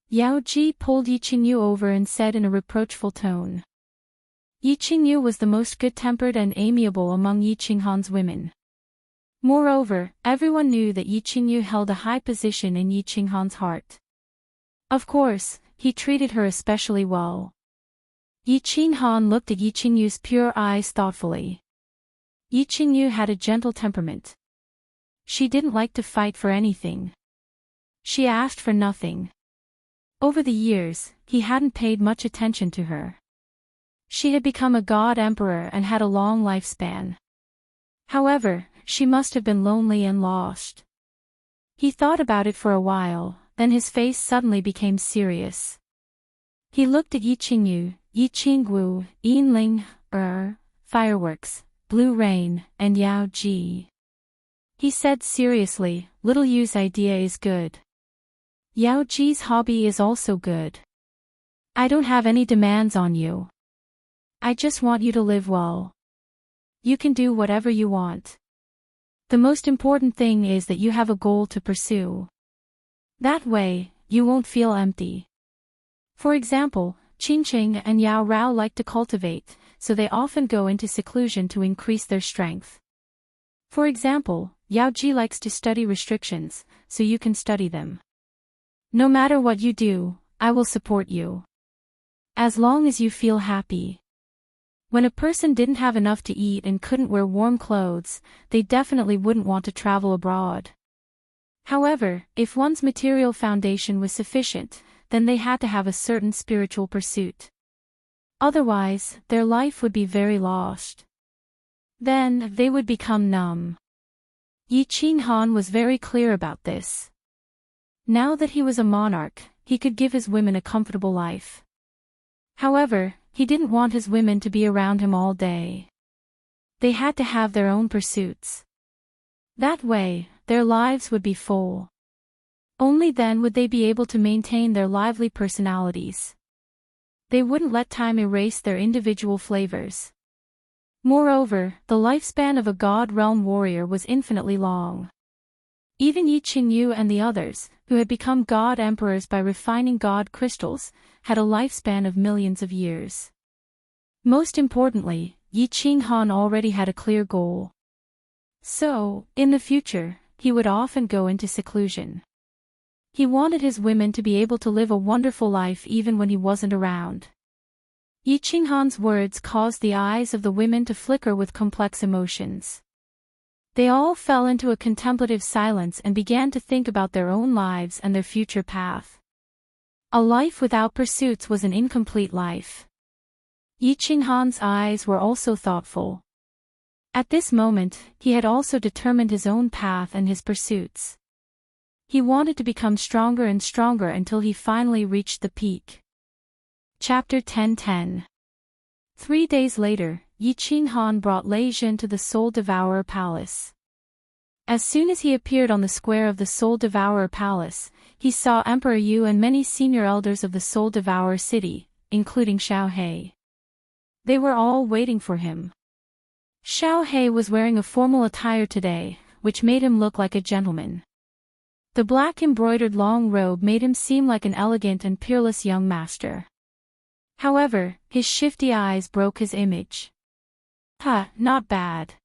Yao Ji pulled Yi Qingyu over and said in a reproachful tone. Yi Qingyu was the most good-tempered and amiable among Yi Qinghan's women. Moreover, everyone knew that Yi Qingyu held a high position in Yi Qinghan's heart. Of course, he treated her especially well. Yi Qinghan looked at Yi Qingyu's pure eyes thoughtfully. Yi Qingyu had a gentle temperament. She didn't like to fight for anything. She asked for nothing. Over the years, he hadn't paid much attention to her. She had become a god emperor and had a long lifespan. However, she must have been lonely and lost. He thought about it for a while, then his face suddenly became serious. He looked at Yi Qingyu, Yi Qinggu, Yinling, Fireworks, Blue Rain, and Yao Ji. He said seriously, "Little Yu's idea is good. Yao Ji's hobby is also good. I don't have any demands on you. I just want you to live well. You can do whatever you want. The most important thing is that you have a goal to pursue. That way, you won't feel empty." For example, Qingqing and Yao Rao like to cultivate, so they often go into seclusion to increase their strength. For example, Yao Ji likes to study restrictions, so you can study them. No matter what you do, I will support you. As long as you feel happy. When a person didn't have enough to eat and couldn't wear warm clothes, they definitely wouldn't want to travel abroad. However, if one's material foundation was sufficient, then they had to have a certain spiritual pursuit. Otherwise, their life would be very lost. Then, they would become numb. Yi Qinghan was very clear about this. Now that he was a monarch, he could give his women a comfortable life. However, he didn't want his women to be around him all day. They had to have their own pursuits. That way, their lives would be full. Only then would they be able to maintain their lively personalities. They wouldn't let time erase their individual flavors. Moreover, the lifespan of a God Realm warrior was infinitely long. Even Yi Qingyu and the others, who had become God Emperors by refining God crystals, had a lifespan of millions of years. Most importantly, Yi Qinghan already had a clear goal. So, in the future, he would often go into seclusion. He wanted his women to be able to live a wonderful life even when he wasn't around. Yi Qinghan's words caused the eyes of the women to flicker with complex emotions. They all fell into a contemplative silence and began to think about their own lives and their future path. A life without pursuits was an incomplete life. Yi Qinghan's eyes were also thoughtful. At this moment, he had also determined his own path and his pursuits. He wanted to become stronger and stronger until he finally reached the peak. Chapter 10:10. 3 days later, Yi Qinghan brought Lei Jin to the Soul Devourer Palace. As soon as he appeared on the square of the Soul Devourer Palace, he saw Emperor Yu and many senior elders of the Soul Devourer city, including Xiao He. They were all waiting for him. Xiao He was wearing a formal attire today, which made him look like a gentleman. The black embroidered long robe made him seem like an elegant and peerless young master. However, his shifty eyes broke his image. Not bad.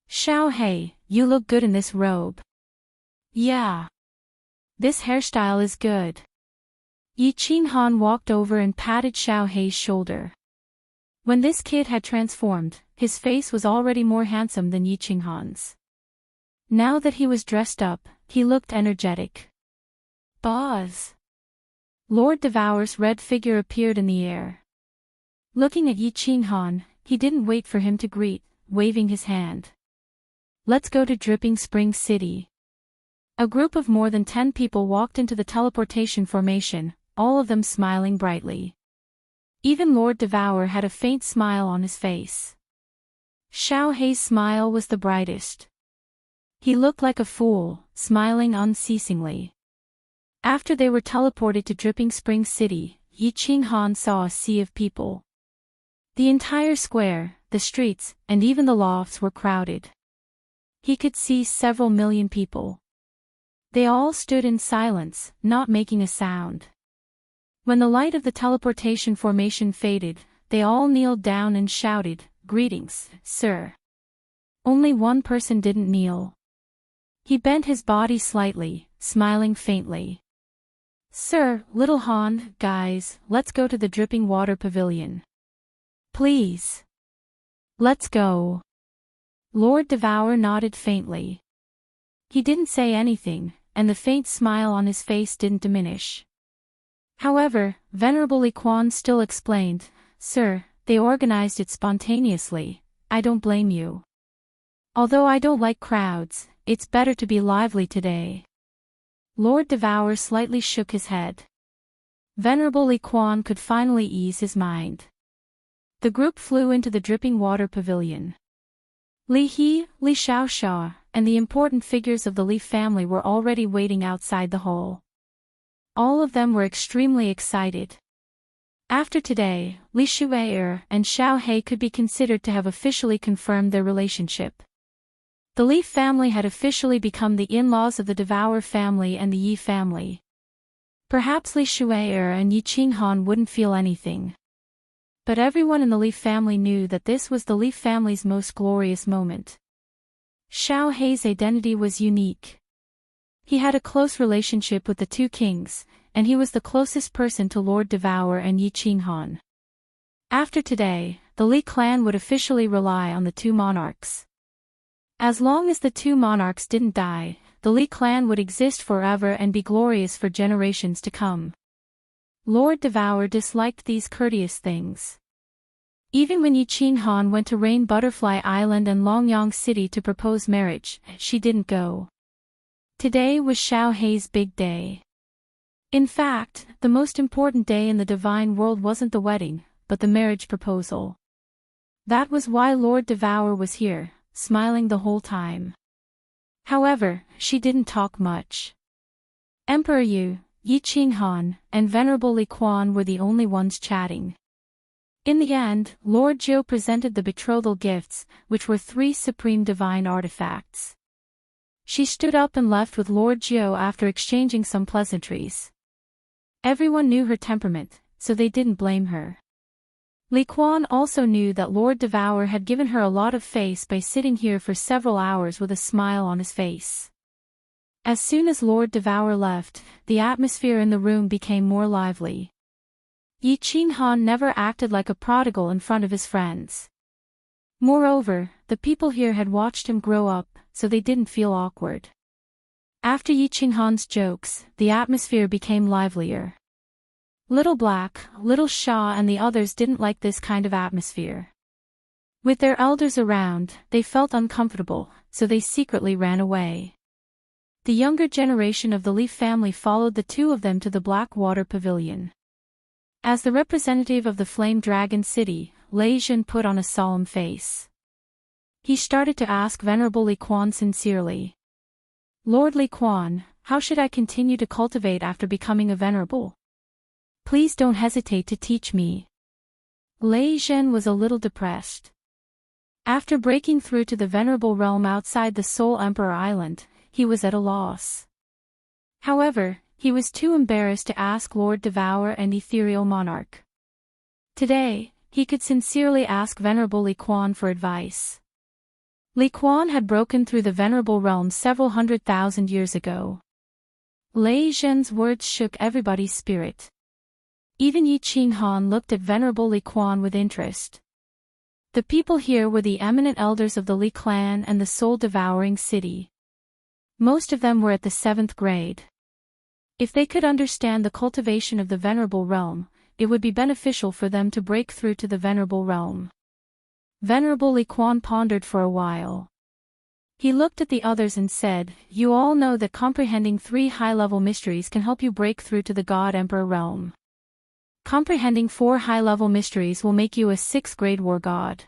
Xiao He, you look good in this robe. Yeah. This hairstyle is good. Yi Qinghan walked over and patted Xiao He's shoulder. When this kid had transformed, his face was already more handsome than Yi Qinghan's. Now that he was dressed up, he looked energetic. Boss! Lord Devour's red figure appeared in the air. Looking at Yi Qinghan, he didn't wait for him to greet, waving his hand. Let's go to Dripping Spring City. A group of more than 10 people walked into the teleportation formation, all of them smiling brightly. Even Lord Devour had a faint smile on his face. Xiao He's smile was the brightest. He looked like a fool, smiling unceasingly. After they were teleported to Dripping Spring City, Yi Qinghan saw a sea of people. The entire square, the streets, and even the lofts were crowded. He could see several million people. They all stood in silence, not making a sound. When the light of the teleportation formation faded, they all kneeled down and shouted, "Greetings, sir." Only one person didn't kneel. He bent his body slightly, smiling faintly. "Sir, Little Han, guys, let's go to the Dripping Water Pavilion. Please. Let's go." Lord Devour nodded faintly. He didn't say anything, and the faint smile on his face didn't diminish. However, Venerable Li Quan still explained, "Sir, they organized it spontaneously, I don't blame you. Although I don't like crowds, it's better to be lively today." Lord Devour slightly shook his head. Venerable Li Quan could finally ease his mind. The group flew into the Dripping Water Pavilion. Li He, Li Xiaoxia, and the important figures of the Li family were already waiting outside the hall. All of them were extremely excited. After today, Li Shui'er and Xiao He could be considered to have officially confirmed their relationship. The Li family had officially become the in-laws of the Devour family and the Yi family. Perhaps Li Shui'er and Yi Qinghan wouldn't feel anything. But everyone in the Li family knew that this was the Li family's most glorious moment. Xiao He's identity was unique. He had a close relationship with the two kings, and he was the closest person to Lord Devour and Yi Qinghan. After today, the Li clan would officially rely on the two monarchs. As long as the two monarchs didn't die, the Li clan would exist forever and be glorious for generations to come. Lord Devour disliked these courteous things. Even when Yi Qinghan went to Rain Butterfly Island and Longyang City to propose marriage, she didn't go. Today was Xiao Hei's big day. In fact, the most important day in the divine world wasn't the wedding, but the marriage proposal. That was why Lord Devour was here, smiling the whole time. However, she didn't talk much. Emperor Yu, Yi Qinghan, and Venerable Li Quan were the only ones chatting. In the end, Lord Zhou presented the betrothal gifts, which were 3 supreme divine artifacts. She stood up and left with Lord Zhou after exchanging some pleasantries. Everyone knew her temperament, so they didn't blame her. Li Quan also knew that Lord Devour had given her a lot of face by sitting here for several hours with a smile on his face. As soon as Lord Devour left, the atmosphere in the room became more lively. Yi Qinghan never acted like a prodigal in front of his friends. Moreover, the people here had watched him grow up, so they didn't feel awkward. After Yi Qinghan's jokes, the atmosphere became livelier. Little Black, Little Shaw and the others didn't like this kind of atmosphere. With their elders around, they felt uncomfortable, so they secretly ran away. The younger generation of the Li family followed the 2 of them to the Black Water Pavilion. As the representative of the Flame Dragon City, Lei Zhen put on a solemn face. He started to ask Venerable Li Quan sincerely. Lord Li Quan, how should I continue to cultivate after becoming a venerable? Please don't hesitate to teach me. Lei Zhen was a little depressed. After breaking through to the venerable realm outside the Soul Emperor Island, he was at a loss. However, he was too embarrassed to ask Lord Devour and Ethereal Monarch. Today, he could sincerely ask Venerable Li Quan for advice. Li Quan had broken through the venerable realm several 100,000 years ago. Lei Zhen's words shook everybody's spirit. Even Yi Qinghan looked at Venerable Li Quan with interest. The people here were the eminent elders of the Li clan and the soul-devouring city. Most of them were at the 7th grade. If they could understand the cultivation of the venerable realm, it would be beneficial for them to break through to the venerable realm. Venerable Li Quan pondered for a while. He looked at the others and said, You all know that comprehending 3 high-level mysteries can help you break through to the God Emperor realm. Comprehending 4 high-level mysteries will make you a 6th-grade war god.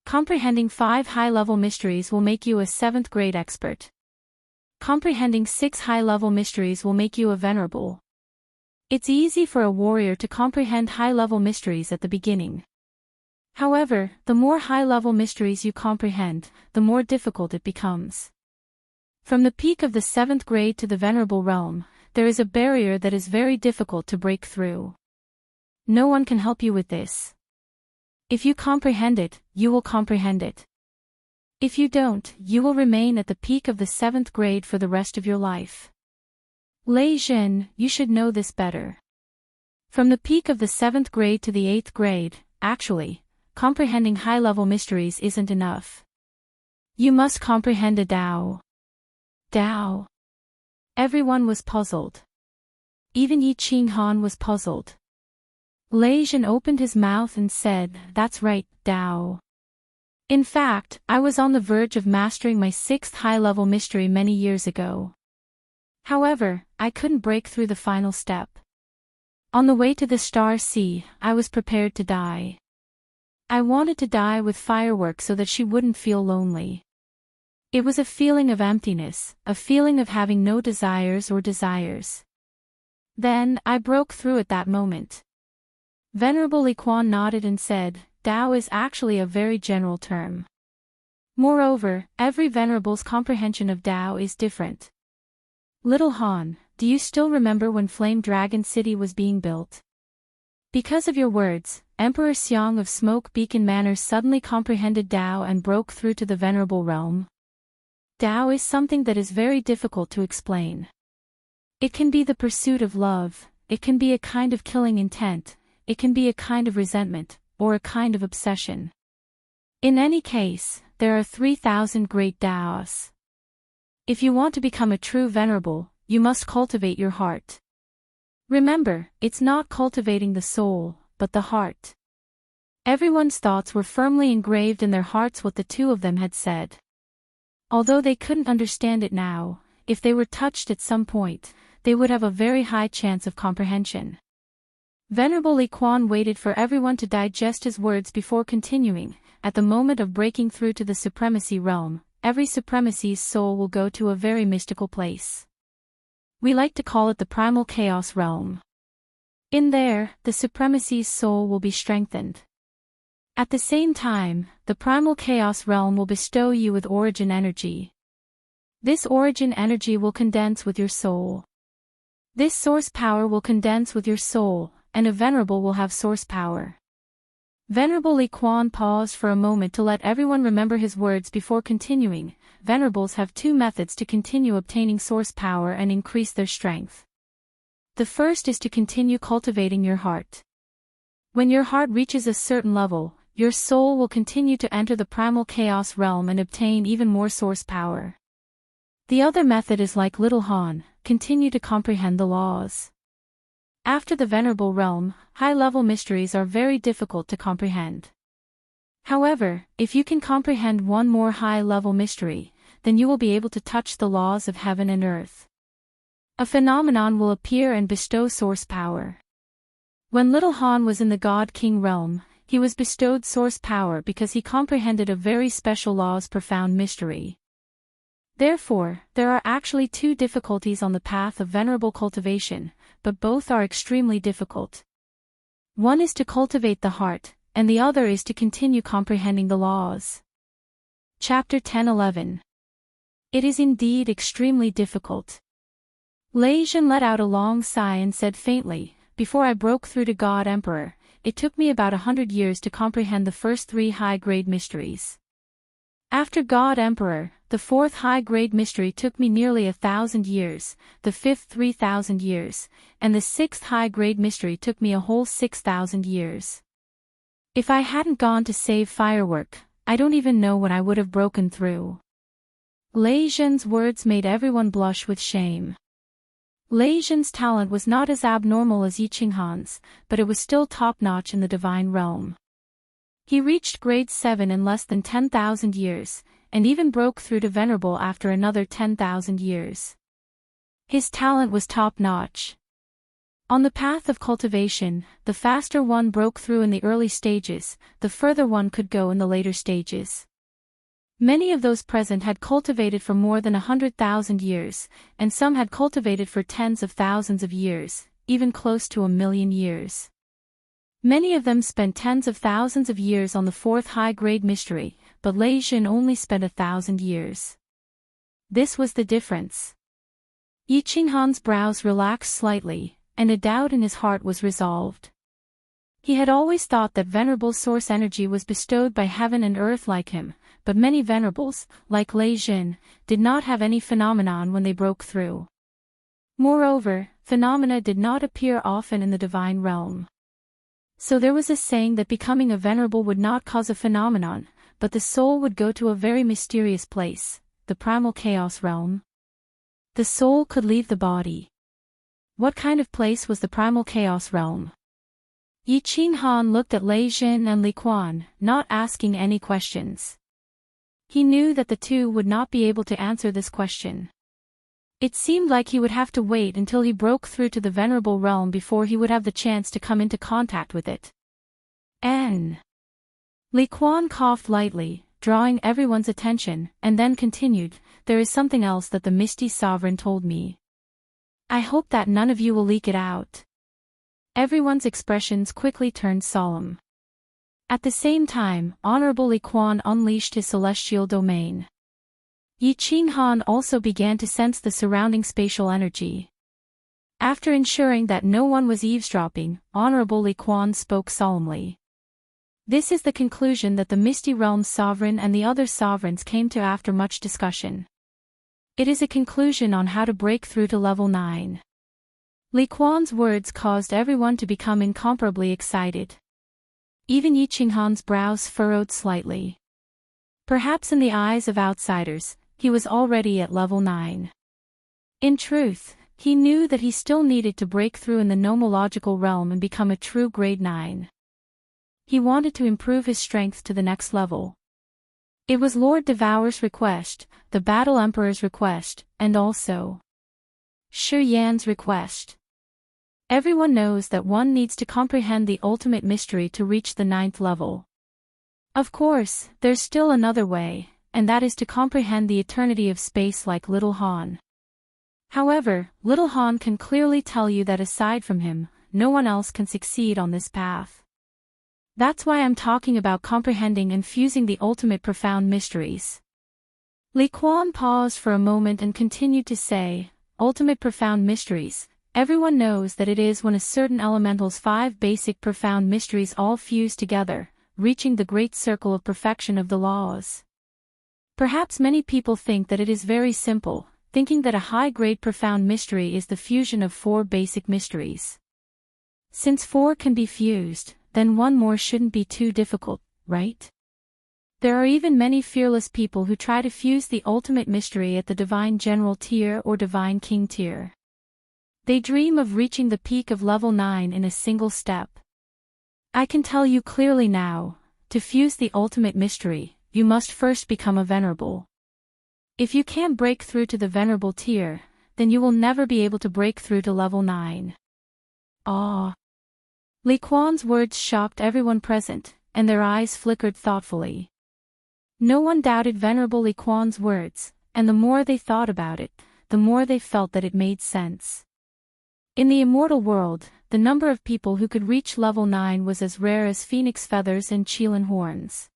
Comprehending 5 high-level mysteries will make you a 7th-grade expert. Comprehending 6 high-level mysteries will make you a venerable. It's easy for a warrior to comprehend high-level mysteries at the beginning. However, the more high-level mysteries you comprehend, the more difficult it becomes. From the peak of the 7th grade to the venerable realm, there is a barrier that is very difficult to break through. No one can help you with this. If you comprehend it, you will comprehend it. If you don't, you will remain at the peak of the 7th grade for the rest of your life. Lei Zhen, you should know this better. From the peak of the 7th grade to the 8th grade, actually, comprehending high-level mysteries isn't enough. You must comprehend a Tao. Tao. Everyone was puzzled. Even Yi Qinghan was puzzled. Lei Zhen opened his mouth and said, That's right, Tao. In fact, I was on the verge of mastering my 6th high-level mystery many years ago. However, I couldn't break through the final step. On the way to the Star Sea, I was prepared to die. I wanted to die with fireworks so that she wouldn't feel lonely. It was a feeling of emptiness, a feeling of having no desires or desires. Then, I broke through at that moment. Venerable Li Quan nodded and said, Tao is actually a very general term. Moreover, every venerable's comprehension of Tao is different. Little Han, do you still remember when Flame Dragon City was being built? Because of your words, Emperor Xiang of Smoke Beacon Manor suddenly comprehended Tao and broke through to the venerable realm. Tao is something that is very difficult to explain. It can be the pursuit of love, it can be a kind of killing intent, it can be a kind of resentment, or a kind of obsession. In any case, there are 3,000 great Taos. If you want to become a true venerable, you must cultivate your heart. Remember, it's not cultivating the soul, but the heart. Everyone's thoughts were firmly engraved in their hearts what the two of them had said. Although they couldn't understand it now, if they were touched at some point, they would have a very high chance of comprehension. Venerable Li Quan waited for everyone to digest his words before continuing. At the moment of breaking through to the supremacy realm, every supremacy's soul will go to a very mystical place. We like to call it the primal chaos realm. In there, the supremacy's soul will be strengthened. At the same time, the primal chaos realm will bestow you with origin energy. This origin energy will condense with your soul. This source power will condense with your soul, and a venerable will have source power. Venerable Li Quan paused for a moment to let everyone remember his words before continuing. Venerables have two methods to continue obtaining source power and increase their strength. The first is to continue cultivating your heart. When your heart reaches a certain level, your soul will continue to enter the primal chaos realm and obtain even more source power. The other method is like Little Han, continue to comprehend the laws. After the venerable realm, high-level mysteries are very difficult to comprehend. However, if you can comprehend one more high-level mystery, then you will be able to touch the laws of heaven and earth. A phenomenon will appear and bestow source power. When Little Han was in the God King realm, he was bestowed source power because he comprehended a very special law's profound mystery. Therefore, there are actually two difficulties on the path of venerable cultivation, but both are extremely difficult. One is to cultivate the heart, and the other is to continue comprehending the laws. Chapter 10:11. It is indeed extremely difficult. Lei Zhen let out a long sigh and said faintly, "Before I broke through to God Emperor, it took me about 100 years to comprehend the first 3 high-grade mysteries. After God Emperor, the 4th high-grade mystery took me nearly 1,000 years, the 5th 3,000 years, and the 6th high-grade mystery took me a whole 6,000 years. If I hadn't gone to save Firework, I don't even know when I would have broken through." Lei Zhen's words made everyone blush with shame. Lei Zhen's talent was not as abnormal as Yi Qinghan's, but it was still top-notch in the divine realm. He reached grade 7 in less than 10,000 years, and even broke through to Venerable after another 10,000 years. His talent was top-notch. On the path of cultivation, the faster one broke through in the early stages, the further one could go in the later stages. Many of those present had cultivated for more than 100,000 years, and some had cultivated for tens of thousands of years, even close to 1,000,000 years. Many of them spent tens of thousands of years on the 4th high-grade mystery, but Lei Zhen only spent 1,000 years. This was the difference. Yi Qinghan's brows relaxed slightly, and a doubt in his heart was resolved. He had always thought that venerable source energy was bestowed by heaven and earth like him, but many venerables, like Lei Zhen, did not have any phenomenon when they broke through. Moreover, phenomena did not appear often in the divine realm. So there was a saying that becoming a venerable would not cause a phenomenon, but the soul would go to a very mysterious place, the primal chaos realm. The soul could leave the body. What kind of place was the primal chaos realm? Yi Qinghan looked at Lei Zhen and Li Quan, not asking any questions. He knew that the two would not be able to answer this question. It seemed like he would have to wait until he broke through to the venerable realm before he would have the chance to come into contact with it. Li Quan coughed lightly, drawing everyone's attention, and then continued, "There is something else that the Misty Sovereign told me. I hope that none of you will leak it out." Everyone's expressions quickly turned solemn. At the same time, Honorable Li Quan unleashed his celestial domain. Yi Qinghan also began to sense the surrounding spatial energy. After ensuring that no one was eavesdropping, Honorable Li Quan spoke solemnly. "This is the conclusion that the Misty Realm's sovereign and the other sovereigns came to after much discussion. It is a conclusion on how to break through to level 9. Li Quan's words caused everyone to become incomparably excited. Even Yi Qinghan's brows furrowed slightly. Perhaps in the eyes of outsiders, he was already at level 9. In truth, he knew that he still needed to break through in the nomological realm and become a true grade 9. He wanted to improve his strength to the next level. It was Lord Devour's request, the Battle Emperor's request, and also Shi Yan's request. Everyone knows that one needs to comprehend the ultimate mystery to reach the 9th level. Of course, there's still another way, and that is to comprehend the eternity of space like Little Han. However, Little Han can clearly tell you that aside from him, no one else can succeed on this path. That's why I'm talking about comprehending and fusing the ultimate profound mysteries. Li Quan paused for a moment and continued to say, ultimate profound mysteries. Everyone knows that it is when a certain elemental's 5 basic profound mysteries all fuse together, reaching the great circle of perfection of the laws. Perhaps many people think that it is very simple, thinking that a high-grade profound mystery is the fusion of 4 basic mysteries. Since 4 can be fused, then one more shouldn't be too difficult, right? There are even many fearless people who try to fuse the ultimate mystery at the Divine General tier or Divine King tier. They dream of reaching the peak of level 9 in a single step. I can tell you clearly now, to fuse the ultimate mystery, you must first become a Venerable. If you can't break through to the Venerable tier, then you will never be able to break through to level 9. Ah! Li Quan's words shocked everyone present, and their eyes flickered thoughtfully. No one doubted Venerable Li Quan's words, and the more they thought about it, the more they felt that it made sense. In the immortal world, the number of people who could reach level 9 was as rare as phoenix feathers and qilin horns.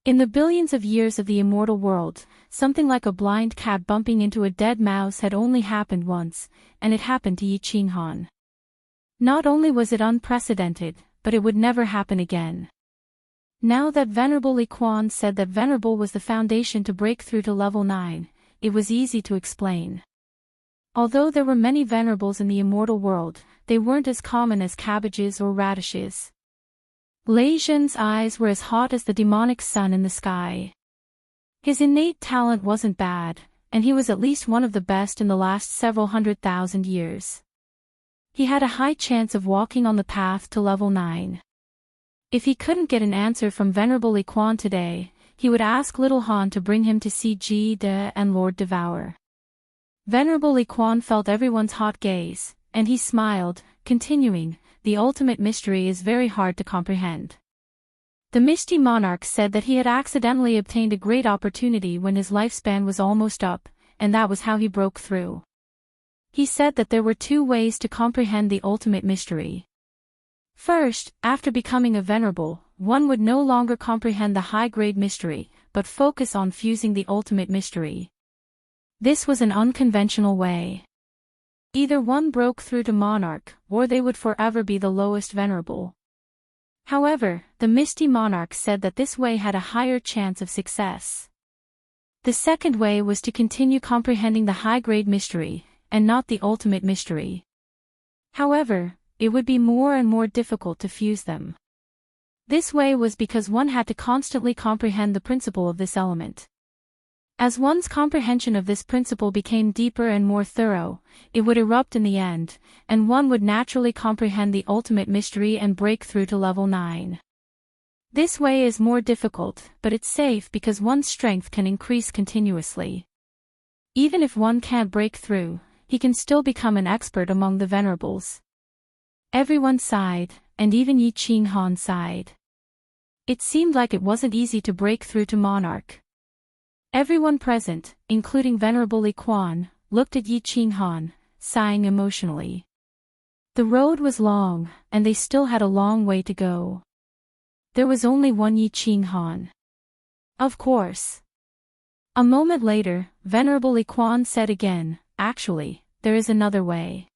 In the billions of years of the immortal world, something like a blind cat bumping into a dead mouse had only happened once, and it happened to Yi Qinghan. Not only was it unprecedented, but it would never happen again. Now that Venerable Li Quan said that Venerable was the foundation to break through to level 9, it was easy to explain. Although there were many Venerables in the immortal world, they weren't as common as cabbages or radishes. Lei Zhen's eyes were as hot as the demonic sun in the sky. His innate talent wasn't bad, and he was at least one of the best in the last several 100,000 years. He had a high chance of walking on the path to level 9. If he couldn't get an answer from Venerable Li Quan today, he would ask Little Han to bring him to see Ji De and Lord Devour. Venerable Li Quan felt everyone's hot gaze, and he smiled, continuing, the ultimate mystery is very hard to comprehend. The Misty Monarch said that he had accidentally obtained a great opportunity when his lifespan was almost up, and that was how he broke through. He said that there were 2 ways to comprehend the ultimate mystery. First, after becoming a Venerable, one would no longer comprehend the high-grade mystery, but focus on fusing the ultimate mystery. This was an unconventional way. Either one broke through to Monarch, or they would forever be the lowest Venerable. However, the Misty Monarch said that this way had a higher chance of success. The second way was to continue comprehending the high-grade mystery, and not the ultimate mystery. However, it would be more and more difficult to fuse them. This way was because one had to constantly comprehend the principle of this element. As one's comprehension of this principle became deeper and more thorough, it would erupt in the end, and one would naturally comprehend the ultimate mystery and break through to level 9. This way is more difficult, but it's safe because one's strength can increase continuously. Even if one can't break through, he can still become an expert among the Venerables. Everyone sighed, and even Yi Qinghan sighed. It seemed like it wasn't easy to break through to Monarch. Everyone present, including Venerable Li Quan, looked at Yi Qinghan, sighing emotionally. The road was long, and they still had a long way to go. There was only one Yi Qinghan. Of course. A moment later, Venerable Li Quan said again, actually, there is another way.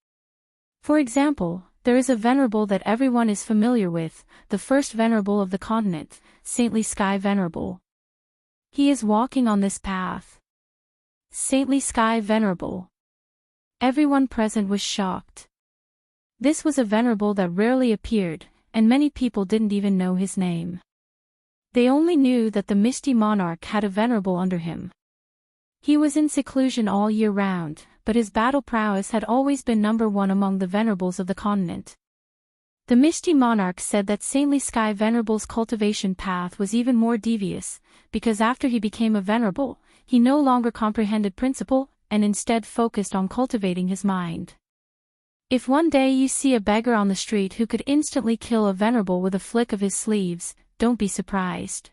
For example, there is a Venerable that everyone is familiar with, the first Venerable of the continent, Saintly Sky Venerable. He is walking on this path. Saintly Sky Venerable. Everyone present was shocked. This was a Venerable that rarely appeared, and many people didn't even know his name. They only knew that the Misty Monarch had a Venerable under him. He was in seclusion all year round, but his battle prowess had always been number one among the venerables of the continent. The misty monarch said that saintly Sky Venerable's cultivation path was even more devious, because after he became a venerable, he no longer comprehended principle, and instead focused on cultivating his mind. If one day you see a beggar on the street who could instantly kill a venerable with a flick of his sleeves, don't be surprised.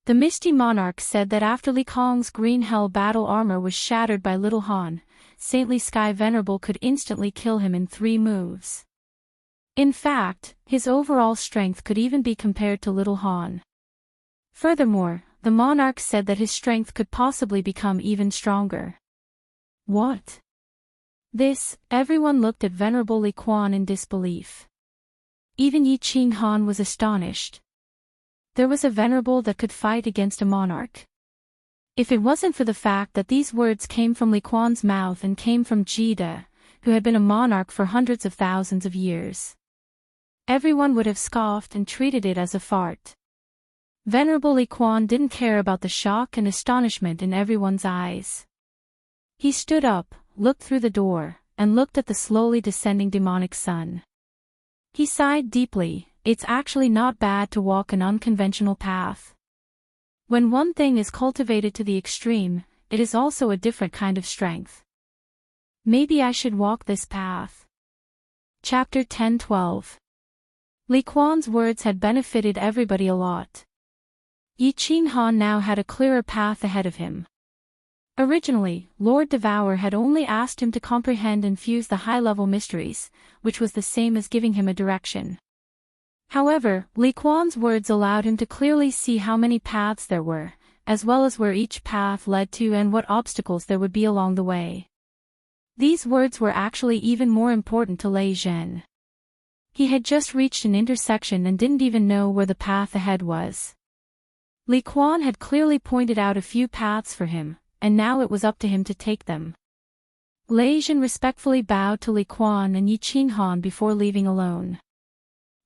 The misty monarch said that after Li Kong's green hell battle armor was shattered by Little Han, saintly Sky Venerable could instantly kill him in 3 moves. In fact, his overall strength could even be compared to Little Han. Furthermore, the monarch said that his strength could possibly become even stronger. What? This, everyone looked at Venerable Li Quan in disbelief. Even Yi Qing Han was astonished. There was a venerable that could fight against a monarch. If it wasn't for the fact that these words came from Li Quan's mouth and came from Jida, who had been a monarch for hundreds of thousands of years, everyone would have scoffed and treated it as a fart. Venerable Li Quan didn't care about the shock and astonishment in everyone's eyes. He stood up, looked through the door, and looked at the slowly descending demonic sun. He sighed deeply. It's actually not bad to walk an unconventional path. When one thing is cultivated to the extreme, it is also a different kind of strength. Maybe I should walk this path. Chapter 10-12. Li Quan's words had benefited everybody a lot. Yi Qing Han now had a clearer path ahead of him. Originally, Lord Devour had only asked him to comprehend and fuse the high-level mysteries, which was the same as giving him a direction. However, Li Quan's words allowed him to clearly see how many paths there were, as well as where each path led to and what obstacles there would be along the way. These words were actually even more important to Lei Zhen. He had just reached an intersection and didn't even know where the path ahead was. Li Quan had clearly pointed out a few paths for him, and now it was up to him to take them. Lei Zhen respectfully bowed to Li Quan and Yi Qing Han before leaving alone.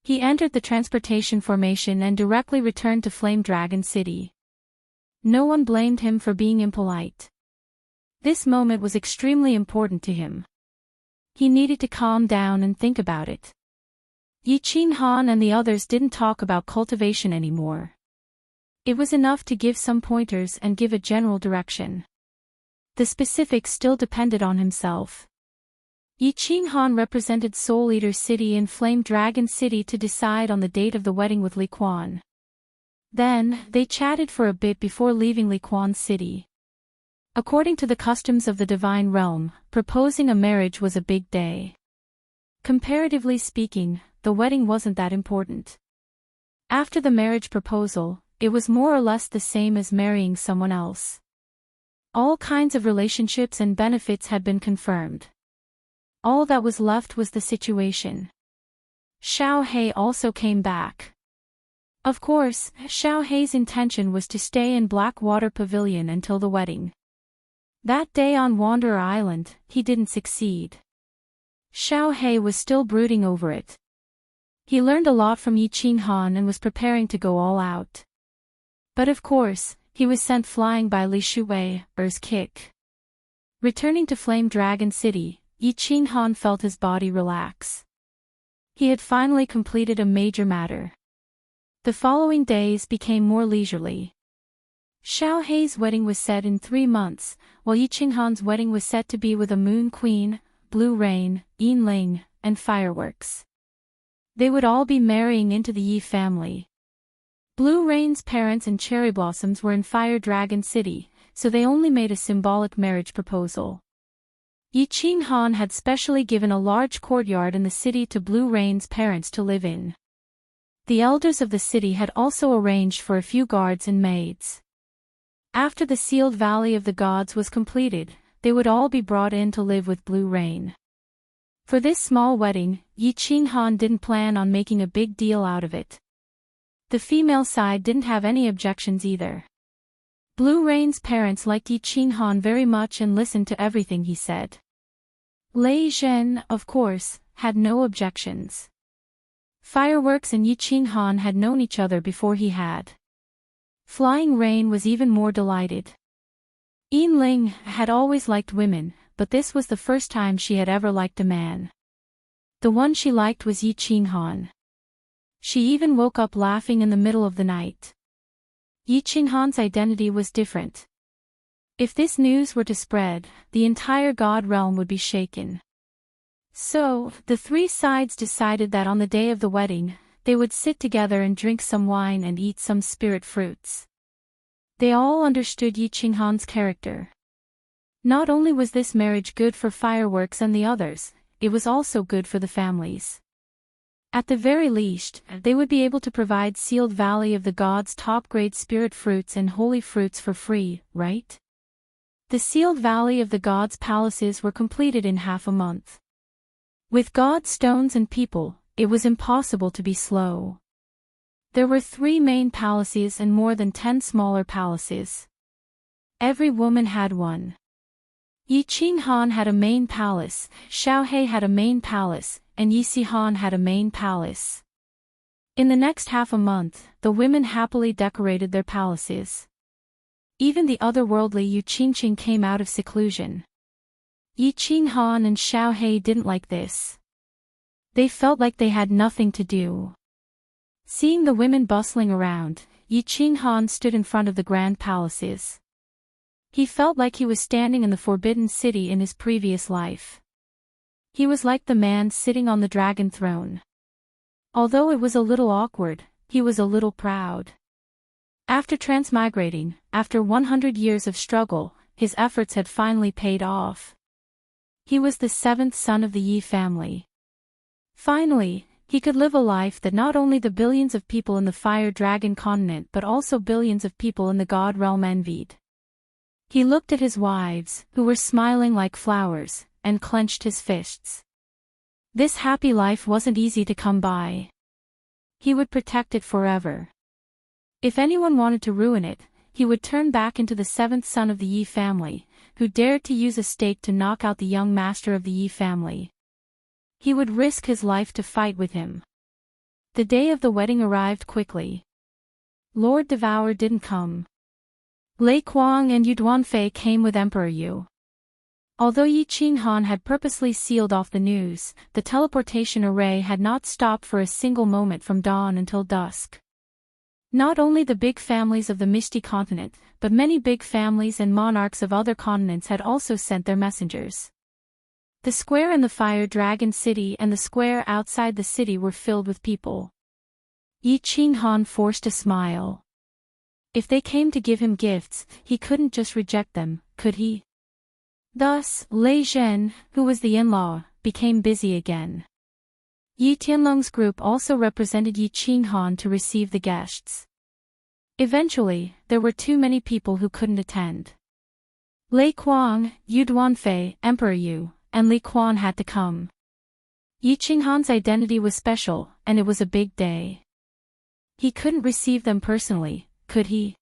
He entered the transportation formation and directly returned to Flame Dragon City. No one blamed him for being impolite. This moment was extremely important to him. He needed to calm down and think about it. Yi Qing Han and the others didn't talk about cultivation anymore. It was enough to give some pointers and give a general direction. The specifics still depended on himself. Yi Qing Han represented Soul Eater City and Flame Dragon City to decide on the date of the wedding with Li Quan. Then, they chatted for a bit before leaving Li Quan's city. According to the customs of the Divine Realm, proposing a marriage was a big day. Comparatively speaking, the wedding wasn't that important. After the marriage proposal, it was more or less the same as marrying someone else. All kinds of relationships and benefits had been confirmed. All that was left was the situation. Xiao He also came back. Of course, Xiao He's intention was to stay in Blackwater Pavilion until the wedding. That day on Wanderer Island, he didn't succeed. Xiao He was still brooding over it. He learned a lot from Yi Qing Han and was preparing to go all out. But of course, he was sent flying by Li Shui's kick. Returning to Flame Dragon City, Yi Qing Han felt his body relax. He had finally completed a major matter. The following days became more leisurely. Xiao He's wedding was set in 3 months, while Yi Qing Han's wedding was set to be with a Moon Queen, Blue Rain, Yin Ling, and fireworks. They would all be marrying into the Yi family. Blue Rain's parents and Cherry Blossoms were in Fire Dragon City, so they only made a symbolic marriage proposal. Yi Qing Han had specially given a large courtyard in the city to Blue Rain's parents to live in. The elders of the city had also arranged for a few guards and maids. After the sealed Valley of the Gods was completed, they would all be brought in to live with Blue Rain. For this small wedding, Yi Qing Han didn't plan on making a big deal out of it. The female side didn't have any objections either. Blue Rain's parents liked Yi Qing Han very much and listened to everything he said. Lei Zhen, of course, had no objections. Fireworks and Yi Qing Han had known each other before he had. Flying Rain was even more delighted. Yin had always liked women, but this was the first time she had ever liked a man. The one she liked was Yi Qinghan. She even woke up laughing in the middle of the night. Yi Qinghan's identity was different. If this news were to spread, the entire god realm would be shaken. So, the three sides decided that on the day of the wedding, they would sit together and drink some wine and eat some spirit fruits. They all understood Yi Qinghan's character. Not only was this marriage good for fireworks and the others, it was also good for the families. At the very least, they would be able to provide Sealed Valley of the Gods top-grade spirit fruits and holy fruits for free, right? The Sealed Valley of the Gods palaces were completed in half a month. With god stones and people, it was impossible to be slow. There were 3 main palaces and more than 10 smaller palaces. Every woman had one. Yi Qinghan had a main palace, Xiaohe had a main palace, and Yi Sihan had a main palace. In the next half a month, the women happily decorated their palaces. Even the otherworldly Yu Qingqing came out of seclusion. Yi Qinghan and Xiaohe didn't like this. They felt like they had nothing to do. Seeing the women bustling around, Yi Qinghan stood in front of the grand palaces. He felt like he was standing in the Forbidden City in his previous life. He was like the man sitting on the dragon throne. Although it was a little awkward, he was a little proud. After transmigrating, after 100 years of struggle, his efforts had finally paid off. He was the 7th son of the Yi family. Finally, he could live a life that not only the billions of people in the Fire Dragon continent but also billions of people in the God realm envied. He looked at his wives, who were smiling like flowers, and clenched his fists. This happy life wasn't easy to come by. He would protect it forever. If anyone wanted to ruin it, he would turn back into the 7th son of the Yi family, who dared to use a stake to knock out the young master of the Yi family. He would risk his life to fight with him. The day of the wedding arrived quickly. Lord Devour didn't come. Lei Kuang and Yu Duanfei came with Emperor Yu. Although Yi Qinghan had purposely sealed off the news, the teleportation array had not stopped for a single moment from dawn until dusk. Not only the big families of the Mishti continent, but many big families and monarchs of other continents had also sent their messengers. The square in the Fire Dragon City and the square outside the city were filled with people. Yi Qinghan forced a smile. If they came to give him gifts, he couldn't just reject them, could he? Thus, Lei Zhen, who was the in-law, became busy again. Yi Tianlong's group also represented Yi Qinghan to receive the guests. Eventually, there were too many people who couldn't attend. Lei Kuang, Yu Duanfei, Emperor Yu, and Li Quan had to come. Yi Qinghan's identity was special, and it was a big day. He couldn't receive them personally, could he?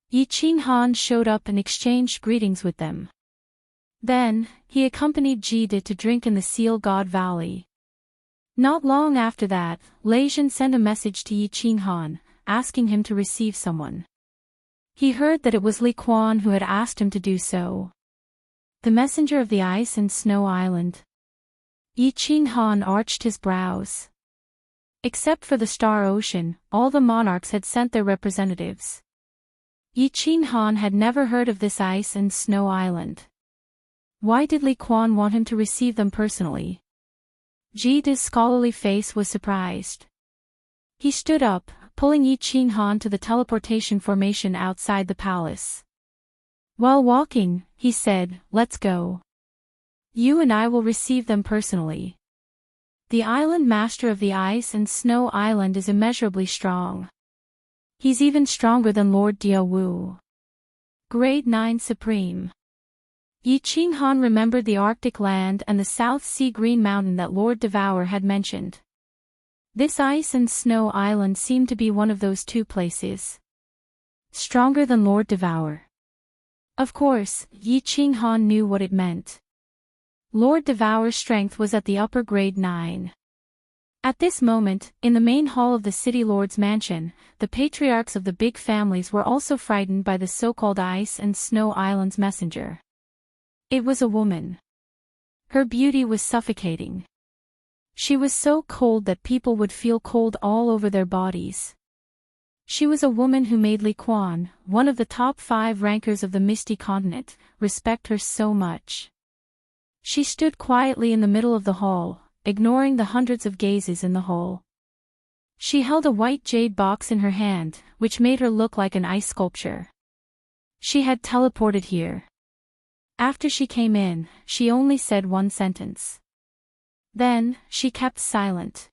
Yi Qinghan showed up and exchanged greetings with them. Then, he accompanied Jide to drink in the Seal God Valley. Not long after that, Lei Zhen sent a message to Yi Qinghan, asking him to receive someone. He heard that it was Li Quan who had asked him to do so. The messenger of the Ice and Snow Island. Yi Qinghan arched his brows. Except for the Star Ocean, all the monarchs had sent their representatives. Yi Qinghan had never heard of this Ice and Snow Island. Why did Li Quan want him to receive them personally? Jide's scholarly face was surprised. He stood up, pulling Yi Qinghan to the teleportation formation outside the palace. While walking, he said, "Let's go. You and I will receive them personally." The island master of the Ice and Snow Island is immeasurably strong. He's even stronger than Lord Diawu. Grade 9 Supreme. Yi Qinghan remembered the Arctic land and the South Sea Green Mountain that Lord Devour had mentioned. This Ice and Snow Island seemed to be one of those two places. Stronger than Lord Devour. Of course, Yi Qinghan knew what it meant. Lord Devour's strength was at the upper grade 9. At this moment, in the main hall of the city lord's mansion, the patriarchs of the big families were also frightened by the so-called Ice and Snow Island's messenger. It was a woman. Her beauty was suffocating. She was so cold that people would feel cold all over their bodies. She was a woman who made Li Quan, one of the top 5 rankers of the Misty Continent, respect her so much. She stood quietly in the middle of the hall, ignoring the hundreds of gazes in the hall. She held a white jade box in her hand, which made her look like an ice sculpture. She had teleported here. After she came in, she only said one sentence. Then, she kept silent.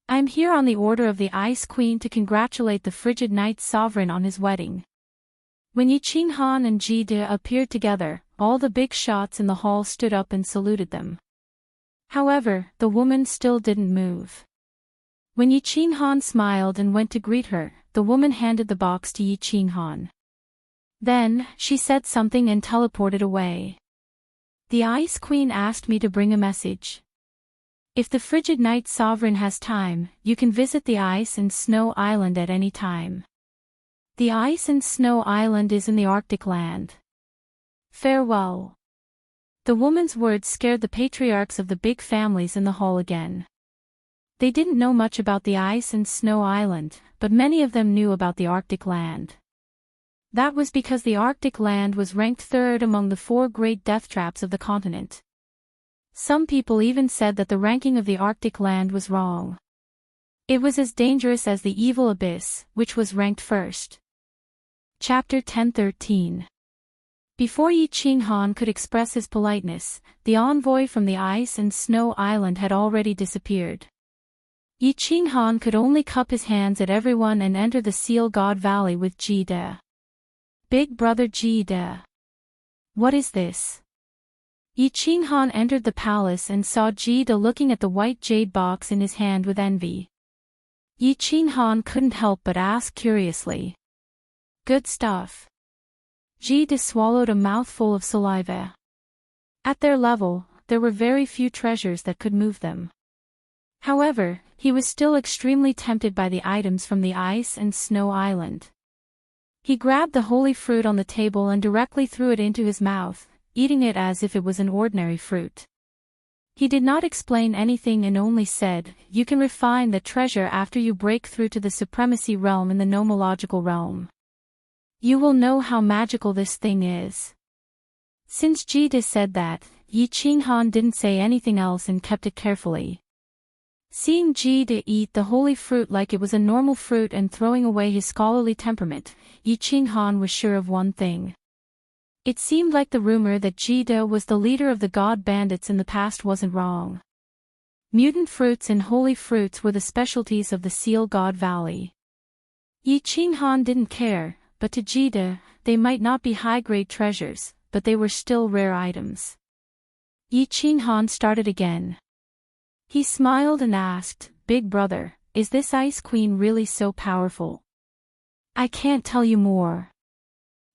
"I'm here on the order of the Ice Queen to congratulate the frigid Night Sovereign on his wedding." When Yi Qinghan and Ji De appeared together, all the big shots in the hall stood up and saluted them. However, the woman still didn't move. When Yi Qinghan smiled and went to greet her, the woman handed the box to Yi Qinghan. Then, she said something and teleported away. "The Ice Queen asked me to bring a message. If the frigid Night Sovereign has time, you can visit the Ice and Snow Island at any time. The Ice and Snow Island is in the Arctic land. Farewell." The woman's words scared the patriarchs of the big families in the hall again. They didn't know much about the Ice and Snow Island, but many of them knew about the Arctic land. That was because the Arctic land was ranked 3rd among the 4 great death traps of the continent. Some people even said that the ranking of the Arctic land was wrong. It was as dangerous as the evil abyss, which was ranked 1st. Chapter 10:13. Before Yi Qinghan could express his politeness, the envoy from the Ice and Snow Island had already disappeared. Yi Qinghan could only cup his hands at everyone and enter the Seal God Valley with Ji De. "Big brother Ji De. What is this?" Yi Qinghan entered the palace and saw Ji De looking at the white jade box in his hand with envy. Yi Qinghan couldn't help but ask curiously. "Good stuff." Ji De swallowed a mouthful of saliva. At their level, there were very few treasures that could move them. However, he was still extremely tempted by the items from the Ice and Snow Island. He grabbed the holy fruit on the table and directly threw it into his mouth, eating it as if it was an ordinary fruit. He did not explain anything and only said, "You can refine the treasure after you break through to the supremacy realm in the nomological realm. You will know how magical this thing is." Since Ji De said that, Yi Qinghan didn't say anything else and kept it carefully. Seeing Ji De eat the holy fruit like it was a normal fruit and throwing away his scholarly temperament, Yi Qinghan was sure of one thing. It seemed like the rumor that Ji De was the leader of the god bandits in the past wasn't wrong. Mutant fruits and holy fruits were the specialties of the Seal God Valley. Yi Qinghan didn't care, but to Ji De, they might not be high-grade treasures, but they were still rare items. Yi Qinghan started again. He smiled and asked, "Big brother, is this Ice Queen really so powerful?" "I can't tell you more."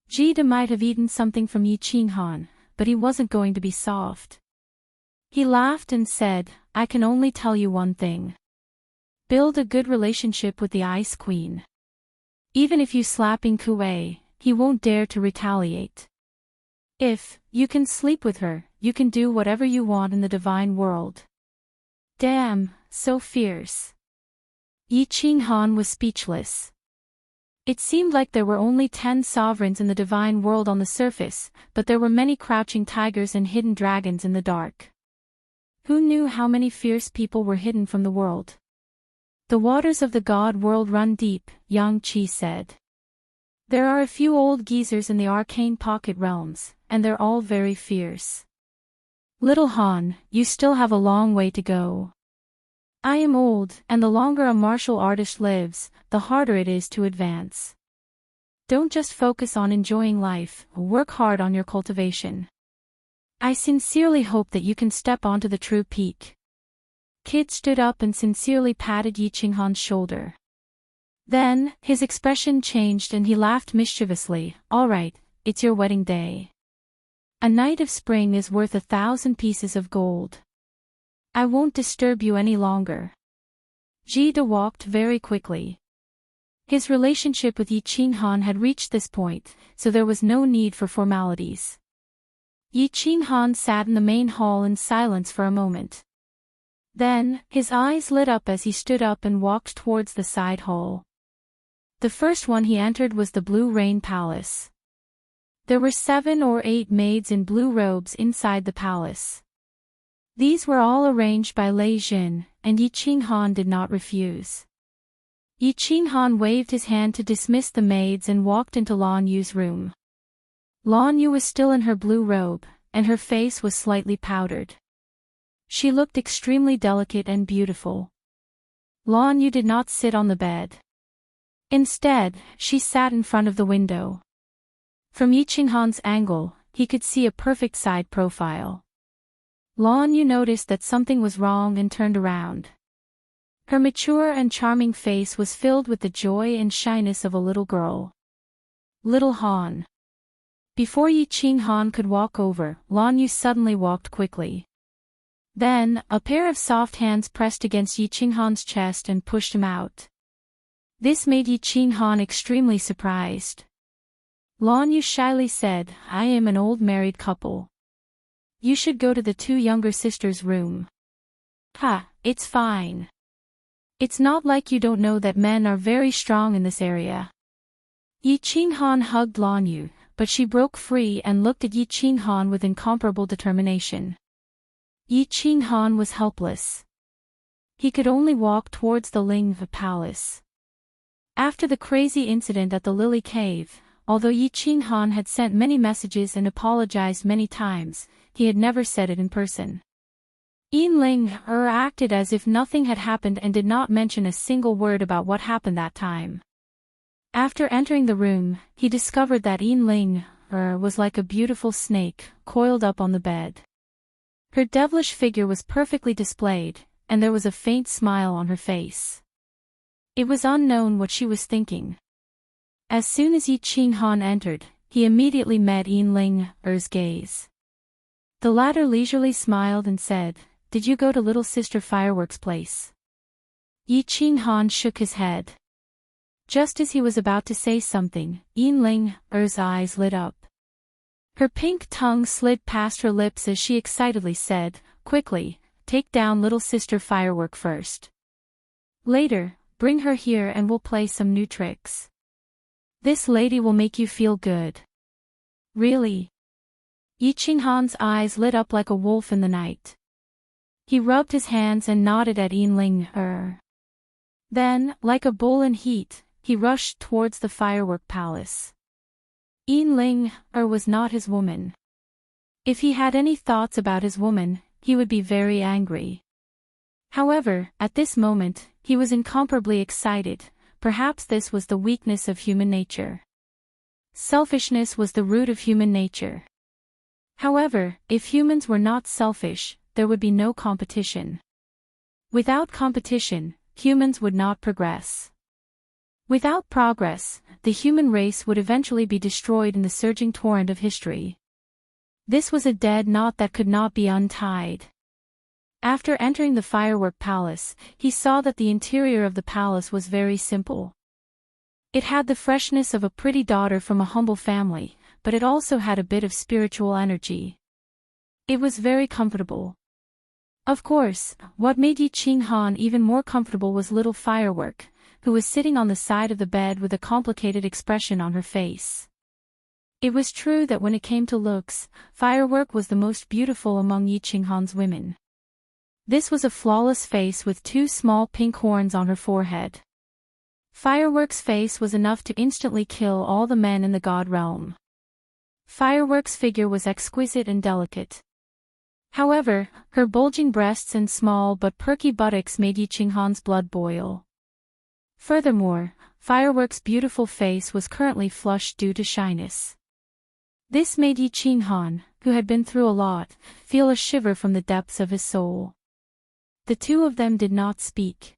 Ji De might have eaten something from Yi Qinghan, but he wasn't going to be soft. He laughed and said, "I can only tell you one thing. Build a good relationship with the Ice Queen. Even if you slap in Kuei, he won't dare to retaliate. If you can sleep with her, you can do whatever you want in the divine world." Damn, so fierce. Yi Qinghan was speechless. It seemed like there were only 10 sovereigns in the divine world on the surface, but there were many crouching tigers and hidden dragons in the dark. Who knew how many fierce people were hidden from the world? "The waters of the god world run deep," Yang Qi said. "There are a few old geezers in the arcane pocket realms, and they're all very fierce. Little Han, you still have a long way to go. I am old, and the longer a martial artist lives, the harder it is to advance. Don't just focus on enjoying life, work hard on your cultivation. I sincerely hope that you can step onto the true peak." Kid stood up and sincerely patted Yi Qinghan's shoulder. Then, his expression changed and he laughed mischievously. "All right, it's your wedding day. A night of spring is worth 1,000 pieces of gold. I won't disturb you any longer." Jida walked very quickly. His relationship with Yi Qinghan had reached this point, so there was no need for formalities. Yi Qinghan sat in the main hall in silence for a moment. Then, his eyes lit up as he stood up and walked towards the side hall. The first one he entered was the Blue Rain Palace. There were 7 or 8 maids in blue robes inside the palace. These were all arranged by Lei Jin, and Yi Qinghan did not refuse. Yi Qinghan waved his hand to dismiss the maids and walked into Lan Yu's room. Lan Yu was still in her blue robe, and her face was slightly powdered. She looked extremely delicate and beautiful. Lan Yu did not sit on the bed. Instead, she sat in front of the window. From Yi Qinghan's angle, he could see a perfect side profile. Lan Yu noticed that something was wrong and turned around. Her mature and charming face was filled with the joy and shyness of a little girl. Little Han. Before Yi Qinghan could walk over, Lan Yu suddenly walked quickly. Then, a pair of soft hands pressed against Yi Qinghan's chest and pushed him out. This made Yi Qinghan extremely surprised. Lan Yu shyly said, "I am an old married couple. You should go to the 2 younger sisters' room." "Ha, it's fine. It's not like you don't know that men are very strong in this area." Yi Qinghan hugged Lan Yu, but she broke free and looked at Yi Qinghan with incomparable determination. Yi Qinghan was helpless. He could only walk towards the Lingve Palace. After the crazy incident at the Lily Cave, although Yi Qinghan had sent many messages and apologized many times, he had never said it in person. Ling acted as if nothing had happened and did not mention a single word about what happened that time. After entering the room, he discovered that Ling was like a beautiful snake, coiled up on the bed. Her devilish figure was perfectly displayed, and there was a faint smile on her face. It was unknown what she was thinking. As soon as Yi Qinghan entered, he immediately met Ling's gaze. The latter leisurely smiled and said, "Did you go to Little Sister Fireworks' place?" Yi Qinghan shook his head. Just as he was about to say something, Ling's eyes lit up. Her pink tongue slid past her lips as she excitedly said, "Quickly, take down Little Sister Firework first. Later, bring her here and we'll play some new tricks. This lady will make you feel good." "Really?" Yi Qinghan's eyes lit up like a wolf in the night. He rubbed his hands and nodded at Ling. Then, like a bull in heat, he rushed towards the firework palace. Ling was not his woman. If he had any thoughts about his woman, he would be very angry. However, at this moment, he was incomparably excited. Perhaps this was the weakness of human nature. Selfishness was the root of human nature. However, if humans were not selfish, there would be no competition. Without competition, humans would not progress. Without progress, the human race would eventually be destroyed in the surging torrent of history. This was a dead knot that could not be untied. After entering the firework palace, he saw that the interior of the palace was very simple. It had the freshness of a pretty daughter from a humble family, but it also had a bit of spiritual energy. It was very comfortable. Of course, what made Yi Qinghan even more comfortable was little Firework, who was sitting on the side of the bed with a complicated expression on her face. It was true that when it came to looks, Firework was the most beautiful among Yi Qinghan's women. This was a flawless face with 2 small pink horns on her forehead. Firework's face was enough to instantly kill all the men in the god realm. Firework's figure was exquisite and delicate. However, her bulging breasts and small but perky buttocks made Yi Qinghan's blood boil. Furthermore, Firework's beautiful face was currently flushed due to shyness. This made Yi Qinghan, who had been through a lot, feel a shiver from the depths of his soul. The 2 of them did not speak.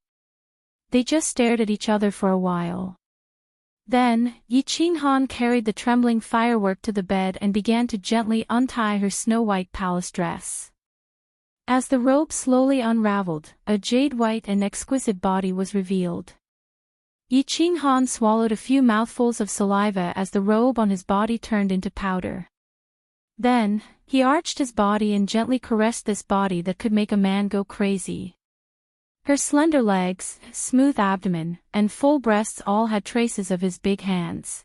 They just stared at each other for a while. Then, Yi Qinghan carried the trembling Firework to the bed and began to gently untie her snow-white palace dress. As the robe slowly unraveled, a jade-white and exquisite body was revealed. Yi Qinghan swallowed a few mouthfuls of saliva as the robe on his body turned into powder. Then, he arched his body and gently caressed this body that could make a man go crazy. Her slender legs, smooth abdomen, and full breasts all had traces of his big hands.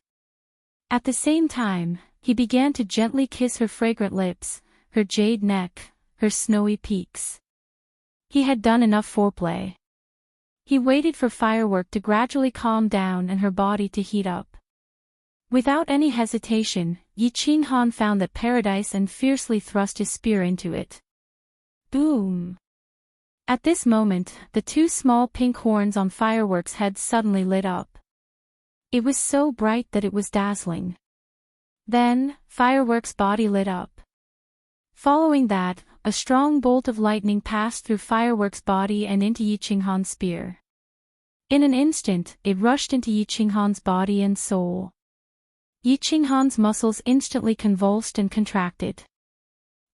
At the same time, he began to gently kiss her fragrant lips, her jade neck, her snowy peaks. He had done enough foreplay. He waited for firework to gradually calm down and her body to heat up. Without any hesitation, Yi Qinghan found that paradise and fiercely thrust his spear into it. Boom! At this moment, the two small pink horns on Firework's head suddenly lit up. It was so bright that it was dazzling. Then, Firework's body lit up. Following that, a strong bolt of lightning passed through Firework's body and into Yi Qinghan's spear. In an instant, it rushed into Yi Qinghan's body and soul. Yi Qinghan's muscles instantly convulsed and contracted.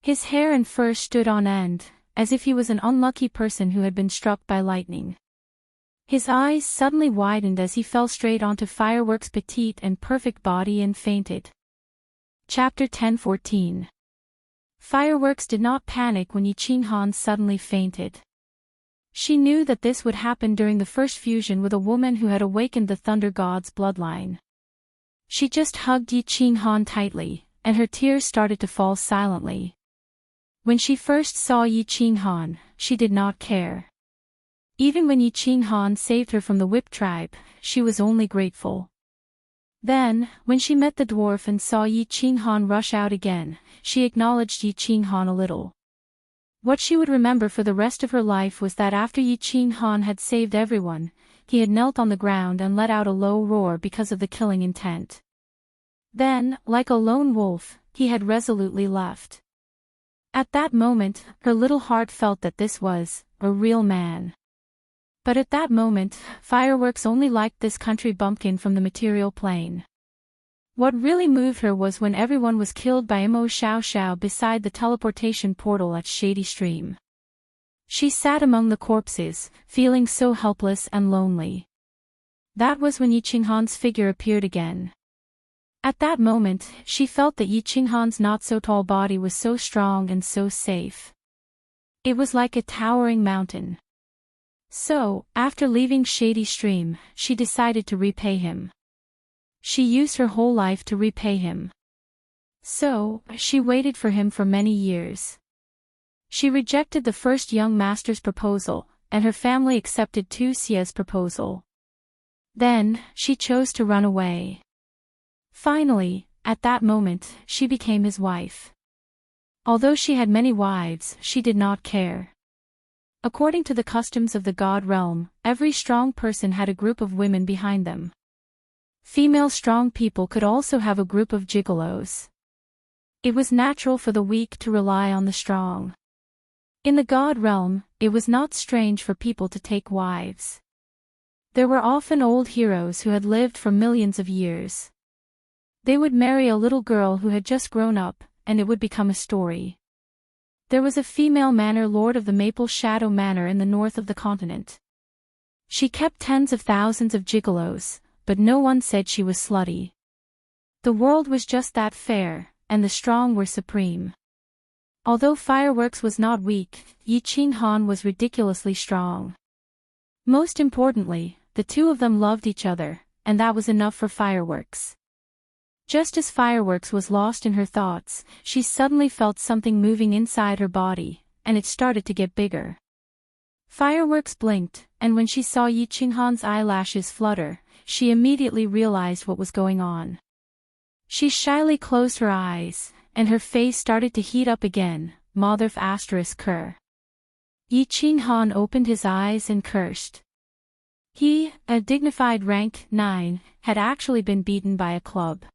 His hair and fur stood on end, as if he was an unlucky person who had been struck by lightning. His eyes suddenly widened as he fell straight onto Firework's petite and perfect body and fainted. Chapter 10:14. Fireworks did not panic when Yi Qinghan suddenly fainted. She knew that this would happen during the first fusion with a woman who had awakened the Thunder God's bloodline. She just hugged Yi Qinghan tightly, and her tears started to fall silently. When she first saw Yi Qinghan, she did not care. Even when Yi Qinghan saved her from the Whip tribe, she was only grateful. Then, when she met the dwarf and saw Yi Qinghan rush out again, she acknowledged Yi Qinghan a little. What she would remember for the rest of her life was that after Yi Qinghan had saved everyone, he had knelt on the ground and let out a low roar because of the killing intent. Then, like a lone wolf, he had resolutely left. At that moment, her little heart felt that this was a real man. But at that moment, Fireworks only liked this country bumpkin from the material plane. What really moved her was when everyone was killed by Mo Xiao Xiao beside the teleportation portal at Shady Stream. She sat among the corpses, feeling so helpless and lonely. That was when Yi Qinghan's figure appeared again. At that moment, she felt that Yi Qinghan's not-so-tall body was so strong and so safe. It was like a towering mountain. So, after leaving Shady Stream, she decided to repay him. She used her whole life to repay him. So, she waited for him for many years. She rejected the first young master's proposal, and her family accepted Tu Xia's proposal. Then, she chose to run away. Finally, at that moment, she became his wife. Although she had many wives, she did not care. According to the customs of the God realm, every strong person had a group of women behind them. Female strong people could also have a group of gigolos. It was natural for the weak to rely on the strong. In the God realm, it was not strange for people to take wives. There were often old heroes who had lived for millions of years. They would marry a little girl who had just grown up, and it would become a story. There was a female manor lord of the Maple Shadow Manor in the north of the continent. She kept tens of thousands of gigolos, but no one said she was slutty. The world was just that fair, and the strong were supreme. Although Fireworks was not weak, Yi Qinghan was ridiculously strong. Most importantly, the two of them loved each other, and that was enough for Fireworks. Just as Fireworks was lost in her thoughts, she suddenly felt something moving inside her body, and it started to get bigger. Fireworks blinked, and when she saw Yi Qinghan's eyelashes flutter, she immediately realized what was going on. She shyly closed her eyes, and her face started to heat up again, Motherf ***. Yi Qinghan opened his eyes and cursed. He, a dignified rank 9, had actually been beaten by a club.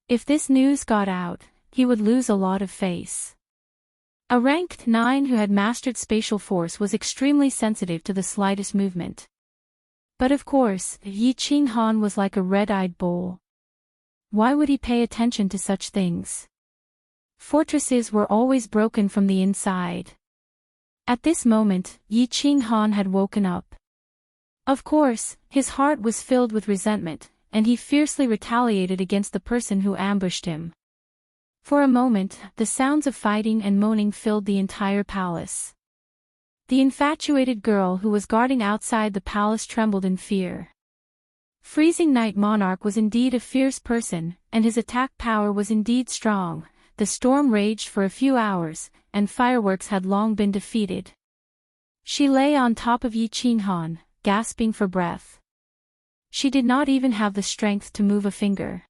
If this news got out, he would lose a lot of face. A ranked 9 who had mastered spatial force was extremely sensitive to the slightest movement. But of course, Yi Qinghan was like a red-eyed bull. Why would he pay attention to such things? Fortresses were always broken from the inside. At this moment, Yi Qinghan had woken up. Of course, his heart was filled with resentment, and he fiercely retaliated against the person who ambushed him. For a moment, the sounds of fighting and moaning filled the entire palace. The infatuated girl who was guarding outside the palace trembled in fear. Freezing Night Monarch was indeed a fierce person, and his attack power was indeed strong. The storm raged for a few hours, and Fireworks had long been defeated. She lay on top of Yi Qinghan, gasping for breath. She did not even have the strength to move a finger.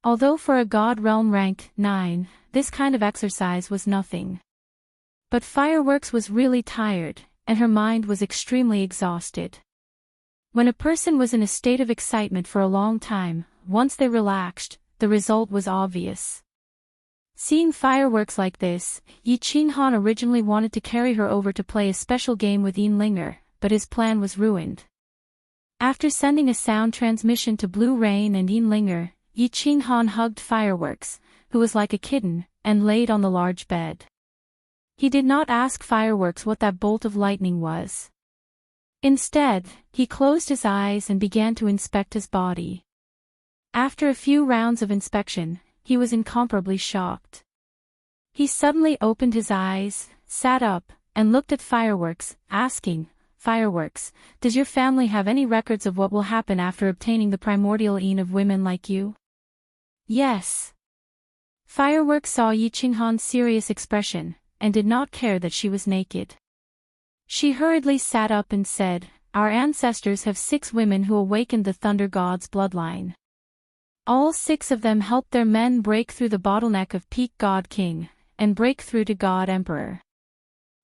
Although for a god realm rank 9, this kind of exercise was nothing. But Fireworks was really tired, and her mind was extremely exhausted. When a person was in a state of excitement for a long time, once they relaxed, the result was obvious. Seeing Fireworks like this, Yi Qinghan originally wanted to carry her over to play a special game with Linger, but his plan was ruined. After sending a sound transmission to Blue Rain and Linger, Yi Qinghan hugged Fireworks, who was like a kitten, and laid on the large bed. He did not ask Fireworks what that bolt of lightning was. Instead, he closed his eyes and began to inspect his body. After a few rounds of inspection, he was incomparably shocked. He suddenly opened his eyes, sat up, and looked at Fireworks, asking, "Fireworks, does your family have any records of what will happen after obtaining the primordial Een of women like you?" "Yes." Fireworks saw Yi Qinghan's serious expression, and did not care that she was naked. She hurriedly sat up and said, "Our ancestors have 6 women who awakened the Thunder God's bloodline. All 6 of them helped their men break through the bottleneck of Peak God King, and break through to God Emperor.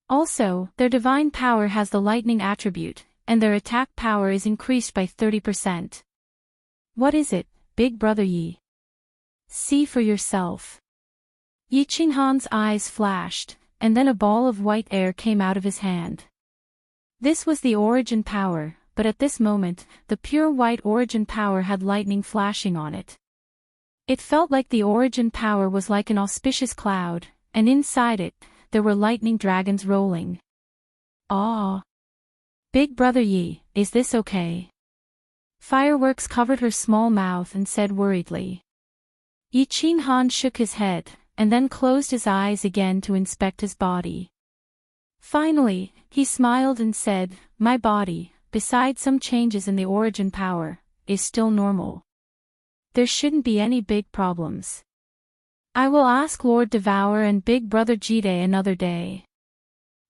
Also, their divine power has the lightning attribute, and their attack power is increased by 30%. What is it, Big Brother Yi? See for yourself." Yi Qinghan's eyes flashed, and then a ball of white air came out of his hand. This was the origin power, but at this moment, the pure white origin power had lightning flashing on it. It felt like the origin power was like an auspicious cloud, and inside it, there were lightning dragons rolling. "Ah! Big Brother Yi, is this okay?" Fireworks covered her small mouth and said worriedly. Yi Qinghan shook his head, and then closed his eyes again to inspect his body. Finally, he smiled and said, "My body, besides some changes in the origin power, is still normal. There shouldn't be any big problems. I will ask Lord Devour and Big Brother Jide another day.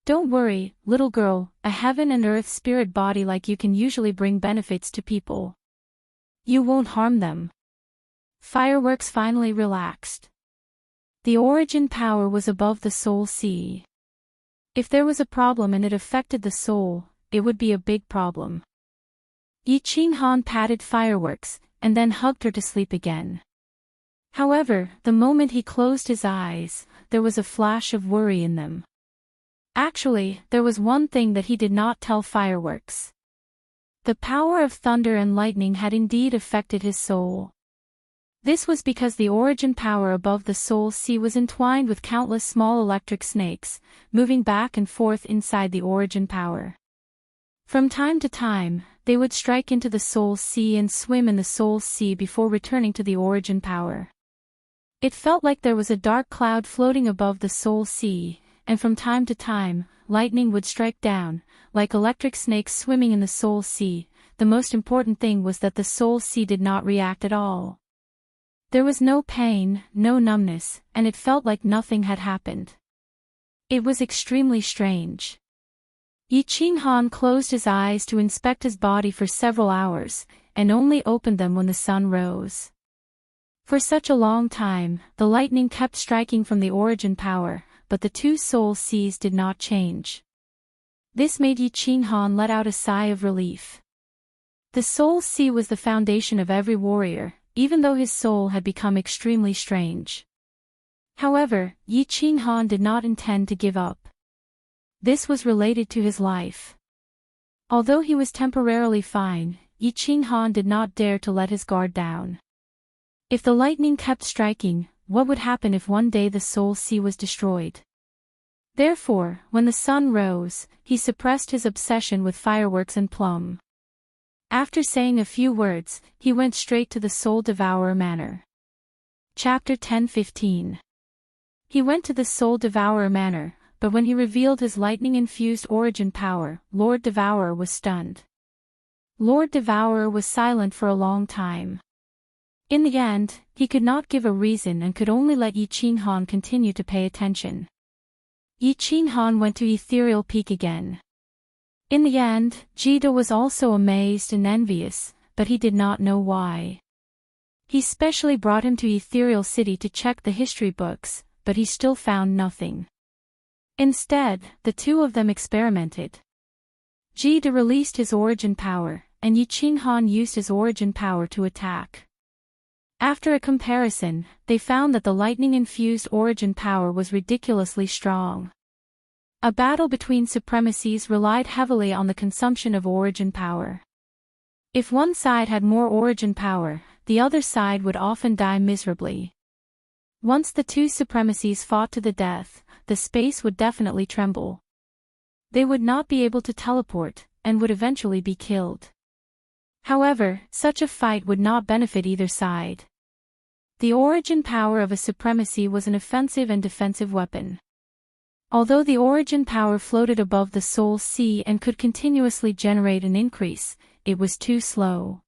Don't worry, little girl, a heaven and earth spirit body like you can usually bring benefits to people. You won't harm them." Fireworks finally relaxed. The origin power was above the soul sea. If there was a problem and it affected the soul, it would be a big problem. Yi Qinghan patted Fireworks, and then hugged her to sleep again. However, the moment he closed his eyes, there was a flash of worry in them. Actually, there was one thing that he did not tell Fireworks. The power of thunder and lightning had indeed affected his soul. This was because the origin power above the soul sea was entwined with countless small electric snakes, moving back and forth inside the origin power. From time to time, they would strike into the soul sea and swim in the soul sea before returning to the origin power. It felt like there was a dark cloud floating above the soul sea, and from time to time, lightning would strike down, like electric snakes swimming in the soul sea. The most important thing was that the soul sea did not react at all. There was no pain, no numbness, and it felt like nothing had happened. It was extremely strange. Yi Qinghan closed his eyes to inspect his body for several hours, and only opened them when the sun rose. For such a long time, the lightning kept striking from the origin power, but the 2 soul seas did not change. This made Yi Qinghan let out a sigh of relief. The soul sea was the foundation of every warrior, even though his soul had become extremely strange. However, Yi Qinghan did not intend to give up. This was related to his life. Although he was temporarily fine, Yi Qinghan did not dare to let his guard down. If the lightning kept striking, what would happen if one day the soul sea was destroyed? Therefore, when the sun rose, he suppressed his obsession with fireworks and plum. After saying a few words, he went straight to the Soul Devourer Manor. Chapter 10:15. He went to the Soul Devourer Manor, but when he revealed his lightning-infused origin power, Lord Devourer was stunned. Lord Devourer was silent for a long time. In the end, he could not give a reason and could only let Yi Qinghan continue to pay attention. Yi Qinghan went to Ethereal Peak again. In the end, Jida was also amazed and envious, but he did not know why. He specially brought him to Ethereal City to check the history books, but he still found nothing. Instead, the two of them experimented. Jida released his origin power, and Yi Qinghan used his origin power to attack. After a comparison, they found that the lightning-infused origin power was ridiculously strong. A battle between supremacies relied heavily on the consumption of origin power. If one side had more origin power, the other side would often die miserably. Once the two supremacies fought to the death, the space would definitely tremble. They would not be able to teleport, and would eventually be killed. However, such a fight would not benefit either side. The origin power of a supremacy was an offensive and defensive weapon. Although the origin power floated above the soul sea and could continuously generate an increase, it was too slow.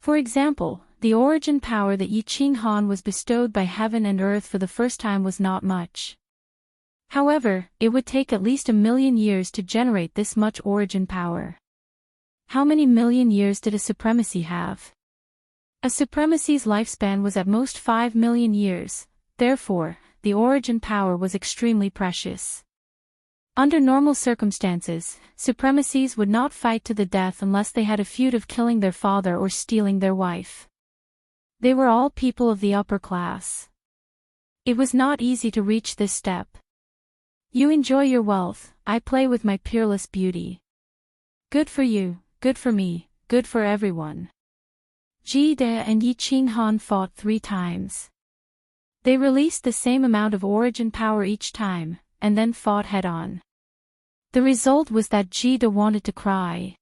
For example, the origin power that Yi Qinghan was bestowed by heaven and earth for the first time was not much. However, it would take at least 1,000,000 years to generate this much origin power. How many million years did a supremacy have? A supremacy's lifespan was at most 5 million years, therefore, the origin power was extremely precious. Under normal circumstances, supremacies would not fight to the death unless they had a feud of killing their father or stealing their wife. They were all people of the upper class. It was not easy to reach this step. You enjoy your wealth, I play with my peerless beauty. Good for you, good for me, good for everyone. Jida and Yi Qinghan fought 3 times. They released the same amount of origin power each time, and then fought head-on. The result was that Jida wanted to cry.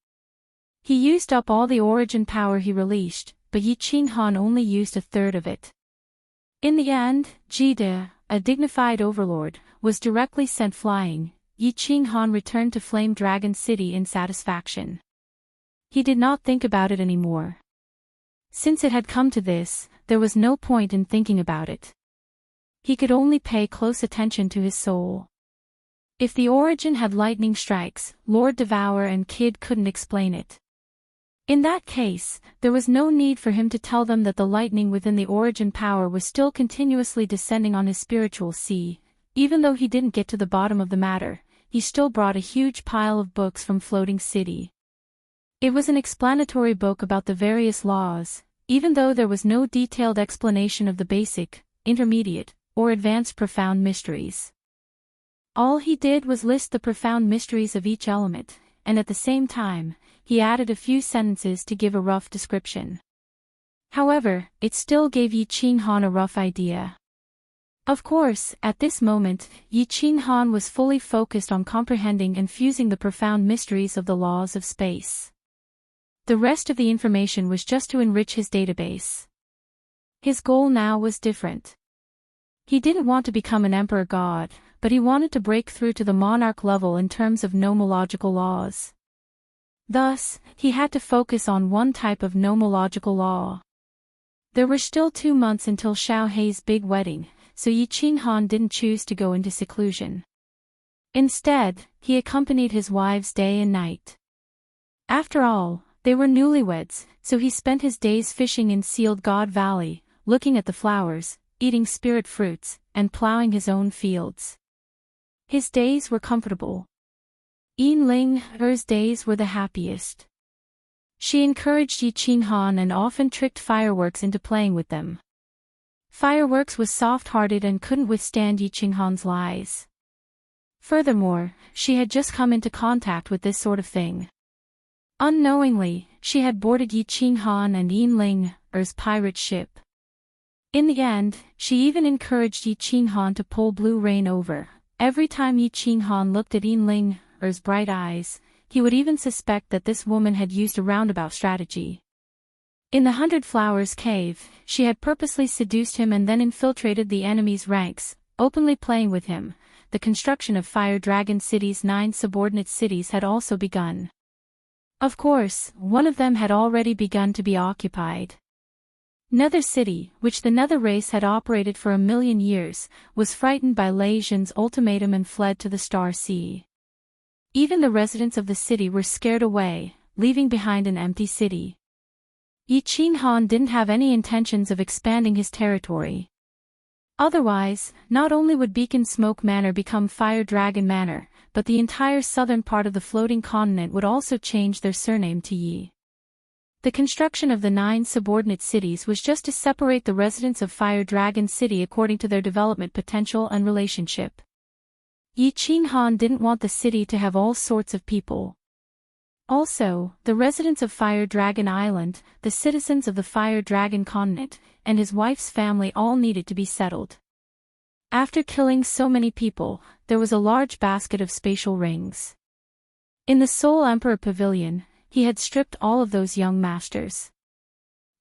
He used up all the origin power he released, but Yi Qinghan only used 1/3 of it. In the end, Jida, a dignified overlord, was directly sent flying. Yi Qinghan returned to Flame Dragon City in satisfaction. He did not think about it anymore. Since it had come to this, there was no point in thinking about it. He could only pay close attention to his soul. If the origin had lightning strikes, Lord Devourer and Kid couldn't explain it. In that case, there was no need for him to tell them that the lightning within the origin power was still continuously descending on his spiritual sea. Even though he didn't get to the bottom of the matter, he still brought a huge pile of books from Floating City. It was an explanatory book about the various laws, even though there was no detailed explanation of the basic, intermediate, or advanced profound mysteries. All he did was list the profound mysteries of each element, and at the same time, he added a few sentences to give a rough description. However, it still gave Yi Qinghan a rough idea. Of course, at this moment, Yi Qinghan was fully focused on comprehending and fusing the profound mysteries of the laws of space. The rest of the information was just to enrich his database. His goal now was different. He didn't want to become an emperor god, but he wanted to break through to the monarch level in terms of nomological laws. Thus, he had to focus on one type of nomological law. There were still 2 months until Xiao Hei's big wedding, so Yi Qinghan didn't choose to go into seclusion. Instead, he accompanied his wives day and night. After all, they were newlyweds, so he spent his days fishing in Sealed God Valley, looking at the flowers, eating spirit fruits, and plowing his own fields. His days were comfortable. Er's days were the happiest. She encouraged Yi Qinghan and often tricked Fireworks into playing with them. Fireworks was soft-hearted and couldn't withstand Yi Qinghan's lies. Furthermore, she had just come into contact with this sort of thing. Unknowingly, she had boarded Yi Qinghan and Er's pirate ship. In the end, she even encouraged Yi Qinghan to pull Blue Rain over, Every time Yi Qinghan looked at Yin Ling's bright eyes, he would even suspect that this woman had used a roundabout strategy. In the 100 Flowers Cave, she had purposely seduced him and then infiltrated the enemy's ranks, openly playing with him. The construction of Fire Dragon City's 9 subordinate cities had also begun. Of course, one of them had already begun to be occupied. Nether City, which the Nether race had operated for 1,000,000 years, was frightened by Lei Zhen's ultimatum and fled to the Star Sea. Even the residents of the city were scared away, leaving behind an empty city. Yi Qinghan didn't have any intentions of expanding his territory. Otherwise, not only would Beacon Smoke Manor become Fire Dragon Manor, but the entire southern part of the floating continent would also change their surname to Yi. The construction of the 9 subordinate cities was just to separate the residents of Fire Dragon City according to their development potential and relationship. Yi Qinghan didn't want the city to have all sorts of people. Also, the residents of Fire Dragon Island, the citizens of the Fire Dragon continent, and his wife's family all needed to be settled. After killing so many people, there was a large basket of spatial rings. In the Soul Emperor Pavilion, he had stripped all of those young masters.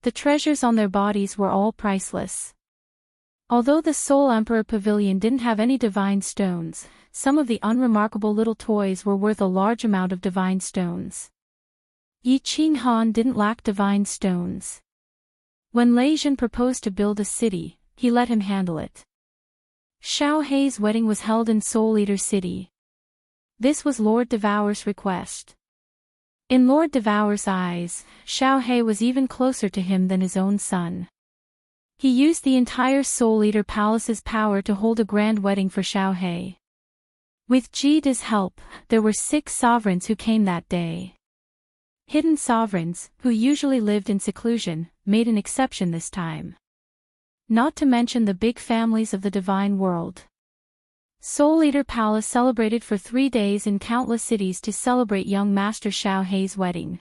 The treasures on their bodies were all priceless. Although the Soul Emperor Pavilion didn't have any divine stones, some of the unremarkable little toys were worth a large amount of divine stones. Yi Qinghan didn't lack divine stones. When Lei Zhen proposed to build a city, he let him handle it. Xiao Hei's wedding was held in Soul Eater City. This was Lord Devour's request. In Lord Devour's eyes, Xiao Hei was even closer to him than his own son. He used the entire Soul Eater Palace's power to hold a grand wedding for Xiao Hei. With Jida's help, there were 6 sovereigns who came that day. Hidden sovereigns, who usually lived in seclusion, made an exception this time. Not to mention the big families of the divine world. Soul Eater Palace celebrated for 3 days in countless cities to celebrate young Master Xiao Hei's wedding.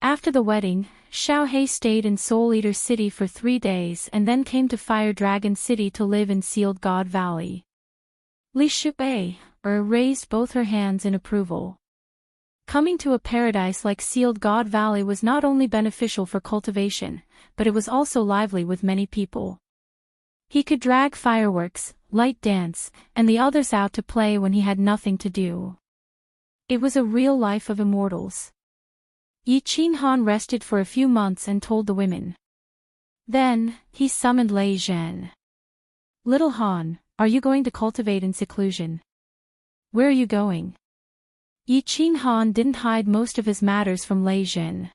After the wedding, Xiao Hei stayed in Soul Eater City for 3 days and then came to Fire Dragon City to live in Sealed God Valley. Li Shubai raised both her hands in approval. Coming to a paradise like Sealed God Valley was not only beneficial for cultivation, but it was also lively with many people. He could drag fireworks, light dance, and the others out to play when he had nothing to do. It was a real life of immortals. Yi Qinghan rested for a few months and told the women. Then, he summoned Lei Zhen. "Little Han, are you going to cultivate in seclusion? Where are you going?" Yi Qinghan didn't hide most of his matters from Lei Zhen.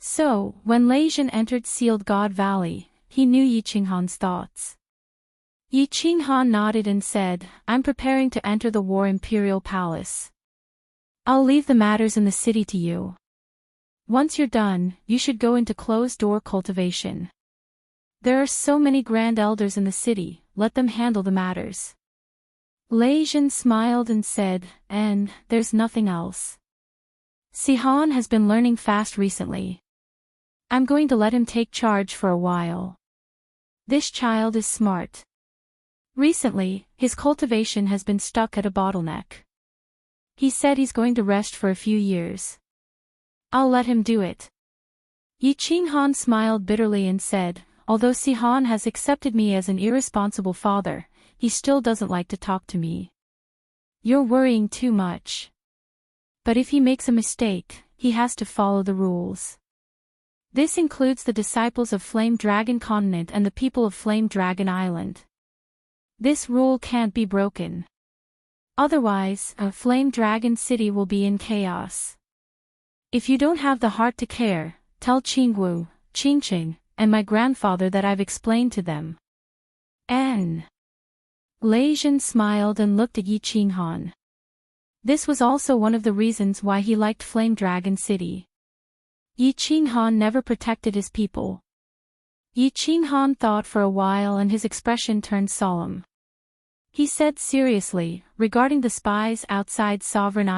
So, when Lei Zhen entered Sealed God Valley, he knew Yi Qinghan's thoughts. Yi Qinghan nodded and said, "I'm preparing to enter the War Imperial Palace. I'll leave the matters in the city to you. Once you're done, you should go into closed-door cultivation. There are so many grand elders in the city, let them handle the matters." Lei Zhen smiled and said, "And there's nothing else. Sihan has been learning fast recently. I'm going to let him take charge for a while. This child is smart. Recently, his cultivation has been stuck at a bottleneck. He said he's going to rest for a few years. I'll let him do it." Yi Qinghan smiled bitterly and said, "Although Sihan has accepted me as an irresponsible father, he still doesn't like to talk to me. You're worrying too much. But if he makes a mistake, he has to follow the rules. This includes the disciples of Flame Dragon Continent and the people of Flame Dragon Island. This rule can't be broken. Otherwise, Flame Dragon City will be in chaos. If you don't have the heart to care, tell Qingwu, Qingqing, and my grandfather that I've explained to them." Lei Zhen smiled and looked at Yi Qinghan. This was also one of the reasons why he liked Flame Dragon City. Yi Qinghan never protected his people. Yi Qinghan thought for a while and his expression turned solemn. He said seriously, "Regarding the spies outside Sovereign